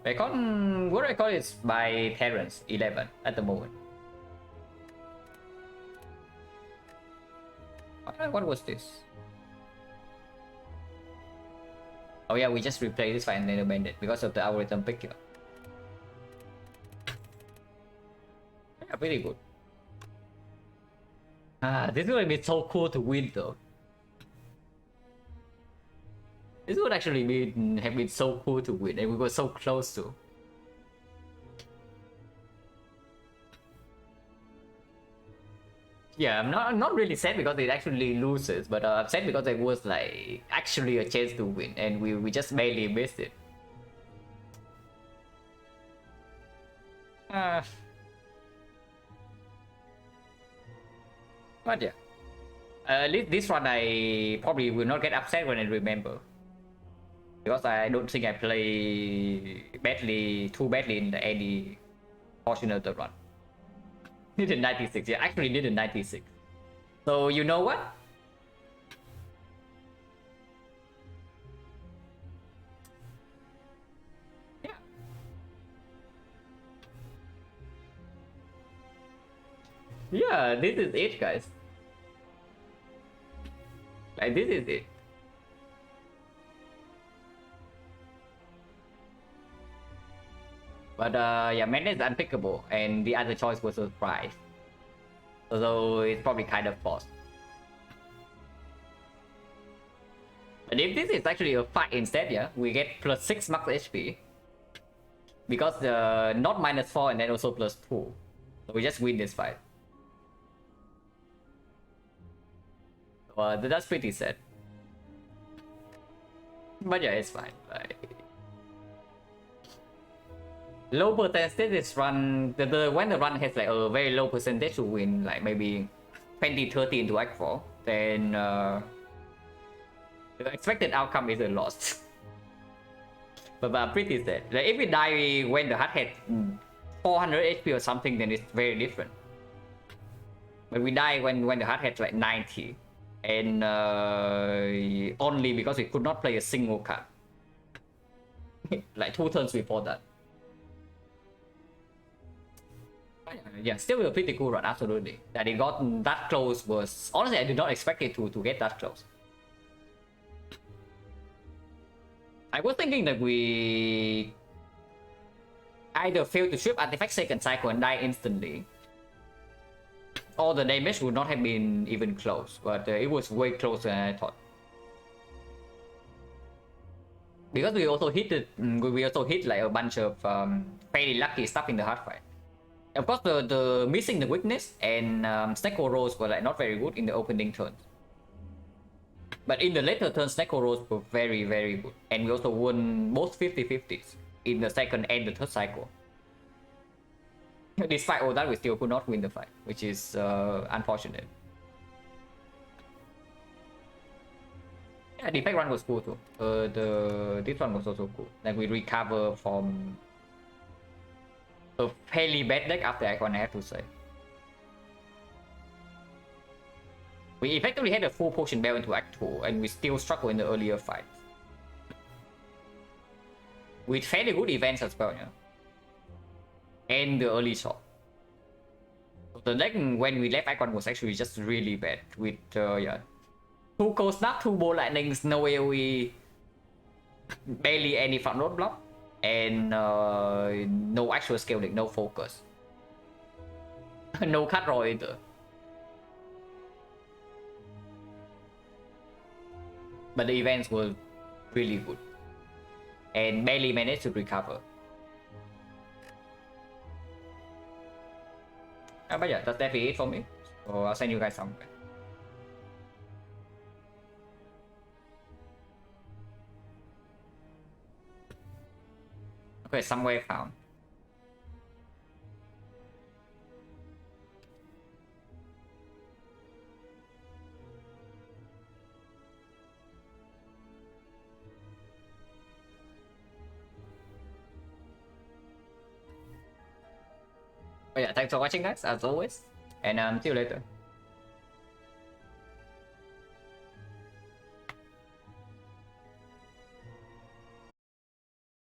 What record is by Terrence 11 at the moment. What was this? Oh yeah, we just replayed this fight and then abandoned it because of the algorithm pickup. Yeah, pretty good. This would be so cool to win though. This would actually have been so cool to win, and we were so close to. Yeah, I'm not really sad because it actually loses, but I'm sad because it was like actually a chance to win, and we just barely missed it. But yeah, at least this one I probably will not get upset when I remember, because I don't think I play too badly in any portion of the run. Did a 96, yeah, actually did a 96. So you know what? Yeah. Yeah, this is it, guys. Like, this is it. But yeah, Madness is unpickable, and the other choice was a surprise. So it's probably kind of forced. But if this is actually a fight instead, yeah, we get plus 6 max HP. Because not -4 and then also +2. So we just win this fight. That's pretty sad. But yeah, it's fine. Like, low percentage is run, when the run has like a very low percentage to win, like maybe 20-30 into Act 4, then the expected outcome is a loss. But I'm pretty sad. Like if we die when the hut had 400 HP or something, then it's very different. But we die when the hut had like 90, and only because we could not play a single card. Like 2 turns before that. Yeah, still a pretty cool run, absolutely. That it got that close was... Honestly, I did not expect it to get that close. I was thinking that we either fail to ship artifact second cycle and die instantly, or the damage would not have been even close, but it was way closer than I thought. Because we also hit like a bunch of fairly lucky stuff in the hard fight. Of course, the missing the weakness and Snecko rolls were like not very good in the opening turns. But in the later turns, Snecko rolls were very, very good. And we also won both 50-50s in the second and the third cycle. Despite all that, we still could not win the fight, which is unfortunate. Yeah, the defect run was cool too. This one was also cool. Like we recover from a fairly bad deck after Icon, I have to say. We effectively had a full potion bell into Act 2, and we still struggle in the earlier fights. With fairly good events as well, yeah. And the early shot. The deck when we left Icon was actually just really bad. With, yeah. 2 cold snap, 2 ball lightnings, no AoE, barely any front road block, and no actual scaling, no focus. No cut roll either. But the events were really good and barely managed to recover. But yeah, that's definitely it for me. So I'll send you guys some. Okay, somewhere found. Oh yeah, thanks for watching guys, as always. And see you later.